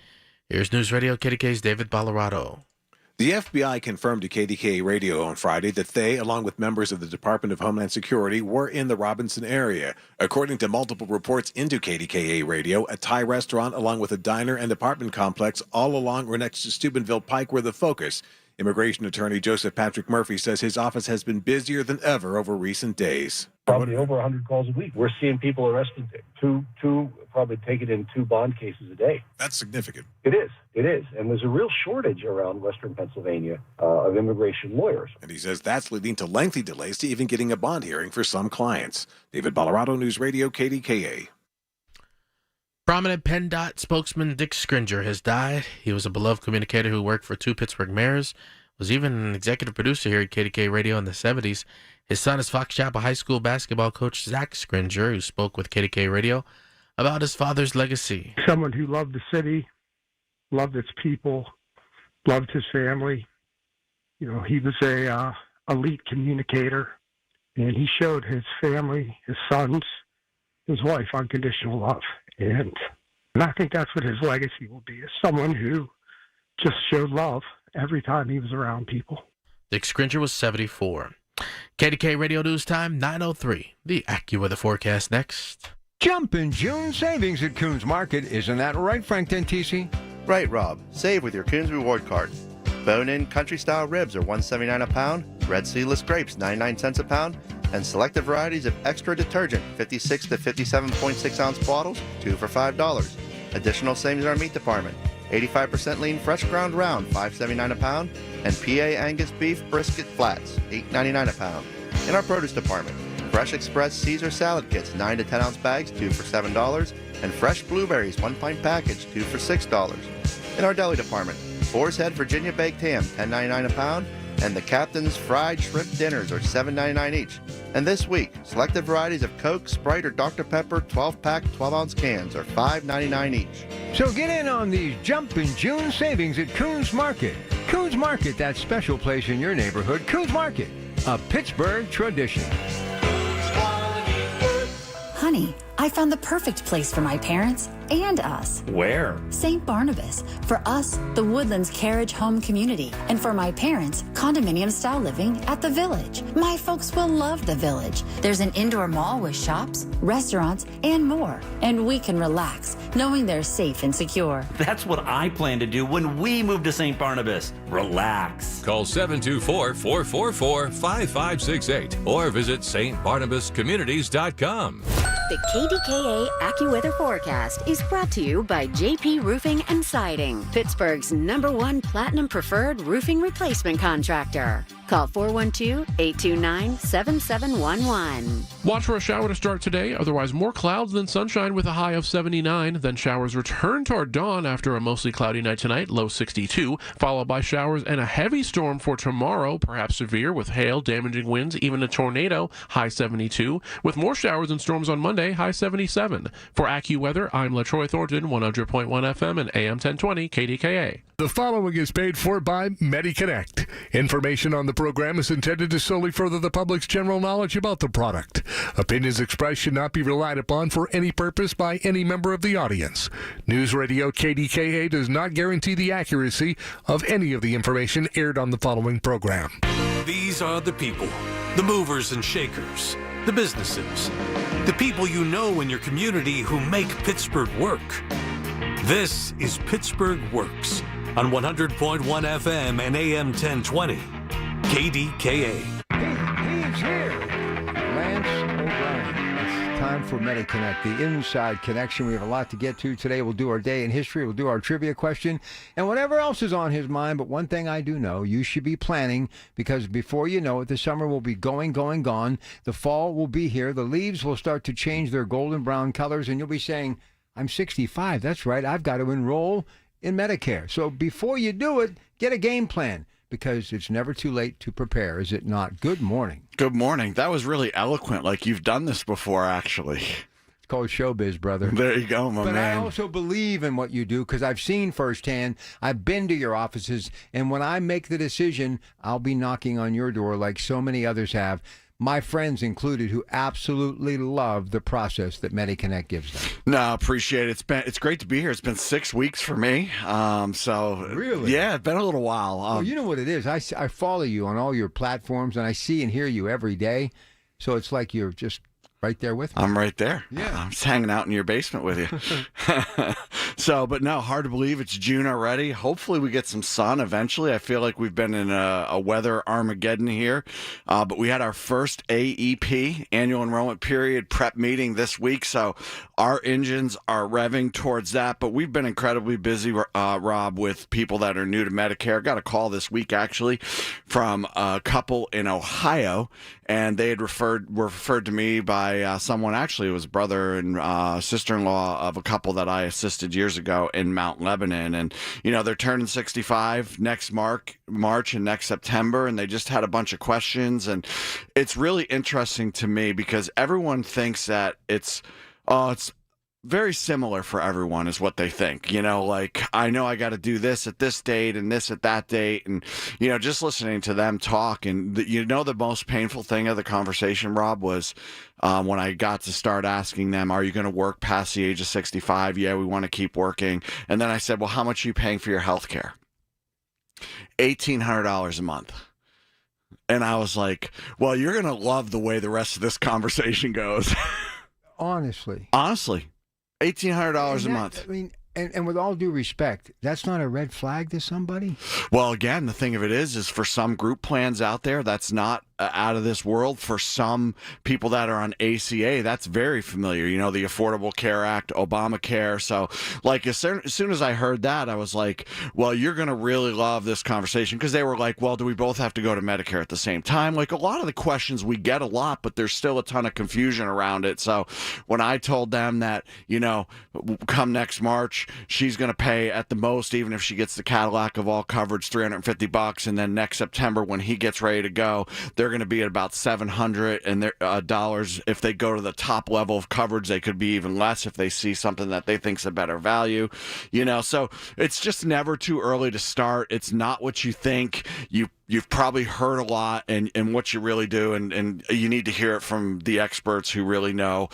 Here's News Radio KDK's David Ballarado. The FBI confirmed to KDKA Radio on Friday that they, along with members of the Department of Homeland Security, were in the Robinson area. According to multiple reports into KDKA Radio, a Thai restaurant along with a diner and apartment complex all along or next to Steubenville Pike were the focus. Immigration attorney Joseph Patrick Murphy says his office has been busier than ever over recent days. Probably over 100 calls a week. We're seeing people arrested, probably taken in 2 bond cases a day. That's significant. It is. And there's a real shortage around Western Pennsylvania of immigration lawyers. And he says that's leading to lengthy delays to even getting a bond hearing for some clients. David Colorado News Radio, KDKA. Prominent PennDOT spokesman Dick Scringer has died. He was a beloved communicator who worked for 2 Pittsburgh mayors, was even an executive producer here at KDKA Radio in the 70s. His son is Fox Chapel High School basketball coach Zach Scringer, who spoke with KDKA Radio about his father's legacy. Someone who loved the city, loved its people, loved his family. You know, he was a elite communicator, and he showed his family, his sons, his wife unconditional love. And I think that's what his legacy will be, is someone who just showed love every time he was around people. Dick Scringer was 74. KDKA Radio News Time, 9:03. The AccuWeather forecast next. Jumpin' June savings at Coons Market. Isn't that right, Frank Dentisi? Right, Rob. Save with your Coons Reward Card. Bone-in country-style ribs are $1.79 a pound, red seedless grapes 99 cents a pound, and selected varieties of extra detergent 56 to 57.6 ounce bottles, 2 for $5. Additional savings in our meat department. 85% lean fresh ground round, $5.79 a pound, and PA Angus beef brisket flats, $8.99 a pound. In our produce department, Fresh Express Caesar salad kits, 9 to 10 ounce bags, 2 for $7, and fresh blueberries, 1 pint package, 2 for $6. In our deli department, Boar's Head Virginia baked ham, $10.99 a pound, and the Captain's fried shrimp dinners are $7.99 each. And this week, selected varieties of Coke, Sprite, or Dr. Pepper 12-pack 12-ounce cans are $5.99 each. So get in on these Jumpin' June savings at Coons Market. Coons Market, that special place in your neighborhood. Coons Market, a Pittsburgh tradition. Honey, I found the perfect place for my parents and us. Where? St. Barnabas. For us, the Woodlands Carriage Home Community. And for my parents, condominium-style living at the Village. My folks will love the Village. There's an indoor mall with shops, restaurants, and more. And we can relax, knowing they're safe and secure. That's what I plan to do when we move to St. Barnabas. Relax. Call 724-444-5568 or visit stbarnabascommunities.com. The KDKA AccuWeather forecast is brought to you by JP Roofing and Siding, Pittsburgh's #1 Platinum Preferred Roofing Replacement Contractor. Call 412-829-7711. Watch for a shower to start today. Otherwise, more clouds than sunshine with a high of 79. Then showers return toward dawn after a mostly cloudy night tonight, low 62, followed by showers and a heavy storm for tomorrow, perhaps severe with hail, damaging winds, even a tornado, high 72, with more showers and storms on Monday, high 77. For AccuWeather, I'm LaTroy Thornton, 100.1 FM and AM 1020 KDKA. The following is paid for by MediConnect. Information on the program is intended to solely further the public's general knowledge about the product. Opinions expressed should not be relied upon for any purpose by any member of the audience. News Radio KDKA does not guarantee the accuracy of any of the information aired on the following program. These are the people, the movers and shakers, the businesses, the people you know in your community who make Pittsburgh work. This is Pittsburgh Works on 100.1 FM and AM 1020. KDKA. He's here. Lance O'Brien. It's time for MediConnect, the inside connection. We have a lot to get to today. We'll do our day in history. We'll do our trivia question and whatever else is on his mind. But one thing I do know, you should be planning, because before you know it, the summer will be gone. The fall will be here. The leaves will start to change their golden brown colors, and you'll be saying, I'm 65. That's right. I've got to enroll in Medicare. So before you do it, get a game plan, because it's never too late to prepare, is it not? Good morning. Good morning. That was really eloquent. Like you've done this before, actually. It's called showbiz, brother. There you go, my man. But I also believe in what you do, because I've seen firsthand. I've been to your offices, and when I make the decision, I'll be knocking on your door like so many others have. My friends included, who absolutely love the process that MediConnect gives them. No, appreciate it. It's great to be here. It's been 6 weeks for me. Really? Yeah, it's been a little while. Well, you know what it is. I follow you on all your platforms, and I see and hear you every day. So it's like you're just right there with me. I'm right there. Yeah. I'm just hanging out in your basement with you. But no, hard to believe it's June already. Hopefully we get some sun eventually. I feel like we've been in a weather Armageddon here. But we had our first AEP, annual enrollment period prep meeting this week. So our engines are revving towards that. But we've been incredibly busy, Rob, with people that are new to Medicare. Got a call this week, actually, from a couple in Ohio. And they were referred to me by someone, actually, it was brother and sister-in-law of a couple that I assisted years ago in Mount Lebanon. And, they're turning 65 next March and next September, and they just had a bunch of questions. And it's really interesting to me because everyone thinks that it's very similar for everyone is what they think. Like, I know I got to do this at this date and this at that date. And, just listening to them talk. And, the most painful thing of the conversation, Rob, was when I got to start asking them, are you going to work past the age of 65? Yeah, we want to keep working. And then I said, well, how much are you paying for your health care? $1,800 a month. And I was like, well, you're going to love the way the rest of this conversation goes. Honestly. $1,800 a month. I mean, and with all due respect, that's not a red flag to somebody? Well, again, the thing of it is for some group plans out there, that's not out of this world. For some people that are on ACA, that's very familiar. The Affordable Care Act, Obamacare. So, like, as soon as I heard that, I was like, well, you're going to really love this conversation, because they were like, well, do we both have to go to Medicare at the same time? Like, a lot of the questions we get a lot, but there's still a ton of confusion around it. So when I told them that, come next March, she's going to pay at the most, even if she gets the Cadillac of all coverage, $350, and then next September when he gets ready to go, they're going to be at about $700 if they go to the top level of coverage. They could be even less if they see something that they think's a better value. So it's just never too early to start. It's not what you think. You've probably heard a lot and what you really do, and you need to hear it from the experts who really know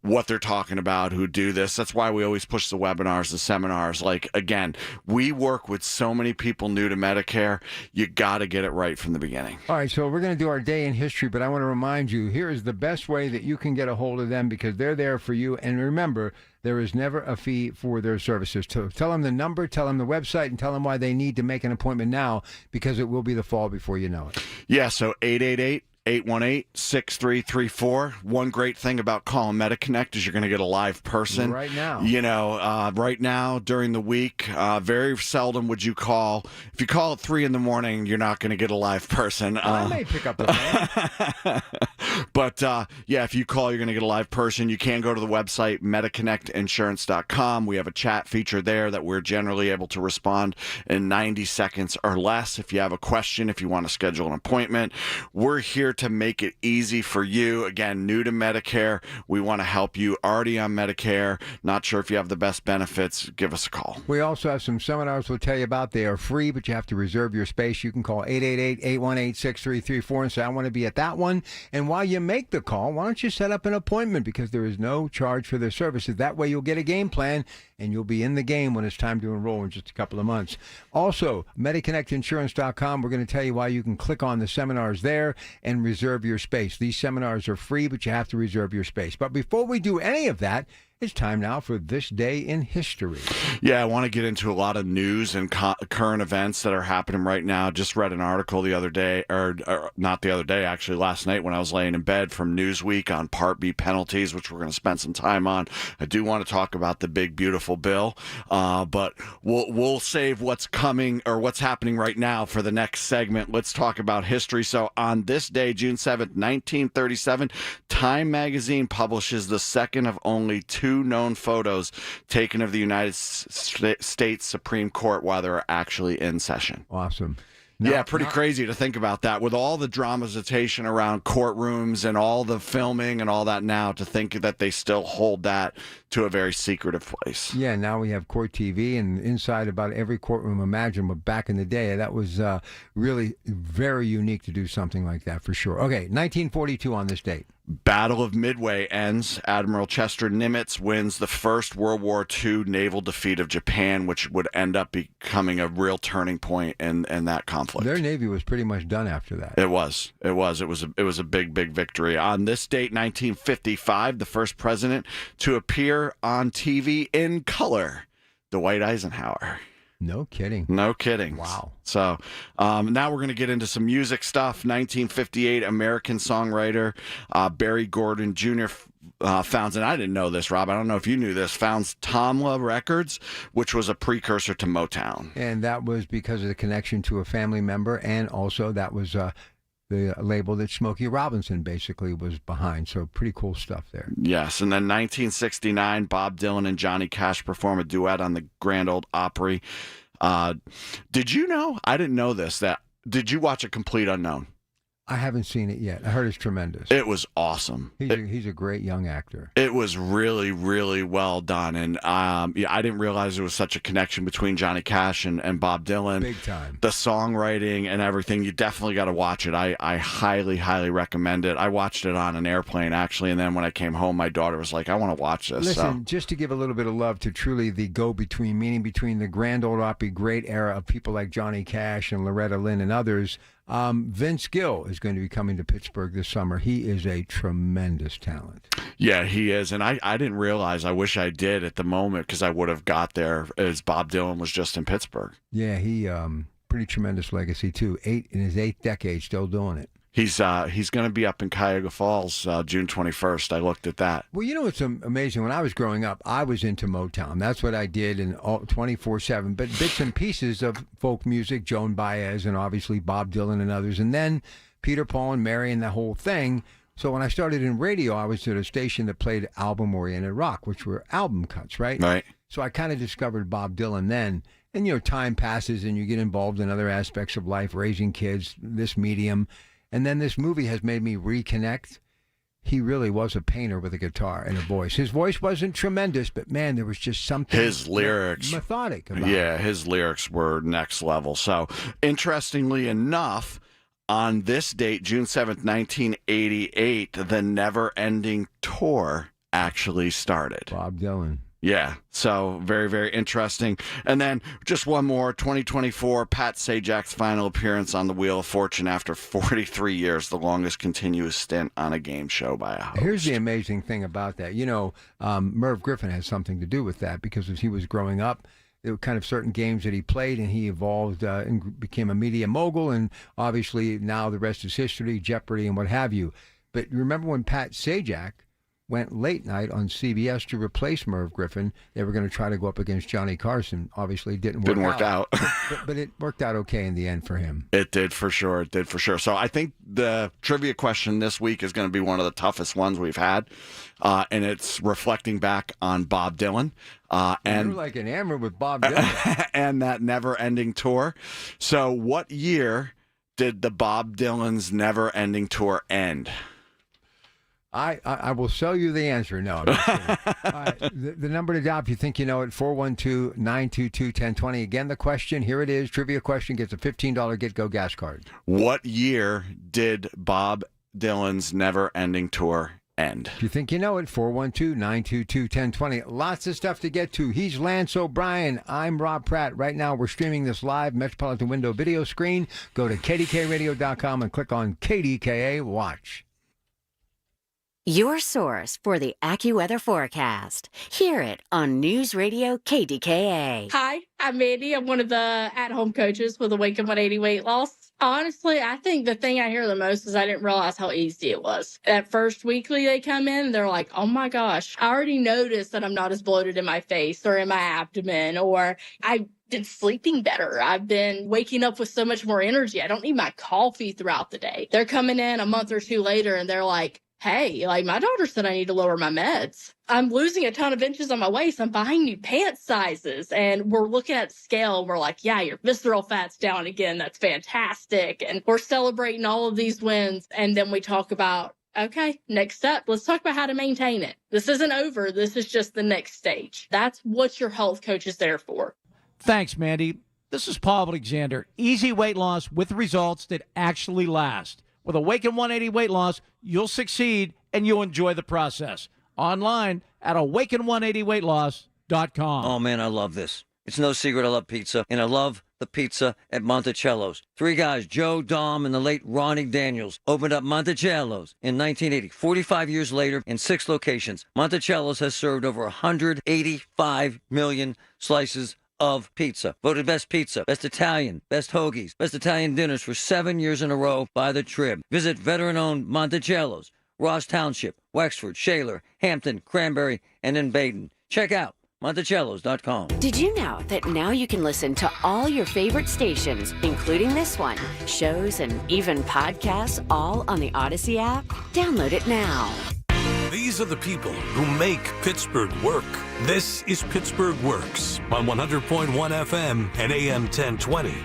what they're talking about, who do this. That's why we always push the webinars, the seminars. Like, again, we work with so many people new to Medicare. You got to get it right from the beginning. All right, so we're going to do our day in history, but I want to remind you, here is the best way that you can get a hold of them, because they're there for you. And remember, there is never a fee for their services. So tell them the number, tell them the website, and tell them why they need to make an appointment now, because it will be the fall before you know it. Yeah, so 888-818-6334. One great thing about calling MediConnect is you're going to get a live person. Right now. Right now during the week, very seldom would you call. If you call at 3 a.m, you're not going to get a live person. I may pick up the phone. But, if you call, you're going to get a live person. You can go to the website, MediConnectInsurance.com. We have a chat feature there that we're generally able to respond in 90 seconds or less. If you have a question, if you want to schedule an appointment, we're here to make it easy for you. Again, new to Medicare, we want to help you. Already on Medicare, not sure if you have the best benefits, give us a call. We also have some seminars we'll tell you about. They are free, but you have to reserve your space. You can call 888-818-6334 and say, I want to be at that one. And while you make the call, why don't you set up an appointment, because there is no charge for their services. That way you'll get a game plan and you'll be in the game when it's time to enroll in just a couple of months. Also, MediConnectInsurance.com, we're going to tell you why you can click on the seminars there and reserve your space. These seminars are free, but you have to reserve your space. But before we do any of that, it's time now for This Day in History. Yeah, I want to get into a lot of news and current events that are happening right now. Just read an article the other day, or not the other day, actually last night when I was laying in bed, from Newsweek on Part B penalties, which we're going to spend some time on. I do want to talk about the big, beautiful bill, but we'll save what's coming or what's happening right now for the next segment. Let's talk about history. So on this day, June 7th, 1937, Time magazine publishes the second of only two known photos taken of the United States Supreme Court while they're actually in session. Awesome. Pretty crazy to think about that, with all the dramatization around courtrooms and all the filming and all that now, to think that they still hold that to a very secretive place. Yeah, now we have court TV and inside about every courtroom imaginable. Back in the day, that was really very unique to do something like that, for sure. Okay, 1942 on this date. Battle of Midway ends. Admiral Chester Nimitz wins the first World War II naval defeat of Japan, which would end up becoming a real turning point in that conflict. conflict. Their Navy was pretty much done after that. It was a big victory. On this date, 1955, the first president to appear on TV in color, Dwight Eisenhower. No kidding. No kidding. Wow. So now we're going to get into some music stuff. 1958, American songwriter Barry Gordon Jr. Founds, and I didn't know this, Rob. I don't know if you knew this, founds Tamla Records, which was a precursor to Motown. And that was because of the connection to a family member, and also that was the label that Smokey Robinson basically was behind. So pretty cool stuff there. Yes, and then 1969, Bob Dylan and Johnny Cash perform a duet on the Grand Ole Opry. Did you know? I didn't know this. Did you watch A Complete Unknown? I haven't seen it yet. I heard it's tremendous. It was awesome. He's a great young actor. It was really, really well done. And I didn't realize there was such a connection between Johnny Cash and Bob Dylan. Big time. The songwriting and everything. You definitely got to watch it. I highly, highly recommend it. I watched it on an airplane, actually. And then when I came home, my daughter was like, I want to watch this. Listen, just to give a little bit of love to truly the go-between, meaning between the Grand Ole Opry great era of people like Johnny Cash and Loretta Lynn and others, Vince Gill is going to be coming to Pittsburgh this summer. He is a tremendous talent. Yeah, he is. And I didn't realize, I wish I did at the moment, because I would have got there as Bob Dylan was just in Pittsburgh. Yeah, he pretty tremendous legacy, too. In his 8th decade, still doing it. He's going to be up in Cuyahoga Falls June 21st. I looked at that. Well, you know what's amazing? When I was growing up, I was into Motown. That's what I did 24/7. But bits and pieces of folk music, Joan Baez and obviously Bob Dylan and others. And then Peter, Paul, and Mary and the whole thing. So when I started in radio, I was at a station that played album-oriented rock, which were album cuts, right? Right. So I kind of discovered Bob Dylan then. And, time passes and you get involved in other aspects of life, raising kids, this medium. And then this movie has made me reconnect. He really was a painter with a guitar and a voice. His voice wasn't tremendous, but man, there was just something his lyrics methodic about it. His lyrics were next level. So, interestingly enough, on this date, June 7th, 1988, the Never Ending Tour actually started. Bob Dylan. Yeah, so very, very interesting. And then just one more, 2024, Pat Sajak's final appearance on the Wheel of Fortune after 43 years, the longest continuous stint on a game show by a host. Here's the amazing thing about that. Merv Griffin has something to do with that, because as he was growing up, there were kind of certain games that he played, and he evolved and became a media mogul, and obviously now the rest is history, Jeopardy and what have you. But remember when Pat Sajak went late night on CBS to replace Merv Griffin? They were going to try to go up against Johnny Carson. Obviously, it didn't work out. But it worked out okay in the end for him. It did for sure. So I think the trivia question this week is going to be one of the toughest ones we've had. And it's reflecting back on Bob Dylan. And you're like enamored with Bob Dylan. And that never-ending tour. So what year did the Bob Dylan's never-ending tour end? I will sell you the answer. No, I'm just kidding. The number to dial if you think you know it, 412-922-1020. Again, the question, here it is. Trivia question gets a $15 Get-Go gas card. What year did Bob Dylan's never-ending tour end? If you think you know it, 412-922-1020. Lots of stuff to get to. He's Lance O'Brien. I'm Rob Pratt. Right now, we're streaming this live Metropolitan Window video screen. Go to KDKRadio.com and click on KDKA Watch. Your source for the AccuWeather forecast. Hear it on News Radio KDKA. Hi, I'm Mandy. I'm one of the at-home coaches with Awaken 180 Weight Loss. Honestly, I think the thing I hear the most is I didn't realize how easy it was. That first weekly they come in, they're like, oh my gosh, I already noticed that I'm not as bloated in my face or in my abdomen, or I've been sleeping better. I've been waking up with so much more energy. I don't need my coffee throughout the day. They're coming in a month or two later and they're like, hey, my daughter said I need to lower my meds. I'm losing a ton of inches on my waist. I'm buying new pant sizes. And we're looking at scale. And we're like, yeah, your visceral fat's down again. That's fantastic. And we're celebrating all of these wins. And then we talk about, okay, next step. Let's talk about how to maintain it. This isn't over. This is just the next stage. That's what your health coach is there for. Thanks, Mandy. This is Paul Alexander. Easy weight loss with results that actually last. With Awaken 180 Weight Loss, you'll succeed and you'll enjoy the process. Online at awaken180weightloss.com. Oh, man, I love this. It's no secret I love pizza, and I love the pizza at Monticello's. Three guys, Joe, Dom, and the late Ronnie Daniels, opened up Monticello's in 1980. 45 years later, in 6 locations, Monticello's has served over 185 million slices of pizza. Voted best pizza, best Italian, best hoagies, best Italian dinners for 7 years in a row by the Trib. Visit veteran-owned Monticello's, Ross Township, Wexford, Shaler, Hampton, Cranberry, and in Baden. Check out Monticellos.com. Did you know that now you can listen to all your favorite stations, including this one, shows, and even podcasts, all on the Odyssey app? Download it now. These are the people who make Pittsburgh work. This is Pittsburgh Works on 100.1 FM and AM 1020.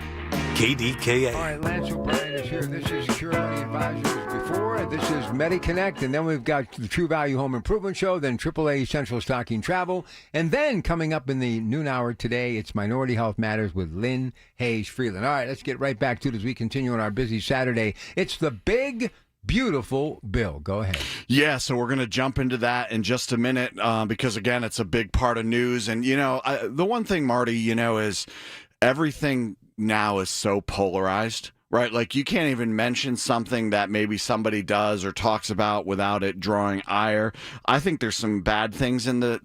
KDKA. All right, Lance O'Brien is here. This is Secure Money Advisors before. This is MediConnect, and then we've got the True Value Home Improvement Show, then AAA Central Stocking Travel, and then coming up in the noon hour today, it's Minority Health Matters with Lynn Hayes Freeland. All right, let's get right back to it as we continue on our busy Saturday. It's the big, beautiful bill. Go ahead. Yeah, so we're going to jump into that in just a minute because, again, it's a big part of news. And, the one thing, Marty, is everything now is so polarized, right? Like you can't even mention something that maybe somebody does or talks about without it drawing ire. I think there's some bad things in the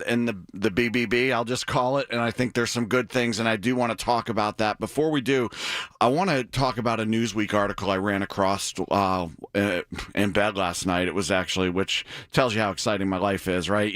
BBB, I'll just call it, and I think there's some good things, and I do want to talk about that. Before we do, I want to talk about a Newsweek article I ran across in bed last night. It was actually, which tells you how exciting my life is, right?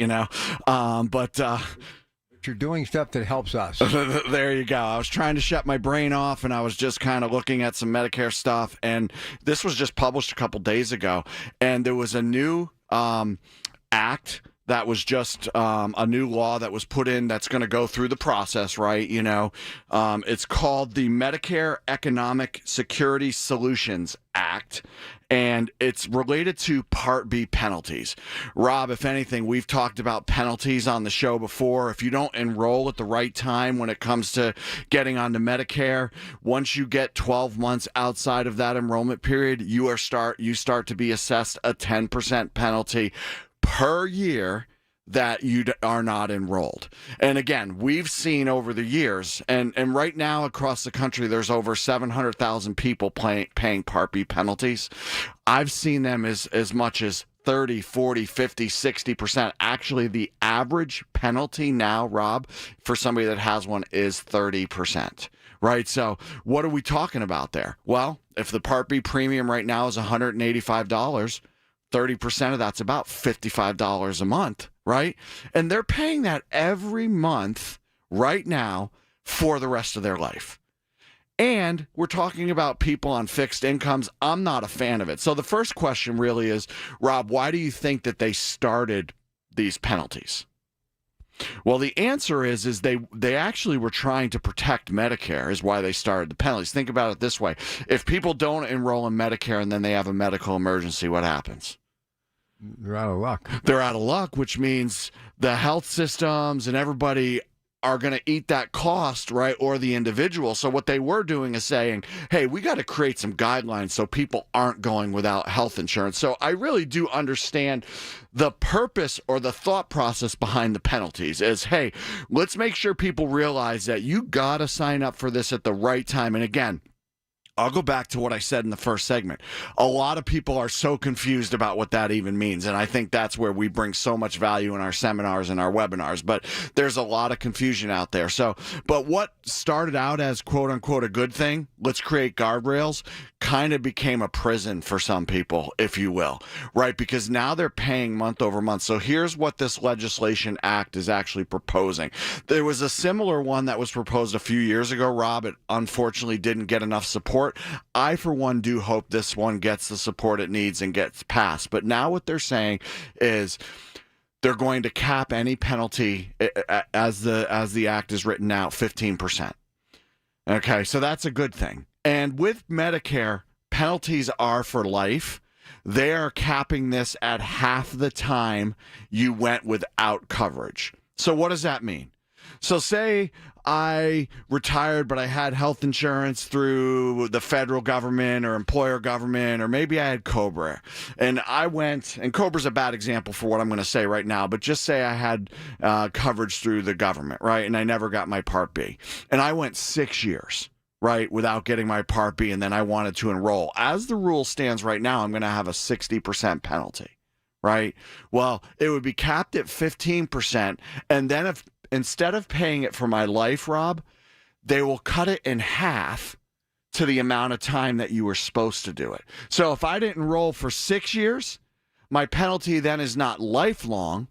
You're doing stuff that helps us. There you go. I was trying to shut my brain off, and I was just kind of looking at some Medicare stuff, and this was just published a couple days ago, and there was a new act that was just a new law that was put in that's going to go through the process, right? It's called the Medicare Economic Security Solutions Act, and it's related to Part B penalties. Rob, if anything, we've talked about penalties on the show before. If you don't enroll at the right time when it comes to getting onto Medicare, once you get 12 months outside of that enrollment period, you start to be assessed a 10% penalty per year that you are not enrolled. And again, we've seen over the years, and right now across the country, there's over 700,000 people paying Part B penalties. I've seen them as much as 30, 40, 50, 60%. Actually, the average penalty now, Rob, for somebody that has one is 30%. Right? So what are we talking about there? Well, if the Part B premium right now is $185, 30% of that's about $55 a month, right? And they're paying that every month right now for the rest of their life. And we're talking about people on fixed incomes. I'm not a fan of it. So the first question really is, Rob, why do you think that they started these penalties? Well, the answer is they actually were trying to protect Medicare is why they started the penalties. Think about it this way. If people don't enroll in Medicare and then they have a medical emergency, what happens? They're out of luck. They're out of luck, which means the health systems and everybody are going to eat that cost, right, or the individual. So what they were doing is saying, hey, we got to create some guidelines so people aren't going without health insurance. So I really do understand the purpose or the thought process behind the penalties is, hey, let's make sure people realize that you got to sign up for this at the right time. And again, I'll go back to what I said in the first segment. A lot of people are so confused about what that even means, and I think that's where we bring so much value in our seminars and our webinars, but there's a lot of confusion out there. But what started out as quote-unquote a good thing, let's create guardrails, kind of became a prison for some people, if you will, right? Because now they're paying month over month. So here's what this legislation act is actually proposing. There was a similar one that was proposed a few years ago, Rob. It unfortunately didn't get enough support. I, for one, do hope this one gets the support it needs and gets passed. But now what they're saying is they're going to cap any penalty as the act is written now, 15%. Okay, so that's a good thing. And with Medicare, penalties are for life. They are capping this at half the time you went without coverage. So what does that mean? So say I retired, but I had health insurance through the federal government or employer government, or maybe I had COBRA. And I went, and COBRA's a bad example for what I'm going to say right now, but just say I had coverage through the government, right? And I never got my Part B. And I went 6 years. right, without getting my Part B, and then I wanted to enroll. As the rule stands right now, I'm going to have a 60% penalty, right? Well, it would be capped at 15%, and then if instead of paying it for my life, Rob, they will cut it in half to the amount of time that you were supposed to do it. So if I didn't enroll for 6 years, my penalty then is not lifelong.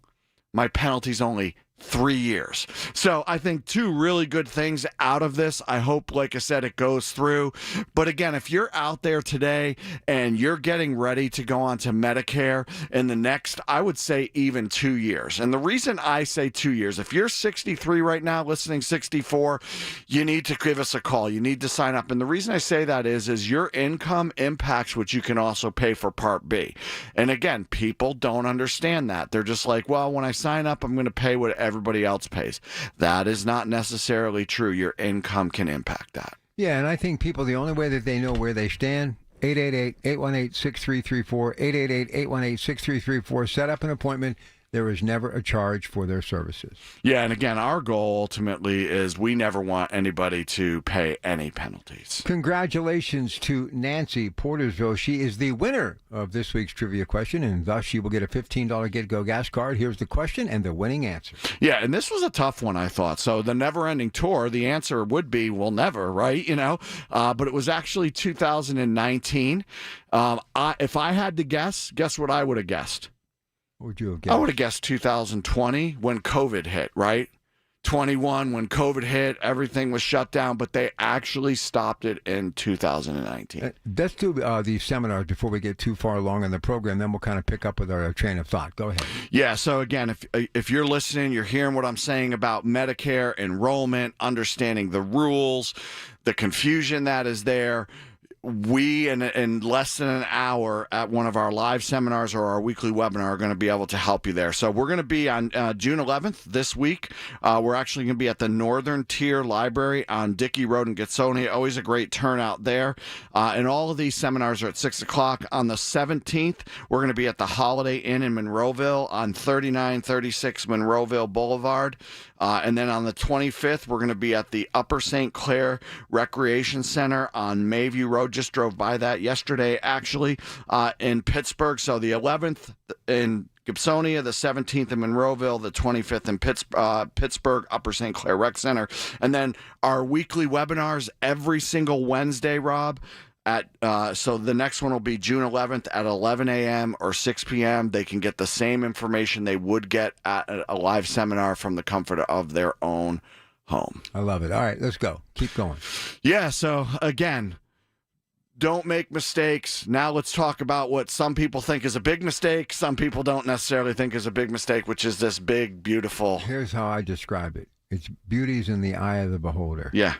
My penalty's only 3 years. So I think two really good things out of this. I hope, like I said, it goes through. But again, if you're out there today and you're getting ready to go on to Medicare in the next, I would say even 2 years. And the reason I say 2 years, if you're 63 right now, listening 64, you need to give us a call. You need to sign up. And the reason I say that is your income impacts what you can also pay for Part B. And again, people don't understand that. They're just like, well, when I sign up, I'm going to pay what everybody else pays. That is not necessarily true. Your income can impact that. Yeah, and I think people, the only way that they know where they stand, 888-818-6334, 888-818-6334, set up an appointment. There is never a charge for their services. Yeah, and again, our goal ultimately is we never want anybody to pay any penalties. Congratulations to Nancy Portersville. She is the winner of this week's trivia question, and thus she will get a $15 Get-Go gas card. Here's the question and the winning answer. Yeah, and this was a tough one, I thought. So the never-ending tour, the answer would be, well, never, right? But it was actually 2019. If I had to guess what I would have guessed? What would you have guessed? I would have guessed 2020 when COVID hit, right? 21 when COVID hit, everything was shut down, but they actually stopped it in 2019. Let's do these seminars before we get too far along in the program, then we'll kind of pick up with our train of thought. Go ahead. Yeah, so again, if you're listening, you're hearing what I'm saying about Medicare enrollment, understanding the rules, the confusion that is there. We, in less than an hour at one of our live seminars or our weekly webinar, are going to be able to help you there. So we're going to be on June 11th this week. We're actually going to be at the Northern Tier Library on Dickey Road in Gitsonia. Always a great turnout there. And all of these seminars are at 6 o'clock. On the 17th, we're going to be at the Holiday Inn in Monroeville on 3936 Monroeville Boulevard. And then on the 25th, we're going to be at the Upper St. Clair Recreation Center on Mayview Road. Just drove by that yesterday, actually, in Pittsburgh. So the 11th in Gibsonia, the 17th in Monroeville, the 25th in Pittsburgh, Upper St. Clair Rec Center. And then our weekly webinars every single Wednesday, Rob. So the next one will be June 11th at 11 a.m. or 6 p.m. They can get the same information they would get at a live seminar from the comfort of their own home. I love it. All right, let's go. Keep going. Yeah, so again, don't make mistakes. Now let's talk about what some people think is a big mistake. Some people don't necessarily think is a big mistake, which is this big, beautiful. Here's how I describe it. It's beauty's in the eye of the beholder. Yeah.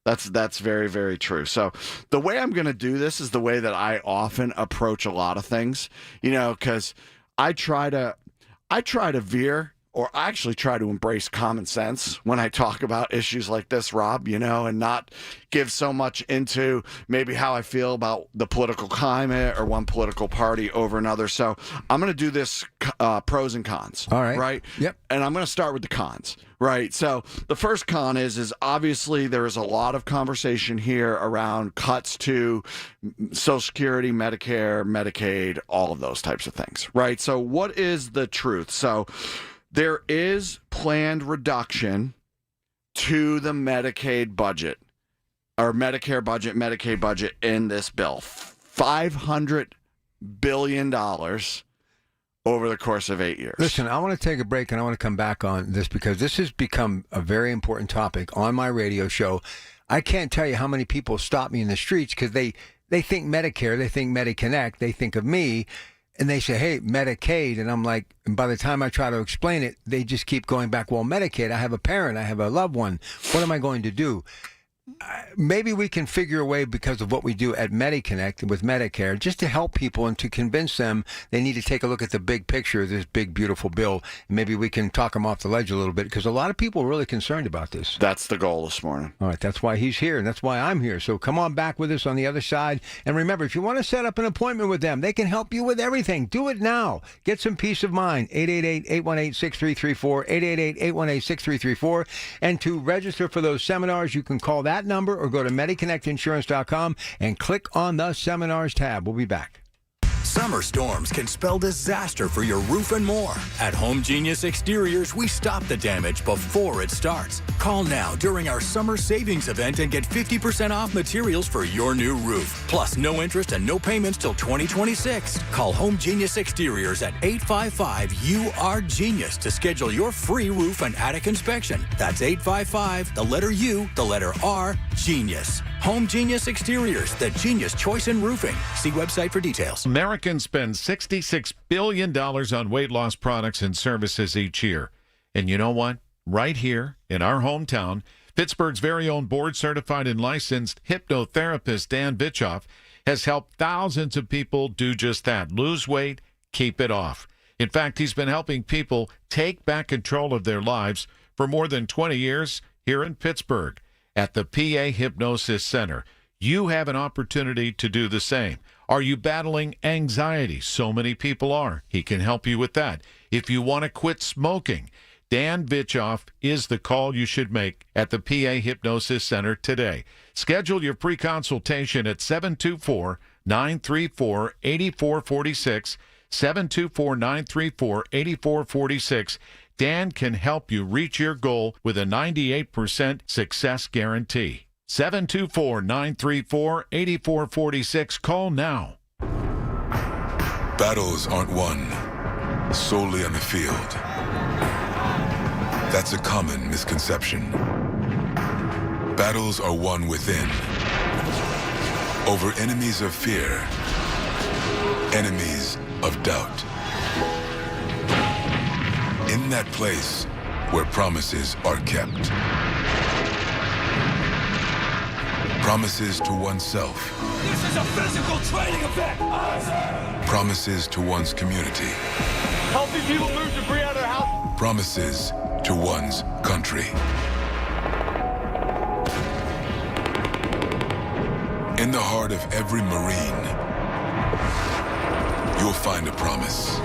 That's very, very true. So the way I'm going to do this is the way that I often approach a lot of things, because I try to veer, or I actually try to embrace common sense when I talk about issues like this, Rob, and not give so much into maybe how I feel about the political climate or one political party over another. So I'm going to do this pros and cons. All right. Right? Yep. And I'm going to start with the cons. Right. So the first con is obviously there is a lot of conversation here around cuts to Social Security, Medicare, Medicaid, all of those types of things. Right. So what is the truth? So there is planned reduction to the Medicaid budget or Medicare budget, Medicaid budget in this bill. $500 billion over the course of 8 years. Listen, I want to take a break and I want to come back on this because this has become a very important topic on my radio show. I can't tell you how many people stop me in the streets because they think Medicare, they think MediConnect, they think of me, and they say, hey, Medicaid. And I'm like, and by the time I try to explain it, they just keep going back, well, Medicaid, I have a parent, I have a loved one. What am I going to do? Maybe we can figure a way because of what we do at MediConnect with Medicare just to help people and to convince them they need to take a look at the big picture of this big, beautiful bill. Maybe we can talk them off the ledge a little bit because a lot of people are really concerned about this. That's the goal this morning. All right. That's why he's here and that's why I'm here. So come on back with us on the other side. And remember, if you want to set up an appointment with them, they can help you with everything. Do it now. Get some peace of mind. 888-818-6334, 888-818-6334. And to register for those seminars, you can call that that number or go to MediConnectInsurance.com and click on the Seminars tab. We'll be back. Summer storms can spell disaster for your roof and more. At Home Genius Exteriors, we stop the damage before it starts. Call now during our summer savings event and get 50% off materials for your new roof. Plus, no interest and no payments till 2026. Call Home Genius Exteriors at 855-UR-GENIUS to schedule your free roof and attic inspection. That's 855, the letter U, the letter R, Genius. Home Genius Exteriors, the genius choice in roofing. See website for details. Americans spend $66 billion on weight loss products and services each year. And you know what? Right here in our hometown, Pittsburgh's very own board-certified and licensed hypnotherapist Dan Bitchoff has helped thousands of people do just that. Lose weight, keep it off. In fact, he's been helping people take back control of their lives for more than 20 years here in Pittsburgh at the PA Hypnosis Center. You have an opportunity to do the same. Are you battling anxiety? So many people are. He can help you with that. If you want to quit smoking, Dan Bitchoff is the call you should make at the PA Hypnosis Center today. Schedule your free consultation at 724-934-8446, 724-934-8446. Dan can help you reach your goal with a 98% success guarantee. 724-934-8446. Call now. Battles aren't won solely on the field. That's a common misconception. Battles are won within, over enemies of fear, enemies of doubt. In that place where promises are kept. Promises to oneself. This is a physical training event! Promises to one's community. Helping people move debris out of their house. Promises to one's country. In the heart of every Marine, you'll find a promise.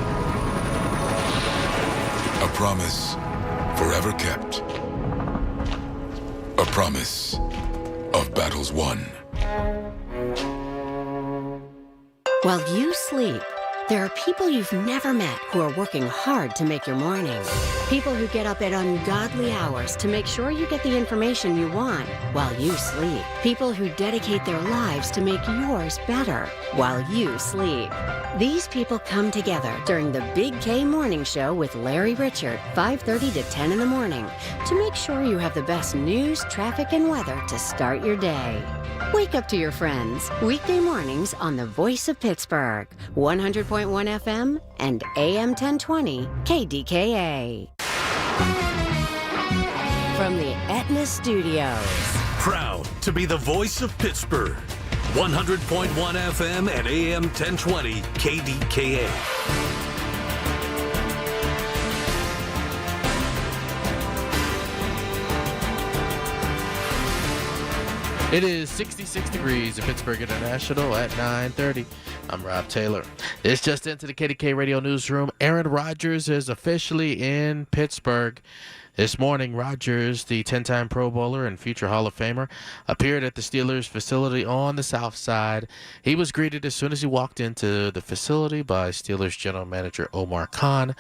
A promise forever kept. A promise of battles won. While you sleep, there are people you've never met who are working hard to make your morning. People who get up at ungodly hours to make sure you get the information you want while you sleep. People who dedicate their lives to make yours better while you sleep. These people come together during the Big K Morning Show with Larry Richert, 5:30 to 10 in the morning, to make sure you have the best news, traffic, and weather to start your day. Wake up to your friends, weekday mornings on the Voice of Pittsburgh, 100.1 FM and AM 1020 KDKA. From the Aetna Studios. Proud to be the voice of Pittsburgh. 100.1 FM and AM 1020 KDKA. It is 66 degrees in Pittsburgh International at 9:30. I'm Rob Taylor. It's just into the KDK Radio Newsroom. Aaron Rodgers is officially in Pittsburgh. This morning, Rodgers, the 10-time Pro Bowler and future Hall of Famer, appeared at the Steelers facility on the South Side. He was greeted as soon as he walked into the facility by Steelers general manager Omar Khan.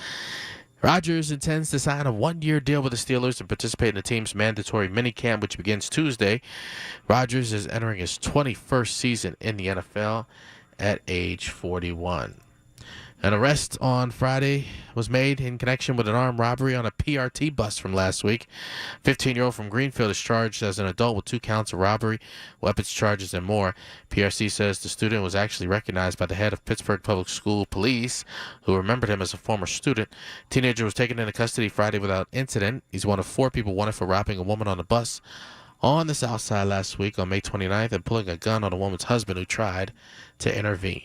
Rodgers intends to sign a one-year deal with the Steelers and participate in the team's mandatory minicamp, which begins Tuesday. Rodgers is entering his 21st season in the NFL at age 41. An arrest on Friday was made in connection with an armed robbery on a PRT bus from last week. 15-year-old from Greenfield is charged as an adult with 2 counts of robbery, weapons charges, and more. PRC says the student was actually recognized by the head of Pittsburgh Public School Police, who remembered him as a former student. Teenager was taken into custody Friday without incident. He's one of 4 people wanted for robbing a woman on a bus on the South Side last week on May 29th and pulling a gun on a woman's husband who tried to intervene.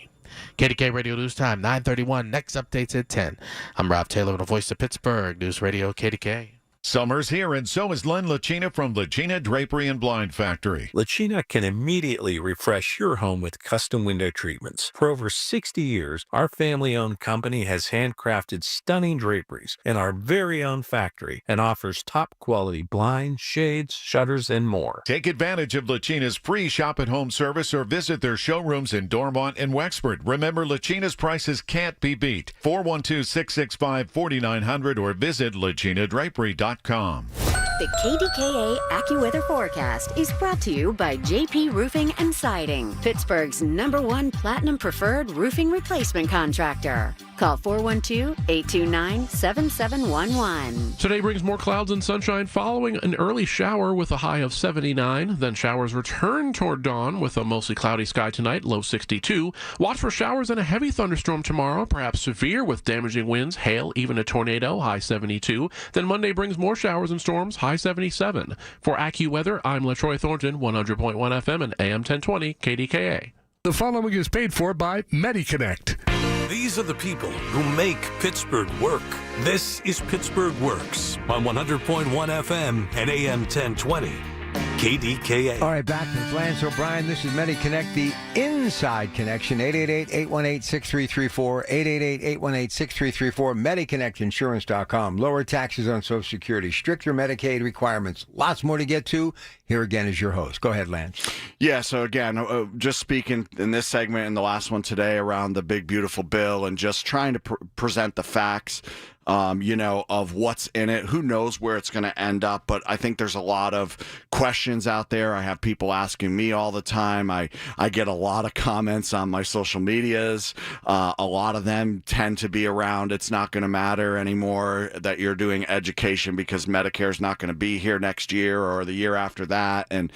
KDK Radio News Time, 9:31. Next updates at 10. I'm Rob Taylor with the Voice of Pittsburgh News Radio KDK. Summer's here, and so is Len Lachina from Lachina Drapery and Blind Factory. Lachina can immediately refresh your home with custom window treatments. For over 60 years, our family-owned company has handcrafted stunning draperies in our very own factory and offers top-quality blinds, shades, shutters, and more. Take advantage of Lachina's free shop-at-home service or visit their showrooms in Dormont and Wexford. Remember, Lachina's prices can't be beat. 412-665-4900 or visit lachinadrapery.com. The KDKA AccuWeather forecast is brought to you by JP Roofing and Siding, Pittsburgh's #1 Platinum Preferred Roofing Replacement Contractor. Call 412-829-7711. Today brings more clouds and sunshine following an early shower with a high of 79. Then showers return toward dawn with a mostly cloudy sky tonight, low 62. Watch for showers and a heavy thunderstorm tomorrow, perhaps severe with damaging winds, hail, even a tornado, high 72. Then Monday brings more showers and storms, high 77. For AccuWeather, I'm LaTroy Thornton, 100.1 FM and AM 1020 KDKA. The following is paid for by MediConnect. These are the people who make Pittsburgh work. This is Pittsburgh Works on 100.1 FM and AM 1020. KDKA. All right, back with Lance O'Brien. This is MediConnect, the inside connection. 888-818-6334. 888-818-6334. MediConnectInsurance.com. Lower taxes on Social Security. Stricter Medicaid requirements. Lots more to get to. Here again is your host. Go ahead, Lance. Yeah, so again, just speaking in this segment and the last one today around the big, beautiful bill and just trying to present the facts, of what's in it. Who knows where it's going to end up, but I think there's a lot of questions out there. I have people asking me all the time. I get a lot of comments on my social medias. A lot of them tend to be around, it's not going to matter anymore that you're doing education because Medicare's not going to be here next year or the year after that. And,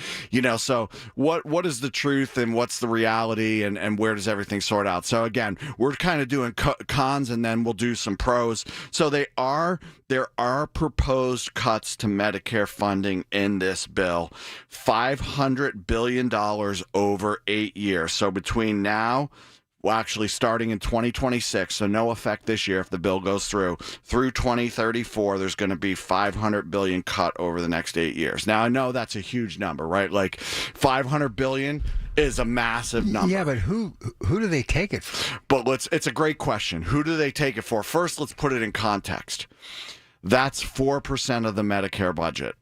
so what is the truth and what's the reality and where does everything sort out? So again, we're kind of doing cons and then we'll do some pros. So there are proposed cuts to Medicare funding in this bill, $500 billion over 8 years. So between now, well, actually starting in 2026, so no effect this year if the bill goes through 2034, there's going to be $500 billion cut over the next 8 years. Now, I know that's a huge number, right? Like $500 billion is a massive number. Yeah, but who do they take it for? But it's a great question. Who do they take it for? First, let's put it in context. That's 4% of the Medicare budget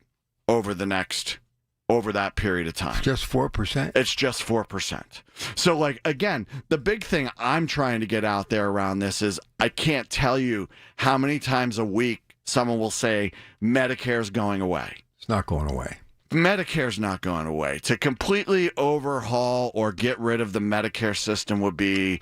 over that period of time. Just 4%? It's just 4%. So, again, the big thing I'm trying to get out there around this is I can't tell you how many times a week someone will say Medicare's going away. It's not going away. Medicare's not going away. To completely overhaul or get rid of the Medicare system would be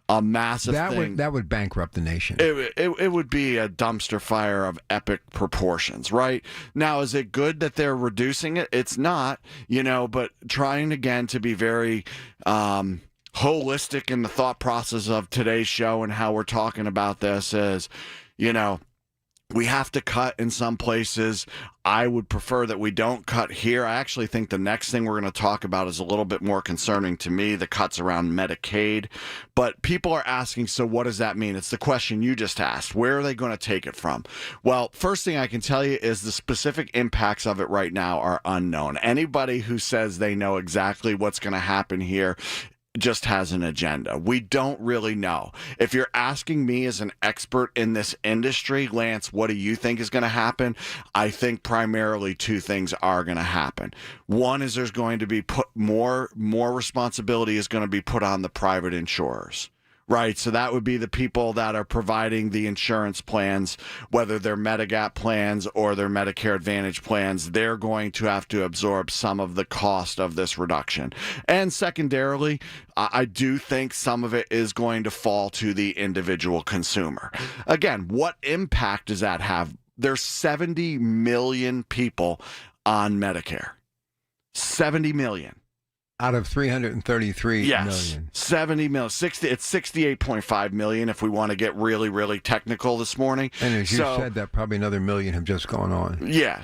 a massive thing. That would bankrupt the nation. It would be a dumpster fire of epic proportions, right? Now, is it good that they're reducing it? It's not, but trying again to be very holistic in the thought process of today's show and how we're talking about this is, we have to cut in some places. I would prefer that we don't cut here. I actually think the next thing we're going to talk about is a little bit more concerning to me, the cuts around Medicaid. But people are asking, so what does that mean? It's the question you just asked. Where are they going to take it from? Well, first thing I can tell you is the specific impacts of it right now are unknown. Anybody who says they know exactly what's going to happen here just has an agenda. We don't really know. If you're asking me as an expert in this industry, Lance, what do you think is going to happen? I think primarily two things are going to happen. One is there's going to be more responsibility is going to be put on the private insurers. Right, so that would be the people that are providing the insurance plans, whether they're Medigap plans or their Medicare Advantage plans. They're going to have to absorb some of the cost of this reduction. And secondarily, I do think some of it is going to fall to the individual consumer. Again, what impact does that have? There's 70 million people on Medicare. 70 million. Out of 333 million. 70 million. It's 68.5 million if we want to get really, really technical this morning. And as you said, that probably another million have just gone on. Yeah.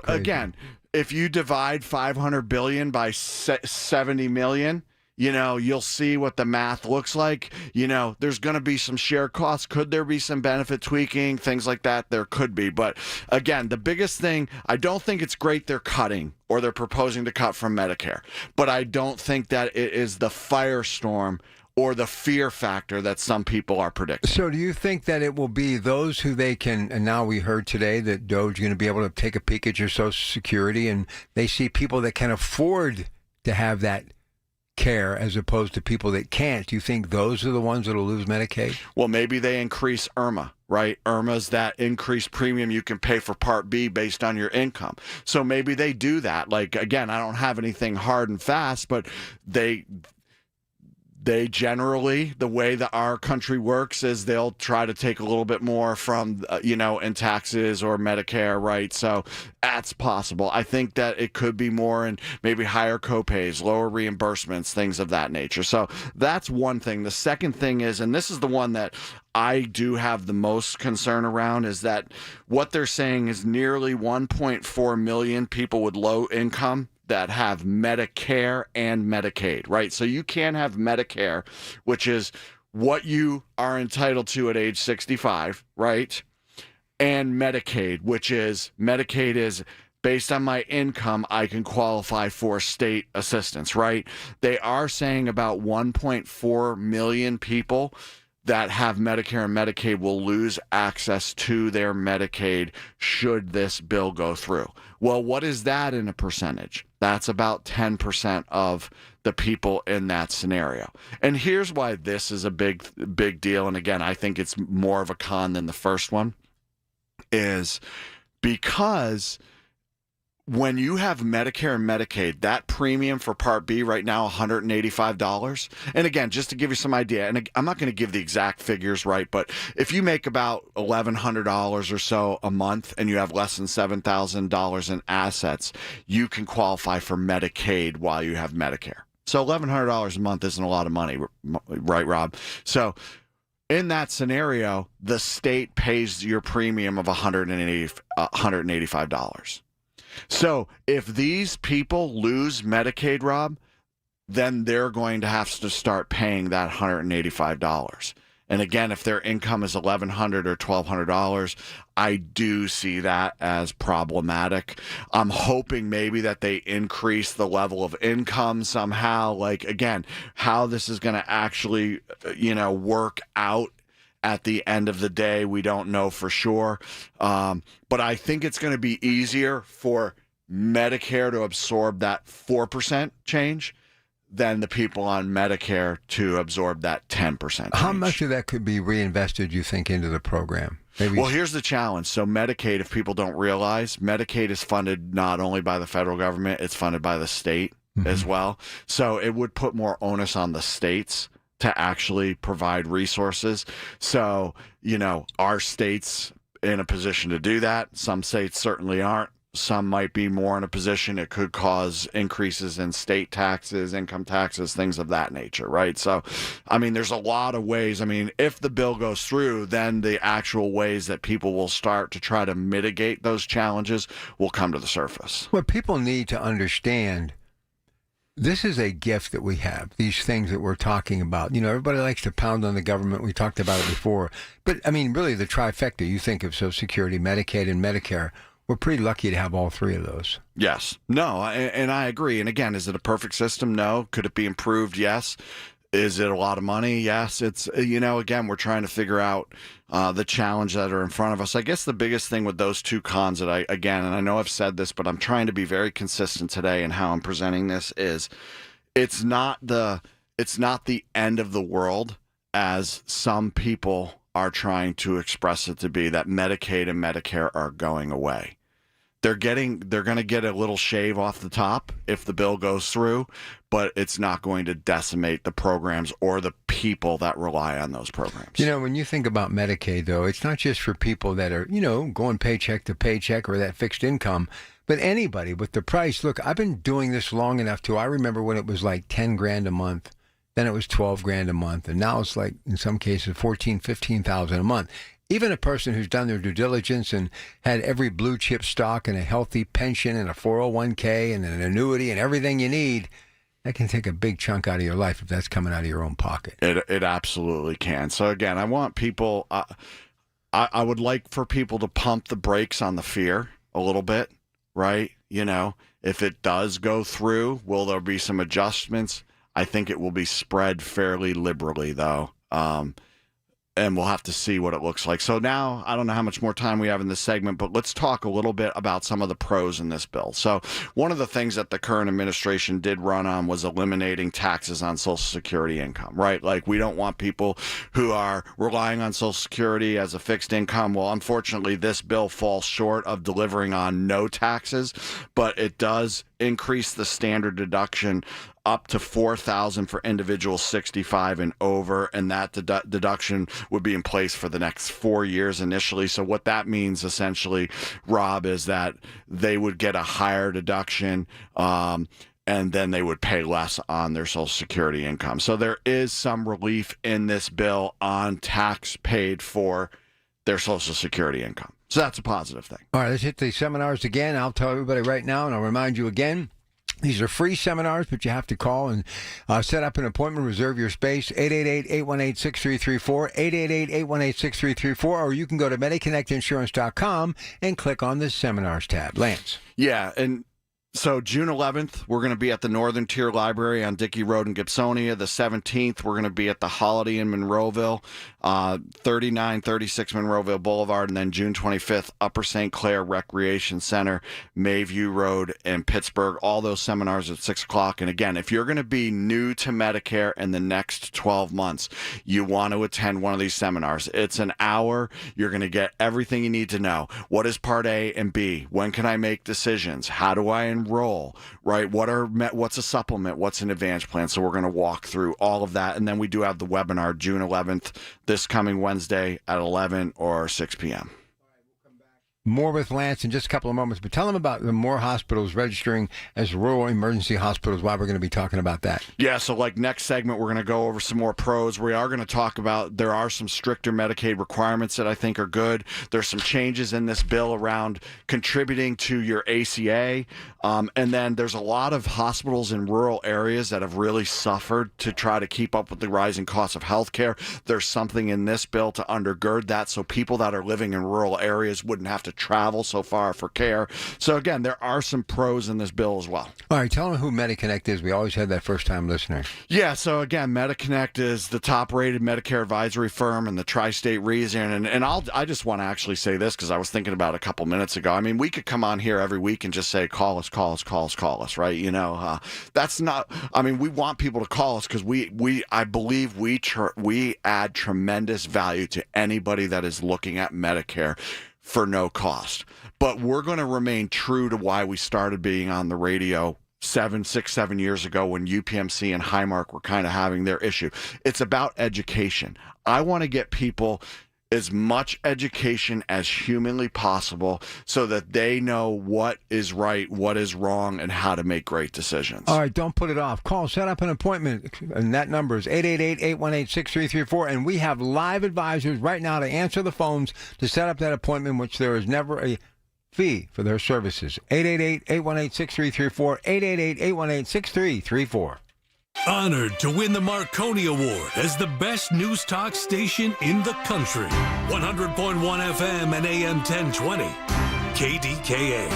Again, if you divide 500 billion by 70 million, You'll see what the math looks like. There's going to be some shared costs. Could there be some benefit tweaking, things like that? There could be. But again, the biggest thing, I don't think it's great they're cutting or they're proposing to cut from Medicare. But I don't think that it is the firestorm or the fear factor that some people are predicting. So do you think that it will be those who they can, and now we heard today that Doge is going to be able to take a peek at your Social Security, and they see people that can afford to have that care as opposed to people that can't? Do you think those are the ones that will lose Medicaid? Well, maybe they increase IRMA, right? IRMA's that increased premium you can pay for Part B based on your income. So maybe they do that. Like, again, I don't have anything hard and fast, but they generally, the way that our country works is they'll try to take a little bit more from, in taxes or Medicare, right? So that's possible. I think that it could be more in maybe higher copays, lower reimbursements, things of that nature. So that's one thing. The second thing is, and this is the one that I do have the most concern around, is that what they're saying is nearly 1.4 million people with low income that have Medicare and Medicaid, right? So you can have Medicare, which is what you are entitled to at age 65, right? And Medicaid, which is Medicaid is based on my income, I can qualify for state assistance, right? They are saying about 1.4 million people that have Medicare and Medicaid will lose access to their Medicaid should this bill go through. Well, what is that in a percentage? That's about 10% of the people in that scenario. And here's why this is a big deal. And again, I think it's more of a con than the first one, is because when you have Medicare and Medicaid, that premium for Part B right now, $185. And again, just to give you some idea, and I'm not going to give the exact figures, right, but if you make about $1,100 or so a month and you have less than $7,000 in assets, you can qualify for Medicaid while you have Medicare. So $1,100 a month isn't a lot of money, right, Rob? So in that scenario, the state pays your premium of $185. So if these people lose Medicaid, Rob, then they're going to have to start paying that $185. And again, if their income is $1,100 or $1,200, I do see that as problematic. I'm hoping maybe that they increase the level of income somehow. Like, again, how this is going to actually, work out at the end of the day, we don't know for sure. But I think it's going to be easier for Medicare to absorb that 4% change than the people on Medicare to absorb that 10% change. How much of that could be reinvested, you think, into the program? Maybe. Well, here's the challenge. So Medicaid, if people don't realize, Medicaid is funded not only by the federal government, it's funded by the state as well. So it would put more onus on the states to actually provide resources. So, our states in a position to do that. Some states certainly aren't. Some might be more in a position. It could cause increases in state taxes, income taxes, things of that nature, right? So, there's a lot of ways. If the bill goes through, then the actual ways that people will start to try to mitigate those challenges will come to the surface. What people need to understand, this is a gift that we have, these things that we're talking about. Everybody likes to pound on the government. We talked about it before. But, really, the trifecta, you think of Social Security, Medicaid, and Medicare, we're pretty lucky to have all three of those. Yes. No, and I agree. And again, is it a perfect system? No. Could it be improved? Yes. Is it a lot of money? Yes. It's, again, we're trying to figure out the challenge that are in front of us. I guess the biggest thing with those two cons that and I know I've said this, but I'm trying to be very consistent today in how I'm presenting this, is it's not the end of the world as some people are trying to express it to be, that Medicaid and Medicare are going away. They're going to get a little shave off the top if the bill goes through, but it's not going to decimate the programs or the people that rely on those programs. When you think about Medicaid, though, it's not just for people that are, going paycheck to paycheck or that fixed income, but anybody with the price. Look, I've been doing this long enough too. I remember when it was like 10 grand a month. Then it was 12 grand a month. And now it's like, in some cases, 14, 15,000 a month. Even a person who's done their due diligence and had every blue chip stock and a healthy pension and a 401k and an annuity and everything you need, that can take a big chunk out of your life if that's coming out of your own pocket. It absolutely can. So again, I want people. I would like for people to pump the brakes on the fear a little bit, right? You know, if it does go through, will there be some adjustments? I think it will be spread fairly liberally, though. And we'll have to see what it looks like. So now, I don't know how much more time we have in this segment, but let's talk a little bit about some of the pros in this bill. So one of the things that the current administration did run on was eliminating taxes on Social Security income, right? Like, we don't want people who are relying on Social Security as a fixed income. Well, unfortunately, this bill falls short of delivering on no taxes, but it does increase the standard deduction up to $4,000 for individuals 65 and over, and that deduction would be in place for the next 4 years initially. So what that means essentially, Rob, is that they would get a higher deduction, and then they would pay less on their Social Security income. So there is some relief in this bill on tax paid for their Social Security income. So that's a positive thing. All right, let's hit the seminars again. I'll tell everybody right now, and I'll remind you again. These are free seminars, but you have to call and set up an appointment, reserve your space, 888-818-6334, 888-818-6334, or you can go to MediConnectInsurance.com and click on the seminars tab. Lance. Yeah, and so June 11th, we're going to be at the Northern Tier Library on Dickey Road in Gibsonia. The 17th, we're going to be at the Holiday in Monroeville, 3936 Monroeville Boulevard. And then June 25th, Upper St. Clair Recreation Center, Mayview Road in Pittsburgh. All those seminars at 6 o'clock. And again, if you're going to be new to Medicare in the next 12 months, you want to attend one of these seminars. It's an hour. You're going to get everything you need to know. What is Part A and B? When can I make decisions? How do I enroll, right? What's a supplement? What's an advantage plan? So we're going to walk through all of that. And then we do have the webinar June 11th, this coming Wednesday at 11 or 6 p.m. More with Lance in just a couple of moments, but tell them about the more hospitals registering as rural emergency hospitals, why we're going to be talking about that. Yeah, so like next segment, we're going to go over some more pros. We are going to talk about there are some stricter Medicaid requirements that I think are good. There's some changes in this bill around contributing to your ACA. And then there's a lot of hospitals in rural areas that have really suffered to try to keep up with the rising costs of healthcare. There's something in this bill to undergird that so people that are living in rural areas wouldn't have to travel so far for care. So again, there are some pros in this bill as well. All right, tell them who MediConnect is. We always had that first-time listener. Yeah, so again, MediConnect is the top-rated Medicare advisory firm in the tri-state region. And I just want to actually say this because I was thinking about it a couple minutes ago. I mean, we could come on here every week and just say, call us, right? You know, that's not, I mean, we want people to call us because I believe we add tremendous value to anybody that is looking at Medicare for no cost. But we're going to remain true to why we started being on the radio 7 years ago when UPMC and Highmark were kind of having their issue. It's about education. I want to get people as much education as humanly possible so that they know what is right, what is wrong, and how to make great decisions. All right, don't put it off. Call, set up an appointment, and that number is 888-818-6334, and we have live advisors right now to answer the phones to set up that appointment, which there is never a fee for their services. 888-818-6334, 888-818-6334. Honored to win the Marconi Award as the best news talk station in the country. 100.1 FM and AM 1020. KDKA.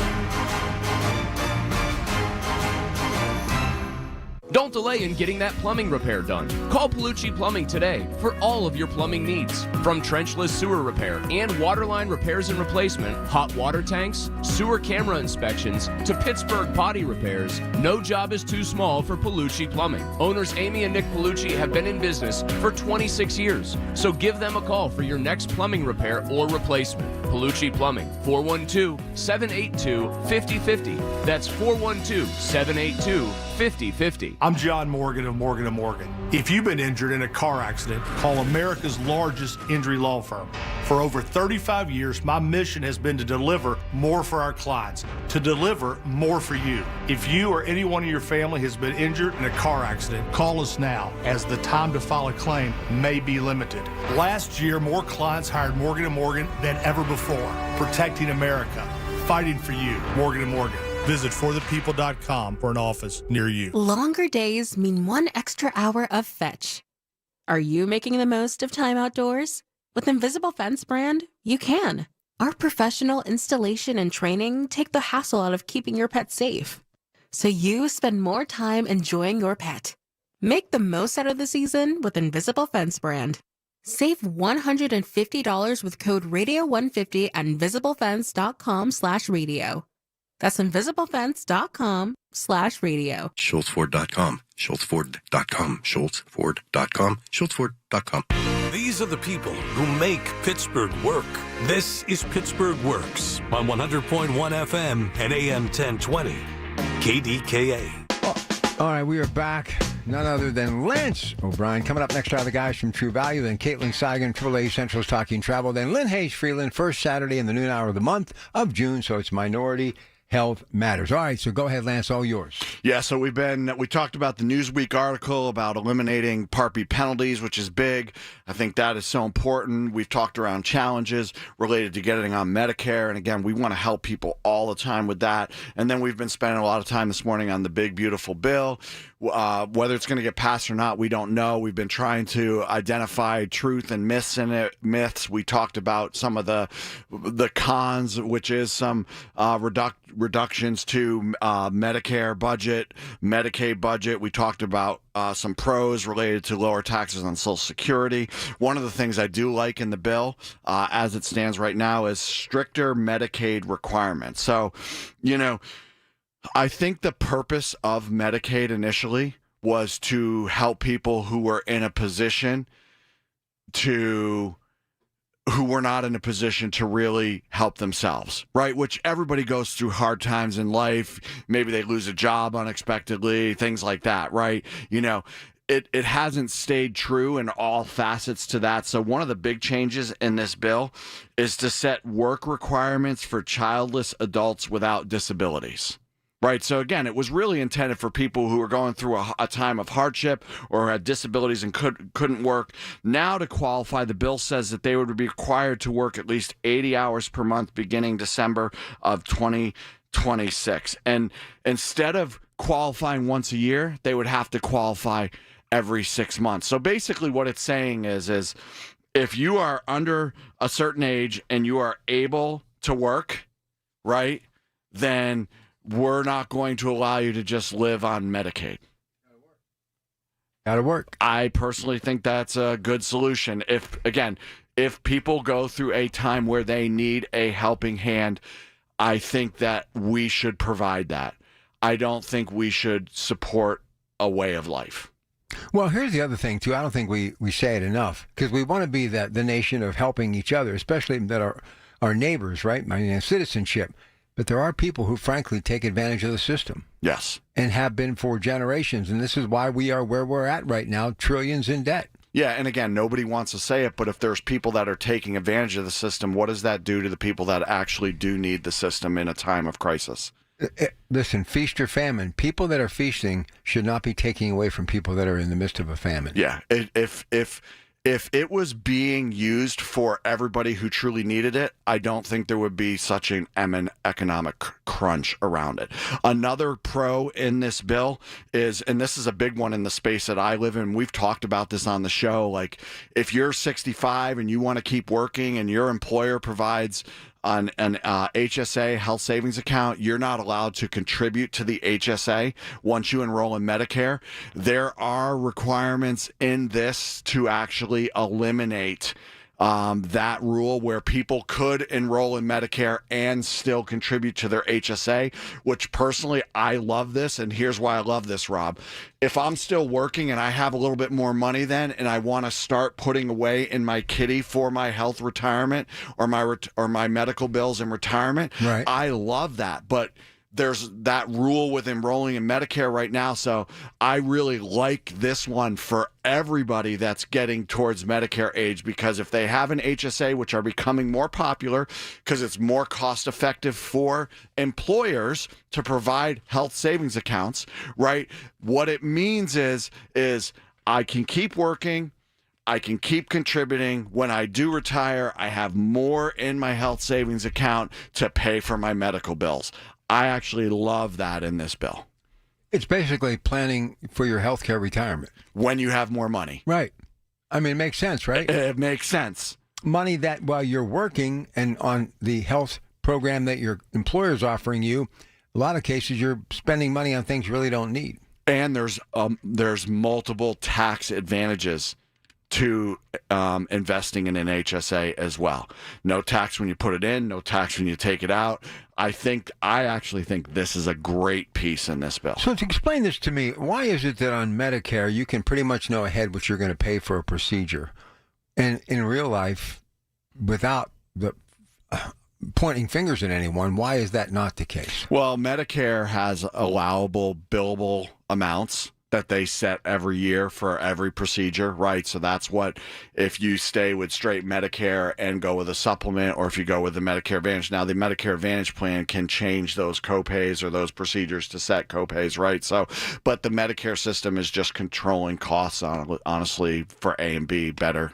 Don't delay in getting that plumbing repair done. Call Palucci Plumbing today for all of your plumbing needs. From trenchless sewer repair and waterline repairs and replacement, hot water tanks, sewer camera inspections, to Pittsburgh potty repairs, no job is too small for Palucci Plumbing. Owners Amy and Nick Palucci have been in business for 26 years, so give them a call for your next plumbing repair or replacement. Palucci Plumbing, 412-782-5050. That's 412-782-5050. I'm John Morgan of Morgan & Morgan. If you've been injured in a car accident, call America's largest injury law firm. For over 35 years, my mission has been to deliver more for our clients, to deliver more for you. If you or anyone in your family has been injured in a car accident, call us now, as the time to file a claim may be limited. Last year, more clients hired Morgan & Morgan than ever before, protecting America, fighting for you. Morgan & Morgan. Visit forthepeople.com for an office near you. Longer days mean one extra hour of fetch. Are you making the most of time outdoors? With Invisible Fence brand, you can. Our professional installation and training take the hassle out of keeping your pet safe. So you spend more time enjoying your pet. Make the most out of the season with Invisible Fence brand. Save $150 with code radio150 at invisiblefence.com/radio. That's invisiblefence.com/radio. SchultzFord.com. SchultzFord.com. SchultzFord.com. SchultzFord.com. These are the people who make Pittsburgh work. This is Pittsburgh Works on 100.1 FM and AM 1020. KDKA. All right, we are back. None other than Lance O'Brien. Coming up next are the guys from True Value, then Caitlin Seigan, AAA Central's Talking Travel, then Lynn Hayes Freeland, first Saturday in the noon hour of the month of June, so it's Minority Health Matters. All right, so go ahead, Lance, all yours. Yeah, so we talked about the Newsweek article about eliminating Part B penalties, which is big. I think that is so important. We've talked around challenges related to getting on Medicare, and again, we want to help people all the time with that. And then we've been spending a lot of time this morning on the big, beautiful bill. Whether it's going to get passed or not, we don't know. We've been trying to identify truth and myths in it. We talked about some of the cons, which is some reductions to Medicare budget, Medicaid budget. We talked about some pros related to lower taxes on Social Security. One of the things I do like in the bill, as it stands right now, is stricter Medicaid requirements. So, I think the purpose of Medicaid initially was to help people who were in a position who were not in a position to really help themselves, right? Which everybody goes through hard times in life. Maybe they lose a job unexpectedly, things like that, right? It hasn't stayed true in all facets to that. So one of the big changes in this bill is to set work requirements for childless adults without disabilities. Right. So, again, it was really intended for people who were going through a time of hardship or had disabilities and couldn't work. Now, to qualify, the bill says that they would be required to work at least 80 hours per month beginning December of 2026. And instead of qualifying once a year, they would have to qualify every 6 months. So basically what it's saying is if you are under a certain age and you are able to work, right, then we're not going to allow you to just live on Medicaid. Gotta work. I personally think that's a good solution. If people go through a time where they need a helping hand, I think that we should provide that. I don't think we should support a way of life. Well, here's the other thing, too. I don't think we say it enough because we want to be the nation of helping each other, especially that are our neighbors, right? I mean, citizenship. But there are people who, frankly, take advantage of the system. Yes. And have been for generations. And this is why we are where we're at right now, trillions in debt. Yeah, and again, nobody wants to say it, but if there's people that are taking advantage of the system, what does that do to the people that actually do need the system in a time of crisis? Listen, feast or famine. People that are feasting should not be taking away from people that are in the midst of a famine. Yeah, if it was being used for everybody who truly needed it, I don't think there would be such an economic crunch around it. Another pro in this bill is, and this is a big one in the space that I live in, we've talked about this on the show, like if you're 65 and you want to keep working and your employer provides an HSA, health savings account, you're not allowed to contribute to the HSA once you enroll in Medicare. There are requirements in this to actually eliminate that rule where people could enroll in Medicare and still contribute to their HSA, which personally, I love this. And here's why I love this, Rob. If I'm still working and I have a little bit more money then, and I want to start putting away in my kitty for my health retirement or my medical bills in retirement, right, I love that. But there's that rule with enrolling in Medicare right now. So I really like this one for everybody that's getting towards Medicare age, because if they have an HSA, which are becoming more popular because it's more cost effective for employers to provide health savings accounts, right? What it means is I can keep working, I can keep contributing. When I do retire, I have more in my health savings account to pay for my medical bills. I actually love that in this bill. It's basically planning for your healthcare retirement. When you have more money. Right. I mean, it makes sense, right? It makes sense. Money that while you're working and on the health program that your employer's offering you, a lot of cases you're spending money on things you really don't need. And there's multiple tax advantages to investing in an HSA as well. No tax when you put it in, no tax when you take it out. I actually think this is a great piece in this bill. So to explain this to me, why is it that on Medicare you can pretty much know ahead what you're going to pay for a procedure, and in real life, without the pointing fingers at anyone, why is that not the case? Well, Medicare has allowable billable amounts that they set every year for every procedure, right? So that's what, if you stay with straight Medicare and go with a supplement, or if you go with the Medicare Advantage. Now, the Medicare Advantage plan can change those copays or those procedures to set copays, right? So, but the Medicare system is just controlling costs, honestly, for A and B better.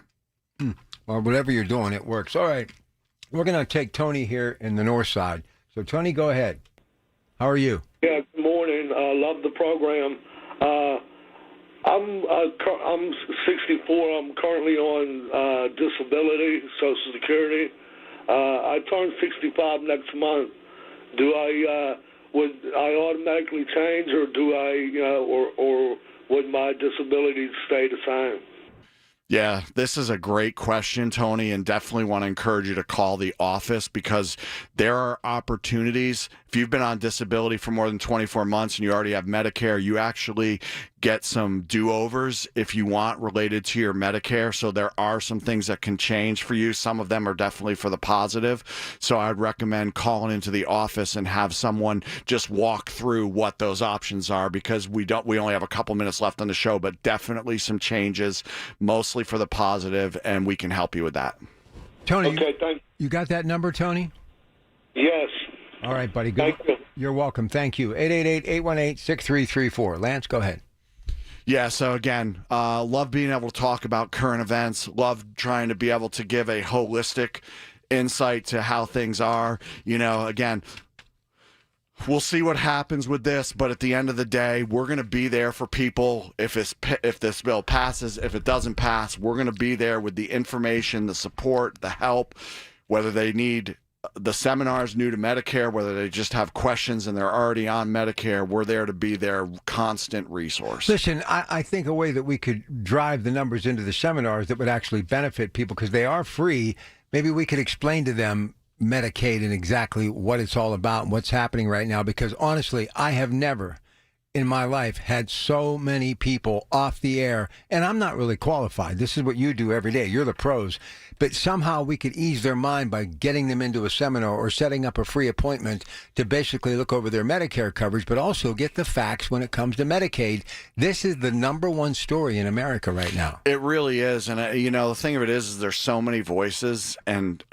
Well, whatever you're doing, it works. All right. We're going to take Tony here in the north side. So, Tony, go ahead. How are you? Yeah, good morning. Love the program. I'm 64. I'm currently on disability, Social Security. I turn 65 next month. Would I automatically change, or do I, or would my disability stay the same? Yeah, this is a great question, Tony, and definitely want to encourage you to call the office, because there are opportunities. If you've been on disability for more than 24 months and you already have Medicare, you actually get some do-overs if you want related to your Medicare. So there are some things that can change for you. Some of them are definitely for the positive. So I'd recommend calling into the office and have someone just walk through what those options are, because we only have a couple minutes left on the show, but definitely some changes, mostly for the positive, and we can help you with that. Tony, okay, you got that number, Tony? Yes. All right, buddy. Good. Thank you. You're welcome. Thank you. 888-818-6334. Lance, go ahead. Yeah, so again, love being able to talk about current events, love trying to be able to give a holistic insight to how things are. You know, again, we'll see what happens with this, but at the end of the day, we're going to be there for people. If this bill passes, if it doesn't pass, we're going to be there with the information, the support, the help, whether they need the seminars new to Medicare, whether they just have questions and they're already on Medicare. We're there to be their constant resource. Listen, I think a way that we could drive the numbers into the seminars that would actually benefit people, because they are free, maybe we could explain to them Medicaid and exactly what it's all about and what's happening right now, because honestly, I have never in my life had so many people off the air, and I'm not really qualified. This is what you do every day. You're the pros. But somehow we could ease their mind by getting them into a seminar or setting up a free appointment to basically look over their Medicare coverage, but also get the facts when it comes to Medicaid. This is the number one story in America right now. It really is. And, the thing of it is there's so many voices. And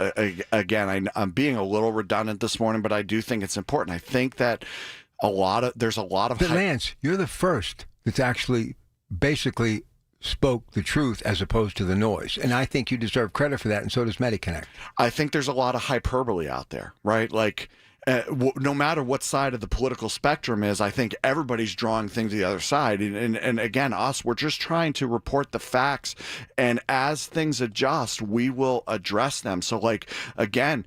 again, I'm being a little redundant this morning, but I do think it's important. I think that there's a lot of... But Lance, you're the first that's actually basically spoke the truth as opposed to the noise. And I think you deserve credit for that, and so does MediConnect. I think there's a lot of hyperbole out there, right? Like, no matter what side of the political spectrum is, I think everybody's drawing things to the other side. And again, we're just trying to report the facts. And as things adjust, we will address them. So, like, again...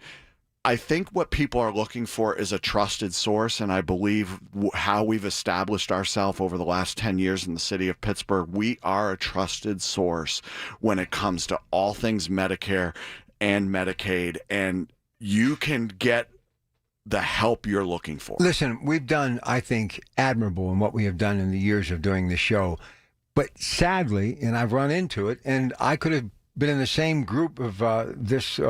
I think what people are looking for is a trusted source, and I believe how we've established ourselves over the last 10 years in the city of Pittsburgh, we are a trusted source when it comes to all things Medicare and Medicaid, and you can get the help you're looking for. Listen, we've done, I think, admirable in what we have done in the years of doing the show, but sadly, and I've run into it, and I could have been in the same group of this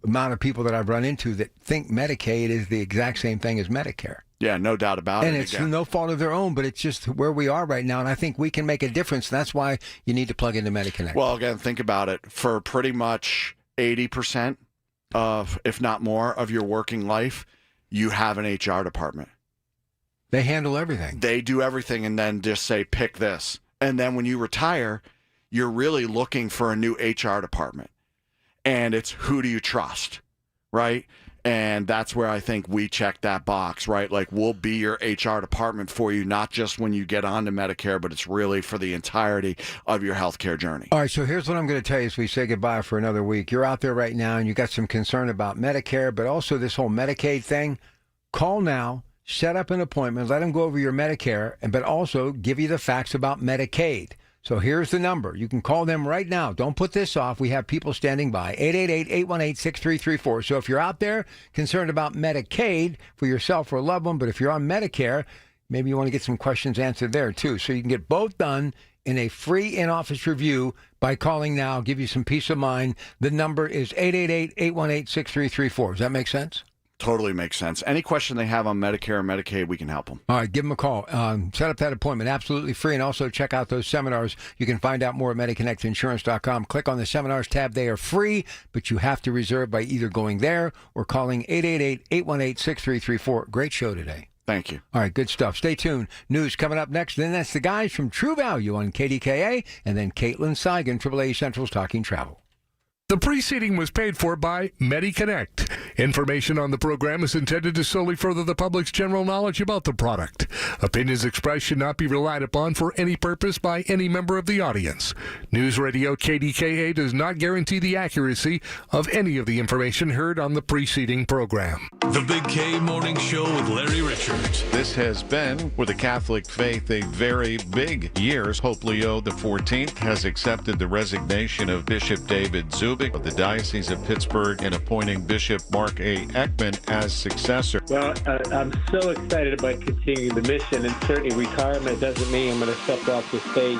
amount of people that I've run into that think Medicaid is the exact same thing as Medicare. Yeah, no doubt about it. And it's no fault of their own, but it's just where we are right now, and I think we can make a difference. That's why you need to plug into MediConnect. Well, again, think about it. For pretty much 80% of, if not more, of your working life, you have an HR department. They handle everything. They do everything and then just say, pick this. And then when you retire, you're really looking for a new HR department. And it's who do you trust, right? And that's where I think we check that box, right? Like, we'll be your HR department for you, not just when you get onto Medicare, but it's really for the entirety of your healthcare journey. All right, so here's what I'm going to tell you as we say goodbye for another week. You're out there right now and you got some concern about Medicare, but also this whole Medicaid thing. Call now, set up an appointment, let them go over your Medicare, but also give you the facts about Medicaid. So here's the number. You can call them right now. Don't put this off. We have people standing by. 888-818-6334. So if you're out there concerned about Medicaid for yourself or a loved one, but if you're on Medicare, maybe you want to get some questions answered there too. So you can get both done in a free in-office review by calling now. Give you some peace of mind. The number is 888-818-6334. Does that make sense? Totally makes sense. Any question they have on Medicare or Medicaid, we can help them. All right, give them a call. Set up that appointment, absolutely free, and also check out those seminars. You can find out more at MediConnectInsurance.com. Click on the seminars tab. They are free, but you have to reserve by either going there or calling 888-818-6334. Great show today. Thank you. All right, good stuff. Stay tuned. News coming up next. Then that's the guys from True Value on KDKA, and then Caitlin Seigan, AAA Central's Talking Travel. The preceding was paid for by MediConnect. Information on the program is intended to solely further the public's general knowledge about the product. Opinions expressed should not be relied upon for any purpose by any member of the audience. News Radio KDKA does not guarantee the accuracy of any of the information heard on the preceding program. The Big K Morning Show with Larry Richards. This has been, for the Catholic faith, a very big year. Pope Leo XIV has accepted the resignation of Bishop David Zubik of the Diocese of Pittsburgh and appointing Bishop Mark A. Ekman as successor. Well, I'm so excited about continuing the mission, and certainly retirement doesn't mean I'm going to step off the stage.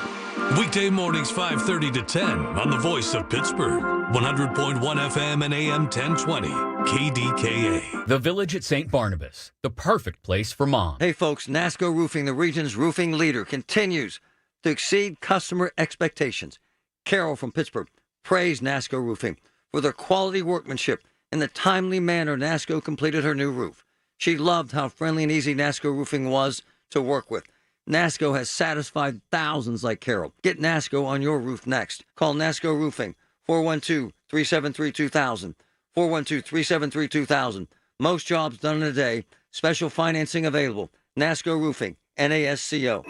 Weekday mornings 5:30 to 10 on the Voice of Pittsburgh, 100.1 FM and AM 1020, KDKA. The Village at St. Barnabas, the perfect place for mom. Hey folks, NASCO Roofing, the region's roofing leader, continues to exceed customer expectations. Carol from Pittsburgh praised NASCO Roofing for their quality workmanship and the timely manner NASCO completed her new roof. She loved how friendly and easy NASCO Roofing was to work with. NASCO has satisfied thousands like Carol. Get NASCO on your roof next. Call NASCO Roofing, 412-373-2000, 412-373-2000. Most jobs done in a day. Special financing available. NASCO Roofing, NASCO.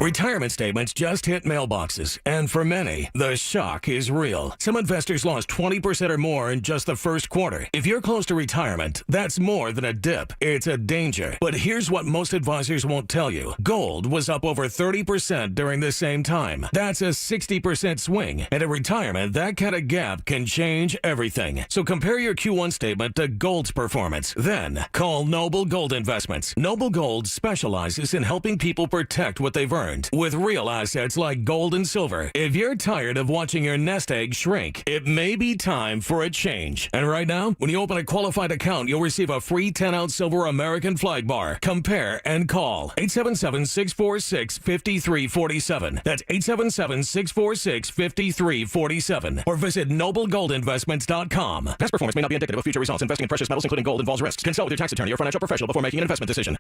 Retirement statements just hit mailboxes, and for many, the shock is real. Some investors lost 20% or more in just the first quarter. If you're close to retirement, that's more than a dip. It's a danger. But here's what most advisors won't tell you. Gold was up over 30% during the same time. That's a 60% swing. And in retirement, that kind of gap can change everything. So compare your Q1 statement to gold's performance. Then call Noble Gold Investments. Noble Gold specializes in helping people protect what they've earned with real assets like gold and silver. If you're tired of watching your nest egg shrink, it may be time for a change. And right now, when you open a qualified account, you'll receive a free 10-ounce silver American flag bar. Compare and call 877-646-5347. That's 877-646-5347. Or visit noblegoldinvestments.com. Past performance may not be indicative of future results. Investing in precious metals, including gold, involves risks. Consult with your tax attorney or financial professional before making an investment decision.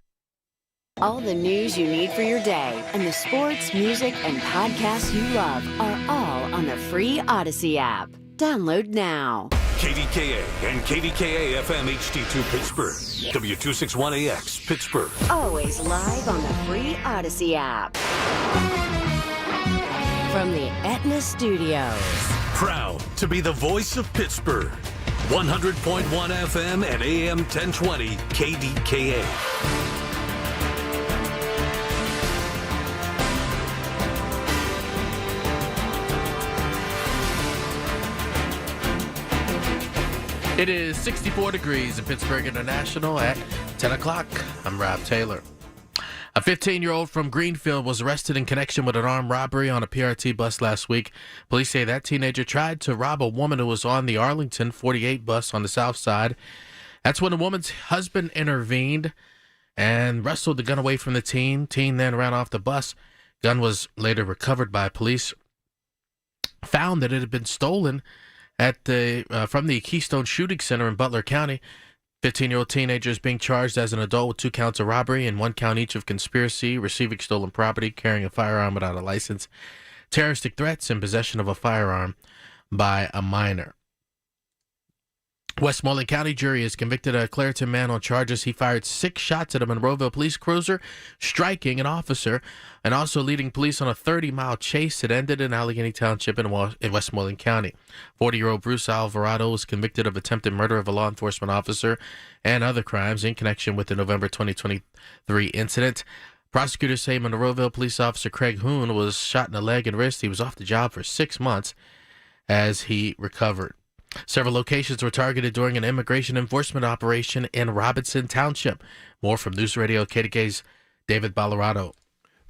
All the news you need for your day and the sports, music, and podcasts you love are all on the free Odyssey app. Download now. KDKA and KDKA-FM HD2 Pittsburgh, W261AX Pittsburgh. Always live on the free Odyssey app. From the Aetna Studios. Proud to be the voice of Pittsburgh. 100.1 FM and AM 1020 KDKA. It is 64 degrees in Pittsburgh International at 10 o'clock. I'm Rob Taylor. A 15-year-old from Greenfield was arrested in connection with an armed robbery on a PRT bus last week. Police say that teenager tried to rob a woman who was on the Arlington 48 bus on the south side. That's when the woman's husband intervened and wrestled the gun away from the teen. Teen then ran off the bus. Gun was later recovered by police. Found that it had been stolen from the Keystone Shooting Center in Butler County. 15-year-old teenager is being charged as an adult with 2 counts of robbery and 1 count each of conspiracy, receiving stolen property, carrying a firearm without a license, terroristic threats, and possession of a firearm by a minor. Westmoreland County jury has convicted a Clareton man on charges he fired 6 shots at a Monroeville police cruiser, striking an officer, and also leading police on a 30-mile chase that ended in Allegheny Township in Westmoreland County. 40-year-old Bruce Alvarado was convicted of attempted murder of a law enforcement officer and other crimes in connection with the November 2023 incident. Prosecutors say Monroeville police officer Craig Hoon was shot in the leg and wrist. He was off the job for 6 months as he recovered. Several locations were targeted during an immigration enforcement operation in Robinson Township. More from News Radio KDKA's David Ballarado.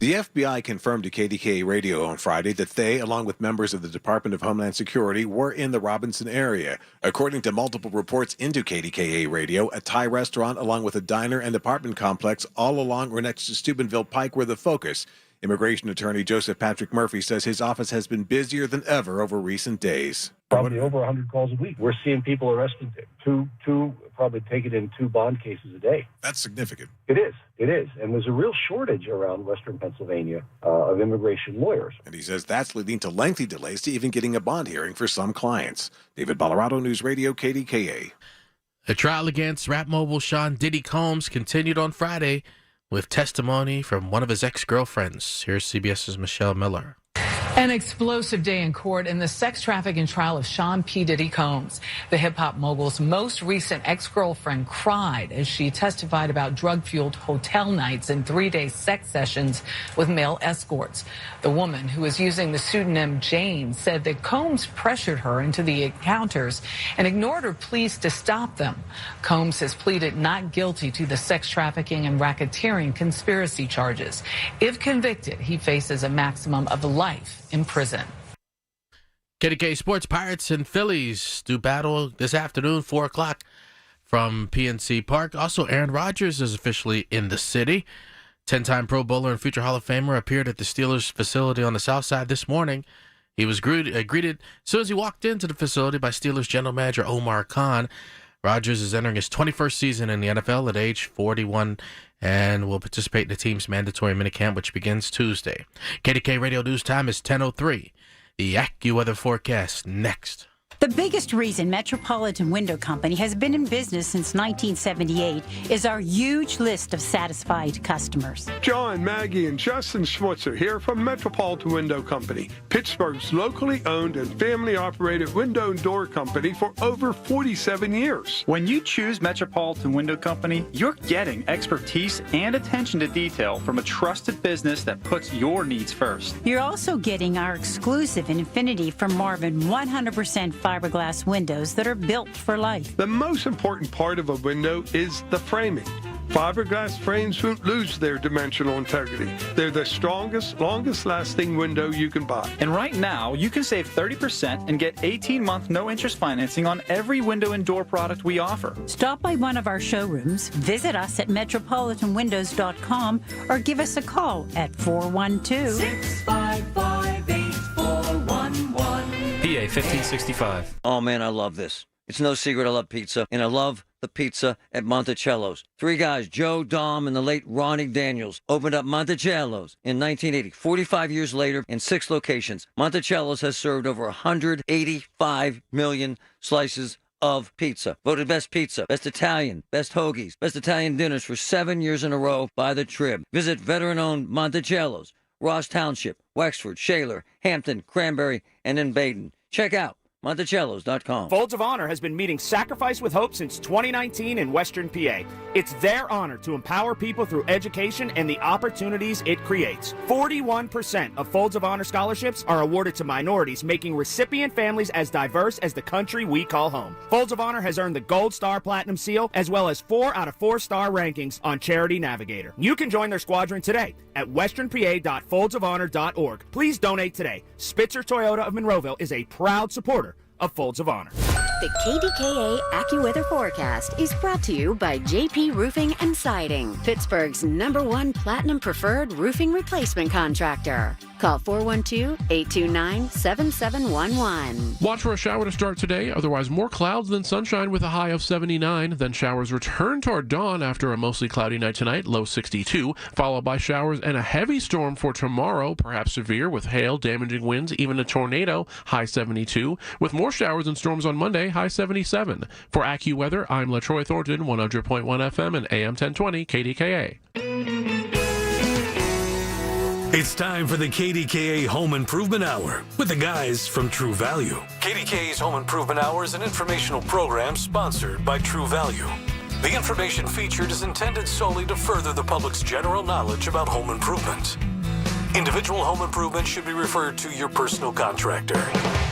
The FBI confirmed to KDKA Radio on Friday that they, along with members of the Department of Homeland Security, were in the Robinson area. According to multiple reports into KDKA Radio, a Thai restaurant along with a diner and apartment complex all along or next to Steubenville Pike were the focus. Immigration attorney Joseph Patrick Murphy says his office has been busier than ever over recent days. Probably over 100 calls a week. We're seeing people arrested, probably taken in 2 bond cases a day. That's significant. It is. And there's a real shortage around Western Pennsylvania of immigration lawyers. And he says that's leading to lengthy delays to even getting a bond hearing for some clients. David Ballarado, News Radio, KDKA. The trial against rap mogul Sean Diddy Combs continued on Friday with testimony from one of his ex-girlfriends. Here's CBS's Michelle Miller. An explosive day in court in the sex trafficking trial of Sean P. Diddy Combs. The hip-hop mogul's most recent ex-girlfriend cried as she testified about drug-fueled hotel nights and 3-day sex sessions with male escorts. The woman, who is using the pseudonym Jane, said that Combs pressured her into the encounters and ignored her pleas to stop them. Combs has pleaded not guilty to the sex trafficking and racketeering conspiracy charges. If convicted, he faces a maximum of life in prison. KDKA Sports. Pirates and Phillies do battle this afternoon, 4 o'clock from PNC Park. Also, Aaron Rodgers is officially in the city. 10-time Pro Bowler and future Hall of Famer appeared at the Steelers facility on the south side this morning. He was greeted as soon as he walked into the facility by Steelers general manager Omar Khan. Rodgers is entering his 21st season in the NFL at age 41 and will participate in the team's mandatory minicamp, which begins Tuesday. KDKA Radio News Time is 10:03. The AccuWeather forecast next. The biggest reason Metropolitan Window Company has been in business since 1978 is our huge list of satisfied customers. John, Maggie, and Justin Schmutzer here from Metropolitan Window Company, Pittsburgh's locally owned and family-operated window and door company for over 47 years. When you choose Metropolitan Window Company, you're getting expertise and attention to detail from a trusted business that puts your needs first. You're also getting our exclusive Infinity from Marvin 100% fiberglass windows that are built for life. The most important part of a window is the framing. Fiberglass frames won't lose their dimensional integrity. They're the strongest, longest-lasting window you can buy. And right now, you can save 30% and get 18-month no-interest financing on every window and door product we offer. Stop by one of our showrooms, visit us at metropolitanwindows.com, or give us a call at 412-655-8411. PA 1565. Oh, man, I love this. It's no secret I love pizza, and I love the pizza at Monticello's. 3 guys, Joe, Dom, and the late Ronnie Daniels, opened up Monticello's in 1980. 45 years later, in 6 locations, Monticello's has served over 185 million slices of pizza. Voted best pizza, best Italian, best hoagies, best Italian dinners for 7 years in a row by the Trib. Visit veteran-owned Monticello's, Ross Township, Wexford, Shaler, Hampton, Cranberry, and in Baden. Check out Monticellos.com. Folds of Honor has been meeting Sacrifice with Hope since 2019 in Western PA. It's their honor to empower people through education and the opportunities it creates. 41% of Folds of Honor scholarships are awarded to minorities, making recipient families as diverse as the country we call home. Folds of Honor has earned the Gold Star Platinum Seal, as well as 4 out of 4-star rankings on Charity Navigator. You can join their squadron today at westernpa.foldsofhonor.org. Please donate today. Spitzer Toyota of Monroeville is a proud supporter of Folds of Honor. The KDKA AccuWeather forecast is brought to you by JP Roofing and Siding, Pittsburgh's #1 Platinum Preferred Roofing Replacement Contractor. Call 412-829-7711. Watch for a shower to start today. Otherwise, more clouds than sunshine with a high of 79. Then showers return toward dawn after a mostly cloudy night tonight, low 62, followed by showers and a heavy storm for tomorrow, perhaps severe with hail, damaging winds, even a tornado, high 72, with more showers and storms on Monday, high 77. For AccuWeather, I'm LaTroy Thornton, 100.1 FM and AM 1020 KDKA. It's time for the KDKA Home Improvement Hour with the guys from True Value. KDKA's Home Improvement Hour is an informational program sponsored by True Value. The information featured is intended solely to further the public's general knowledge about home improvement. Individual home improvement should be referred to your personal contractor.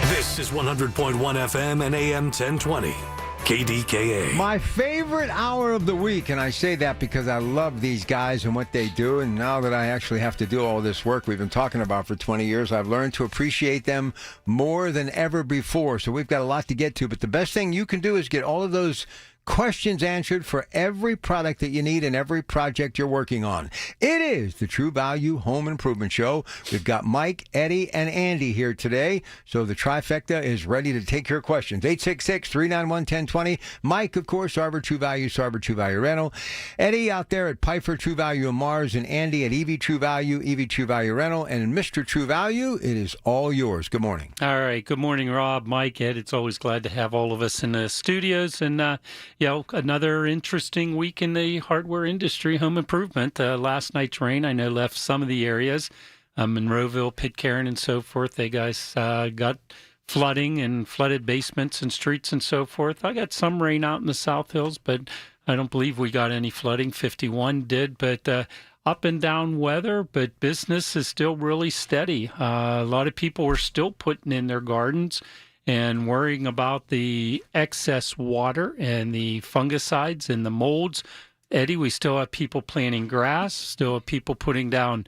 This is 100.1 FM and AM 1020. KDKA. My favorite hour of the week, and I say that because I love these guys and what they do, and now that I actually have to do all this work we've been talking about for 20 years, I've learned to appreciate them more than ever before. So we've got a lot to get to, but the best thing you can do is get all of those questions answered for every product that you need and every project you're working on. It is the True Value Home Improvement Show. We've got Mike, Eddie, and Andy here today. So the trifecta is ready to take your questions. 866-391-1020. Mike, of course, Arbor True Value, Sarber True Value Rental. Eddie out there at Piper True Value and Mars, and Andy at EV True Value, EV True Value Rental. And Mr. True Value, it is all yours. Good morning. All right. Good morning, Rob, Mike, Ed. It's always glad to have all of us in the studios. And, another interesting week in the hardware industry, home improvement. Last night's rain, I know, left some of the areas, Monroeville, Pitcairn, and so forth. They guys got flooding and flooded basements and streets and so forth. I got some rain out in the South Hills, but I don't believe we got any flooding. 51 did, but up and down weather, but business is still really steady. A lot of people are still putting in their gardens and worrying about the excess water and the fungicides and the molds. Eddie, we still have people planting grass, still have people putting down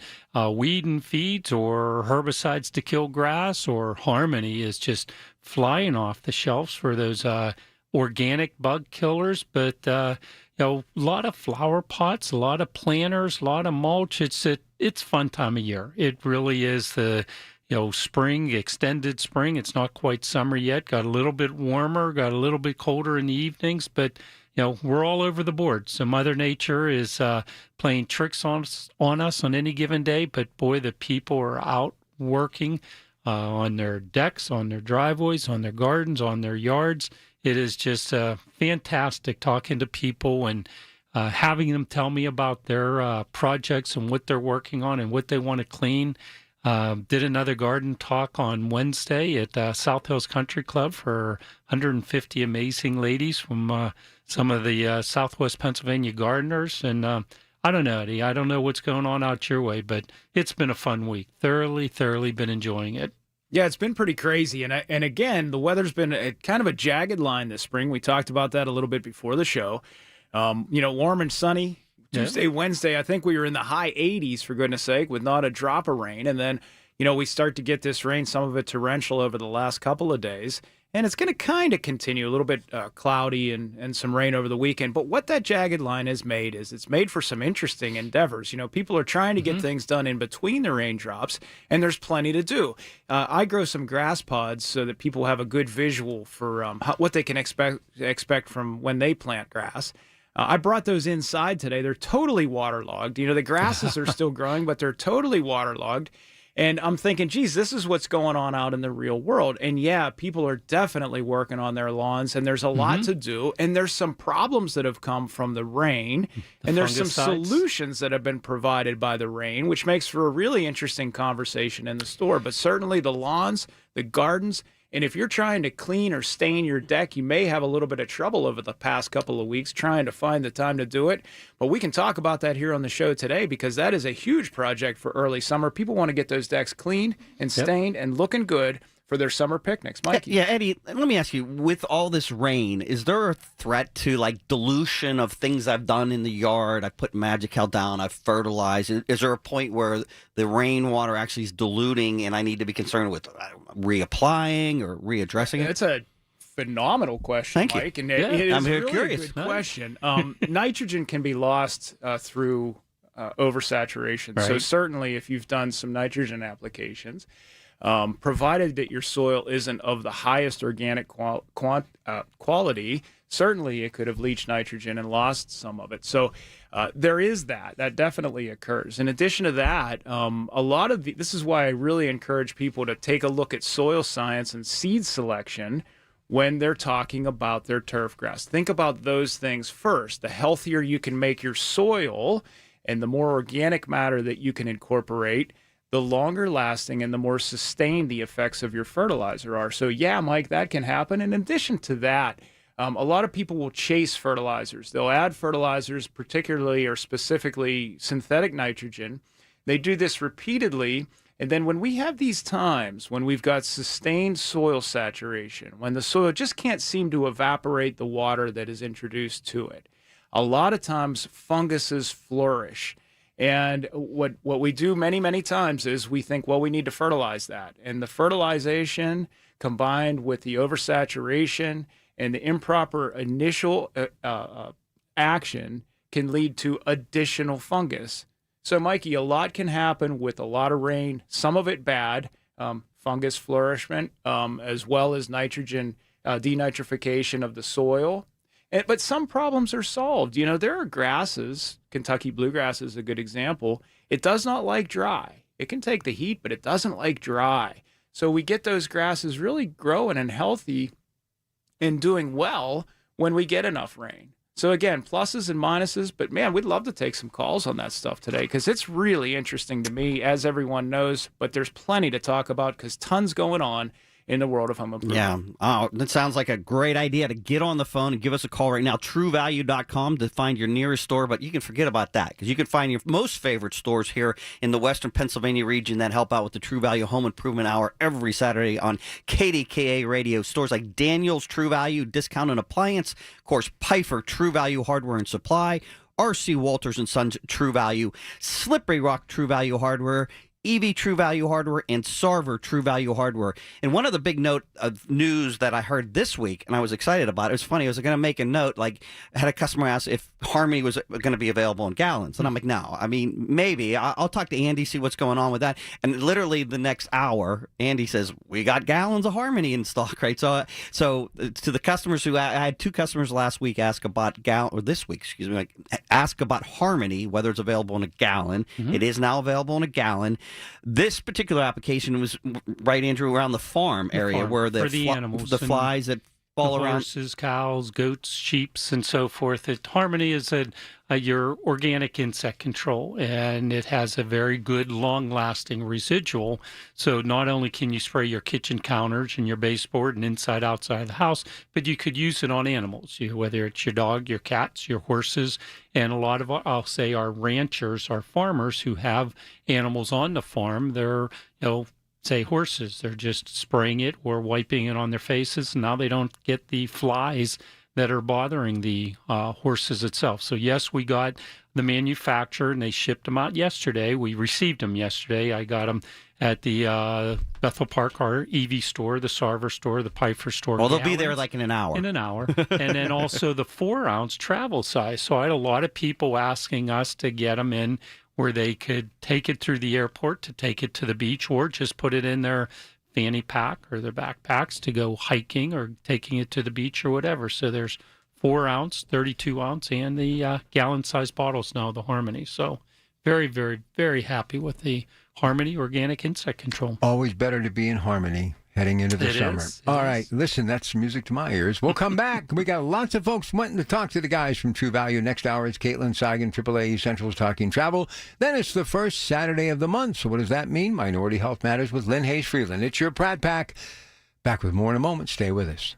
weed and feeds or herbicides to kill grass, or Harmony is just flying off the shelves for those organic bug killers. But, a lot of flower pots, a lot of planters, a lot of mulch. It's fun time of year. It really is the spring, extended spring. It's not quite summer yet. Got a little bit warmer, got a little bit colder in the evenings, but we're all over the board. So Mother Nature is playing tricks on us on any given day. But boy, the people are out working on their decks, on their driveways, on their gardens, on their yards. It is just fantastic talking to people and having them tell me about their projects and what they're working on and what they want to clean. Did another garden talk on Wednesday at South Hills Country Club for 150 amazing ladies from some of the Southwest Pennsylvania gardeners. And I don't know, Eddie, I don't know what's going on out your way, but it's been a fun week. Thoroughly been enjoying it. Yeah, it's been pretty crazy. And again, the weather's been kind of a jagged line this spring. We talked about that a little bit before the show. Warm and sunny. Tuesday, Wednesday, I think we were in the high 80s, for goodness sake, with not a drop of rain. And then, we start to get this rain, some of it torrential over the last couple of days. And it's going to kind of continue a little bit cloudy and some rain over the weekend. But what that jagged line has made is it's made for some interesting endeavors. People are trying to get things done in between the raindrops, and there's plenty to do. I grow some grass pods so that people have a good visual for what they can expect from when they plant grass. I brought those inside today. They're totally waterlogged. The grasses are still growing, but they're totally waterlogged. And I'm thinking, geez, this is what's going on out in the real world. And yeah, people are definitely working on their lawns, and there's a lot to do. And there's some problems that have come from the rain. And there's some solutions that have been provided by the rain, which makes for a really interesting conversation in the store. But certainly the lawns, the gardens, and if you're trying to clean or stain your deck, you may have a little bit of trouble over the past couple of weeks trying to find the time to do it. But we can talk about that here on the show today, because that is a huge project for early summer. People want to get those decks clean and stained and looking good for their summer picnics. Mikey. Yeah, Eddie, let me ask you, with all this rain, is there a threat to dilution of things I've done in the yard? I put Magical down, I've fertilized. Is there a point where the rainwater actually is diluting and I need to be concerned with reapplying or readdressing it? It's a phenomenal question, Thank Mike. You. And it is I'm really curious. A good question. Nitrogen can be lost through oversaturation. Right. So certainly if you've done some nitrogen applications, provided that your soil isn't of the highest organic quality, certainly it could have leached nitrogen and lost some of it. So there is that. That definitely occurs. In addition to that, a lot of this is why I really encourage people to take a look at soil science and seed selection when they're talking about their turf grass. Think about those things first. The healthier you can make your soil and the more organic matter that you can incorporate, the longer lasting and the more sustained the effects of your fertilizer are. So yeah, Mike, that can happen. In addition to that, a lot of people will chase fertilizers. They'll add fertilizers, particularly or specifically synthetic nitrogen. They do this repeatedly. And then when we have these times when we've got sustained soil saturation, when the soil just can't seem to evaporate the water that is introduced to it, a lot of times funguses flourish. And what we do many times is we think, well, we need to fertilize that. And the fertilization combined with the oversaturation and the improper initial action can lead to additional fungus. So, Mikey, a lot can happen with a lot of rain, some of it bad, fungus flourishment, as well as nitrogen denitrification of the soil. But some problems are solved. You know, there are grasses, Kentucky bluegrass is a good example. It does not like dry. It can take the heat, but it doesn't like dry. So we get those grasses really growing and healthy and doing well when we get enough rain. So again, pluses and minuses, but man, we'd love to take some calls on that stuff today because it's really interesting to me, as everyone knows, but there's plenty to talk about because tons going on in the world of home improvement. Yeah. Oh, that sounds like a great idea to get on the phone and give us a call right now. TrueValue.com to find your nearest store, but you can forget about that because you can find your most favorite stores here in the Western Pennsylvania region that help out with the True Value Home Improvement Hour every Saturday on KDKA Radio. Stores like Daniel's True Value Discount and Appliance, of course, Pfeiffer True Value Hardware and Supply, R.C. Walters and Sons True Value, Slippery Rock True Value Hardware, EV True Value Hardware, and Sarver True Value Hardware. And one of the big note of news that I heard this week, and I was excited about it, was funny. I was going to make a note, like, I had a customer ask if Harmony was going to be available in gallons. And I'm like, no. I mean, maybe. I'll talk to Andy, see what's going on with that. And literally the next hour, Andy says, we got gallons of Harmony in stock, right? So to the customers who, I had two customers last week ask about this week, ask about Harmony, whether it's available in a gallon. Mm-hmm. It is now available in a gallon. This particular application was, right, Andrew, around the farm area where the animals, the flies that fall around. Horses, cows, goats, sheep, and so forth. Harmony is your organic insect control, and it has a very good, long-lasting residual. So not only can you spray your kitchen counters and your baseboard and inside, outside of the house, but you could use it on animals, whether it's your dog, your cats, your horses, and a lot of, I'll say, our ranchers, our farmers who have animals on the farm, they're, say horses, they're just spraying it or wiping it on their faces. And now they don't get the flies that are bothering the horses itself. So yes, we got the manufacturer and they shipped them out yesterday. We received them yesterday. I got them at the Bethel Park, our EV store, the Sarver store, the Pfeiffer store. Well, they'll be there like in an hour. In an hour. And then also the 4-ounce travel size. So I had a lot of people asking us to get them in where they could take it through the airport to take it to the beach or just put it in their fanny pack or their backpacks to go hiking or taking it to the beach or whatever. So there's 4-ounce, 32-ounce, and the gallon-sized bottles now, the Harmony. So very, very, very happy with the Harmony Organic Insect Control. Always better to be in harmony heading into the summer. All right, listen, that's music to my ears. We'll come back. We got lots of folks wanting to talk to the guys from True Value. Next hour is Caitlin Seigan, AAA Essentials Talking Travel. Then it's the first Saturday of the month. So what does that mean? Minority Health Matters with Lynn Hayes Freeland. It's your Pratt Pack. Back with more in a moment. Stay with us.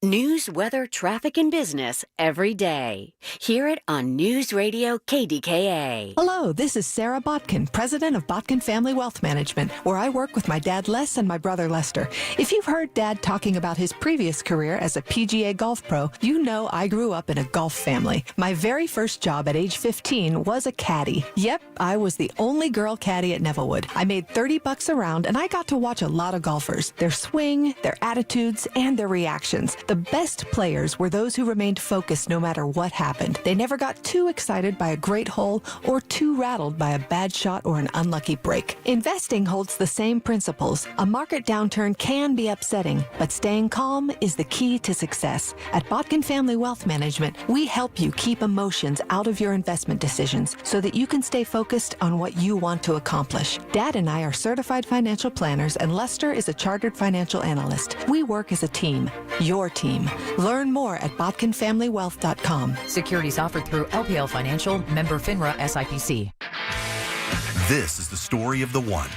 News, weather, traffic, and business every day. Hear it on News Radio KDKA. Hello, this is Sarah Botkin, president of Botkin Family Wealth Management, where I work with my dad Les and my brother Lester. If you've heard Dad talking about his previous career as a PGA golf pro, you know I grew up in a golf family. My very first job at age 15 was a caddy. Yep, I was the only girl caddy at Nevillewood. I made $30 a round, and I got to watch a lot of golfers, their swing, their attitudes, and their reactions. The best players were those who remained focused no matter what happened. They never got too excited by a great hole or too rattled by a bad shot or an unlucky break. Investing holds the same principles. A market downturn can be upsetting, but staying calm is the key to success. At Botkin Family Wealth Management, we help you keep emotions out of your investment decisions so that you can stay focused on what you want to accomplish. Dad and I are certified financial planners, and Lester is a chartered financial analyst. We work as a team, your team. Learn more at botkinfamilywealth.com. Securities offered through LPL Financial, member FINRA SIPC. This is the story of the one.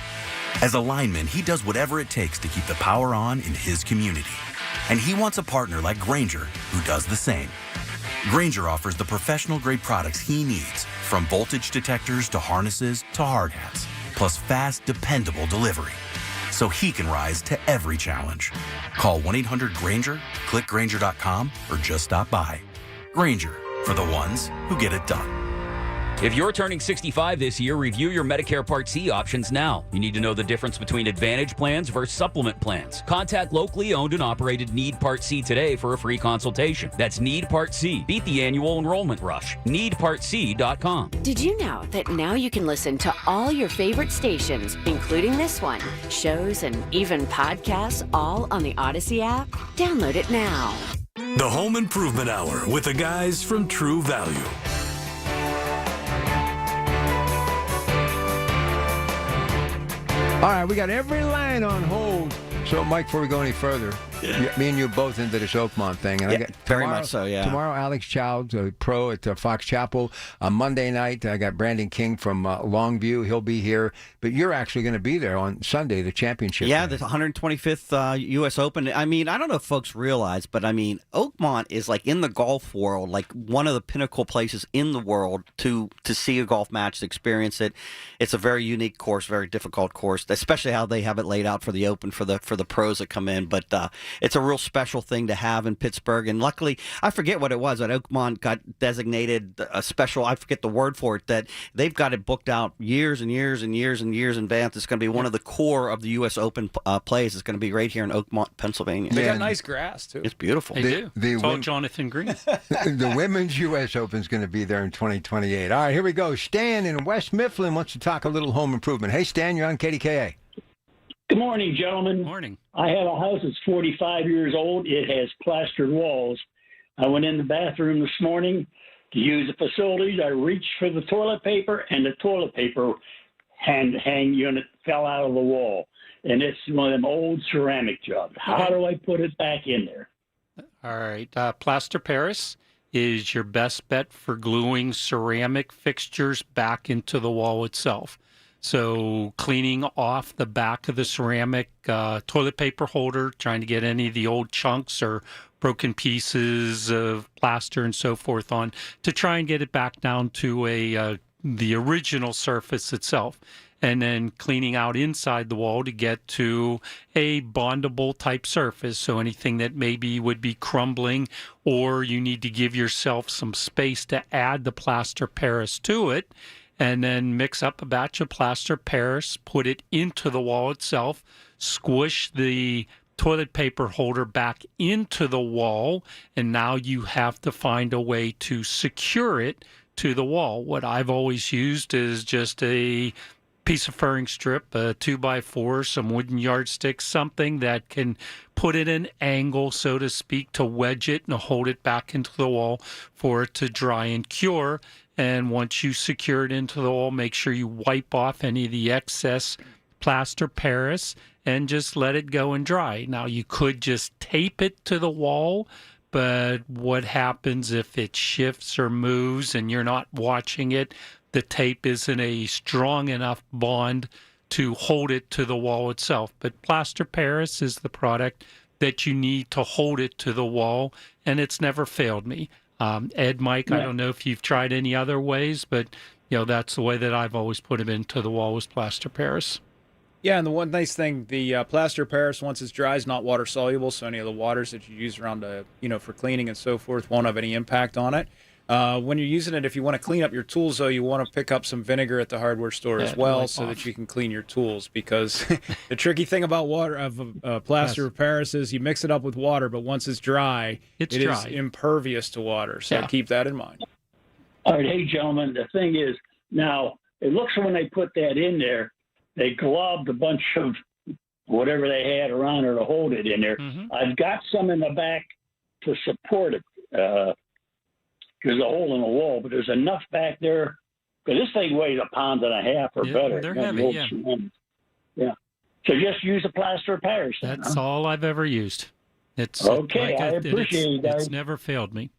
As a lineman, he does whatever it takes to keep the power on in his community. And he wants a partner like Grainger who does the same. Grainger offers the professional-grade products he needs, from voltage detectors to harnesses to hard hats, plus fast, dependable delivery, so he can rise to every challenge. Call 1-800-GRAINGER, click Grainger.com, or just stop by. Grainger, for the ones who get it done. If you're turning 65 this year, review your Medicare Part C options now. You need to know the difference between Advantage plans versus supplement plans. Contact locally owned and operated Need Part C today for a free consultation. That's Need Part C. Beat the annual enrollment rush. NeedPartC.com. Did you know that now you can listen to all your favorite stations, including this one, shows, and even podcasts, all on the Odyssey app? Download it now. The Home Improvement Hour with the guys from True Value. All right, we got every line on hold. So, Mike, before we go any further, me and you both into this Oakmont thing. And Yeah, I got very much so, yeah. Tomorrow, Alex Childs, a pro at Fox Chapel. On Monday night, I got Brandon King from Longview. He'll be here. But you're actually going to be there on Sunday, the championship. Yeah, night. the 125th U.S. Open. I mean, I don't know if folks realize, but I mean, Oakmont is like in the golf world, like one of the pinnacle places in the world to see a golf match, to experience it. It's a very unique course, very difficult course, especially how they have it laid out for the Open for the pros that come in. But it's a real special thing to have in Pittsburgh. And luckily, I forget what it was that Oakmont got designated a special. I forget the word for it. That they've got it booked out years and years and years and years in advance. It's going to be one of the core of the U.S. Open plays. It's going to be right here in Oakmont, Pennsylvania. They got nice grass too. It's beautiful. They do. It's all Jonathan Green. The women's U.S. Open is going to be there in 2028. All right, here we go. Stan in West Mifflin wants to talk a little home improvement. Hey, Stan, you're on KDKA. Good morning, gentlemen. Morning. I have a house that's 45 years old. It has plastered walls. I went in the bathroom this morning to use the facilities. I reached for the toilet paper, and the toilet paper hang unit fell out of the wall. And it's one of them old ceramic jobs. How do I put it back in there? All right. Plaster Paris is your best bet for gluing ceramic fixtures back into the wall itself. So cleaning off the back of the ceramic toilet paper holder, trying to get any of the old chunks or broken pieces of plaster and so forth on, to try and get it back down to the original surface itself. And then cleaning out inside the wall to get to a bondable type surface. So anything that maybe would be crumbling, or you need to give yourself some space to add the plaster Paris to it. And then mix up a batch of plaster Paris, put it into the wall itself, squish the toilet paper holder back into the wall, and now you have to find a way to secure it to the wall. What I've always used is just a piece of furring strip, a 2x4, some wooden yardsticks, something that can put it in an angle, so to speak, to wedge it and hold it back into the wall for it to dry and cure. And once you secure it into the wall, make sure you wipe off any of the excess plaster Paris and just let it go and dry. Now, you could just tape it to the wall, but what happens if it shifts or moves and you're not watching it? The tape isn't a strong enough bond to hold it to the wall itself. But plaster Paris is the product that you need to hold it to the wall, and it's never failed me. Ed, Mike, I don't know if you've tried any other ways, but that's the way that I've always put them into the wall, was plaster Paris. Yeah, and the one nice thing, the plaster Paris, once it's dry, is not water soluble, so any of the waters that you use around for cleaning and so forth won't have any impact on it. When you're using it, if you want to clean up your tools, though, you want to pick up some vinegar at the hardware store as well, so that you can clean your tools. Because the tricky thing about water of plaster of Paris is you mix it up with water, but once it's dry, it is impervious to water. So keep that in mind. All right, hey gentlemen, the thing is now it looks when they put that in there, they globbed a bunch of whatever they had around her to hold it in there. I've got some in the back to support it. There's a hole in the wall, but there's enough back there because this thing weighs 1.5 pounds or better. They're heavy, yeah. So just use a plaster of Paris. That's all I've ever used. It's okay. I appreciate it, guys. It's never failed me.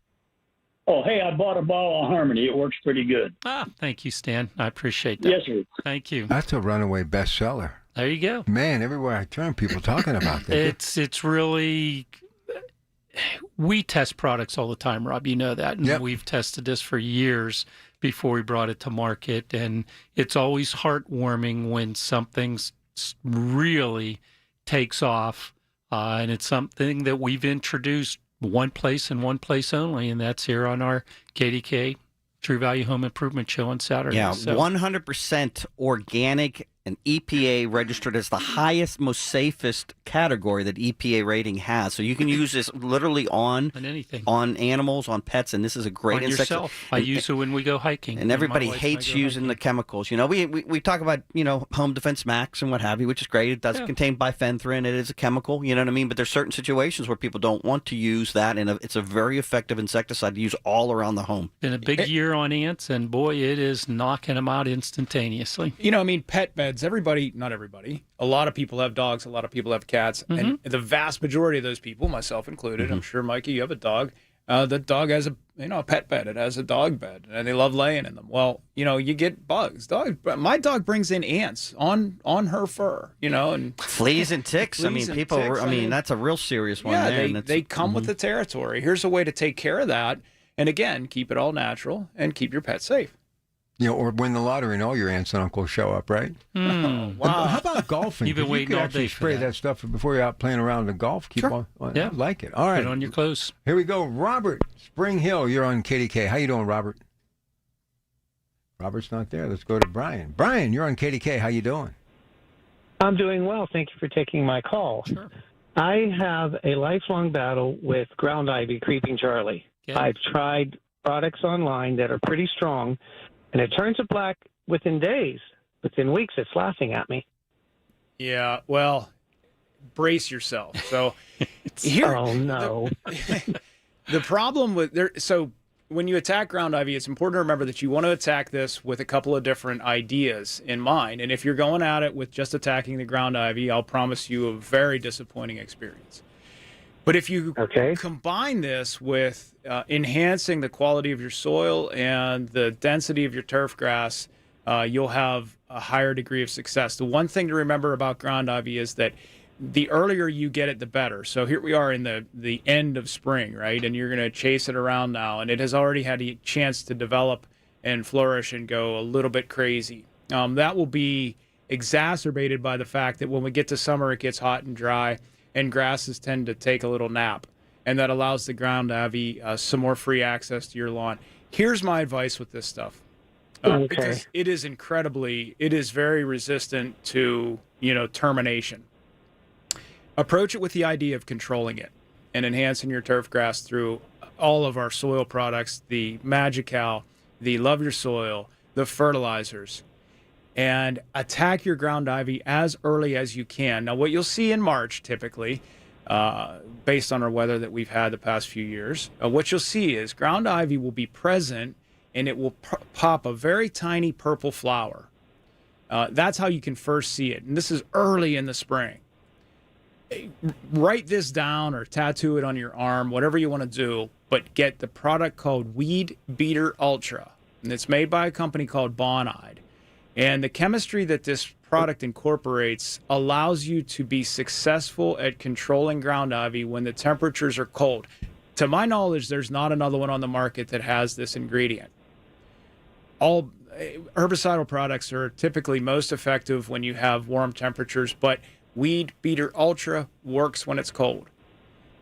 Oh, hey, I bought a ball of Harmony. It works pretty good. Thank you, Stan. I appreciate that. Yes, sir. Thank you. That's a runaway bestseller. There you go. Man, everywhere I turn, people talking about this. It's really. We test products all the time, Rob. You know that. And we've tested this for years before we brought it to market. And it's always heartwarming when something really takes off. And it's something that we've introduced one place and one place only, and that's here on our KDKA True Value Home Improvement Show on Saturday. Yeah, so. 100% organic and EPA registered as the highest, most safest category that EPA rating has. So you can use this literally on anything, on animals, on pets, and this is a great on yourself. I use it when we go hiking. And everybody hates using the chemicals. You know, we talk about, Home Defense Max and what have you, which is great. It does contain bifenthrin. It is a chemical, you know what I mean? But there's certain situations where people don't want to use that, and it's a very effective insecticide to use all around the home. Been a big year on ants, and boy, it is knocking them out instantaneously. Pet beds, not everybody, a lot of people have dogs, a lot of people have cats, and the vast majority of those people, myself included, I'm sure, Mikey, you have a dog, the dog has a pet bed, it has a dog bed, and they love laying in them. Well, you get bugs. My dog brings in ants on her fur, and fleas and ticks. That's a real serious one. Yeah, they come with the territory. Here's a way to take care of that, and again, keep it all natural and keep your pet safe. Or win the lottery and all your aunts and uncles show up, right? Oh, wow. How about golfing? You've been waiting all day for spray that stuff before you're out playing around the golf. Keep on. Yeah. I like it. All right. Put on your clothes. Here we go. Robert, Spring Hill, you're on KDK. How you doing, Robert? Robert's not there. Let's go to Brian. Brian, you're on KDK. How you doing? I'm doing well. Thank you for taking my call. Sure. I have a lifelong battle with ground ivy creeping Charlie. Okay. I've tried products online that are pretty strong, and it turns it black within days. Within weeks, it's laughing at me. Yeah, well, brace yourself. So, oh no. The problem so when you attack ground ivy, it's important to remember that you want to attack this with a couple of different ideas in mind. And if you're going at it with just attacking the ground ivy, I'll promise you a very disappointing experience. But if you combine this with enhancing the quality of your soil and the density of your turf grass, you'll have a higher degree of success. The one thing to remember about ground ivy is that the earlier you get it, the better. So here we are in the end of spring, right? And you're going to chase it around now, and it has already had a chance to develop and flourish and go a little bit crazy. That will be exacerbated by the fact that when we get to summer, it gets hot and dry, and grasses tend to take a little nap, and that allows the ground ivy some more free access to your lawn. Here's my advice with this stuff. Because it is very resistant to, termination. Approach it with the idea of controlling it and enhancing your turf grass through all of our soil products, the Magical, the Love Your Soil, the fertilizers, and attack your ground ivy as early as you can. Now, what you'll see in March, typically, based on our weather that we've had the past few years, what you'll see is ground ivy will be present, and it will pop a very tiny purple flower. That's how you can first see it, and this is early in the spring. Write this down or tattoo it on your arm, whatever you want to do, but get the product called Weed Beater Ultra, and it's made by a company called Bonide. And the chemistry that this product incorporates allows you to be successful at controlling ground ivy when the temperatures are cold. To my knowledge, there's not another one on the market that has this ingredient. All herbicidal products are typically most effective when you have warm temperatures, but Weed Beater Ultra works when it's cold.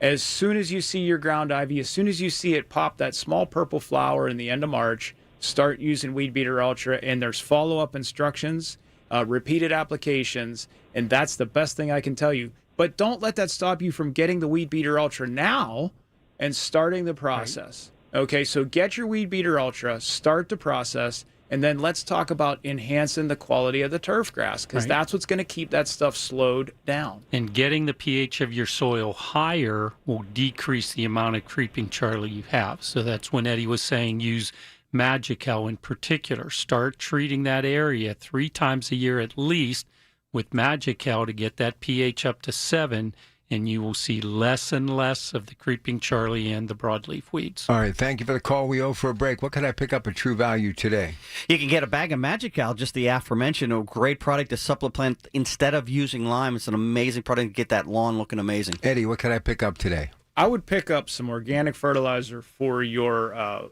As soon as you see your ground ivy, as soon as you see it pop that small purple flower in the end of March, start using Weed Beater Ultra, and there's follow-up instructions, repeated applications, and that's the best thing I can tell you. But don't let that stop you from getting the Weed Beater Ultra now and starting the process. Okay, so get your Weed Beater Ultra, start the process, and then let's talk about enhancing the quality of the turf grass, because that's what's going to keep that stuff slowed down. And getting the pH of your soil higher will decrease the amount of creeping Charlie you have. So that's when Eddie was saying use Magical in particular. Start treating that area 3 times a year at least with Magical to get that pH up to 7, and you will see less and less of the creeping Charlie and the broadleaf weeds. All right, thank you for the call. We owe for a break. What can I pick up at True Value today? You can get a bag of Magical, just the aforementioned, a great product to supplement instead of using lime. It's an amazing product to get that lawn looking amazing. Eddie, what can I pick up today? I would pick up some organic fertilizer for your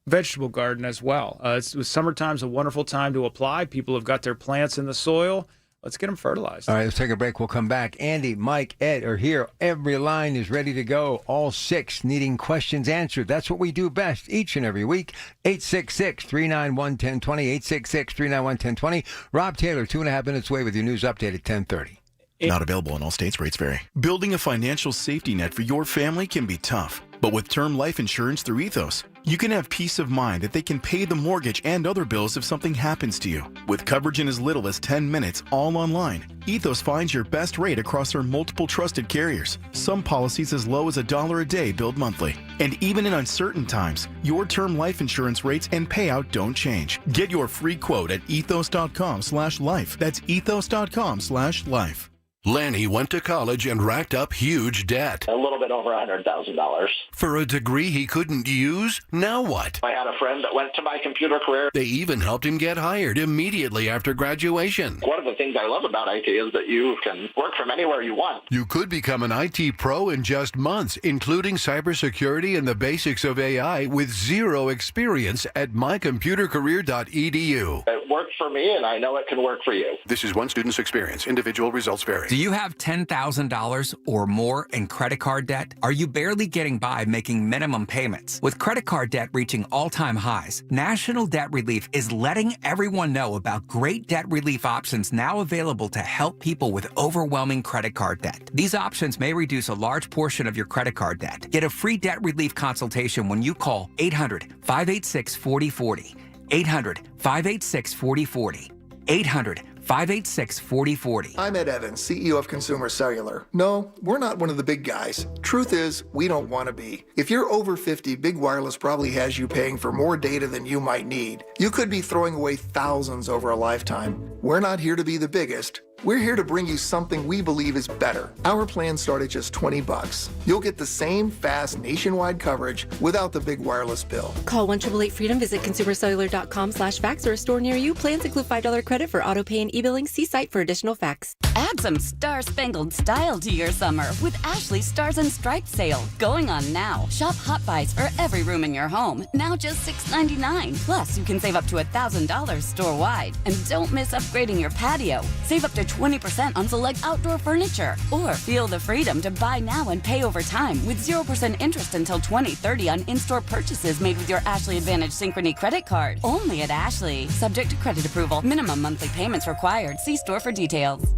vegetable garden as well. Summertime's a wonderful time to apply. People have got their plants in the soil. Let's get them fertilized. All right, let's take a break. We'll come back. Andy, Mike, Ed are here. Every line is ready to go. All 6 needing questions answered. That's what we do best each and every week. 866-391-1020, 866-391-1020. Rob Taylor, 2.5 minutes away with your news update at 10:30. Not available in all states. Rates vary. Building a financial safety net for your family can be tough. But with term life insurance through Ethos, you can have peace of mind that they can pay the mortgage and other bills if something happens to you. With coverage in as little as 10 minutes, all online, Ethos finds your best rate across their multiple trusted carriers. Some policies as low as $1 a day billed monthly. And even in uncertain times, your term life insurance rates and payout don't change. Get your free quote at ethos.com/life. That's ethos.com/life. Lanny went to college and racked up huge debt. A little bit over $100,000. For a degree he couldn't use? Now what? I had a friend that went to my computer career. They even helped him get hired immediately after graduation. One of the things I love about IT is that you can work from anywhere you want. You could become an IT pro in just months, including cybersecurity and the basics of AI with zero experience at mycomputercareer.edu. It worked for me, and I know it can work for you. This is one student's experience. Individual results vary. Do you have $10,000 or more in credit card debt? Are you barely getting by making minimum payments? With credit card debt reaching all-time highs, National Debt Relief is letting everyone know about great debt relief options now available to help people with overwhelming credit card debt. These options may reduce a large portion of your credit card debt. Get a free debt relief consultation when you call 800-586-4040. 800-586-4040. 800-586-4040. I'm Ed Evans, CEO of Consumer Cellular. No, we're not one of the big guys. Truth is, we don't want to be. If you're over 50, Big Wireless probably has you paying for more data than you might need. You could be throwing away thousands over a lifetime. We're not here to be the biggest. We're here to bring you something we believe is better. Our plans start at just $20. You'll get the same fast nationwide coverage without the big wireless bill. Call 1-888-FREEDOM, visit consumercellular.com/facts or a store near you. Plans include $5 credit for auto pay and e-billing. See site for additional facts. Add some star-spangled style to your summer with Ashley's Stars and Stripes sale going on now. Shop Hot Buys for every room in your home, now just $6.99. Plus, you can save up to $1,000 store-wide. And don't miss upgrading your patio. Save up to 20% on select outdoor furniture. Or feel the freedom to buy now and pay over time with 0% interest until 2030 on in-store purchases made with your Ashley Advantage Synchrony credit card. Only at Ashley. Subject to credit approval. Minimum monthly payments required. See store for details.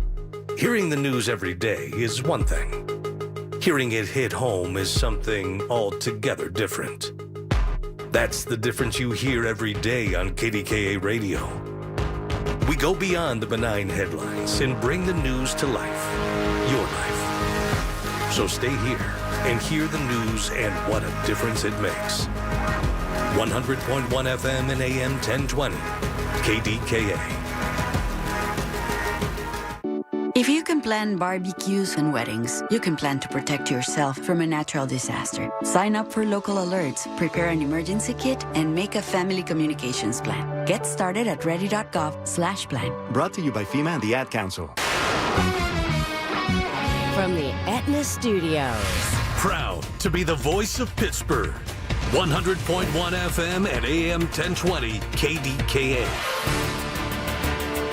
Hearing the news every day is one thing. Hearing it hit home is something altogether different. That's the difference you hear every day on KDKA Radio. We go beyond the benign headlines and bring the news to life. Your life. So stay here and hear the news and what a difference it makes. 100.1 FM and AM 1020. KDKA. If you can plan barbecues and weddings, you can plan to protect yourself from a natural disaster. Sign up for local alerts, prepare an emergency kit, and make a family communications plan. Get started at ready.gov/plan. Brought to you by FEMA and the Ad Council. From the Aetna Studios. Proud to be the voice of Pittsburgh. 100.1 FM and AM 1020 KDKA.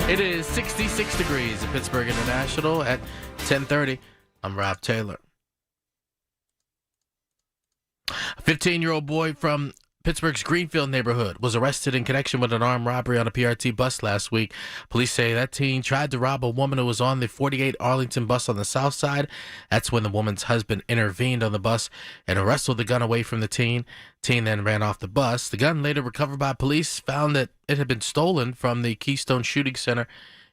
It is 66 degrees at Pittsburgh International at 10:30. I'm Rob Taylor. A 15-year-old boy from Pittsburgh's Greenfield neighborhood was arrested in connection with an armed robbery on a PRT bus last week. Police say that teen tried to rob a woman who was on the 48 Arlington bus on the south side. That's when the woman's husband intervened on the bus and wrestled the gun away from the teen. Teen then ran off the bus. The gun, later recovered by police, found that it had been stolen from the Keystone Shooting Center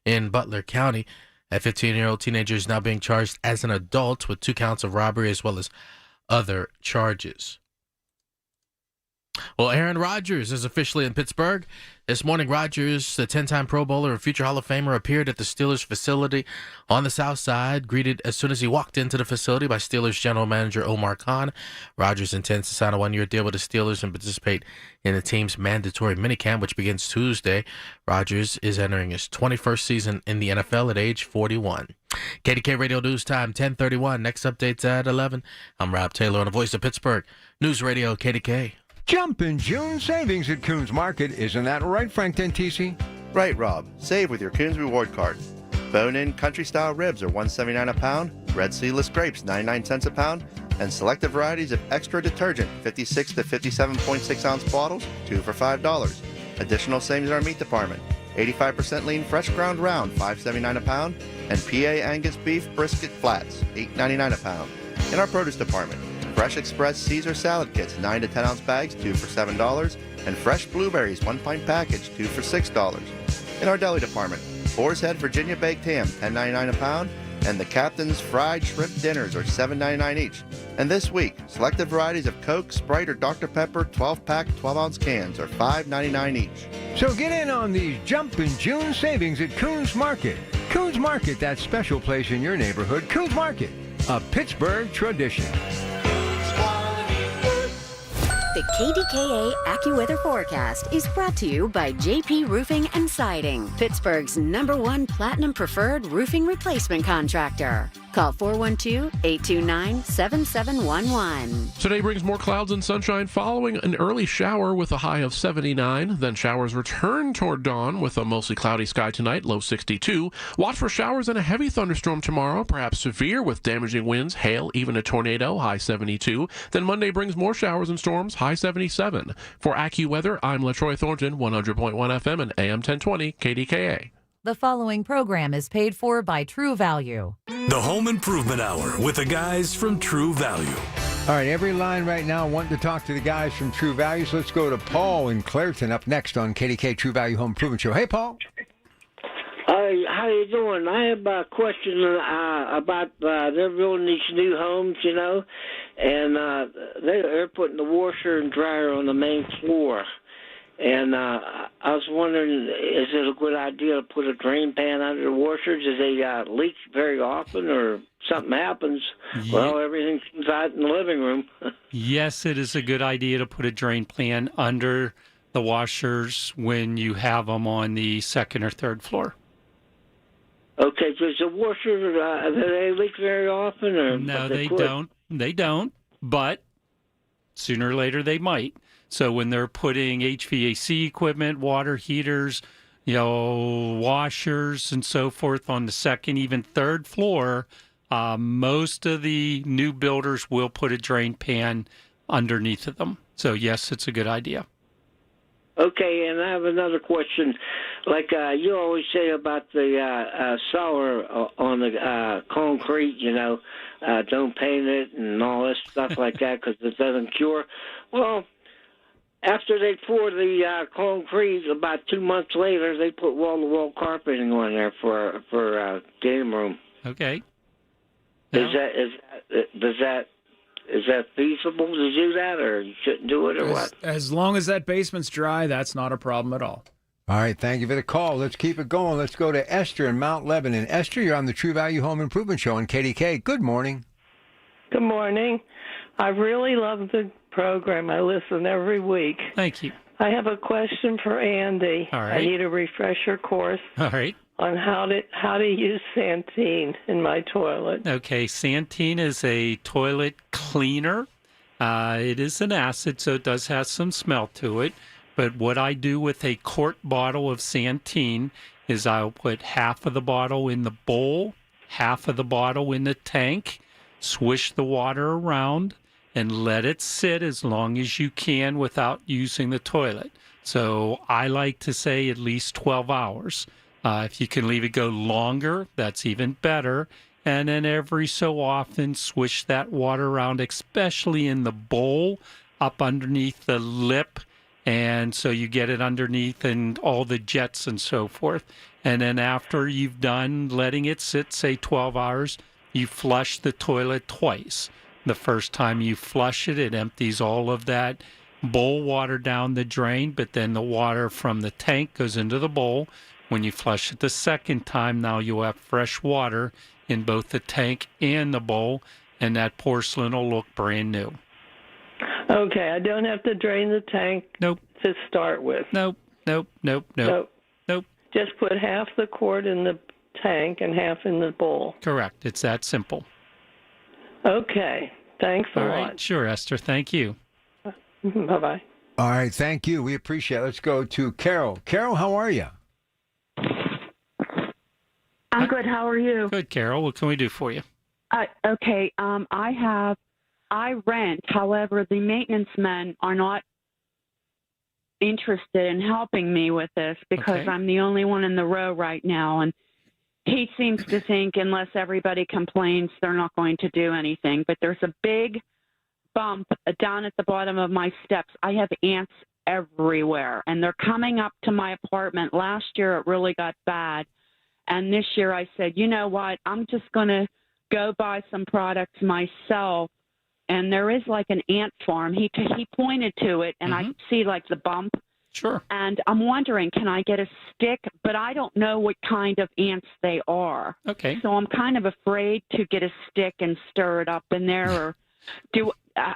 in Butler County. That 15-year-old teenager is now being charged as an adult with 2 counts of robbery as well as other charges. Well, Aaron Rodgers is officially in Pittsburgh. This morning, Rodgers, the 10-time Pro Bowler and future Hall of Famer, appeared at the Steelers facility on the south side, greeted as soon as he walked into the facility by Steelers general manager Omar Khan. Rodgers intends to sign a 1-year deal with the Steelers and participate in the team's mandatory minicamp, which begins Tuesday. Rodgers is entering his 21st season in the NFL at age 41. KDK Radio News Time, 10:31. Next update's at 11. I'm Rob Taylor on the Voice of Pittsburgh News Radio KDK. Jumpin' June savings at Coons Market. Isn't that right, Frank Dentisi? Right, Rob. Save with your Coons Reward Card. Bone-in country-style ribs are $1.79 a pound, red seedless grapes 99 cents a pound, and selected varieties of extra detergent 56 to 57.6 ounce bottles, 2 for $5. Additional savings in our meat department. 85% lean fresh ground round, $5.79 a pound, and PA Angus beef brisket flats, $8.99 a pound. In our produce department, Fresh Express Caesar salad kits, 9 to 10 ounce bags, 2 for $7, and fresh blueberries, 1 pint package, 2 for $6. In our deli department, Boar's Head Virginia baked ham, $10.99 a pound, and the Captain's fried shrimp dinners are $7.99 each. And this week, selected varieties of Coke, Sprite, or Dr. Pepper 12-pack, 12-ounce cans are $5.99 each. So get in on these Jumpin' June savings at Coons Market. Coons Market, that special place in your neighborhood. Coons Market, a Pittsburgh tradition. The KDKA AccuWeather forecast is brought to you by JP Roofing and Siding, Pittsburgh's #1 Platinum Preferred Roofing Replacement Contractor. Call 412-829-7711. Today brings more clouds and sunshine following an early shower with a high of 79. Then showers return toward dawn with a mostly cloudy sky tonight, low 62. Watch for showers and a heavy thunderstorm tomorrow, perhaps severe with damaging winds, hail, even a tornado, high 72. Then Monday brings more showers and storms, high 77. For AccuWeather, I'm LaTroy Thornton, 100.1 FM and AM 1020 KDKA. The following program is paid for by True Value. The Home Improvement Hour with the guys from True Value. All right, every line right now wanting to talk to the guys from True Value. So let's go to Paul in Clairton up next on KDK True Value Home Improvement Show. Hey, Paul. Hi, how you doing? I have a question about they're building these new homes, you know, and they're putting the washer and dryer on the main floor. And I was wondering, is it a good idea to put a drain pan under the washer? Do they leak very often, or something happens? Yeah. Well, everything comes out in the living room. Yes, it is a good idea to put a drain pan under the washers when you have them on the second or third floor. Okay, does the washer, do they leak very often? Or No, they don't. They don't, but sooner or later they might. So when they're putting HVAC equipment, water heaters, you know, washers and so forth on the second, even third floor, most of the new builders will put a drain pan underneath of them. So yes, it's a good idea. Okay, and I have another question. Like you always say about the cellar on the concrete, you know, don't paint it and all this stuff like that because it doesn't cure. Well, after they pour the concrete, about 2 months later, they put wall-to-wall carpeting on there for game room. Okay. Is that feasible to do that, or you shouldn't do it, or what? As long as that basement's dry, that's not a problem at all. All right, thank you for the call. Let's keep it going. Let's go to Esther in Mount Lebanon. Esther, you're on the True Value Home Improvement Show on KDK. Good morning. Good morning. I really love the program. I listen every week. Thank you. I have a question for Andy. All right. I need a refresher course All right. on how to use Santeen in my toilet. Okay, Santeen is a toilet cleaner. It is an acid, so it does have some smell to it. But what I do with a quart bottle of Santeen is I'll put half of the bottle in the bowl, half of the bottle in the tank, swish the water around, and let it sit as long as you can without using the toilet. So I like to say at least 12 hours. If you can leave it go longer, that's even better. And then every so often, swish that water around, especially in the bowl, up underneath the lip. And so you get it underneath and all the jets and so forth. And then after you've done letting it sit, say 12 hours, you flush the toilet twice. The first time you flush it, it empties all of that bowl water down the drain, but then the water from the tank goes into the bowl. When you flush it the second time, now you'll have fresh water in both the tank and the bowl, and that porcelain will look brand new. Okay, I don't have to drain the tank Nope. to start with. Nope. Just put half the quart in the tank and half in the bowl. Correct. It's that simple. Okay, thanks a All lot. right. Sure, Esther. Thank you. Bye-bye. All right, thank you. We appreciate it. Let's go to Carol. Carol, how are you? I'm good. How are you? Good, Carol. What can we do for you? Okay. I rent. However, the maintenance men are not interested in helping me with this because I'm the only one in the row right now. And he seems to think unless everybody complains, they're not going to do anything. But there's a big bump down at the bottom of my steps. I have ants everywhere, and they're coming up to my apartment. Last year, it really got bad. And this year I said, you know what, I'm just going to go buy some products myself. And there is like an ant farm. He pointed to it, and I could see like the bump. Sure. And I'm wondering, can I get a stick? But I don't know what kind of ants they are. Okay. So I'm kind of afraid to get a stick and stir it up in there. Or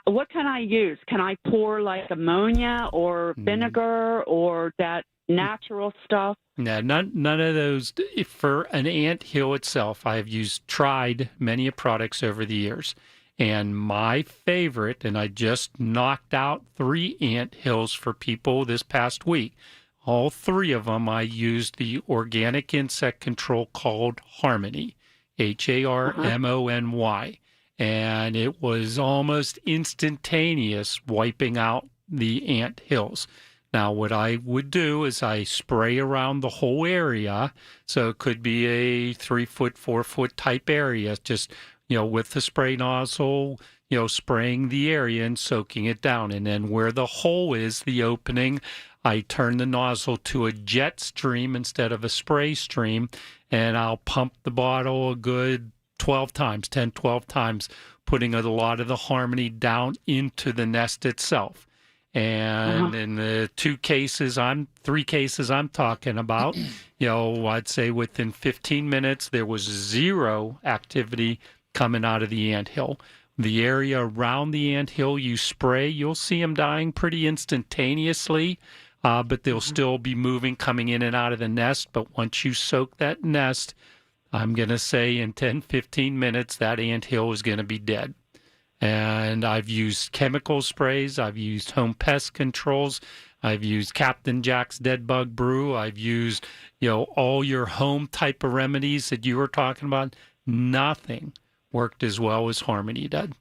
what can I use? Can I pour like ammonia or vinegar or that natural stuff? No, none of those. For an ant hill itself, I have tried many products over the years. And my favorite, and I just knocked out 3 ant hills for people this past week. All 3 of them, I used the organic insect control called Harmony, Harmony. And it was almost instantaneous wiping out the ant hills. Now, what I would do is I spray around the whole area. So it could be a 3-foot, 4-foot type area, just, with the spray nozzle, spraying the area and soaking it down. And then where the hole is, the opening, I turn the nozzle to a jet stream instead of a spray stream, and I'll pump the bottle a good 12 times, putting a lot of the Harmony down into the nest itself. And in the 3 cases I'm talking about, I'd say within 15 minutes, there was 0 activity coming out of the anthill. The area around the anthill you spray, you'll see them dying pretty instantaneously, but they'll still be moving, coming in and out of the nest. But once you soak that nest, I'm going to say in 10, 15 minutes, that anthill is going to be dead. And I've used chemical sprays. I've used home pest controls. I've used Captain Jack's Dead Bug Brew. I've used, all your home type of remedies that you were talking about. Nothing worked as well as Harmony did.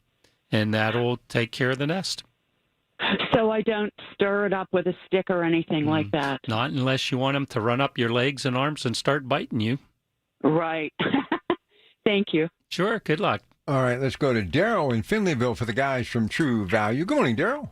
And that'll take care of the nest. So I don't stir it up with a stick or anything like that? Not unless you want them to run up your legs and arms and start biting you. Right. Thank you. Sure. Good luck. All right, let's go to Daryl in Finleyville for the guys from True Value. Good morning, Daryl.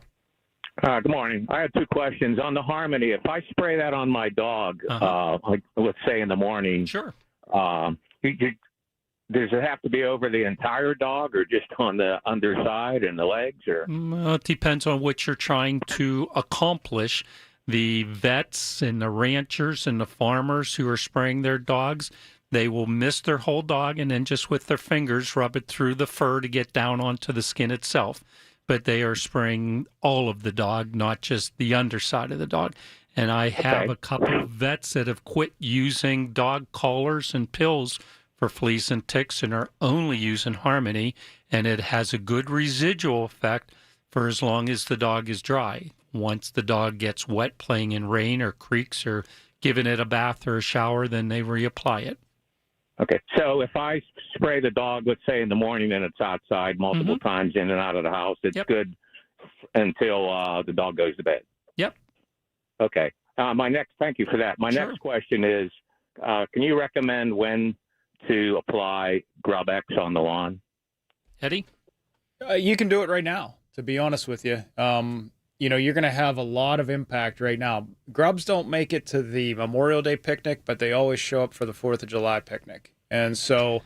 Good morning. I have 2 questions. On the Harmony, if I spray that on my dog, like let's say in the morning, sure. Does it have to be over the entire dog or just on the underside and the legs? Or Well, it depends on what you're trying to accomplish. The vets and the ranchers and the farmers who are spraying their dogs, they will mist their whole dog and then just with their fingers rub it through the fur to get down onto the skin itself. But they are spraying all of the dog, not just the underside of the dog. And I have a couple of vets that have quit using dog collars and pills for fleas and ticks and are only using Harmony. And it has a good residual effect for as long as the dog is dry. Once the dog gets wet playing in rain or creeks or giving it a bath or a shower, then they reapply it. Okay. So if I spray the dog, let's say in the morning and it's outside multiple times in and out of the house, it's good until the dog goes to bed. Yep. Okay. Thank you for that. My next question is, can you recommend when to apply Grub-X on the lawn? Eddie? You can do it right now, to be honest with you. You're going to have a lot of impact right now. Grubs don't make it to the Memorial Day picnic, but they always show up for the 4th of July picnic. And so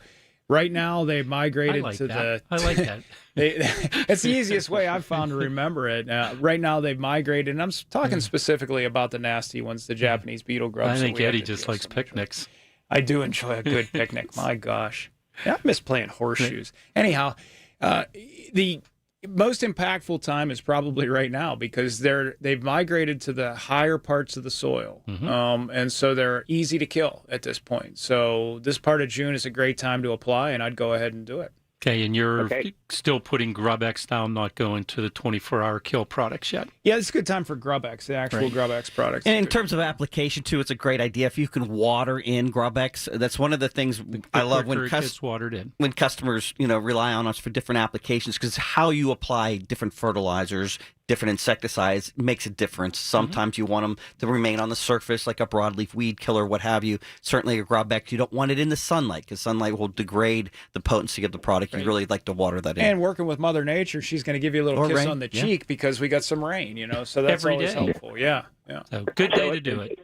right now they've migrated I like that. It's the easiest way I've found to remember it. Right now they've migrated, and I'm talking specifically about the nasty ones, the Japanese beetle grubs. I think Eddie just likes picnics. I do enjoy a good picnic. My gosh. I miss playing horseshoes. Anyhow, the most impactful time is probably right now because they've migrated to the higher parts of the soil, and so they're easy to kill at this point. So this part of June is a great time to apply, and I'd go ahead and do it. Okay, and you're still putting Grub-X down, not going to the 24-hour kill products yet? Yeah, it's a good time for Grub-X, the actual Grub-X product. And in terms of application, too, it's a great idea. If you can water in Grub-X, that's one of the things I love when gets watered in. When customers, rely on us for different applications, because how you apply different fertilizers, different insecticides makes a difference. Sometimes you want them to remain on the surface, like a broadleaf weed killer, what have you. Certainly a Grub-X, you don't want it in the sunlight because sunlight will degrade the potency of the product. You really like to water that in. And working with Mother Nature, she's going to give you a little kiss on the cheek because we got some rain, so that's Every always day. helpful. Yeah. So good day to do it.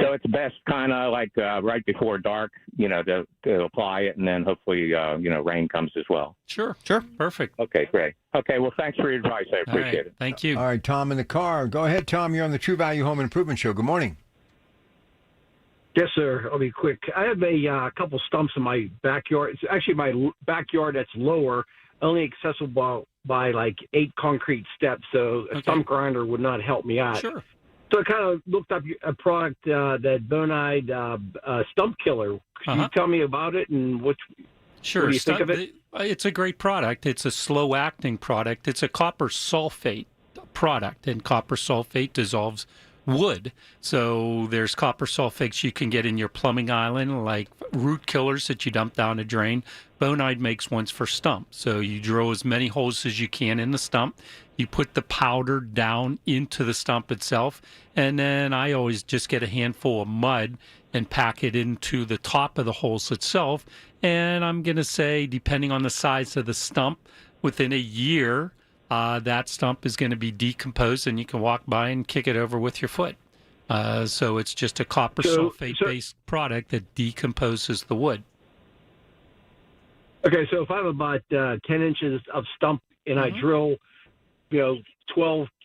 So it's best kind of like right before dark, to apply it, and then hopefully, rain comes as well. Sure. Perfect. Okay, great. Okay, well, thanks for your advice. I appreciate it. Thank you. All right, Tom in the car. Go ahead, Tom. You're on the True Value Home Improvement Show. Good morning. Yes, sir. I'll be quick. I have a couple stumps in my backyard. It's actually my backyard that's lower, only accessible by like 8 concrete steps, so a stump grinder would not help me out. Sure. So I kind of looked up a product, that Bonide stump killer. Can you tell me about it and what do you think of it? It's a great product. It's a slow-acting product. It's a copper sulfate product, and copper sulfate dissolves wood. So there's copper sulfates you can get in your plumbing island, like root killers that you dump down a drain. Bonide makes ones for stumps. So you drill as many holes as you can in the stump. You put the powder down into the stump itself, and then I always just get a handful of mud and pack it into the top of the holes itself. And I'm going to say, depending on the size of the stump, within a year, that stump is going to be decomposed, and you can walk by and kick it over with your foot. So it's just a copper sulfate-based product that decomposes the wood. Okay, so if I have about 10 inches of stump and I drill, 12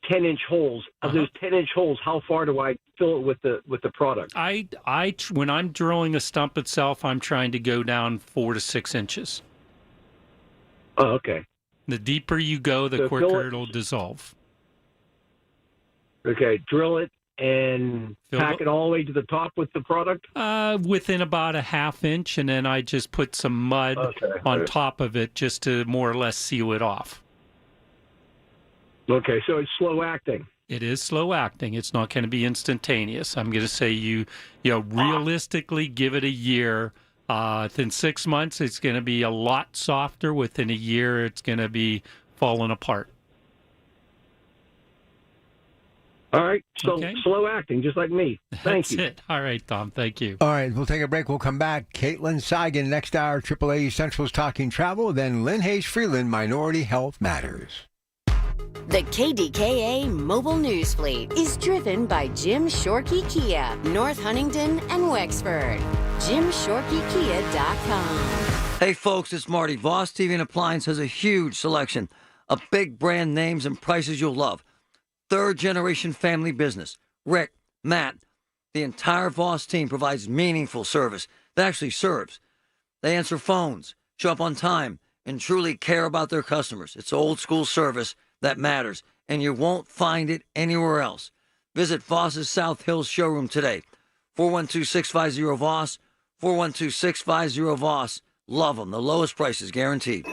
10-inch holes, of those 10-inch holes, how far do I fill it with the product? When I'm drilling a stump itself, I'm trying to go down 4 to 6 inches. Oh, okay. The deeper you go, the quicker it'll dissolve. Okay, drill it and pack it all the way to the top with the product? Within about a ½ inch, and then I just put some mud on top of it just to more or less seal it off. Okay, so it's slow acting. It is slow acting. It's not going to be instantaneous. I'm going to say you realistically give it a year. Within 6 months, it's going to be a lot softer. Within a year, it's going to be falling apart. All right, so slow acting, just like me. Thank you. That's it. All right, Tom. Thank you. All right, we'll take a break. We'll come back. Caitlin Seigan, next hour, AAA Central's Talking Travel. Then Lynn Hayes-Freeland, Minority Health Matters. The KDKA Mobile News Fleet is driven by Jim Shorkey Kia, North Huntington and Wexford. JimShorkeyKia.com. Hey folks, it's Marty. Voss TV and Appliance has a huge selection of big brand names and prices you'll love. Third-generation family business. Rick, Matt, the entire Voss team provides meaningful service that actually serves. They answer phones, show up on time, and truly care about their customers. It's old-school service that matters, and you won't find it anywhere else. Visit Voss's South Hills showroom today. 412-650-VOSS, 412-650-VOSS. Love them. The lowest price is guaranteed.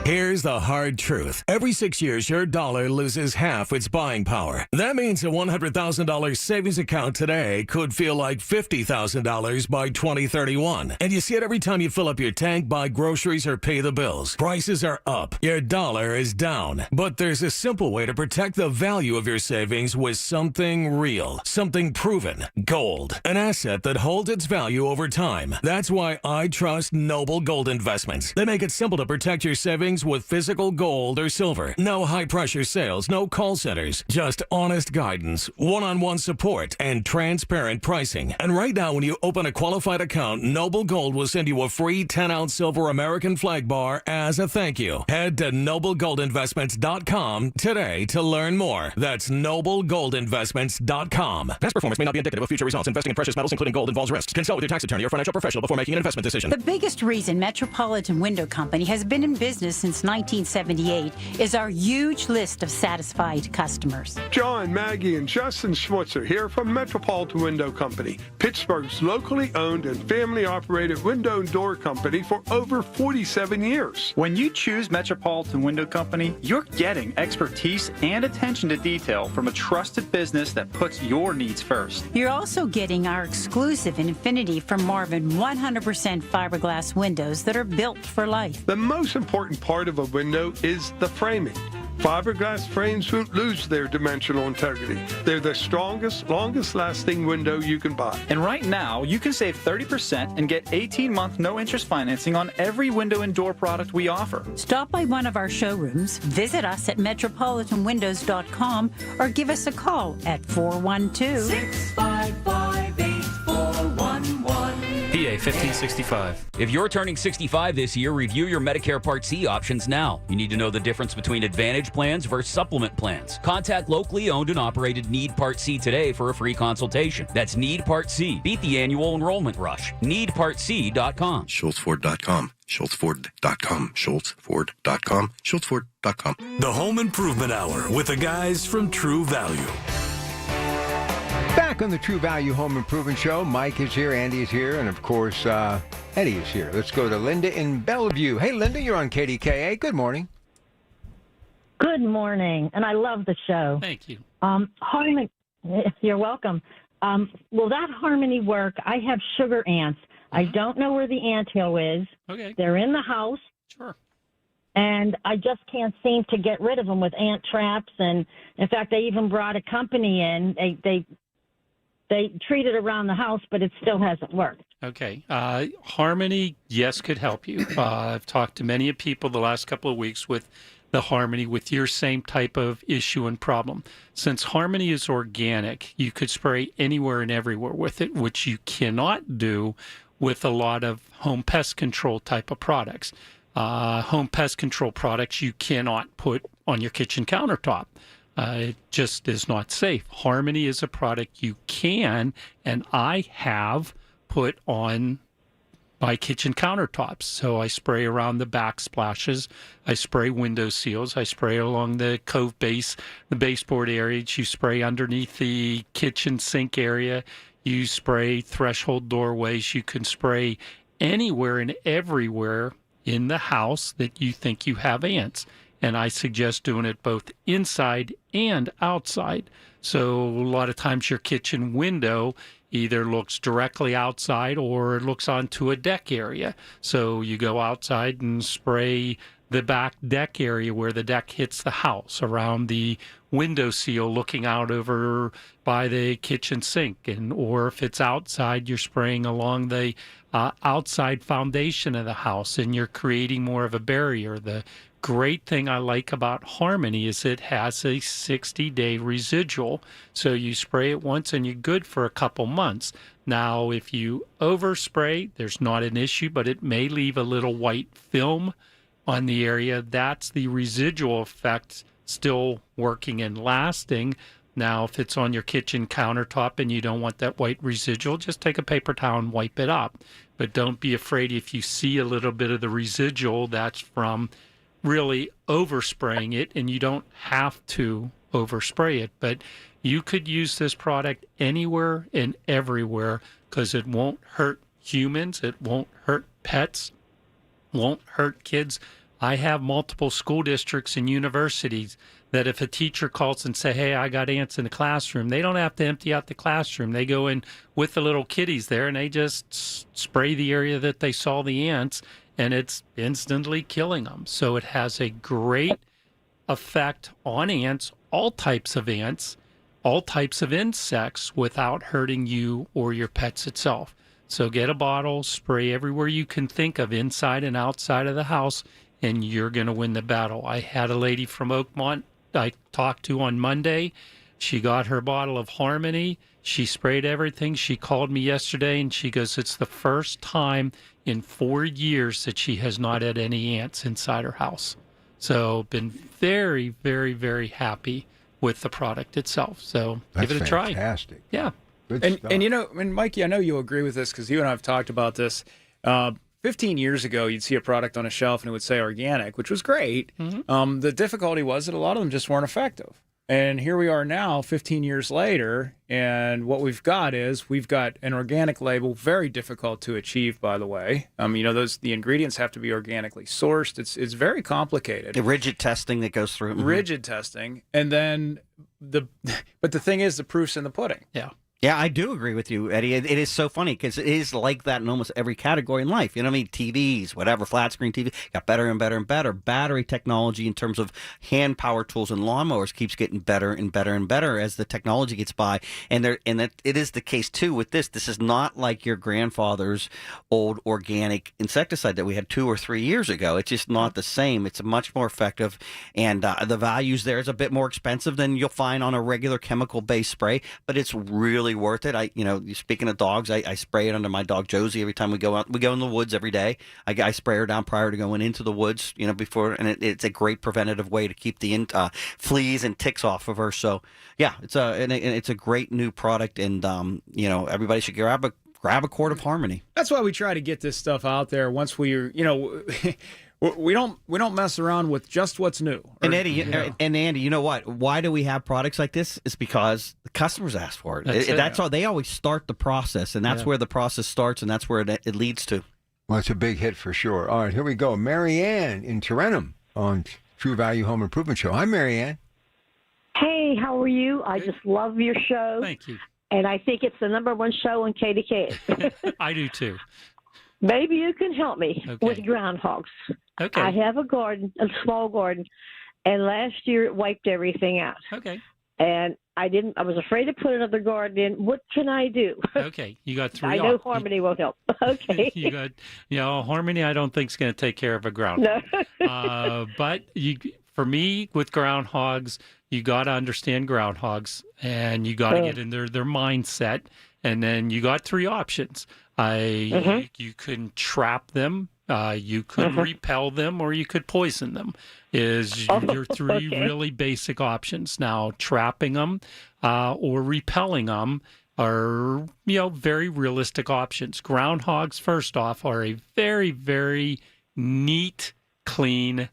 Here's the hard truth. Every 6 years, your dollar loses half its buying power. That means a $100,000 savings account today could feel like $50,000 by 2031. And you see it every time you fill up your tank, buy groceries, or pay the bills. Prices are up. Your dollar is down. But there's a simple way to protect the value of your savings with something real, something proven. Gold. An asset that holds its value over time. That's why I trust Noble Gold Investments. They make it simple to protect your savings with physical gold or silver. No high-pressure sales, no call centers, just honest guidance, one-on-one support, and transparent pricing. And right now, when you open a qualified account, Noble Gold will send you a free 10-ounce silver American flag bar as a thank you. Head to noblegoldinvestments.com today to learn more. That's noblegoldinvestments.com. Past performance may not be indicative of future results. Investing in precious metals, including gold, involves risks. Consult with your tax attorney or financial professional before making an investment decision. The biggest reason Metropolitan Window Company has been in business since 1978 is our huge list of satisfied customers. John, Maggie, and Justin Schmutzer here from Metropolitan Window Company, Pittsburgh's locally owned and family-operated window and door company for over 47 years. When you choose Metropolitan Window Company, you're getting expertise and attention to detail from a trusted business that puts your needs first. You're also getting our exclusive Infinity from Marvin 100% fiberglass windows that are built for life. The most important part of a window is the framing. Fiberglass frames won't lose their dimensional integrity. They're the strongest, longest-lasting window you can buy. And right now, you can save 30% and get 18-month no-interest financing on every window and door product we offer. Stop by one of our showrooms, visit us at metropolitanwindows.com, or give us a call at 412-655-8411. PA 1565. If you're turning 65 this year, review your Medicare Part C options now. You need to know the difference between Advantage plans versus supplement plans. Contact locally owned and operated Need Part C today for a free consultation. That's Need Part C. Beat the annual enrollment rush. NeedPartC.com. SchultzFord.com. SchultzFord.com. SchultzFord.com. SchultzFord.com. The Home Improvement Hour with the guys from True Value. Back on the True Value Home Improvement Show, Mike is here, Andy is here, and of course, Eddie is here. Let's go to Linda in Bellevue. Hey, Linda, you're on KDKA. Good morning. Good morning, and I love the show. Thank you. Harmony, you're welcome. Will that Harmony work? I have sugar ants. I don't know where the anthill is. Okay. They're in the house. Sure. And I just can't seem to get rid of them with ant traps. And in fact, they even brought a company in. They treat it around the house, but it still hasn't worked. Okay. Harmony, yes, could help you. I've talked to many people the last couple of weeks with the Harmony with your same type of issue and problem. Since Harmony is organic, you could spray anywhere and everywhere with it, which you cannot do with a lot of home pest control type of products. Home pest control products you cannot put on your kitchen countertop. It just is not safe. Harmony is a product you can, and I have put on my kitchen countertops. So I spray around the backsplashes. I spray window seals. I spray along the cove base, the baseboard areas. You spray underneath the kitchen sink area. You spray threshold doorways. You can spray anywhere and everywhere in the house that you think you have ants. And I suggest doing it both inside and outside. So a lot of times your kitchen window either looks directly outside or it looks onto a deck area. So you go outside and spray the back deck area where the deck hits the house, around the window seal looking out over by the kitchen sink. And or if it's outside, you're spraying along the outside foundation of the house, and you're creating more of a barrier. The great thing I like about Harmony is it has a 60-day residual. So you spray it once and you're good for a couple months. Now, if you overspray, there's not an issue, but it may leave a little white film on the area. That's the residual effect still working and lasting. Now, if it's on your kitchen countertop and you don't want that white residual, just take a paper towel and wipe it up. But don't be afraid if you see a little bit of the residual, that's from really overspraying it, and you don't have to overspray it. But you could use this product anywhere and everywhere because it won't hurt humans, it won't hurt pets, won't hurt kids. I have multiple school districts and universities that if a teacher calls and say, hey, I got ants in the classroom, they don't have to empty out the classroom. They go in with the little kitties there and they just spray the area that they saw the ants, and it's instantly killing them. So it has a great effect on ants, all types of ants, all types of insects without hurting you or your pets itself. So get a bottle, spray everywhere you can think of inside and outside of the house, and you're going to win the battle. I had a lady from Oakmont I talked to on Monday. She got her bottle of Harmony. She sprayed everything. She called me yesterday, and she goes, it's the first time in 4 years that she has not had any ants inside her house. So been very, very, very happy with the product itself. So That's give it a try. Fantastic. Yeah. And you know, and Mikey, I know you'll agree with this because you and I have talked about this. 15 years ago, you'd see a product on a shelf and it would say organic, which was great. The difficulty was that a lot of them just weren't effective. And here we are now, 15 years later, and what we've got an organic label, very difficult to achieve, by the way. You know, the ingredients have to be organically sourced. It's very complicated. The rigid testing that goes through. Rigid testing, and then but the thing is, the proof's in the pudding. Yeah. Yeah, I do agree with you, Eddie. It is so funny because it is like that in almost every category in life. You know what I mean? TVs, whatever, flat screen TV, got better and better and better. Battery technology in terms of hand power tools and lawnmowers keeps getting better and better and better as the technology gets by. And that it is the case, too, with this. This is not like your grandfather's old organic insecticide that we had 2 or 3 years ago. It's just not the same. It's much more effective, and the values there is a bit more expensive than you'll find on a regular chemical-based spray, but it's really worth it. Speaking of dogs, I spray it under my dog Josie every time we go out. We go in the woods every day. I spray her down prior to going into the woods, before, and it's a great preventative way to keep the fleas and ticks off of her. So yeah, it's a great new product, and everybody should grab a quart of Harmony. That's why we try to get this stuff out there. Once we don't mess around with just what's new. And Eddie, and Andy, you know what? Why do we have products like this? It's because the customers ask for it. That's all. They always start the process, and that's where the process starts, and that's where it leads to. Well, it's a big hit for sure. All right, here we go. Mary Ann in Tarentum on True Value Home Improvement Show. Hi, Mary Ann. Hey, how are you? I just love your show. Thank you. And I think it's the #1 show on KDKA. I do too. Maybe you can help me with groundhogs. Okay. I have a garden, a small garden, and last year it wiped everything out. Okay. And I was afraid to put another garden in. What can I do? Okay. You got 3 I know Harmony will help. Okay. You got, Harmony I don't think is going to take care of a groundhog. No. But for me, with groundhogs, you got to understand groundhogs, and you got to get in their mindset. And then you got 3 options. You can trap them, you could repel them, or you could poison them. Is your 3 really basic options. Now, trapping them or repelling them are very realistic options. Groundhogs, first off, are a very, very neat, clean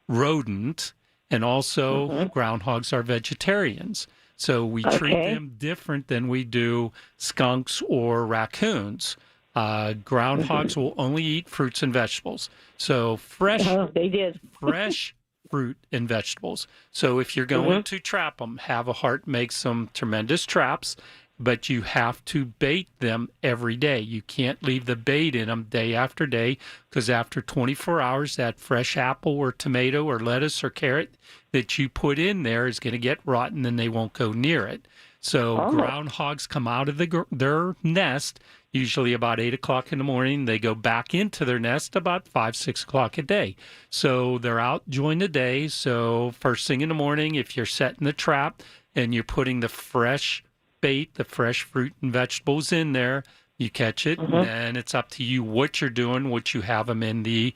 rodent, and also groundhogs are vegetarians. So we treat them different than we do skunks or raccoons. Groundhogs will only eat fruits and vegetables. So fresh fruit and vegetables. So if you're going to trap them, have a heart make some tremendous traps, but you have to bait them every day. You can't leave the bait in them day after day, because after 24 hours, that fresh apple or tomato or lettuce or carrot that you put in there is going to get rotten, and they won't go near it. So groundhogs come out of their nest usually about 8 o'clock in the morning. They go back into their nest about 5, 6 o'clock a day. So they're out during the day. So first thing in the morning, if you're setting the trap and you're putting the fresh bait, the fresh fruit and vegetables in there, you catch it, and it's up to you what you're doing, what you have them in the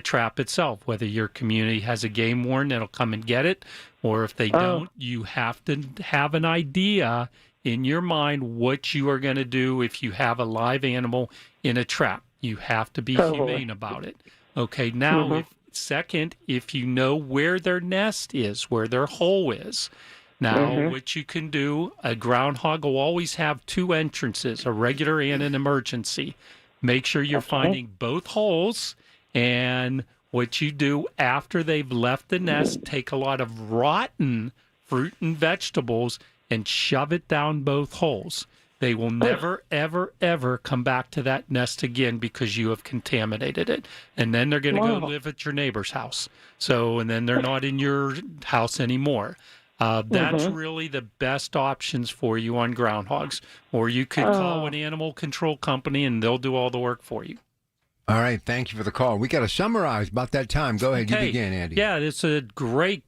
trap itself, whether your community has a game warden that'll come and get it, or if they don't, you have to have an idea in your mind what you are going to do if you have a live animal in a trap. You have to be humane about it. Okay, now, if you know where their nest is, where their hole is, now, what you can do, a groundhog will always have 2 entrances, a regular and an emergency. Make sure you're finding both holes, and what you do after they've left the nest, take a lot of rotten fruit and vegetables and shove it down both holes. They will never, ever, ever come back to that nest again because you have contaminated it. And then they're going to go live at your neighbor's house. And then they're not in your house anymore. That's really the best options for you on groundhogs. Or you could call an animal control company and they'll do all the work for you. All right, thank you for the call. We got to summarize about that time. Go ahead, you begin, Andy. Yeah, it's a great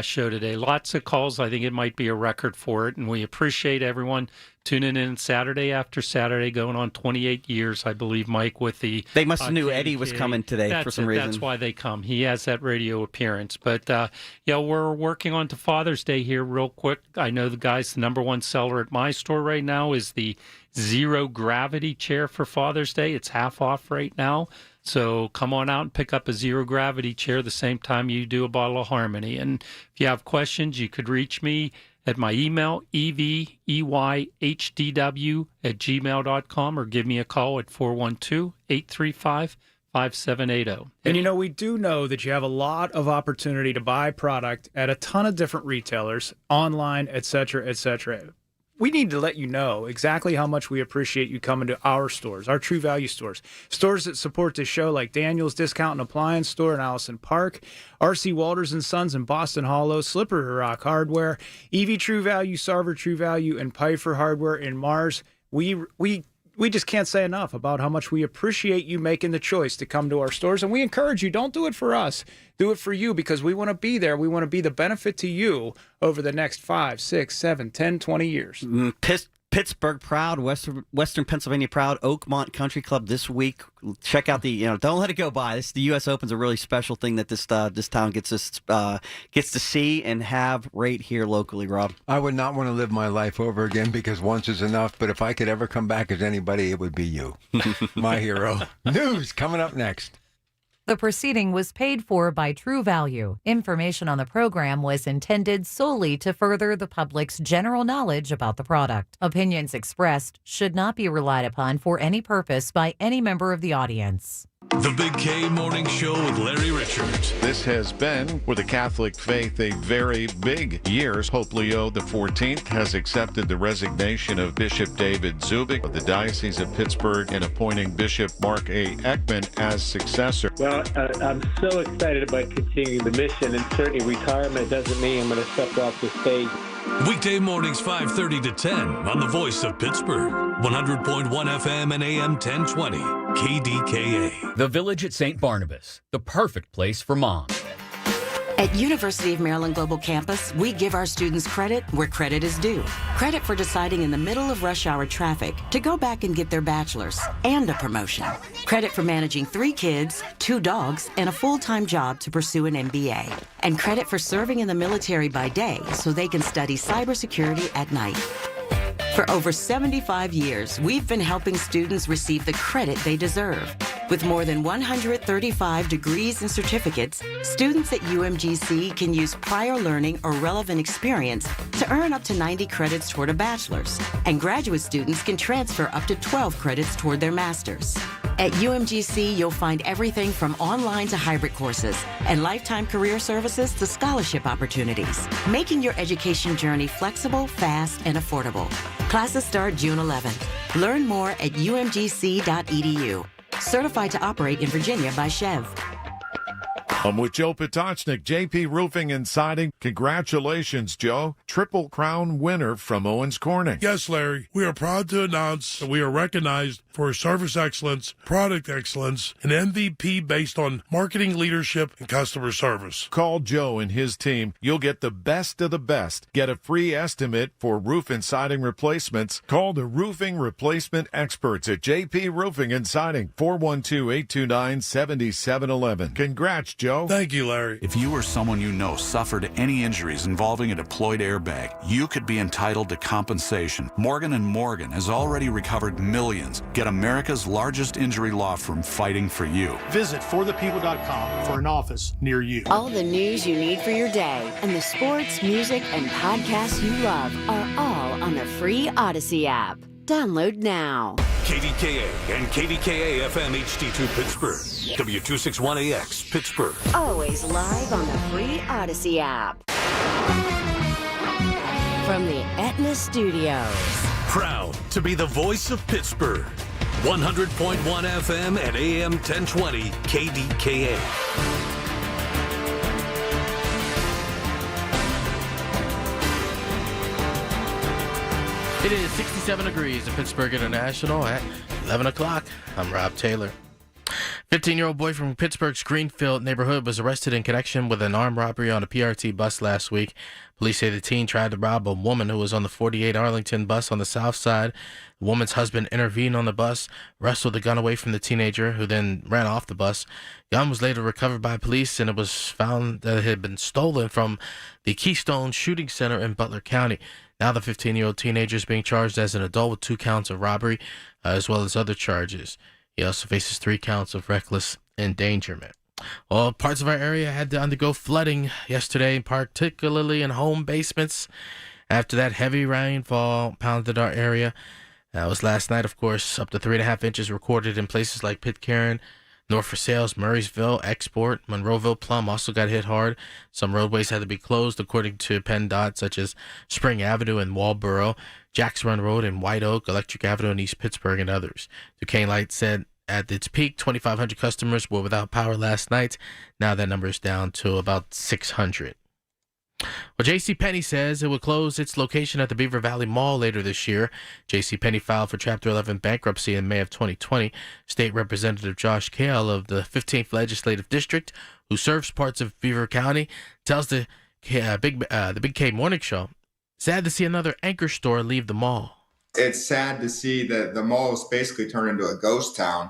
show today. Lots of calls. I think it might be a record for it, and we appreciate everyone tuning in Saturday after Saturday, going on 28 years, I believe, Mike, with the... They must have knew Eddie was coming today for some reason. That's why they come. He has that radio appearance. But, we're working on to Father's Day here real quick. I know the guys, the number one seller at my store right now is the Zero Gravity chair for Father's Day. It's half off right now. So come on out and pick up a Zero Gravity chair the same time you do a bottle of Harmony. And if you have questions, you could reach me at my email, eveyhdw@gmail.com, or give me a call at 412-835-5780. And, we do know that you have a lot of opportunity to buy product at a ton of different retailers, online, et cetera, et cetera. We need to let you know exactly how much we appreciate you coming to our stores, our True Value stores, stores that support this show like Daniel's Discount and Appliance Store in Allison Park, R.C. Walters & Sons in Boston Hollow, Slippery Rock Hardware, Evie True Value, Sarver True Value, and Pfeiffer Hardware in Mars. We just can't say enough about how much we appreciate you making the choice to come to our stores. And we encourage you, don't do it for us. Do it for you, because we want to be there. We want to be the benefit to you over the next 5, 6, 7, 10, 20 years. Pittsburgh proud, Western Pennsylvania proud, Oakmont Country Club this week. Check out don't let it go by. The U.S. Open's a really special thing that this town gets to see and have right here locally, Rob. I would not want to live my life over again because once is enough, but if I could ever come back as anybody, it would be you. My hero. News coming up next. The proceeding was paid for by True Value. Information on the program was intended solely to further the public's general knowledge about the product. Opinions expressed should not be relied upon for any purpose by any member of the audience. The Big K Morning Show with Larry Richards. This has been, for the Catholic faith, a very big year. Pope Leo XIV has accepted the resignation of Bishop David Zubik of the Diocese of Pittsburgh and appointing Bishop Mark A. Ekman as successor. Well, I'm so excited about continuing the mission, and certainly retirement doesn't mean I'm going to step off the stage. Weekday mornings 5:30 to 10 on the Voice of Pittsburgh, 100.1 FM and AM 1020, KDKA. The Village at St. Barnabas, the perfect place for moms. At University of Maryland Global Campus, we give our students credit where credit is due. Credit for deciding in the middle of rush hour traffic to go back and get their bachelor's and a promotion. Credit for managing 3 kids, 2 dogs, and a full-time job to pursue an MBA. And credit for serving in the military by day so they can study cybersecurity at night. For over 75 years, we've been helping students receive the credit they deserve. With more than 135 degrees and certificates, students at UMGC can use prior learning or relevant experience to earn up to 90 credits toward a bachelor's, and graduate students can transfer up to 12 credits toward their master's. At UMGC, you'll find everything from online to hybrid courses and lifetime career services to scholarship opportunities, making your education journey flexible, fast, and affordable. Classes start June 11th. Learn more at umgc.edu. Certified to operate in Virginia by Chev. I'm with Joe Potocznik, JP Roofing and Siding. Congratulations, Joe. Triple Crown winner from Owens Corning. Yes, Larry. We are proud to announce that we are recognized for service excellence, product excellence, and MVP based on marketing leadership and customer service. Call Joe and his team. You'll get the best of the best. Get a free estimate for roof and siding replacements. Call the roofing replacement experts at JP Roofing and Siding, 412-829-7711. Congrats, Joe. Thank you, Larry. If you or someone you know suffered any injuries involving a deployed airbag, you could be entitled to compensation. Morgan & Morgan has already recovered millions. Get America's largest injury law firm fighting for you. Visit forthepeople.com for an office near you. All the news you need for your day and the sports, music, and podcasts you love are all on the free Odyssey app. Download now. KDKA and KDKA-FM HD2 Pittsburgh. W261AX, Pittsburgh. Always live on the free Odyssey app. From the Aetna Studios. Proud to be the voice of Pittsburgh. 100.1 FM and AM 1020 KDKA. It is 67 degrees at Pittsburgh International at 11 o'clock. I'm Rob Taylor. 15-year-old boy from Pittsburgh's Greenfield neighborhood was arrested in connection with an armed robbery on a PRT bus last week. Police say the teen tried to rob a woman who was on the 48 Arlington bus on the south side. The woman's husband intervened on the bus, wrestled the gun away from the teenager, who then ran off the bus. The gun was later recovered by police, and it was found that it had been stolen from the Keystone Shooting Center in Butler County. Now the 15-year-old teenager is being charged as an adult with 2 counts of robbery, as well as other charges. He also faces 3 counts of reckless endangerment. Well, parts of our area had to undergo flooding yesterday, particularly in home basements, after that heavy rainfall pounded our area. That was last night, of course. Up to 3.5 inches recorded in places like Pitcairn, North Versailles, Murraysville, Export, Monroeville, Plum also got hit hard. Some roadways had to be closed, according to PennDOT, such as Spring Avenue in Walboro, Jacks Run Road in White Oak, Electric Avenue in East Pittsburgh, and others. Duquesne Light said at its peak, 2,500 customers were without power last night. Now that number is down to about 600. Well, JCPenney says it will close its location at the Beaver Valley Mall later this year. JCPenney filed for Chapter 11 bankruptcy in May of 2020. State Representative Josh Kale of the 15th Legislative District, who serves parts of Beaver County, tells the Big K Morning Show, sad to see another anchor store leave the mall. It's sad to see that the mall has basically turned into a ghost town.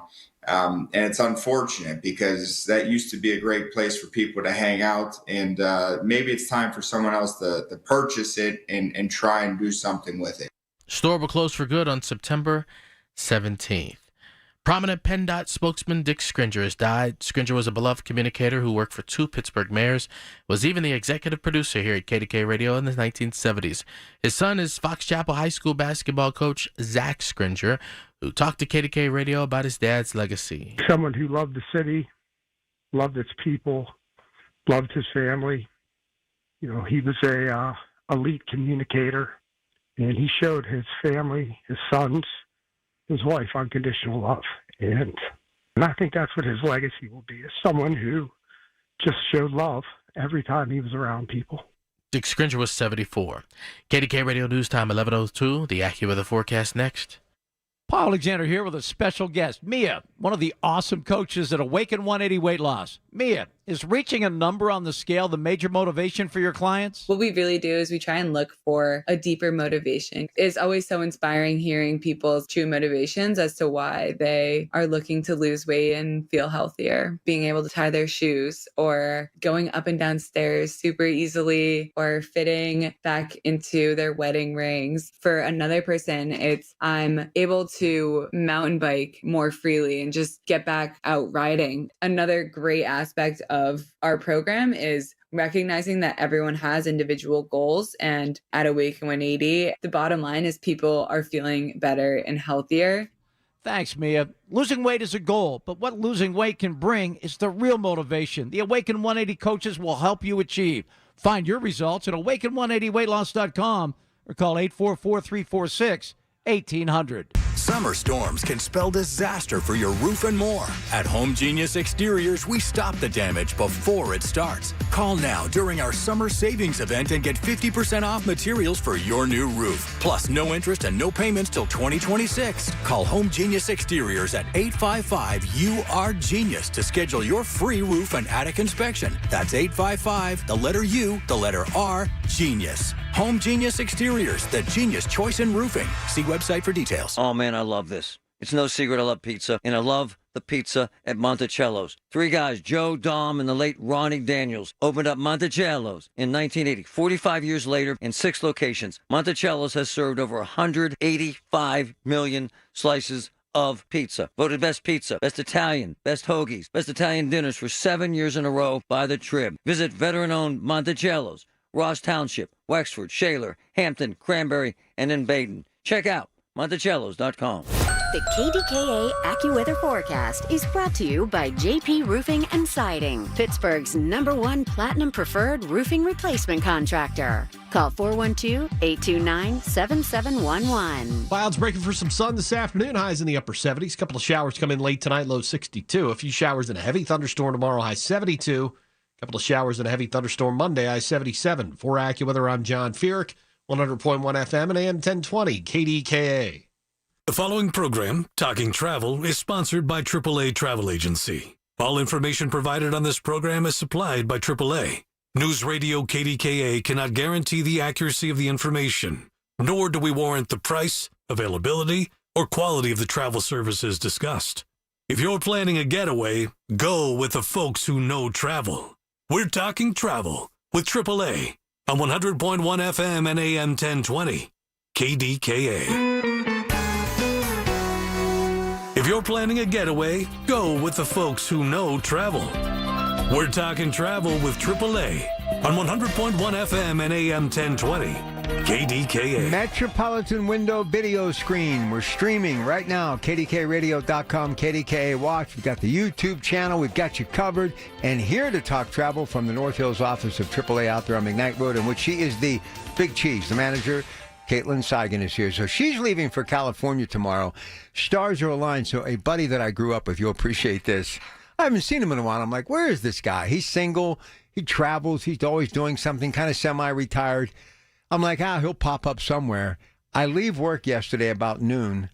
And it's unfortunate because that used to be a great place for people to hang out. And maybe it's time for someone else to purchase it and try and do something with it. Store will close for good on September 17th. Prominent PennDOT spokesman Dick Scringer has died. Scringer was a beloved communicator who worked for 2 Pittsburgh mayors, was even the executive producer here at KDKA Radio in the 1970s. His son is Fox Chapel High School basketball coach Zach Scringer, who talked to KDKA Radio about his dad's legacy. Someone who loved the city, loved its people, loved his family. You know, he was a elite communicator, and he showed his family, his sons, his wife, unconditional love. And I think that's what his legacy will be, is someone who just showed love every time he was around people. Dick Scringer was 74. KDKA Radio News Time 11:02. The AccuWeather forecast next. Paul Alexander here with a special guest, Mia, one of the awesome coaches at Awaken 180 Weight Loss. Mia, is reaching a number on the scale the major motivation for your clients? What we really do is we try and look for a deeper motivation. It's always so inspiring hearing people's true motivations as to why they are looking to lose weight and feel healthier. Being able to tie their shoes, or going up and down stairs super easily, or fitting back into their wedding rings. For another person, it's I'm able to mountain bike more freely and just get back out riding. Another great aspect of our program is recognizing that everyone has individual goals, and at Awaken 180, the bottom line is people are feeling better and healthier. Thanks, Mia. Losing weight is a goal, but what losing weight can bring is the real motivation the Awaken 180 coaches will help you achieve. Find your results at awaken180weightloss.com or call 844-346-1800. Summer storms can spell disaster for your roof and more. At Home Genius Exteriors, we stop the damage before it starts. Call now during our summer savings event and get 50% off materials for your new roof. Plus, no interest and no payments till 2026. Call Home Genius Exteriors at 855-U-R-GENIUS to schedule your free roof and attic inspection. That's 855, the letter U, the letter R, Genius. Home Genius Exteriors, the genius choice in roofing. See website for details. Oh, man, I love this. It's no secret I love pizza, and I love the pizza at Monticello's. 3 guys, Joe, Dom, and the late Ronnie Daniels, opened up Monticello's in 1980. 45 years later, in 6 locations, Monticello's has served over 185 million slices of pizza. Voted best pizza, best Italian, best hoagies, best Italian dinners for 7 years in a row by the Trib. Visit veteran-owned Monticello's, Ross Township, Wexford, Shaler, Hampton, Cranberry, and in Baden. Check out Monticellos.com. The KDKA AccuWeather forecast is brought to you by JP Roofing and Siding, Pittsburgh's #1 Platinum Preferred roofing replacement contractor. Call 412-829-7711. Clouds breaking for some sun this afternoon. Highs in the upper 70s. Couple of showers come in late tonight, low 62. A few showers and a heavy thunderstorm tomorrow, high 72. Couple of showers and a heavy thunderstorm Monday, high 77. For AccuWeather, I'm John Feerick, 100.1 FM and AM 1020, KDKA. The following program, Talking Travel, is sponsored by AAA Travel Agency. All information provided on this program is supplied by AAA. News Radio KDKA cannot guarantee the accuracy of the information, nor do we warrant the price, availability, or quality of the travel services discussed. If you're planning a getaway, go with the folks who know travel. We're Talking Travel with AAA on 100.1 FM and AM 1020, KDKA. If you're planning a getaway, go with the folks who know travel. We're Talking Travel with AAA on 100.1 FM and AM 1020, KDKA. Metropolitan Window Video Screen. We're streaming right now, kdkradio.com, KDKA Watch. We've got the YouTube channel. We've got you covered. And here to talk travel from the North Hills office of AAA out there on McKnight Road, in which she is the Big Cheese, the manager. Caitlin Seigan is here. So she's leaving for California tomorrow. Stars are aligned. So a buddy that I grew up with, you'll appreciate this. I haven't seen him in a while. I'm like, where is this guy? He's single. He travels. He's always doing something, kind of semi-retired. I'm like, he'll pop up somewhere. I leave work yesterday about noon,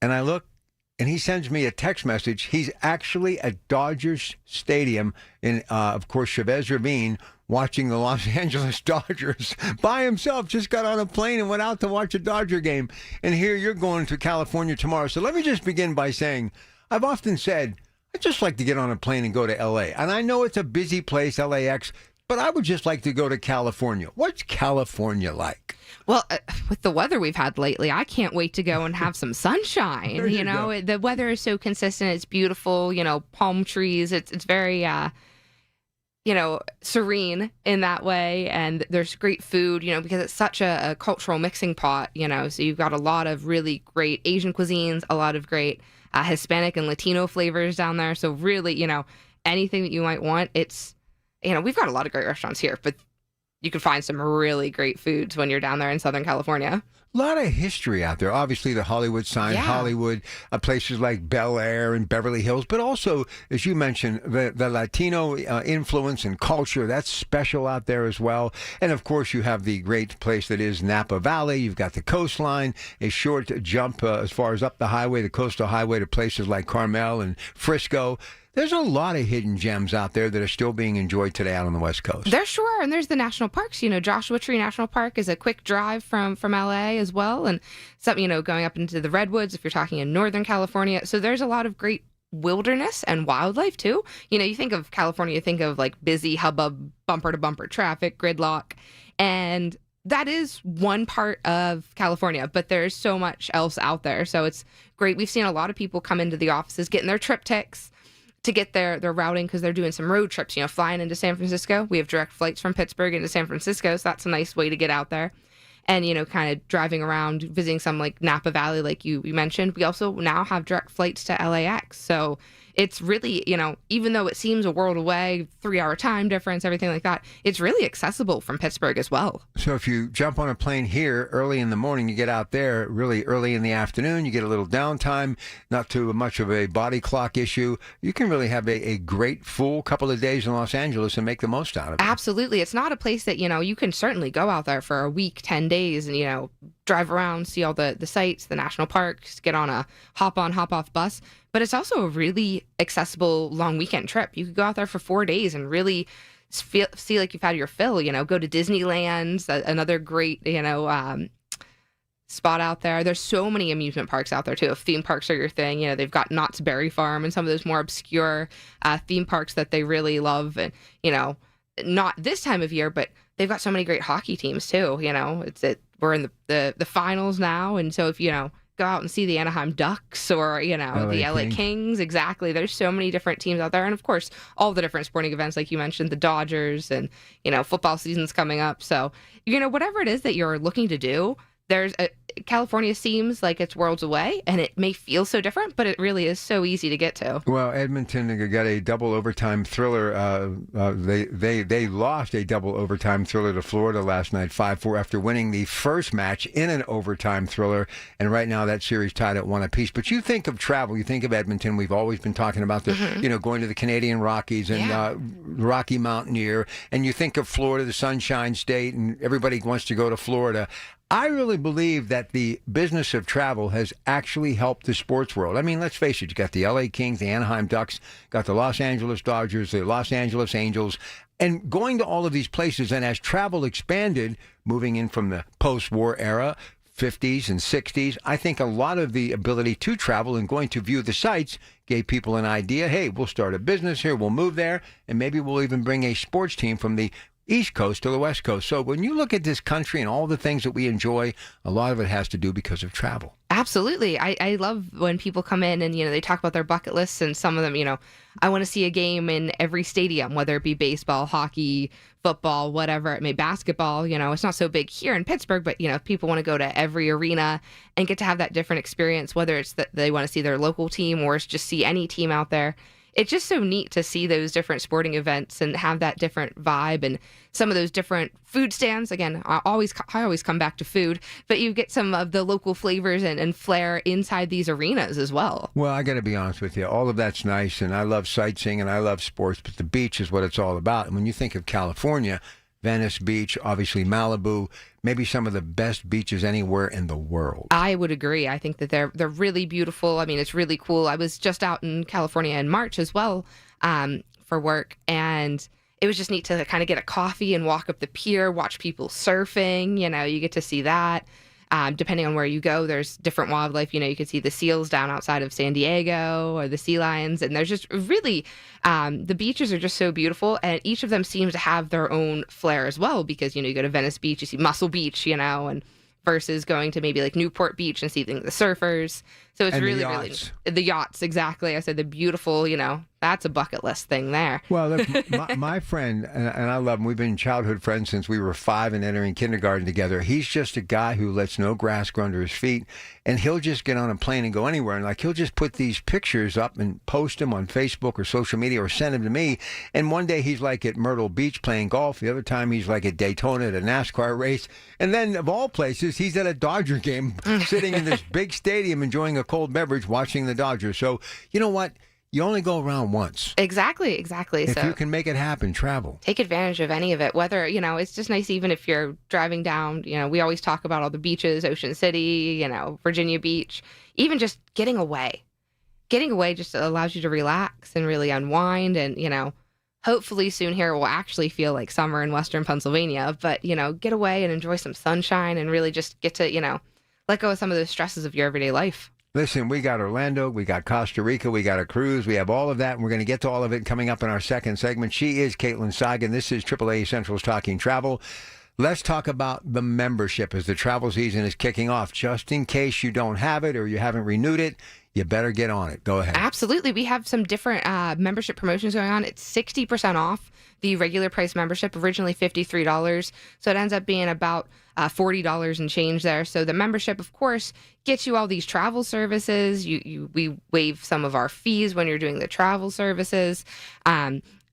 and I look, and he sends me a text message. He's actually at Dodgers Stadium in, of course, Chavez Ravine, watching the Los Angeles Dodgers by himself. Just got on a plane and went out to watch a Dodger game. And here you're going to California tomorrow. So let me just begin by saying, I've often said, I'd just like to get on a plane and go to L.A. And I know it's a busy place, LAX, but I would just like to go to California. What's California like? Well, with the weather we've had lately, I can't wait to go and have some sunshine. You know, the weather is so consistent. It's beautiful, palm trees. It's very, serene in that way. And there's great food, because it's such a cultural mixing pot, so you've got a lot of really great Asian cuisines, a lot of great Hispanic and Latino flavors down there. So really, anything that you might want, it's, we've got a lot of great restaurants here, but you can find some really great foods when you're down there in Southern California. A lot of history out there. Obviously, the Hollywood sign, Hollywood, places like Bel Air and Beverly Hills, but also, as you mentioned, the Latino influence and culture, that's special out there as well. And, of course, you have the great place that is Napa Valley. You've got the coastline, a short jump as far as up the highway, the coastal highway, to places like Carmel and Frisco. There's a lot of hidden gems out there that are still being enjoyed today out on the West Coast. There sure are, and there's the national parks. Joshua Tree National Park is a quick drive from LA as well, and something, going up into the Redwoods if you're talking in Northern California. So there's a lot of great wilderness and wildlife too. You think of California, you think of like busy hubbub, bumper to bumper traffic, gridlock, and that is one part of California, but there's so much else out there. So it's great. We've seen a lot of people come into the offices getting their triptychs to get their routing, because they're doing some road trips, flying into San Francisco. We have direct flights from Pittsburgh into San Francisco, so that's a nice way to get out there. And, kind of driving around, visiting some like Napa Valley, like you mentioned. We also now have direct flights to LAX. So it's really, even though it seems a world away, 3-hour time difference, everything like that, it's really accessible from Pittsburgh as well. So if you jump on a plane here early in the morning, you get out there really early in the afternoon, you get a little downtime, not too much of a body clock issue. You can really have a great full couple of days in Los Angeles and make the most out of it. Absolutely. It's not a place that, you can certainly go out there for a week, 10 days and, drive around, see all the sites, the national parks, get on a hop-on, hop-off bus. But it's also a really accessible long weekend trip. You could go out there for 4 days and really see like you've had your fill, go to Disneyland, another great, spot out there. There's so many amusement parks out there too. If theme parks are your thing, they've got Knott's Berry Farm and some of those more obscure theme parks that they really love. And, not this time of year, but they've got so many great hockey teams too. We're in the finals now. And so if, go out and see the Anaheim Ducks or, the LA Kings. Exactly. There's so many different teams out there. And of course, all the different sporting events, like you mentioned, the Dodgers and, football season's coming up. So, whatever it is that you're looking to do, California seems like it's worlds away, and it may feel so different, but it really is so easy to get to. Well, Edmonton got a double overtime thriller. They lost a double overtime thriller to Florida last night, 5-4, after winning the first match in an overtime thriller. And right now that series tied at 1 apiece. But you think of travel, you think of Edmonton. We've always been talking about the, going to the Canadian Rockies and Rocky Mountaineer. And you think of Florida, the Sunshine State, and everybody wants to go to Florida. I really believe that the business of travel has actually helped the sports world. I mean, let's face it, you got the LA Kings, the Anaheim Ducks, got the Los Angeles Dodgers, the Los Angeles Angels, and going to all of these places. And as travel expanded, moving in from the post-war era, 50s and 60s, I think a lot of the ability to travel and going to view the sites gave people an idea. Hey, we'll start a business here, we'll move there, and maybe we'll even bring a sports team from the East Coast to the West Coast. So when you look at this country and all the things that we enjoy, a lot of it has to do because of travel. Absolutely. I love when people come in and, they talk about their bucket lists, and some of them, I want to see a game in every stadium, whether it be baseball, hockey, football, whatever it may, basketball. It's not so big here in Pittsburgh, but, people want to go to every arena and get to have that different experience, whether it's that they want to see their local team or it's just see any team out there. It's just so neat to see those different sporting events and have that different vibe and some of those different food stands. Again, I always come back to food, but you get some of the local flavors and flair inside these arenas as well. Well, I got to be honest with you. All of that's nice, and I love sightseeing and I love sports, but the beach is what it's all about. And when you think of California, Venice Beach, obviously Malibu, maybe some of the best beaches anywhere in the world. I would agree. I think that they're really beautiful. I mean, it's really cool. I was just out in California in March as well for work, and it was just neat to kind of get a coffee and walk up the pier, watch people surfing. You get to see that. Depending on where you go, there's different wildlife. You could see the seals down outside of San Diego or the sea lions. And there's just really, the beaches are just so beautiful. And each of them seems to have their own flair as well, because, you go to Venice Beach, you see Muscle Beach, and versus going to maybe like Newport Beach and seeing the surfers. So it's and really, the yachts, exactly. I said the beautiful, that's a bucket list thing there. Well, look, my friend, and I love him, we've been childhood friends since we were 5 and entering kindergarten together. He's just a guy who lets no grass grow under his feet, and he'll just get on a plane and go anywhere. And he'll just put these pictures up and post them on Facebook or social media or send them to me. And one day he's like at Myrtle Beach playing golf. The other time he's like at Daytona at a NASCAR race. And then of all places, he's at a Dodger game sitting in this big stadium enjoying a cold beverage watching the Dodgers. So you know what? You only go around once. Exactly. If you can make it happen, travel. Take advantage of any of it, whether, it's just nice even if you're driving down, we always talk about all the beaches, Ocean City, Virginia Beach, even just getting away. Getting away just allows you to relax and really unwind and, hopefully soon here it will actually feel like summer in Western Pennsylvania, but, get away and enjoy some sunshine and really just get to, let go of some of those stresses of your everyday life. Listen, we got Orlando, we got Costa Rica, we got a cruise, we have all of that, and we're going to get to all of it coming up in our second segment. She is Caitlin Sagan. This is AAA Central's Talking Travel. Let's talk about the membership as the travel season is kicking off. Just in case you don't have it or you haven't renewed it, you better get on it. Go ahead. Absolutely. We have some different membership promotions going on. It's 60% off the regular price membership, originally $53. So it ends up being about $40 and change there. So the membership, of course, gets you all these travel services. We waive some of our fees when you're doing the travel services.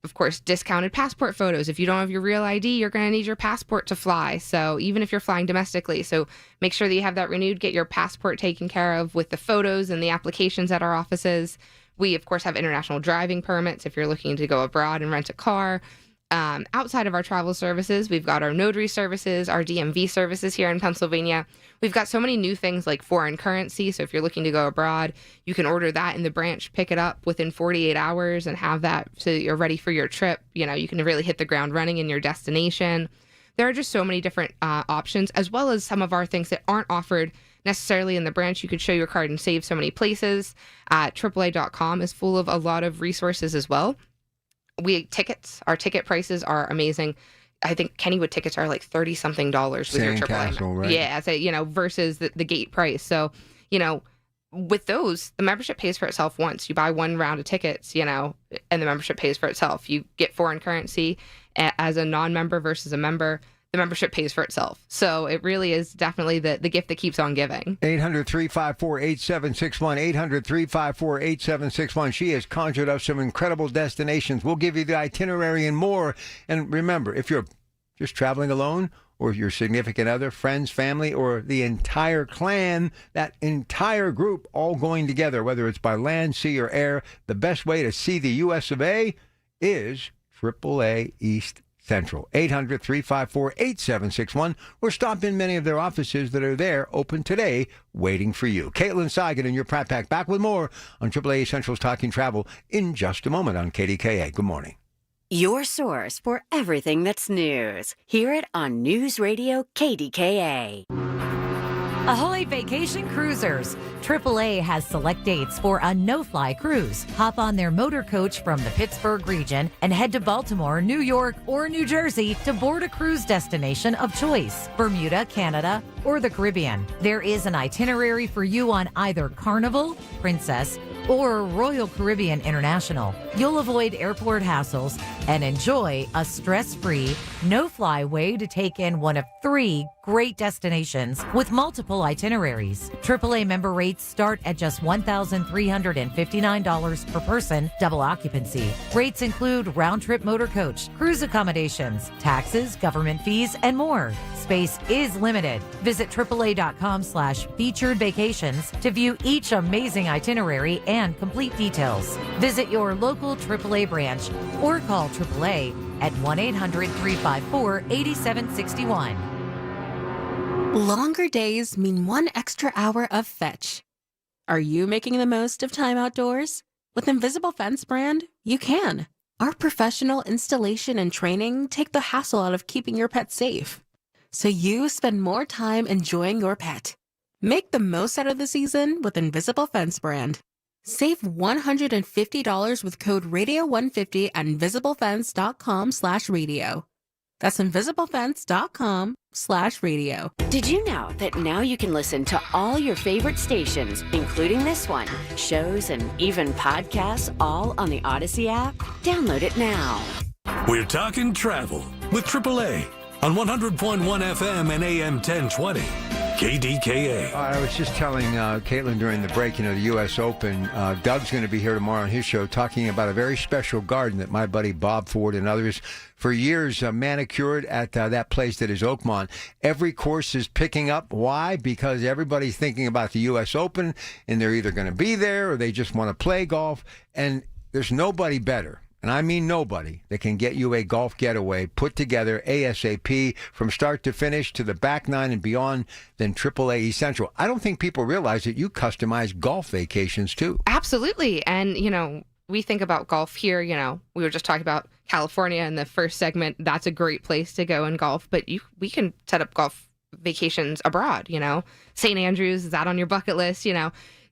Of course, discounted passport photos. If you don't have your real ID, you're going to need your passport to fly. So even if you're flying domestically, so make sure that you have that renewed, get your passport taken care of with the photos and the applications at our offices. We, of course, have international driving permits if you're looking to go abroad and rent a car. Outside of our travel services, we've got our notary services, our DMV services here in Pennsylvania. We've got so many new things like foreign currency. So if you're looking to go abroad, you can order that in the branch, pick it up within 48 hours and have that so that you're ready for your trip. You can really hit the ground running in your destination. There are just so many different options, as well as some of our things that aren't offered necessarily in the branch. You could show your card and save so many places. AAA.com is full of a lot of resources as well. Our ticket prices are amazing. I think Kennywood tickets are like $30-something with your AAA. Right? Yeah, so, versus the gate price. So, with those, the membership pays for itself once. You buy one round of tickets, and the membership pays for itself. You get foreign currency as a non-member versus a member. the membership pays for itself. So it really is definitely the gift that keeps on giving. 800-354-8761, 800-354-8761. She has conjured up some incredible destinations. We'll give you the itinerary and more. And remember, if you're just traveling alone, or your significant other, friends, family, or the entire clan, that entire group all going together, whether it's by land, sea, or air, the best way to see the U.S. of A. is AAA East Central. 800-354-8761, or stop in many of their offices that are there, open today, waiting for you. Caitlin Seigan and your Pratt Pack back with more on AAA East Central's Talking Travel in just a moment on KDKA. Good morning. Your source for everything that's news. Hear it on News Radio KDKA. Ahoy Vacation Cruisers! AAA has select dates for a no-fly cruise. Hop on their motor coach from the Pittsburgh region and head to Baltimore, New York, or New Jersey to board a cruise destination of choice. Bermuda, Canada, or the Caribbean. There is an itinerary for you on either Carnival, Princess, or Royal Caribbean International. You'll avoid airport hassles and enjoy a stress-free, no-fly way to take in one of 3 great destinations with multiple itineraries. AAA member rates start at just $1,359 per person, double occupancy. Rates include round-trip motor coach, cruise accommodations, taxes, government fees, and more. Space is limited. Visit AAA.com/featured vacations to view each amazing itinerary and complete details. Visit your local AAA branch or call AAA at 1-800-354-8761. Longer days mean 1 extra hour of fetch. Are you making the most of time outdoors? With Invisible Fence brand, you can. Our professional installation and training take the hassle out of keeping your pet safe, so you spend more time enjoying your pet. Make the most out of the season with Invisible Fence brand. Save $150 with code radio150 at invisiblefence.com/radio. That's invisiblefence.com/radio. Did you know that now you can listen to all your favorite stations, including this one, shows, and even podcasts, all on the Odyssey app? Download it now. We're talking travel with AAA on 100.1 FM and AM 1020. KDKA. I was just telling Caitlin during the break, the U.S. Open, Doug's going to be here tomorrow on his show talking about a very special garden that my buddy Bob Ford and others for years manicured at that place that is Oakmont. Every course is picking up. Why? Because everybody's thinking about the U.S. Open, and they're either going to be there or they just want to play golf, and there's nobody better. And I mean nobody that can get you a golf getaway put together ASAP from start to finish to the back nine and beyond than AAA East Central. I don't think people realize that you customize golf vacations too. Absolutely. And, we think about golf here, we were just talking about California in the first segment. That's a great place to go and golf, but we can set up golf vacations abroad, St. Andrews, is that on your bucket list?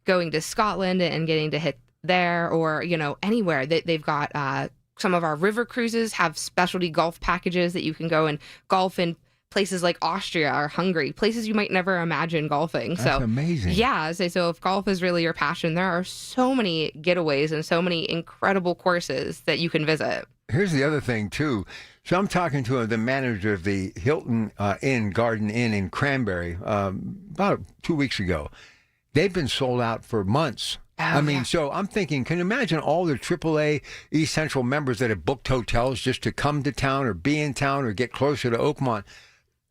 Going to Scotland and getting to hit there, or anywhere that they've got some of our river cruises have specialty golf packages that you can go and golf in places like Austria or Hungary, places you might never imagine golfing. That's amazing. Yeah, so if golf is really your passion, there are so many getaways and so many incredible courses that you can visit. Here's the other thing too. So I'm talking to the manager of the Hilton Garden Inn in Cranberry about 2 weeks ago. They've been sold out for months. So I'm thinking, can you imagine all the AAA East Central members that have booked hotels just to come to town or be in town or get closer to Oakmont?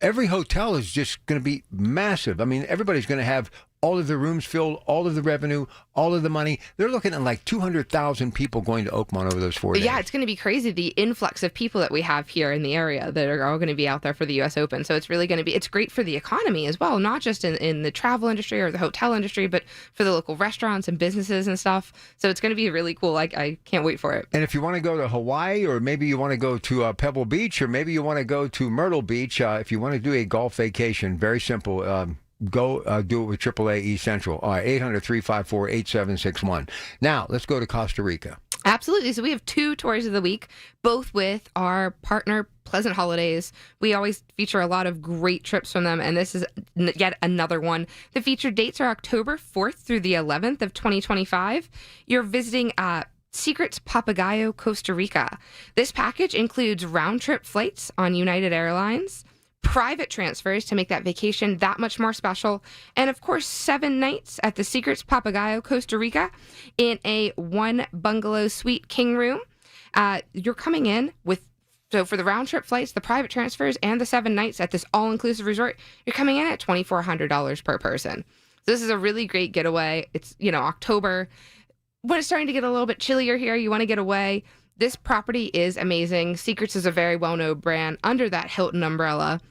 Every hotel is just going to be massive. Everybody's going to have all of the rooms filled, all of the revenue, all of the money. They're looking at like 200,000 people going to Oakmont over those 4 days. Yeah, it's going to be crazy, the influx of people that we have here in the area that are all going to be out there for the U.S. Open. So it's really going to be, it's great for the economy as well, not just in the travel industry or the hotel industry, but for the local restaurants and businesses and stuff. So it's going to be really cool. I can't wait for it. And if you want to go to Hawaii, or maybe you want to go to Pebble Beach, or maybe you want to go to Myrtle Beach, if you want to do a golf vacation, very simple. Go do it with AAA East Central. All right, 800-354-8761. Now, let's go to Costa Rica. Absolutely. So we have 2 tours of the week, both with our partner, Pleasant Holidays. We always feature a lot of great trips from them, and this is yet another one. The featured dates are October 4th through the 11th of 2025. You're visiting Secrets Papagayo, Costa Rica. This package includes round-trip flights on United Airlines, private transfers to make that vacation that much more special. And of course, 7 nights at the Secrets Papagayo, Costa Rica in a 1 bungalow suite king room. You're coming in with, so for the round trip flights, the private transfers, and the 7 nights at this all-inclusive resort, you're coming in at $2,400 per person. So this is a really great getaway. It's, October. When it's starting to get a little bit chillier here, you want to get away. This property is amazing. Secrets is a very well-known brand under that Hilton umbrella.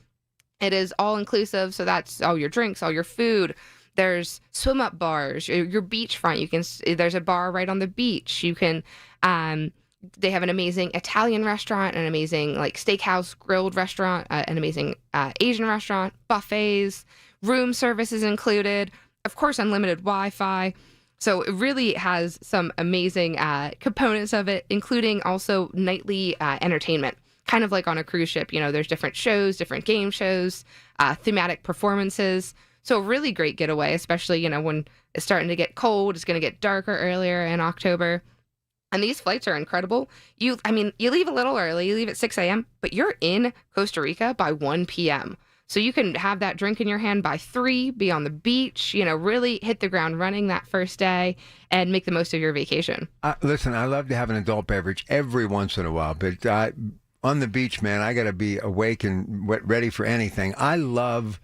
It is all-inclusive, so that's all your drinks, all your food. There's swim-up bars, your beachfront. There's a bar right on the beach. You can, they have an amazing Italian restaurant, an amazing steakhouse grilled restaurant, an amazing Asian restaurant, buffets, room services included, of course, unlimited Wi-Fi. So it really has some amazing components of it, including also nightly entertainment. Kind of like on a cruise ship, there's different shows, different game shows, thematic performances. So a really great getaway, especially, when it's starting to get cold. It's going to get darker earlier in October. And these flights are incredible. You leave a little early. You leave at 6 a.m., but you're in Costa Rica by 1 p.m. So you can have that drink in your hand by 3, be on the beach, really hit the ground running that first day and make the most of your vacation. Listen, I love to have an adult beverage every once in a while, but on the beach, man, I got to be awake and ready for anything. I love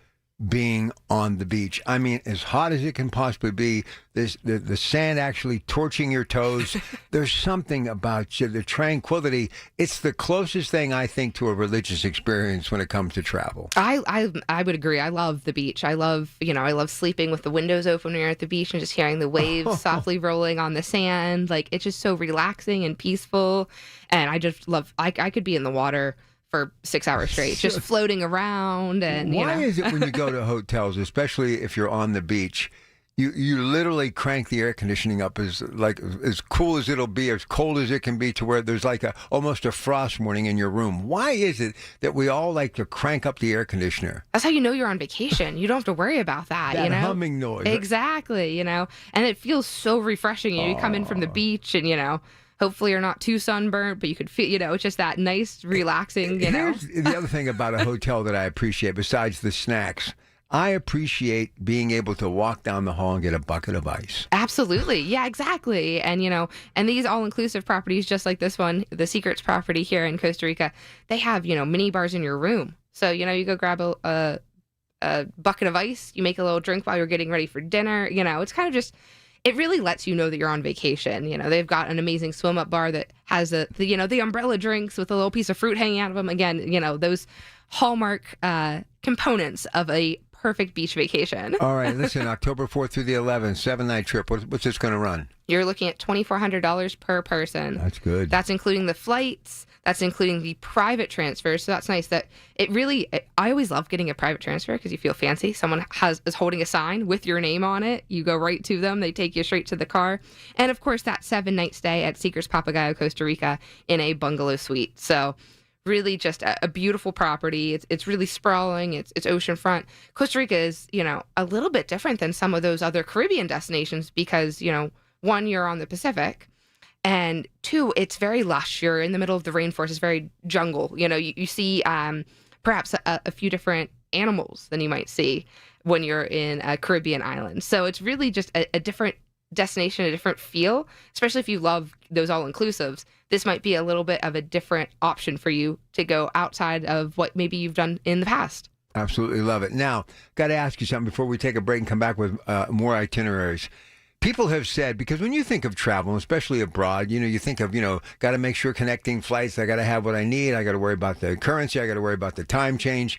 being on the beach. I mean, as hot as it can possibly be, the sand actually torching your toes. There's something about the tranquility. It's the closest thing, I think, to a religious experience when it comes to travel. I would agree. I love the beach. I love sleeping with the windows open when you're at the beach and just hearing the waves softly rolling on the sand. It's just so relaxing and peaceful. And I just love, I could be in the water for 6 hours straight, just floating around. And why is it when you go to hotels, especially if you're on the beach, you literally crank the air conditioning up as cool as it'll be, as cold as it can be, to where there's almost a frost warning in your room? Why is it that we all like to crank up the air conditioner? That's how you know you're on vacation. You don't have to worry about that. That humming noise. Exactly. And it feels so refreshing. You come in from the beach and hopefully you're not too sunburnt, but you could feel, it's just that nice, relaxing, Here's the other thing about a hotel that I appreciate, besides the snacks. I appreciate being able to walk down the hall and get a bucket of ice. Absolutely. Yeah, exactly. And, and these all-inclusive properties, just like this one, the Secrets property here in Costa Rica, they have, mini bars in your room. So, you go grab a bucket of ice, you make a little drink while you're getting ready for dinner. It's kind of just... It really lets you know that you're on vacation. They've got an amazing swim-up bar that has the umbrella drinks with a little piece of fruit hanging out of them. Again, those hallmark components of a perfect beach vacation. All right, listen, October 4th through the 11th, 7-night trip. What's this going to run? You're looking at $2,400 per person. That's good. That's including the flights. That's including the private transfers. So that's nice. That I always love getting a private transfer because you feel fancy. Someone is holding a sign with your name on it. You go right to them. They take you straight to the car. And of course, that 7-night stay at Secrets Papagayo, Costa Rica in a bungalow suite. So really just a beautiful property. It's really sprawling. It's oceanfront. Costa Rica is, a little bit different than some of those other Caribbean destinations because, one, you're on the Pacific. And 2, it's very lush. You're in the middle of the rainforest. It's very jungle. You see perhaps a few different animals than you might see when you're in a Caribbean island. So it's really just a different destination, a different feel, especially if you love those all-inclusives. This might be a little bit of a different option for you to go outside of what maybe you've done in the past. Absolutely love it. Now, got to ask you something before we take a break and come back with more itineraries. People have said, because when you think of travel, especially abroad, you think of, got to make sure connecting flights, I got to have what I need, I got to worry about the currency, I got to worry about the time change.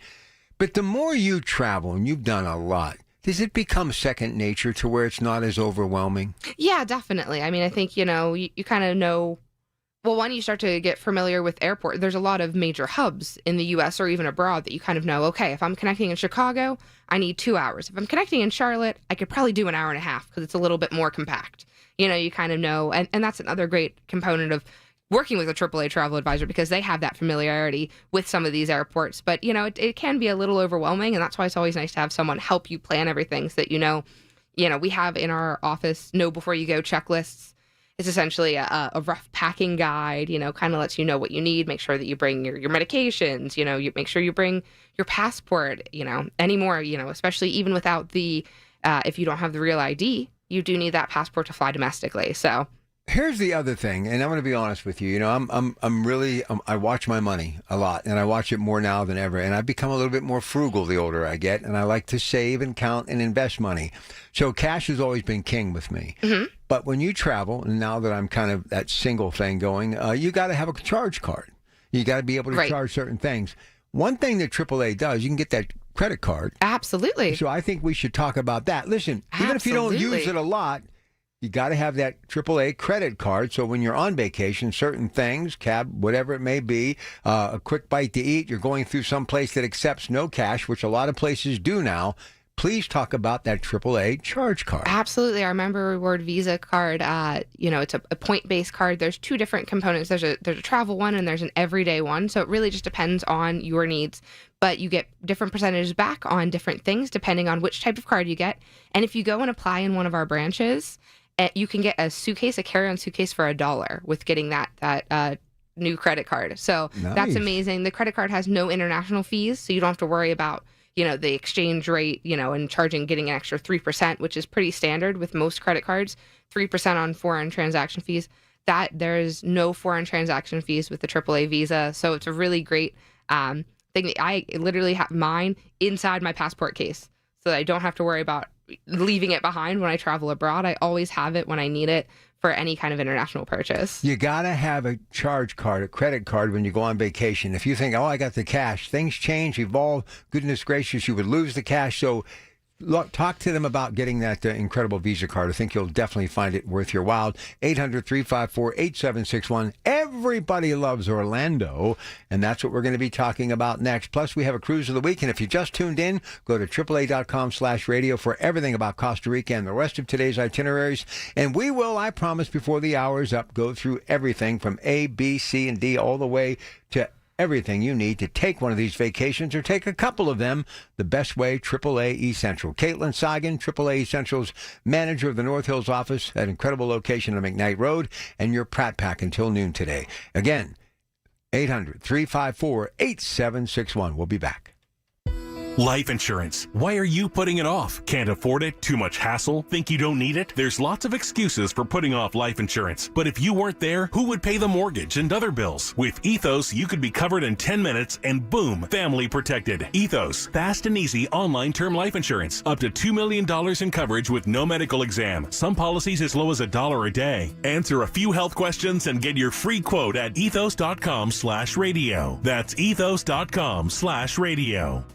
But the more you travel, and you've done a lot, does it become second nature to where it's not as overwhelming? Yeah, definitely. I think, you kind of know. Well, one, you start to get familiar with airport. There's a lot of major hubs in the U.S. or even abroad that you kind of know, okay, if I'm connecting in Chicago, I need 2 hours. If I'm connecting in Charlotte, I could probably do an hour and a half because it's a little bit more compact. You kind of know. And that's another great component of working with a AAA travel advisor because they have that familiarity with some of these airports. But, it can be a little overwhelming. And that's why it's always nice to have someone help you plan everything so that, we have in our office know before you go checklists. It's essentially a rough packing guide, kind of lets you know what you need. Make sure that you bring your medications, you make sure you bring your passport, anymore, especially even without the, if you don't have the real ID, you do need that passport to fly domestically. So here's the other thing, and I'm going to be honest with you. I'm really I watch my money a lot, and I watch it more now than ever. And I've become a little bit more frugal the older I get, and I like to save and count and invest money. So cash has always been king with me. Mm-hmm. But when you travel, and now that I'm kind of that single thing going, you got to have a charge card. You got to be able to charge certain things. One thing that AAA does, you can get that credit card. Absolutely. So I think we should talk about that. Listen, even if you don't use it a lot, you got to have that AAA credit card. So when you're on vacation, certain things, cab, whatever it may be, a quick bite to eat, you're going through some place that accepts no cash, which a lot of places do now. Please talk about that AAA charge card. Absolutely. Our Member Reward Visa card, it's a point-based card. There's two different components. There's a travel one and there's an everyday one. So it really just depends on your needs. But you get different percentages back on different things depending on which type of card you get. And if you go and apply in one of our branches, you can get a carry-on suitcase for $1 with getting that new credit card. So That's amazing. The credit card has no international fees, so you don't have to worry about the exchange rate, and getting an extra 3%, which is pretty standard with most credit cards, 3% on foreign transaction fees. That there's no foreign transaction fees with the AAA Visa. So it's a really great thing. I literally have mine inside my passport case so that I don't have to worry about leaving it behind when I travel abroad. I always have it when I need it for any kind of international purchase. You got to have a charge card, a credit card when you go on vacation. If you think, I got the cash, things change, evolve, goodness gracious, you would lose the cash. So talk to them about getting that incredible Visa card. I think you'll definitely find it worth your while. 800-354-8761. Everybody loves Orlando, and that's what we're going to be talking about next. Plus, we have a cruise of the week, and if you just tuned in, go to AAA.com/radio for everything about Costa Rica and the rest of today's itineraries. And we will, I promise, before the hour is up, go through everything from A, B, C, and D all the way to everything you need to take one of these vacations or take a couple of them the best way. AAA Essential. Caitlin Sagan, AAA Essentials manager of the North Hills office at incredible location on McKnight Road, and your Pratt Pack until noon today. Again, 800-354-8761. We'll be back. Life insurance. Why are you putting it off? Can't afford it? Too much hassle? Think you don't need it? There's lots of excuses for putting off life insurance. But if you weren't there, who would pay the mortgage and other bills? With Ethos, you could be covered in 10 minutes and boom, family protected. Ethos, fast and easy online term life insurance. Up to $2 million in coverage with no medical exam. Some policies as low as $1 a day. Answer a few health questions and get your free quote at ethos.com/radio. That's ethos.com/radio.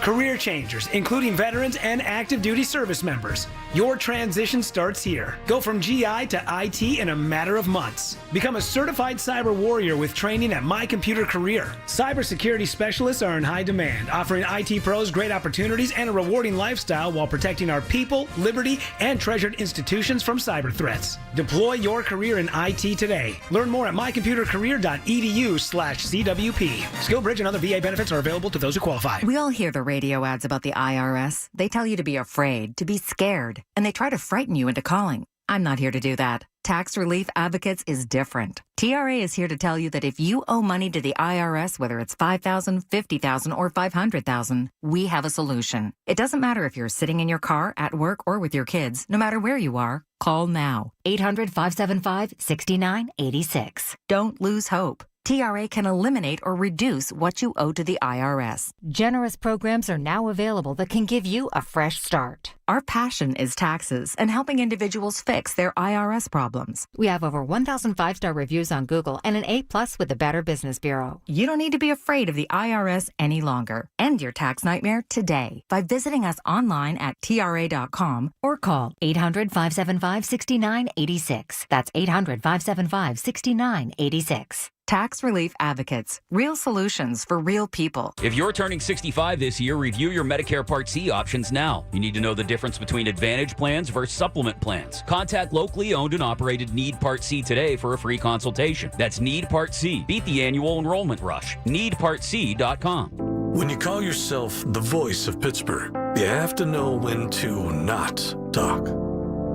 Career changers, including veterans and active duty service members. Your transition starts here. Go from GI to IT in a matter of months. Become a certified cyber warrior with training at My Computer Career. Cybersecurity specialists are in high demand, offering IT pros great opportunities and a rewarding lifestyle while protecting our people, liberty, and treasured institutions from cyber threats. Deploy your career in IT today. Learn more at mycomputercareer.edu/CWP. SkillBridge and other VA benefits are available to those who qualify. We all hear the radio ads about the IRS. They tell you to be afraid, to be scared, and they try to frighten you into calling. I'm not here to do that. Tax Relief Advocates is different. TRA is here to tell you that if you owe money to the IRS, whether it's $5,000, $50,000, or $500,000, we have a solution. It doesn't matter if you're sitting in your car, at work, or with your kids. No matter where you are, call now. 800-575-6986. Don't lose hope. TRA can eliminate or reduce what you owe to the IRS. Generous programs are now available that can give you a fresh start. Our passion is taxes and helping individuals fix their IRS problems. We have over 1,000 5-star reviews on Google and an A+ with the Better Business Bureau. You don't need to be afraid of the IRS any longer. End your tax nightmare today by visiting us online at TRA.com or call 800-575-6986. That's 800-575-6986. Tax Relief Advocates. Real solutions for real people. If you're turning 65 this year, review your Medicare Part C options now. You need to know the difference between Advantage plans versus supplement plans. Contact locally owned and operated Need Part C today for a free consultation. That's Need Part C. Beat the annual enrollment rush. NeedPartC.com. When you call yourself the voice of Pittsburgh, you have to know when to not talk.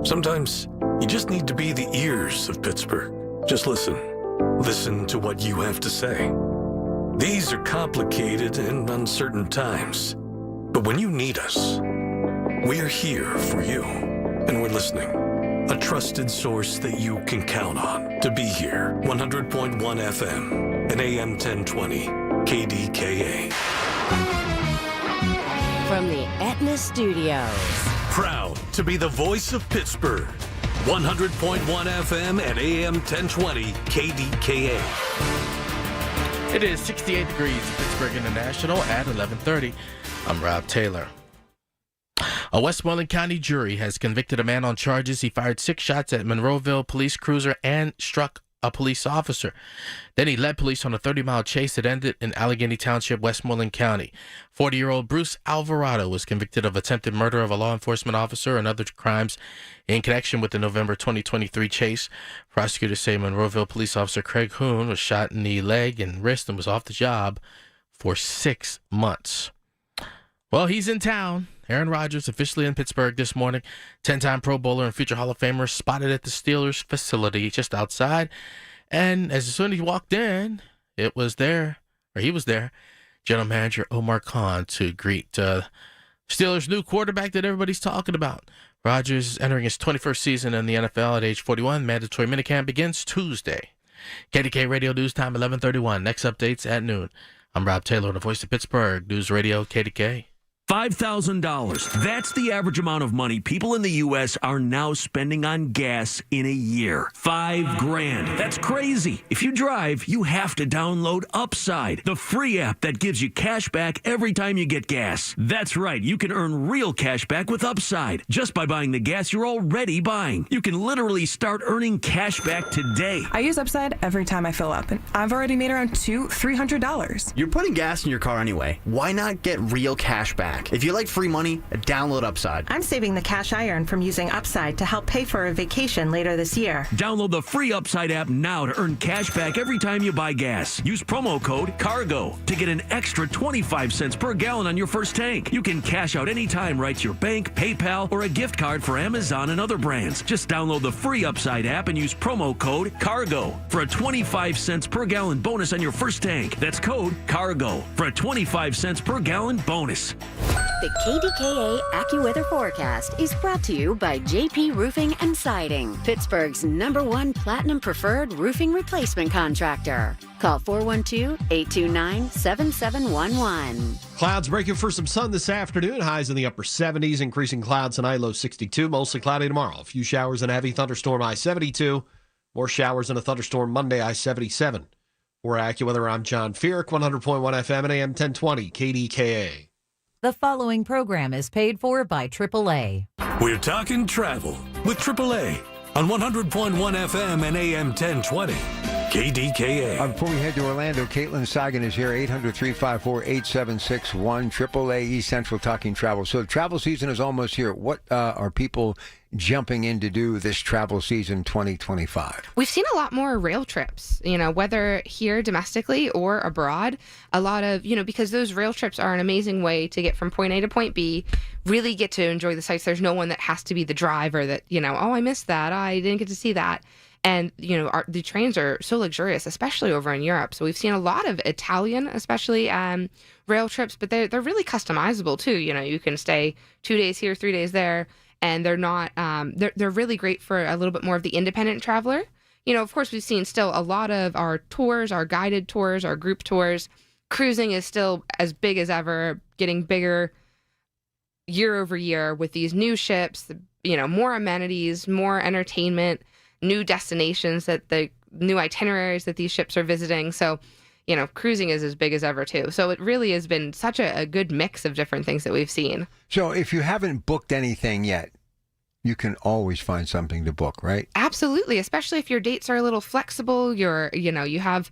Sometimes You just need to be the ears of Pittsburgh. Just listen. Listen to what you have to say. These are complicated and uncertain times. But when you need us, we are here for you. And we're listening. A trusted source that you can count on to be here. 100.1 FM and AM 1020 KDKA. From the Aetna Studios. Proud to be the voice of Pittsburgh. 100.1 FM and AM 1020 KDKA. It is 68 degrees in Pittsburgh International at 11:30. I'm Rob Taylor. A Westmoreland County jury has convicted a man on charges he fired 6 shots at Monroeville police cruiser and struck a police officer. Then he led police on a 30-mile chase that ended in Allegheny Township, Westmoreland County. 40-year-old Bruce Alvarado was convicted of attempted murder of a law enforcement officer and other crimes in connection with the November 2023 chase. Prosecutors say Monroeville police officer Craig Hoon was shot in the leg and wrist and was off the job for 6 months. Well, he's in town. Aaron Rodgers officially in Pittsburgh this morning. 10-time Pro Bowler and future Hall of Famer spotted at the Steelers facility just outside. And as soon as he walked in, he was there, General Manager Omar Khan to greet Steelers' new quarterback that everybody's talking about. Rodgers is entering his 21st season in the NFL at age 41. Mandatory minicamp begins Tuesday. KDK Radio News Time 11:31. Next updates at noon. I'm Rob Taylor, the voice of Pittsburgh News Radio KDK. $5,000. That's the average amount of money people in the U.S. are now spending on gas in a year. $5,000. That's crazy. If you drive, you have to download Upside, the free app that gives you cash back every time you get gas. That's right. You can earn real cash back with Upside just by buying the gas you're already buying. You can literally start earning cash back today. I use Upside every time I fill up, and I've already made around $200-$300. You're putting gas in your car anyway. Why not get real cash back? If you like free money, download Upside. I'm saving the cash I earn from using Upside to help pay for a vacation later this year. Download the free Upside app now to earn cash back every time you buy gas. Use promo code CARGO to get an extra 25 cents per gallon on your first tank. You can cash out anytime right to your bank, PayPal, or a gift card for Amazon and other brands. Just download the free Upside app and use promo code CARGO for a 25 cents per gallon bonus on your first tank. That's code CARGO for a 25 cents per gallon bonus. The KDKA AccuWeather forecast is brought to you by JP Roofing and Siding, Pittsburgh's #1 Platinum Preferred Roofing Replacement Contractor. Call 412-829-7711. Clouds breaking for some sun this afternoon. Highs in the upper 70s, increasing clouds tonight, low 62. Mostly cloudy tomorrow. A few showers and a heavy thunderstorm, high 72. More showers and a thunderstorm Monday, high 77. For AccuWeather, I'm John Feerick, 100.1 FM and AM 1020 KDKA. The following program is paid for by AAA. We're talking travel with AAA on 100.1 FM and AM 1020 KDKA. Before we head to Orlando, Caitlin Sagan is here, 800-354-8761, AAA East Central Talking Travel. So the travel season is almost here. What are people jumping in to do this travel season 2025? We've seen a lot more rail trips, whether here domestically or abroad. A lot of, because those rail trips are an amazing way to get from point A to point B, really get to enjoy the sights. There's no one that has to be the driver that, oh, I missed that. I didn't get to see that. And, the trains are so luxurious, especially over in Europe. So we've seen a lot of Italian, especially rail trips, but they're really customizable too. You can stay 2 days here, 3 days there. And they're not, they're really great for a little bit more of the independent traveler. Of course, we've seen still a lot of our tours, our guided tours, our group tours. Cruising is still as big as ever, getting bigger year over year with these new ships, more amenities, more entertainment, new destinations, the new itineraries that these ships are visiting. So, cruising is as big as ever, too. So it really has been such a good mix of different things that we've seen. So if you haven't booked anything yet, you can always find something to book, right? Absolutely, especially if your dates are a little flexible. You have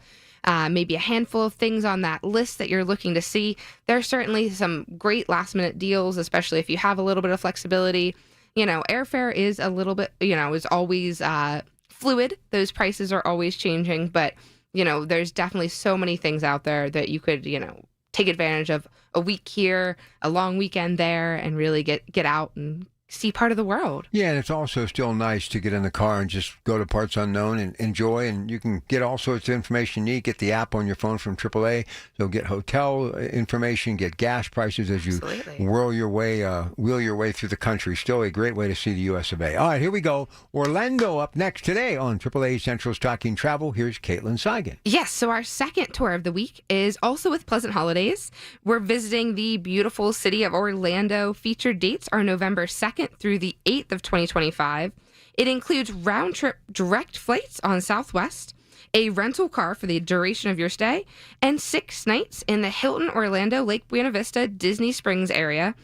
maybe a handful of things on that list that you're looking to see. There are certainly some great last-minute deals, especially if you have a little bit of flexibility. Airfare is a little bit, is always fluid. Those prices are always changing, but there's definitely so many things out there that you could, take advantage of a week here, a long weekend there, and really get out and see part of the world. Yeah, and it's also still nice to get in the car and just go to Parts Unknown and enjoy. And you can get all sorts of information you need. Get the app on your phone from AAA. So get hotel information, get gas prices as you wheel your way through the country. Still a great way to see the U.S. of A. All right, here we go. Orlando up next today on AAA Central's Talking Travel. Here's Caitlin Seigan. Yes, so our second tour of the week is also with Pleasant Holidays. We're visiting the beautiful city of Orlando. Featured dates are November 2nd through the 8th of 2025. It includes round-trip direct flights on Southwest, a rental car for the duration of your stay, and 6 nights in the Hilton Orlando Lake Buena Vista Disney Springs area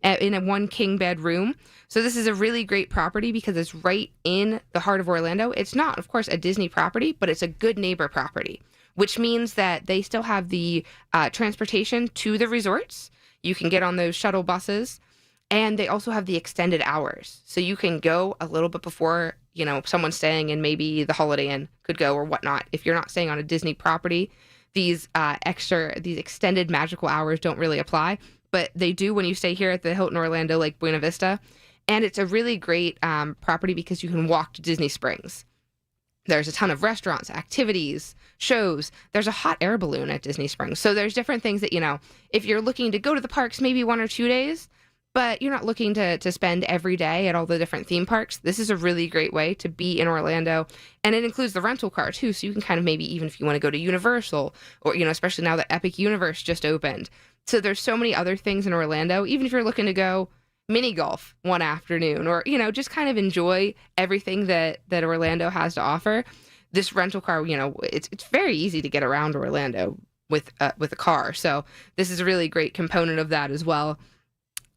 in a 1 king bed room. So this is a really great property because it's right in the heart of Orlando. It's not, of course, a Disney property, but it's a good neighbor property, which means that they still have the transportation to the resorts. You can get on those shuttle buses. And they also have the extended hours. So you can go a little bit before, someone's staying and maybe the Holiday Inn could go or whatnot. If you're not staying on a Disney property, these extended magical hours don't really apply. But they do when you stay here at the Hilton Orlando Lake Buena Vista. And it's a really great property because you can walk to Disney Springs. There's a ton of restaurants, activities, shows. There's a hot air balloon at Disney Springs. So there's different things that, if you're looking to go to the parks maybe 1 or 2 days, but you're not looking to spend every day at all the different theme parks, this is a really great way to be in Orlando. And it includes the rental car, too. So you can kind of maybe even if you want to go to Universal or, especially now that Epic Universe just opened. So there's so many other things in Orlando, even if you're looking to go mini golf one afternoon or, just kind of enjoy everything that Orlando has to offer. This rental car, it's very easy to get around Orlando with a car. So this is a really great component of that as well.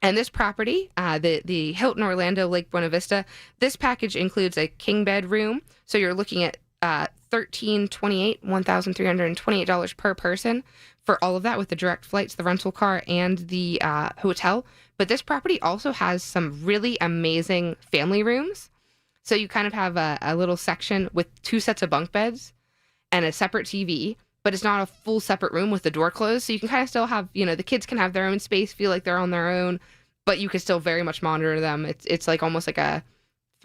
And this property, the Hilton Orlando Lake Buena Vista, this package includes a king bed room. So you're looking at $1,328 per person for all of that with the direct flights, the rental car, and the hotel. But this property also has some really amazing family rooms. So you kind of have a little section with 2 sets of bunk beds and a separate TV. But it's not a full separate room with the door closed. So you can kind of still have, the kids can have their own space, feel like they're on their own, but you can still very much monitor them. It's like almost like a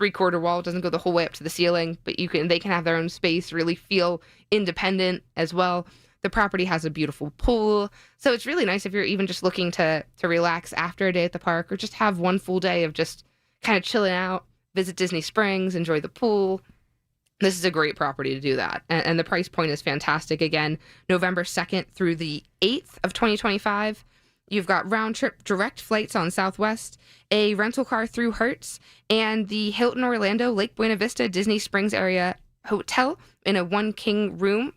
3/4 wall. It doesn't go the whole way up to the ceiling, but they can have their own space, really feel independent as well. The property has a beautiful pool. So it's really nice if you're even just looking to relax after a day at the park or just have one full day of just kind of chilling out, visit Disney Springs, enjoy the pool. This is a great property to do that. And the price point is fantastic. Again, November 2nd through the 8th of 2025. You've got round-trip direct flights on Southwest, a rental car through Hertz, and the Hilton Orlando Lake Buena Vista Disney Springs area hotel in a 1 king room,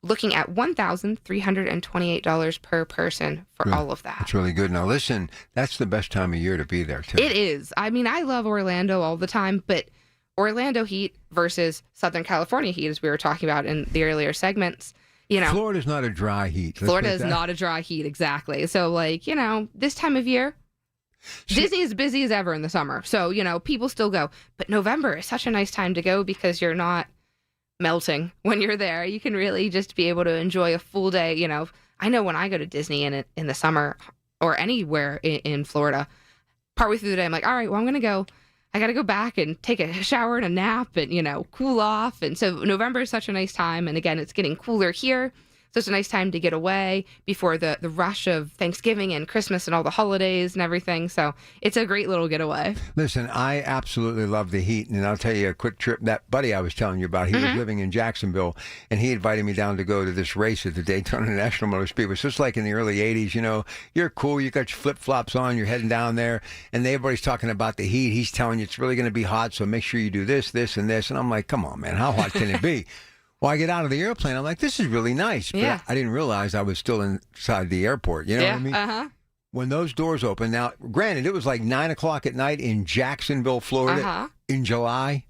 looking at $1,328 per person for all of that. That's really good. Now, listen, that's the best time of year to be there, too. It is. I mean, I love Orlando all the time, but Orlando heat versus Southern California heat, as we were talking about in the earlier segments, Florida's not a dry heat. Florida is not a dry heat, exactly. So, this time of year, Disney is busy as ever in the summer. So, people still go. But November is such a nice time to go because you're not melting when you're there. You can really just be able to enjoy a full day. I know when I go to Disney in the summer or anywhere in Florida, partway through the day, I'm like, all right, well, I'm going to go. I got to go back and take a shower and a nap and, cool off. And so November is such a nice time. And again, it's getting cooler here. So it's a nice time to get away before the rush of Thanksgiving and Christmas and all the holidays and everything. So it's a great little getaway. Listen, I absolutely love the heat. And I'll tell you a quick trip. That buddy I was telling you about, he was living in Jacksonville, and he invited me down to go to this race at the Daytona National Motor Speedway. So it's like in the early 80s, you're cool. You got your flip-flops on. You're heading down there. And everybody's talking about the heat. He's telling you it's really going to be hot, so make sure you do this, this, and this. And I'm like, come on, man. How hot can it be? Well, I get out of the airplane. I'm like, this is really nice. But I didn't realize I was still inside the airport. You know what I mean? Uh-huh. When those doors open, now, granted, it was like 9 o'clock at night in Jacksonville, Florida in July.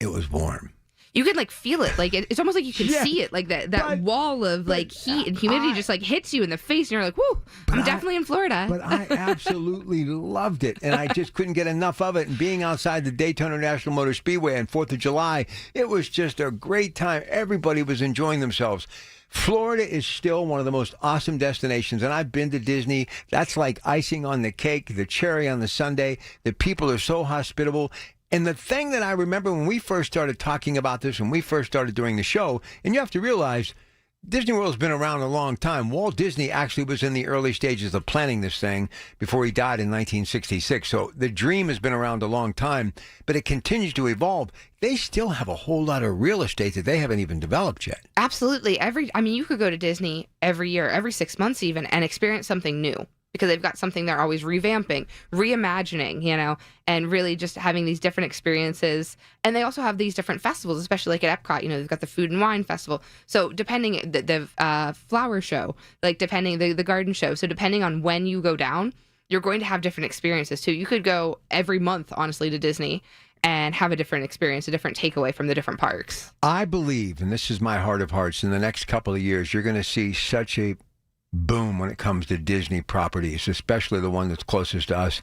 It was warm. You can feel it. It's almost like you can see it. That wall of heat and humidity just hits you in the face. And you're like, whoo, I'm definitely in Florida. But I absolutely loved it. And I just couldn't get enough of it. And being outside the Daytona National Motor Speedway on 4th of July, it was just a great time. Everybody was enjoying themselves. Florida is still one of the most awesome destinations, and I've been to Disney. That's like icing on the cake, the cherry on the sundae. The people are so hospitable. And the thing that I remember when we first started talking about this, when we first started doing the show, and you have to realize Disney World's been around a long time. Walt Disney actually was in the early stages of planning this thing before he died in 1966. So the dream has been around a long time, but it continues to evolve. They still have a whole lot of real estate that they haven't even developed yet. Absolutely. You could go to Disney every year, every 6 months even, and experience something new. Because they've got something they're always revamping, reimagining, and really just having these different experiences. And they also have these different festivals, especially like at Epcot, they've got the Food and Wine Festival. So depending, the flower show, depending, the garden show. So depending on when you go down, you're going to have different experiences too. You could go every month, honestly, to Disney and have a different experience, a different takeaway from the different parks. I believe, and this is my heart of hearts, in the next couple of years, you're going to see such a boom when it comes to Disney properties, especially the one that's closest to us.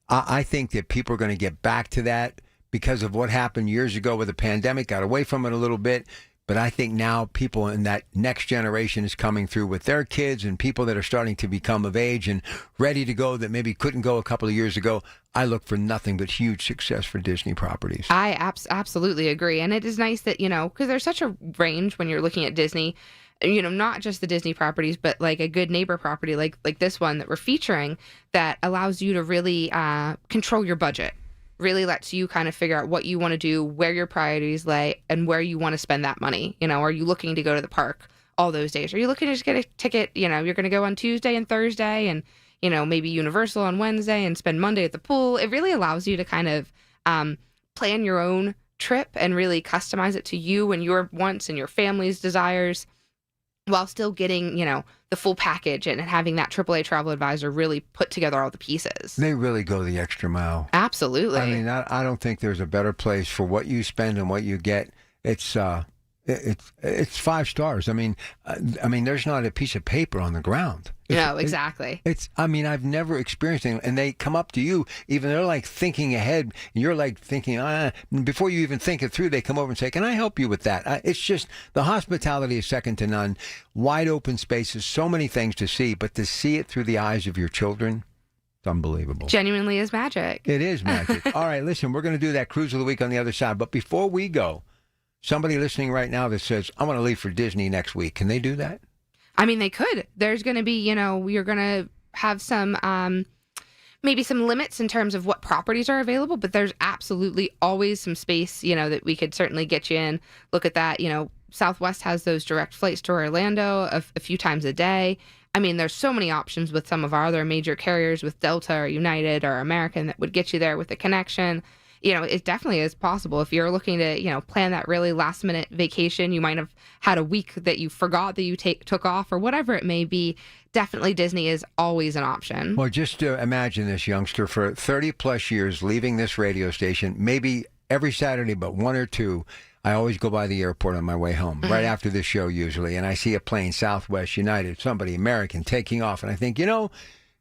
I think that people are going to get back to that because of what happened years ago with the pandemic, got away from it a little bit. But I think now people in that next generation is coming through with their kids and people that are starting to become of age and ready to go that maybe couldn't go a couple of years ago. I look for nothing but huge success for Disney properties. I absolutely agree. And it is nice that, because there's such a range when you're looking at Disney, not just the Disney properties, but like a good neighbor property like this one that we're featuring that allows you to really control your budget, really lets you kind of figure out what you want to do, where your priorities lay, and where you want to spend that money. Are you looking to go to the park all those days? Are you looking to just get a ticket? You're going to go on Tuesday and Thursday and, maybe Universal on Wednesday and spend Monday at the pool. It really allows you to kind of plan your own trip and really customize it to you and your wants and your family's desires, while still getting, the full package and having that AAA travel advisor really put together all the pieces. They really go the extra mile. Absolutely. I mean, I don't think there's a better place for what you spend and what you get. It's 5 stars. I mean, there's not a piece of paper on the ground. No, exactly. I've never experienced it. And they come up to you, even they're like thinking ahead. And you're like thinking, before you even think it through, they come over and say, can I help you with that? It's just, the hospitality is second to none. Wide open spaces, so many things to see, but to see it through the eyes of your children, it's unbelievable. Genuinely is magic. It is magic. All right, listen, we're going to do that cruise of the week on the other side. But before we go, somebody listening right now that says, I want to leave for Disney next week, can they do that? They could. There's going to be, you're going to have some, maybe some limits in terms of what properties are available, but there's absolutely always some space, that we could certainly get you in. Look at that. Southwest has those direct flights to Orlando a few times a day. There's so many options with some of our other major carriers, with Delta or United or American, that would get you there with a connection. It definitely is possible. If you're looking to, plan that really last minute vacation, you might have had a week that you forgot that you took off or whatever it may be. Definitely Disney is always an option. Well, just imagine this, youngster, for 30 plus years leaving this radio station, maybe every Saturday, but 1 or 2. I always go by the airport on my way home, right after the show usually, and I see a plane, Southwest, United, somebody, American, taking off, and I think,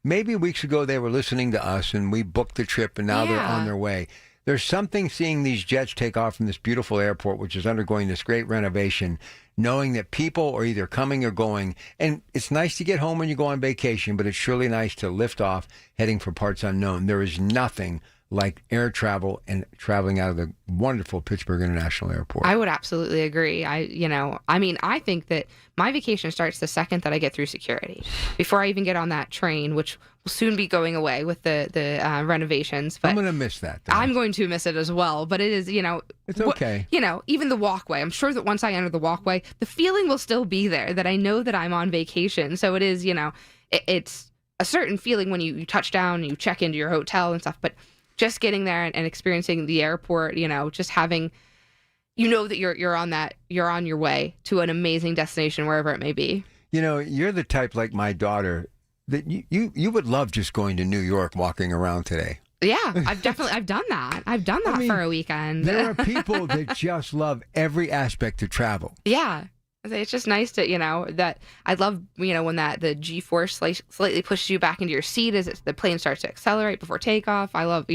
maybe weeks ago they were listening to us and we booked the trip and now they're on their way. There's something seeing these jets take off from this beautiful airport, which is undergoing this great renovation, knowing that people are either coming or going. And it's nice to get home when you go on vacation, but it's surely nice to lift off, heading for parts unknown. There is nothing like air travel and traveling out of the wonderful Pittsburgh International Airport. I would absolutely agree. I think that my vacation starts the second that I get through security, before I even get on that train, which will soon be going away with the renovations. But I'm going to miss that, though. I'm going to miss it as well, but it is, it's okay. Even the walkway, I'm sure that once I enter the walkway, the feeling will still be there that I know that I'm on vacation. So it is, it's a certain feeling when you touch down and you check into your hotel and stuff, but just getting there and experiencing the airport, just having, that you're on your way to an amazing destination, wherever it may be. You're the type like my daughter that you would love just going to New York, walking around today. Yeah, I've done that. I've done that for a weekend. There are people that just love every aspect of travel. Yeah. It's just nice to, that I love, when the G-force slightly pushes you back into your seat as the plane starts to accelerate before takeoff. I love,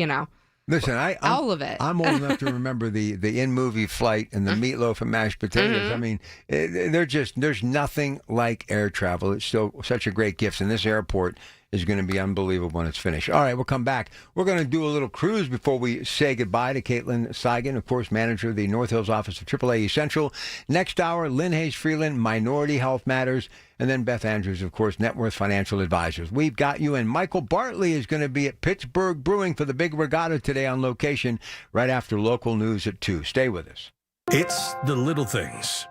Listen, all of it. I'm old enough to remember the in-movie flight and the meatloaf and mashed potatoes. I mean, there's nothing like air travel. It's still such a great gift, and this airport is going to be unbelievable when it's finished. All right, we'll come back. We're going to do a little cruise before we say goodbye to Caitlin Seigan, of course, manager of the North Hills office of AAA Essential. Next hour, Lynn Hayes Freeland, Minority Health Matters, and then Beth Andrews, of course, Net Worth Financial Advisors. We've got you, and Michael Bartley is going to be at Pittsburgh Brewing for the big regatta today on location right after local news at 2. Stay with us. It's the little things,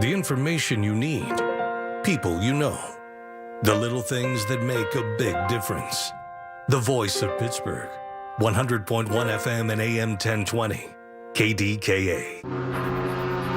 the information you need, people you know, the little things that make a big difference. The voice of Pittsburgh, 100.1 FM and AM 1020, KDKA.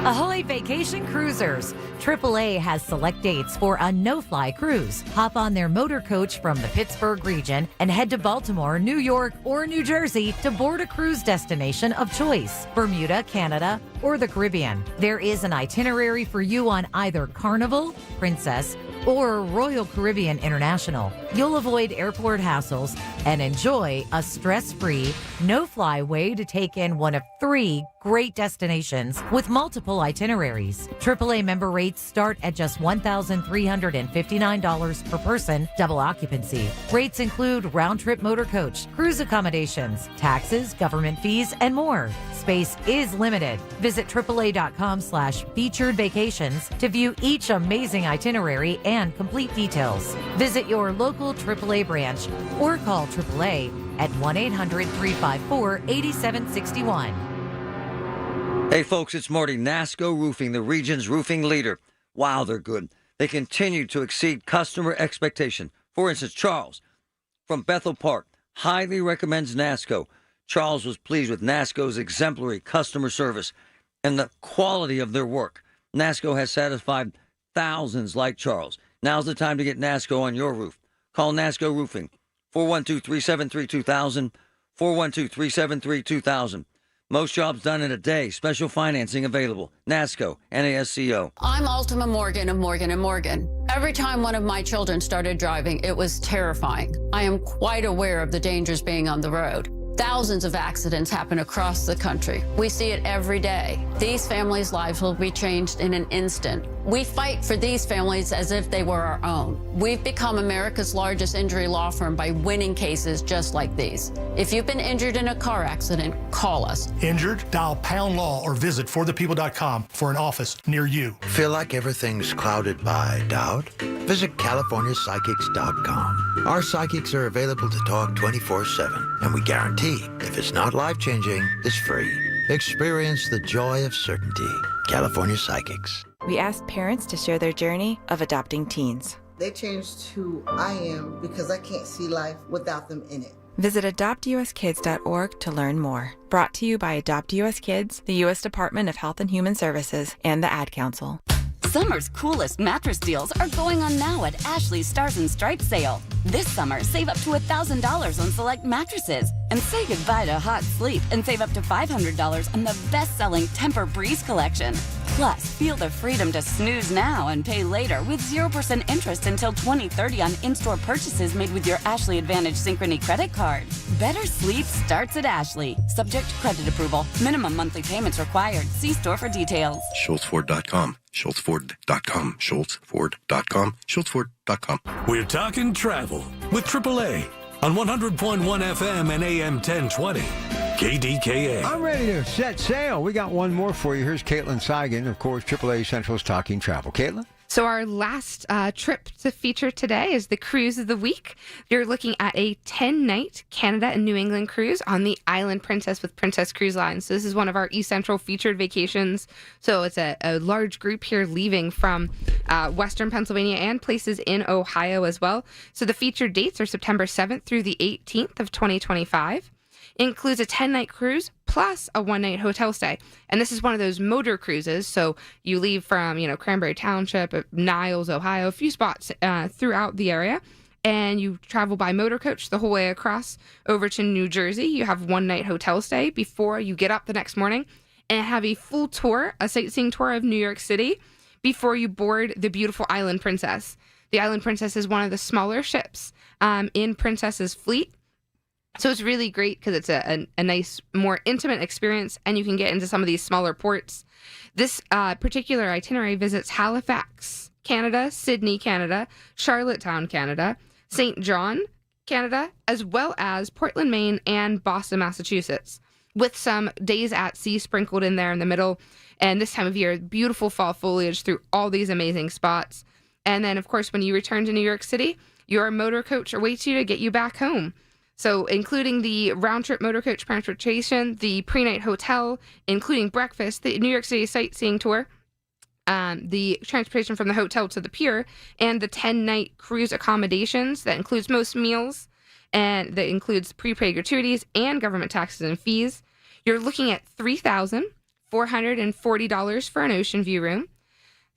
Ahoy Vacation Cruisers! AAA has select dates for a no-fly cruise. Hop on their motor coach from the Pittsburgh region and head to Baltimore, New York, or New Jersey to board a cruise destination of choice. Bermuda, Canada, or the Caribbean. There is an itinerary for you on either Carnival, Princess, or Royal Caribbean International. You'll avoid airport hassles and enjoy a stress-free, no-fly way to take in one of 3 great destinations with multiple itineraries. AAA member rates start at just $1,359 per person, double occupancy. Rates include round-trip motor coach, cruise accommodations, taxes, government fees, and more. Space is limited. Visit AAA.com/featured vacations to view each amazing itinerary and complete details. Visit your local AAA branch or call AAA at 1-800-354-8761. Hey folks, it's Marty. NASCO Roofing, the region's roofing leader. Wow, they're good. They continue to exceed customer expectation. For instance, Charles from Bethel Park highly recommends NASCO. Charles was pleased with NASCO's exemplary customer service and the quality of their work. NASCO has satisfied thousands like Charles. Now's the time to get NASCO on your roof. Call NASCO Roofing, 412-373-2000, 412-373-2000. Most jobs done in a day. Special financing available. NASCO, NASCO. I'm Ultima Morgan of Morgan & Morgan. Every time one of my children started driving, it was terrifying. I am quite aware of the dangers being on the road. Thousands of accidents happen across the country. We see it every day. These families' lives will be changed in an instant. We fight for these families as if they were our own. We've become America's largest injury law firm by winning cases just like these. If you've been injured in a car accident, call us. Injured? Dial pound law or visit forthepeople.com for an office near you. Feel like everything's clouded by doubt? Visit CaliforniaPsychics.com. Our psychics are available to talk 24/7, and we guarantee if it's not life-changing, it's free. Experience the joy of certainty. California Psychics. We asked parents to share their journey of adopting teens. They changed who I am because I can't see life without them in it. Visit adoptuskids.org to learn more. Brought to you by Adopt US Kids, the U.S. Department of Health and Human Services, and the Ad Council. Summer's coolest mattress deals are going on now at Ashley's Stars and Stripes sale. This summer, save up to $1,000 on select mattresses. And say goodbye to hot sleep and save up to $500 on the best-selling Tempur-Breeze collection. Plus, feel the freedom to snooze now and pay later with 0% interest until 2030 on in-store purchases made with your Ashley Advantage Synchrony credit card. Better sleep starts at Ashley. Subject to credit approval. Minimum monthly payments required. See store for details. SchultzFord.com. SchultzFord.com. SchultzFord.com. SchultzFord.com. We're talking travel with AAA on 100.1 FM and AM 1020. KDKA. I'm ready to set sail. We got one more for you. Here's Caitlin Seigan, of course, AAA Central's Talking Travel. Caitlin? So our last trip to feature today is the Cruise of the Week. You're looking at a 10-night Canada and New England cruise on the Island Princess with Princess Cruise Line. So this is one of our Essential featured vacations. So it's a large group here leaving from Western Pennsylvania and places in Ohio as well. So the featured dates are September 7th through the 18th of 2025. Includes a 10-night cruise plus a 1-night hotel stay. And this is one of those motor cruises. So you leave from, Cranberry Township, Niles, Ohio, a few spots throughout the area. And you travel by motor coach the whole way across over to New Jersey. You have 1-night hotel stay before you get up the next morning and have a full tour, a sightseeing tour of New York City before you board the beautiful Island Princess. The Island Princess is one of the smaller ships in Princess's fleet. So it's really great because it's a nice, more intimate experience, and you can get into some of these smaller ports. This particular itinerary visits Halifax, Canada, Sydney, Canada, Charlottetown, Canada, St. John, Canada, as well as Portland, Maine, and Boston, Massachusetts, with some days at sea sprinkled in there in the middle. And this time of year, beautiful fall foliage through all these amazing spots. And then, of course, when you return to New York City, your motor coach awaits you to get you back home. So including the round-trip motor coach transportation, the pre-night hotel, including breakfast, the New York City sightseeing tour, the transportation from the hotel to the pier, and the 10-night cruise accommodations that includes most meals, and that includes prepaid gratuities and government taxes and fees. You're looking at $3,440 for an ocean view room,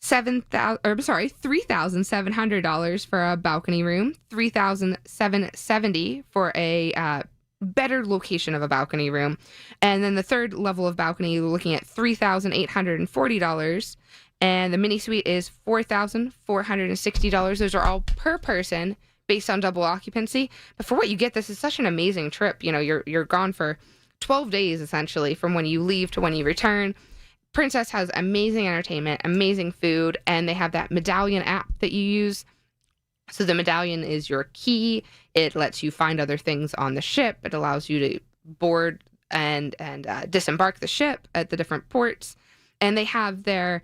$3,700 for a balcony room, $3,770 for a better location of a balcony room, and then the third level of balcony, you're looking at $3,840, and the mini suite is $4,460. Those are all per person based on double occupancy. But for what you get, this is such an amazing trip. You know, you're gone for 12 days essentially from when you leave to when you return. Princess has amazing entertainment, amazing food, and they have that medallion app that you use. So the medallion is your key. It lets you find other things on the ship. It allows you to board and disembark the ship at the different ports. And they have their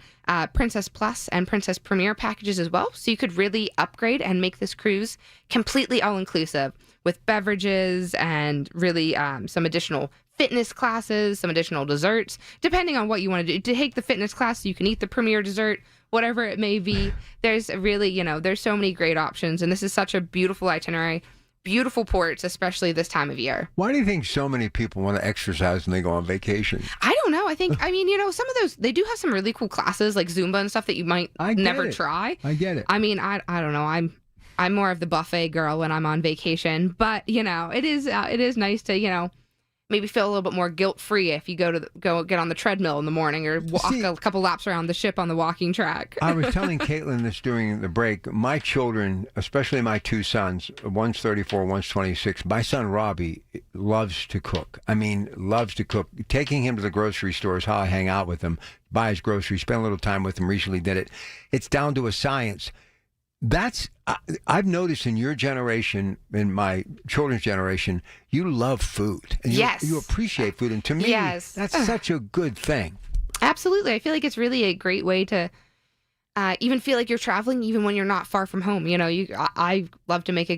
Princess Plus and Princess Premier packages as well. So you could really upgrade and make this cruise completely all-inclusive with beverages and really some additional fitness classes, some additional desserts, depending on what you want to do. To take the fitness class, you can eat the premier dessert, whatever it may be. There's really, there's so many great options. And this is such a beautiful itinerary, beautiful ports, especially this time of year. Why do you think so many people want to exercise when they go on vacation? I don't know. I think, some of those, they do have some really cool classes like Zumba and stuff that you might never try. I get it. I mean, I don't know. I'm more of the buffet girl when I'm on vacation, but it is nice to, maybe feel a little bit more guilt-free if you go get on the treadmill in the morning or walk a couple laps around the ship on the walking track. I was telling Caitlin this during the break. My children, especially my two sons, one's 34, one's 26. My son Robbie loves to cook. Loves to cook. Taking him to the grocery store is how I hang out with him, buy his groceries, spend a little time with him. Recently did it. It's down to a science. I've noticed in your generation, in my children's generation, you love food. And yes. You appreciate food. And to me, yes. That's such a good thing. Absolutely. I feel like it's really a great way to even feel like you're traveling even when you're not far from home. I love to make I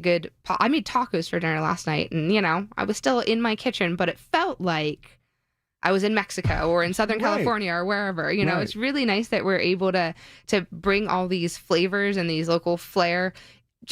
made tacos for dinner last night. And, I was still in my kitchen, but it felt like I was in Mexico or in Southern California or wherever. Right. It's really nice that we're able to bring all these flavors and these local flair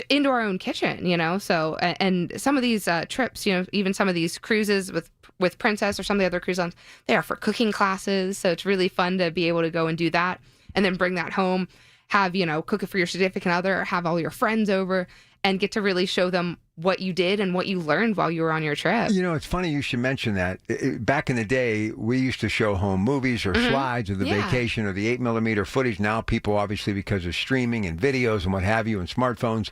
into our own kitchen, So, and some of these trips, even some of these cruises with Princess or some of the other cruise lines, they are for cooking classes. So it's really fun to be able to go and do that and then bring that home, have, cook it for your significant other, or have all your friends over and get to really show them what you did and what you learned while you were on your trip. It's funny you should mention that. Back in the day, we used to show home movies or slides of the vacation or the 8mm footage. Now people, obviously, because of streaming and videos and what have you and smartphones,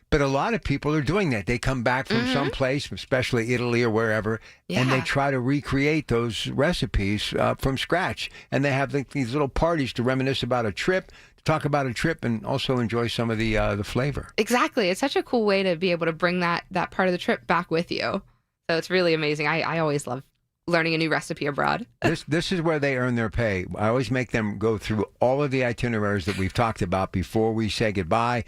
but a lot of people are doing that. They come back from someplace, especially Italy or wherever, and they try to recreate those recipes from scratch. And they have these little parties to reminisce about a trip, talk about a trip, and also enjoy some of the flavor. Exactly. It's such a cool way to be able to bring that part of the trip back with you. So it's really amazing. I always love learning a new recipe abroad. This is where they earn their pay. I always make them go through all of the itineraries that we've talked about before we say goodbye.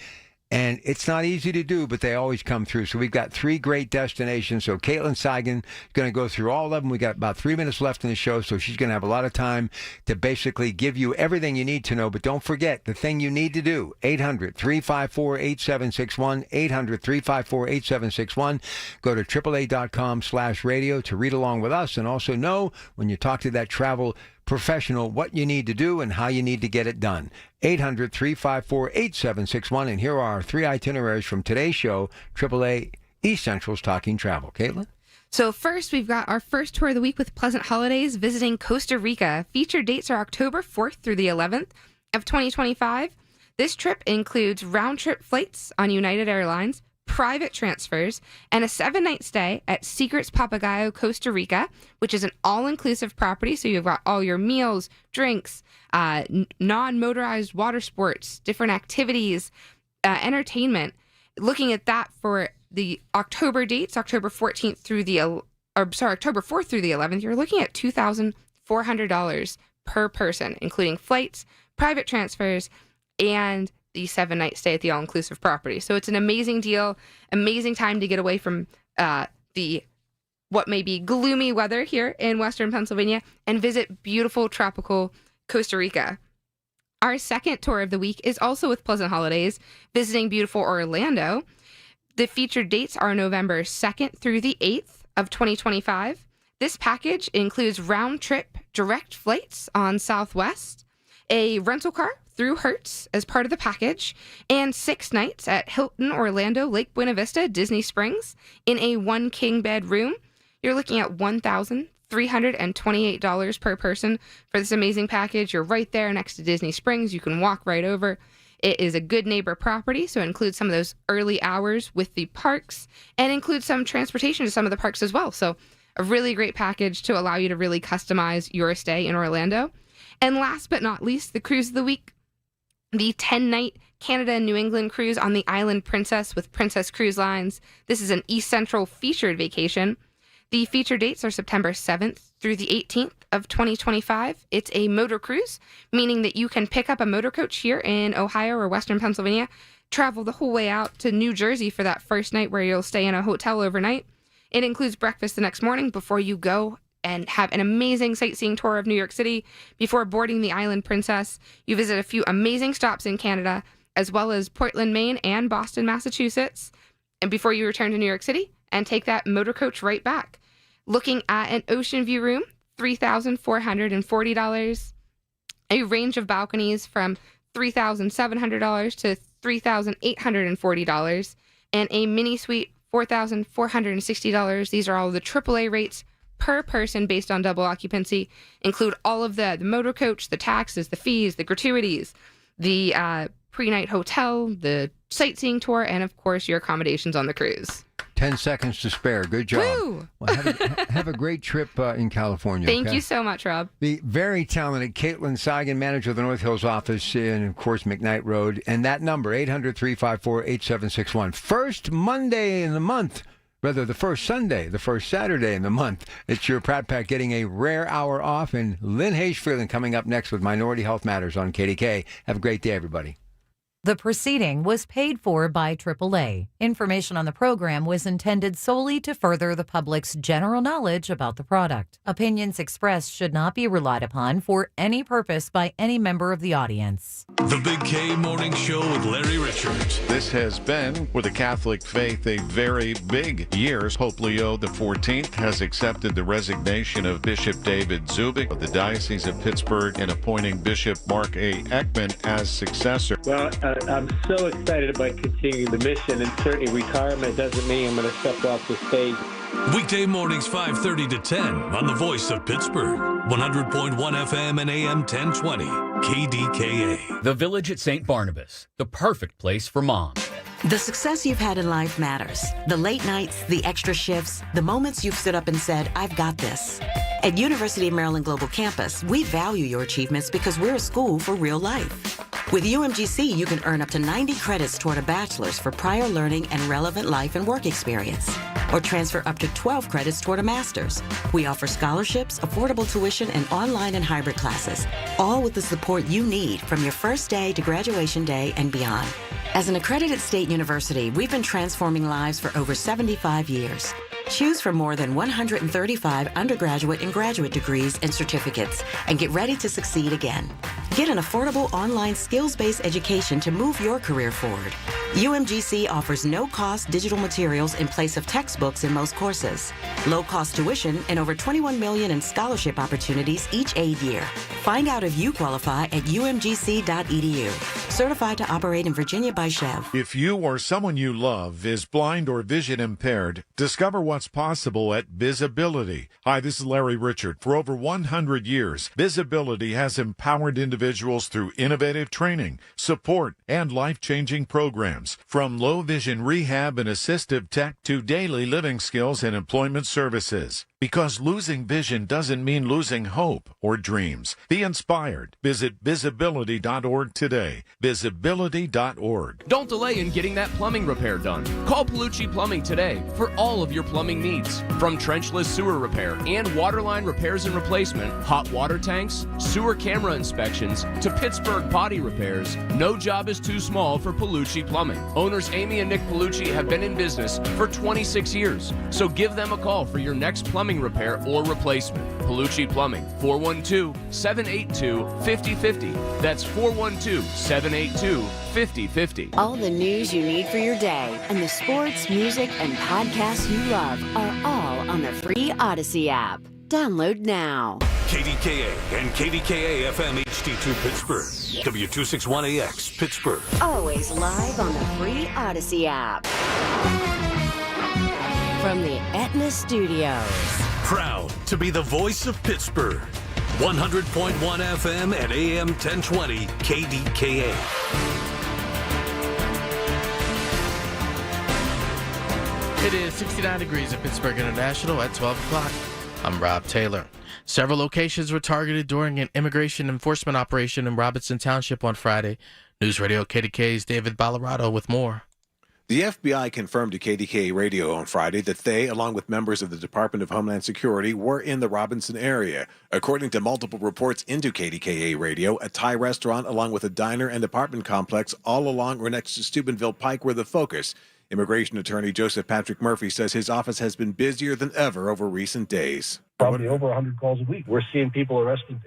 And it's not easy to do, but they always come through. So we've got 3 great destinations. So Caitlin Seigan is going to go through all of them. We got about 3 minutes left in the show, so she's going to have a lot of time to basically give you everything you need to know. But don't forget the thing you need to do, 800-354-8761, 800-354-8761. Go to AAA.com/radio to read along with us and also know when you talk to that travel professional what you need to do and how you need to get it done. 800-354-8761. And here are our 3 itineraries from today's show, AAA East Central's Talking Travel. Caitlin? So first, we've got our first tour of the week with Pleasant Holidays visiting Costa Rica. Featured dates are October 4th through the 11th of 2025. This trip includes round-trip flights on United Airlines, private transfers, and a 7-night stay at Secrets Papagayo, Costa Rica, which is an all-inclusive property. So you've got all your meals, drinks, non-motorized water sports, different activities, entertainment. Looking at that for the October dates, October 4th through the 11th, you're looking at $2,400 per person, including flights, private transfers, and the 7-night stay at the all-inclusive property. So it's an amazing deal, amazing time to get away from what may be gloomy weather here in Western Pennsylvania and visit beautiful tropical Costa Rica. Our second tour of the week is also with Pleasant Holidays, visiting beautiful Orlando. The featured dates are November 2nd through the 8th of 2025. This package includes round-trip direct flights on Southwest, a rental car through Hertz as part of the package, and 6 nights at Hilton Orlando Lake Buena Vista Disney Springs in a 1-king bed room. You're looking at $1,328 per person for this amazing package. You're right there next to Disney Springs. You can walk right over. It is a good neighbor property, so it includes some of those early hours with the parks and includes some transportation to some of the parks as well. So a really great package to allow you to really customize your stay in Orlando. And last but not least, the cruise of the week, the 10-night Canada and New England cruise on the Island Princess with Princess Cruise Lines. This is an East Central featured vacation. The feature dates are September 7th through the 18th of 2025. It's a motor cruise, meaning that you can pick up a motor coach here in Ohio or Western Pennsylvania, travel the whole way out to New Jersey for that first night where you'll stay in a hotel overnight. It includes breakfast the next morning before you go and have an amazing sightseeing tour of New York City. Before boarding the Island Princess, you visit a few amazing stops in Canada, as well as Portland, Maine, and Boston, Massachusetts, and before you return to New York City and take that motor coach right back. Looking at an ocean view room, $3,440, a range of balconies from $3,700 to $3,840, and a mini suite, $4,460. These are all the AAA rates per person based on double occupancy, include all of the motor coach, the taxes, the fees, the gratuities, the pre-night hotel, the sightseeing tour, and of course your accommodations on the cruise. 10 seconds to spare. Good job. Woo! Well, have a great trip in California. Thank you so much, Rob. The very talented Caitlin Seigan, manager of the North Hills office in, of course, McKnight Road. And that number, 800-354-8761. First Monday in the month. Rather, the first Sunday, the first Saturday in the month. It's your Pratt Pack getting a rare hour off. And Lynn Hayes-Freeland coming up next with Minority Health Matters on KDKA. Have a great day, everybody. The proceeding was paid for by AAA. Information on the program was intended solely to further the public's general knowledge about the product. Opinions expressed should not be relied upon for any purpose by any member of the audience. The Big K Morning Show with Larry Richards. This has been, for the Catholic faith, a very big year. Pope Leo XIV has accepted the resignation of Bishop David Zubik of the Diocese of Pittsburgh and appointing Bishop Mark A. Ekman as successor. Well, I'm so excited about continuing the mission, and certainly retirement doesn't mean I'm going to step off the stage. Weekday mornings 5:30 to 10 on the Voice of Pittsburgh, 100.1 FM and AM 1020, KDKA. The Village at St. Barnabas, the perfect place for mom. The success you've had in life matters. The late nights, the extra shifts, the moments you've stood up and said, I've got this. At University of Maryland Global Campus, we value your achievements because we're a school for real life. With UMGC, you can earn up to 90 credits toward a bachelor's for prior learning and relevant life and work experience, or transfer up to 12 credits toward a master's. We offer scholarships, affordable tuition, and online and hybrid classes, all with the support you need from your first day to graduation day and beyond. As an accredited state university, we've been transforming lives for over 75 years. Choose from more than 135 undergraduate and graduate degrees and certificates, and get ready to succeed again. Get an affordable online skills-based education to move your career forward. UMGC offers no-cost digital materials in place of textbooks in most courses, low-cost tuition, and over $21 million in scholarship opportunities each aid year. Find out if you qualify at umgc.edu. Certified to operate in Virginia by Chev. If you or someone you love is blind or vision impaired, discover what's possible at Visibility. Hi, this is Larry Richard. For over 100 years, Visibility has empowered individuals through innovative training, support, and life-changing programs. From low vision rehab and assistive tech to daily living skills and employment services. Because losing vision doesn't mean losing hope or dreams. Be inspired. Visit visibility.org today. Visibility.org. Don't delay in getting that plumbing repair done. Call Palucci Plumbing today for all of your plumbing needs. From trenchless sewer repair and waterline repairs and replacement, hot water tanks, sewer camera inspections, to Pittsburgh potty repairs, no job is too small for Palucci Plumbing. Owners Amy and Nick Palucci have been in business for 26 years, so give them a call for your next plumbing repair or replacement. Palucci Plumbing, 412-782-5050. That's 412-782-5050. All the news you need for your day and the sports, music, and podcasts you love are all on the free Odyssey app. Download now. KDKA and KDKA-FM HD2 Pittsburgh. W261AX Pittsburgh. Always live on the free Odyssey app. From the Aetna Studios. Proud to be the voice of Pittsburgh. 100.1 FM and AM 1020 KDKA. It is 69 degrees at Pittsburgh International at 12 o'clock. I'm Rob Taylor. Several locations were targeted during an immigration enforcement operation in Robinson Township on Friday. News Radio KDK's David Ballarado with more. The FBI confirmed to KDKA Radio on Friday that they, along with members of the Department of Homeland Security, were in the Robinson area. According to multiple reports into KDKA Radio, a Thai restaurant along with a diner and apartment complex all along or next to Steubenville Pike were the focus. Immigration attorney Joseph Patrick Murphy says his office has been busier than ever over recent days. Probably over 100 calls a week. We're seeing people arrested,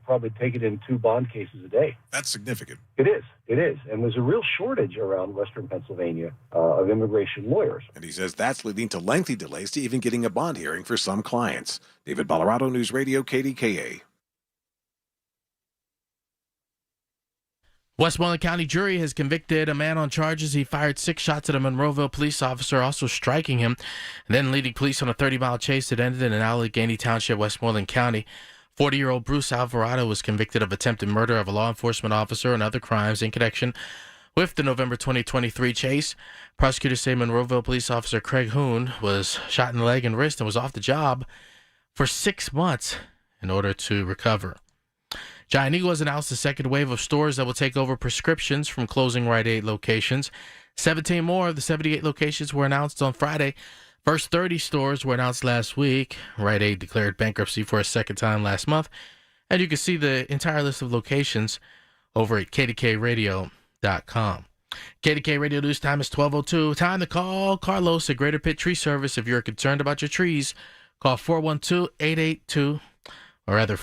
probably taken in 2 bond cases a day. That's significant. It is. And there's a real shortage around Western Pennsylvania of immigration lawyers. And he says that's leading to lengthy delays to even getting a bond hearing for some clients. David Ballarado, News Radio, KDKA. Westmoreland County jury has convicted a man on charges he fired 6 shots at a Monroeville police officer, also striking him, and then leading police on a 30-mile chase that ended in Allegheny Township, Westmoreland County. 40-year-old Bruce Alvarado was convicted of attempted murder of a law enforcement officer and other crimes in connection with the November 2023 chase. Prosecutors say Monroeville police officer Craig Hoon was shot in the leg and wrist and was off the job for 6 months in order to recover. Giant Eagle has announced a second wave of stores that will take over prescriptions from closing Rite Aid locations. 17 more of the 78 locations were announced on Friday. First 30 stores were announced last week. Rite Aid declared bankruptcy for a second time last month. And you can see the entire list of locations over at KDKRadio.com. KDK Radio News time is 12:02. Time to call Carlos at Greater Pitt Tree Service. If you're concerned about your trees, call 412-882, or rather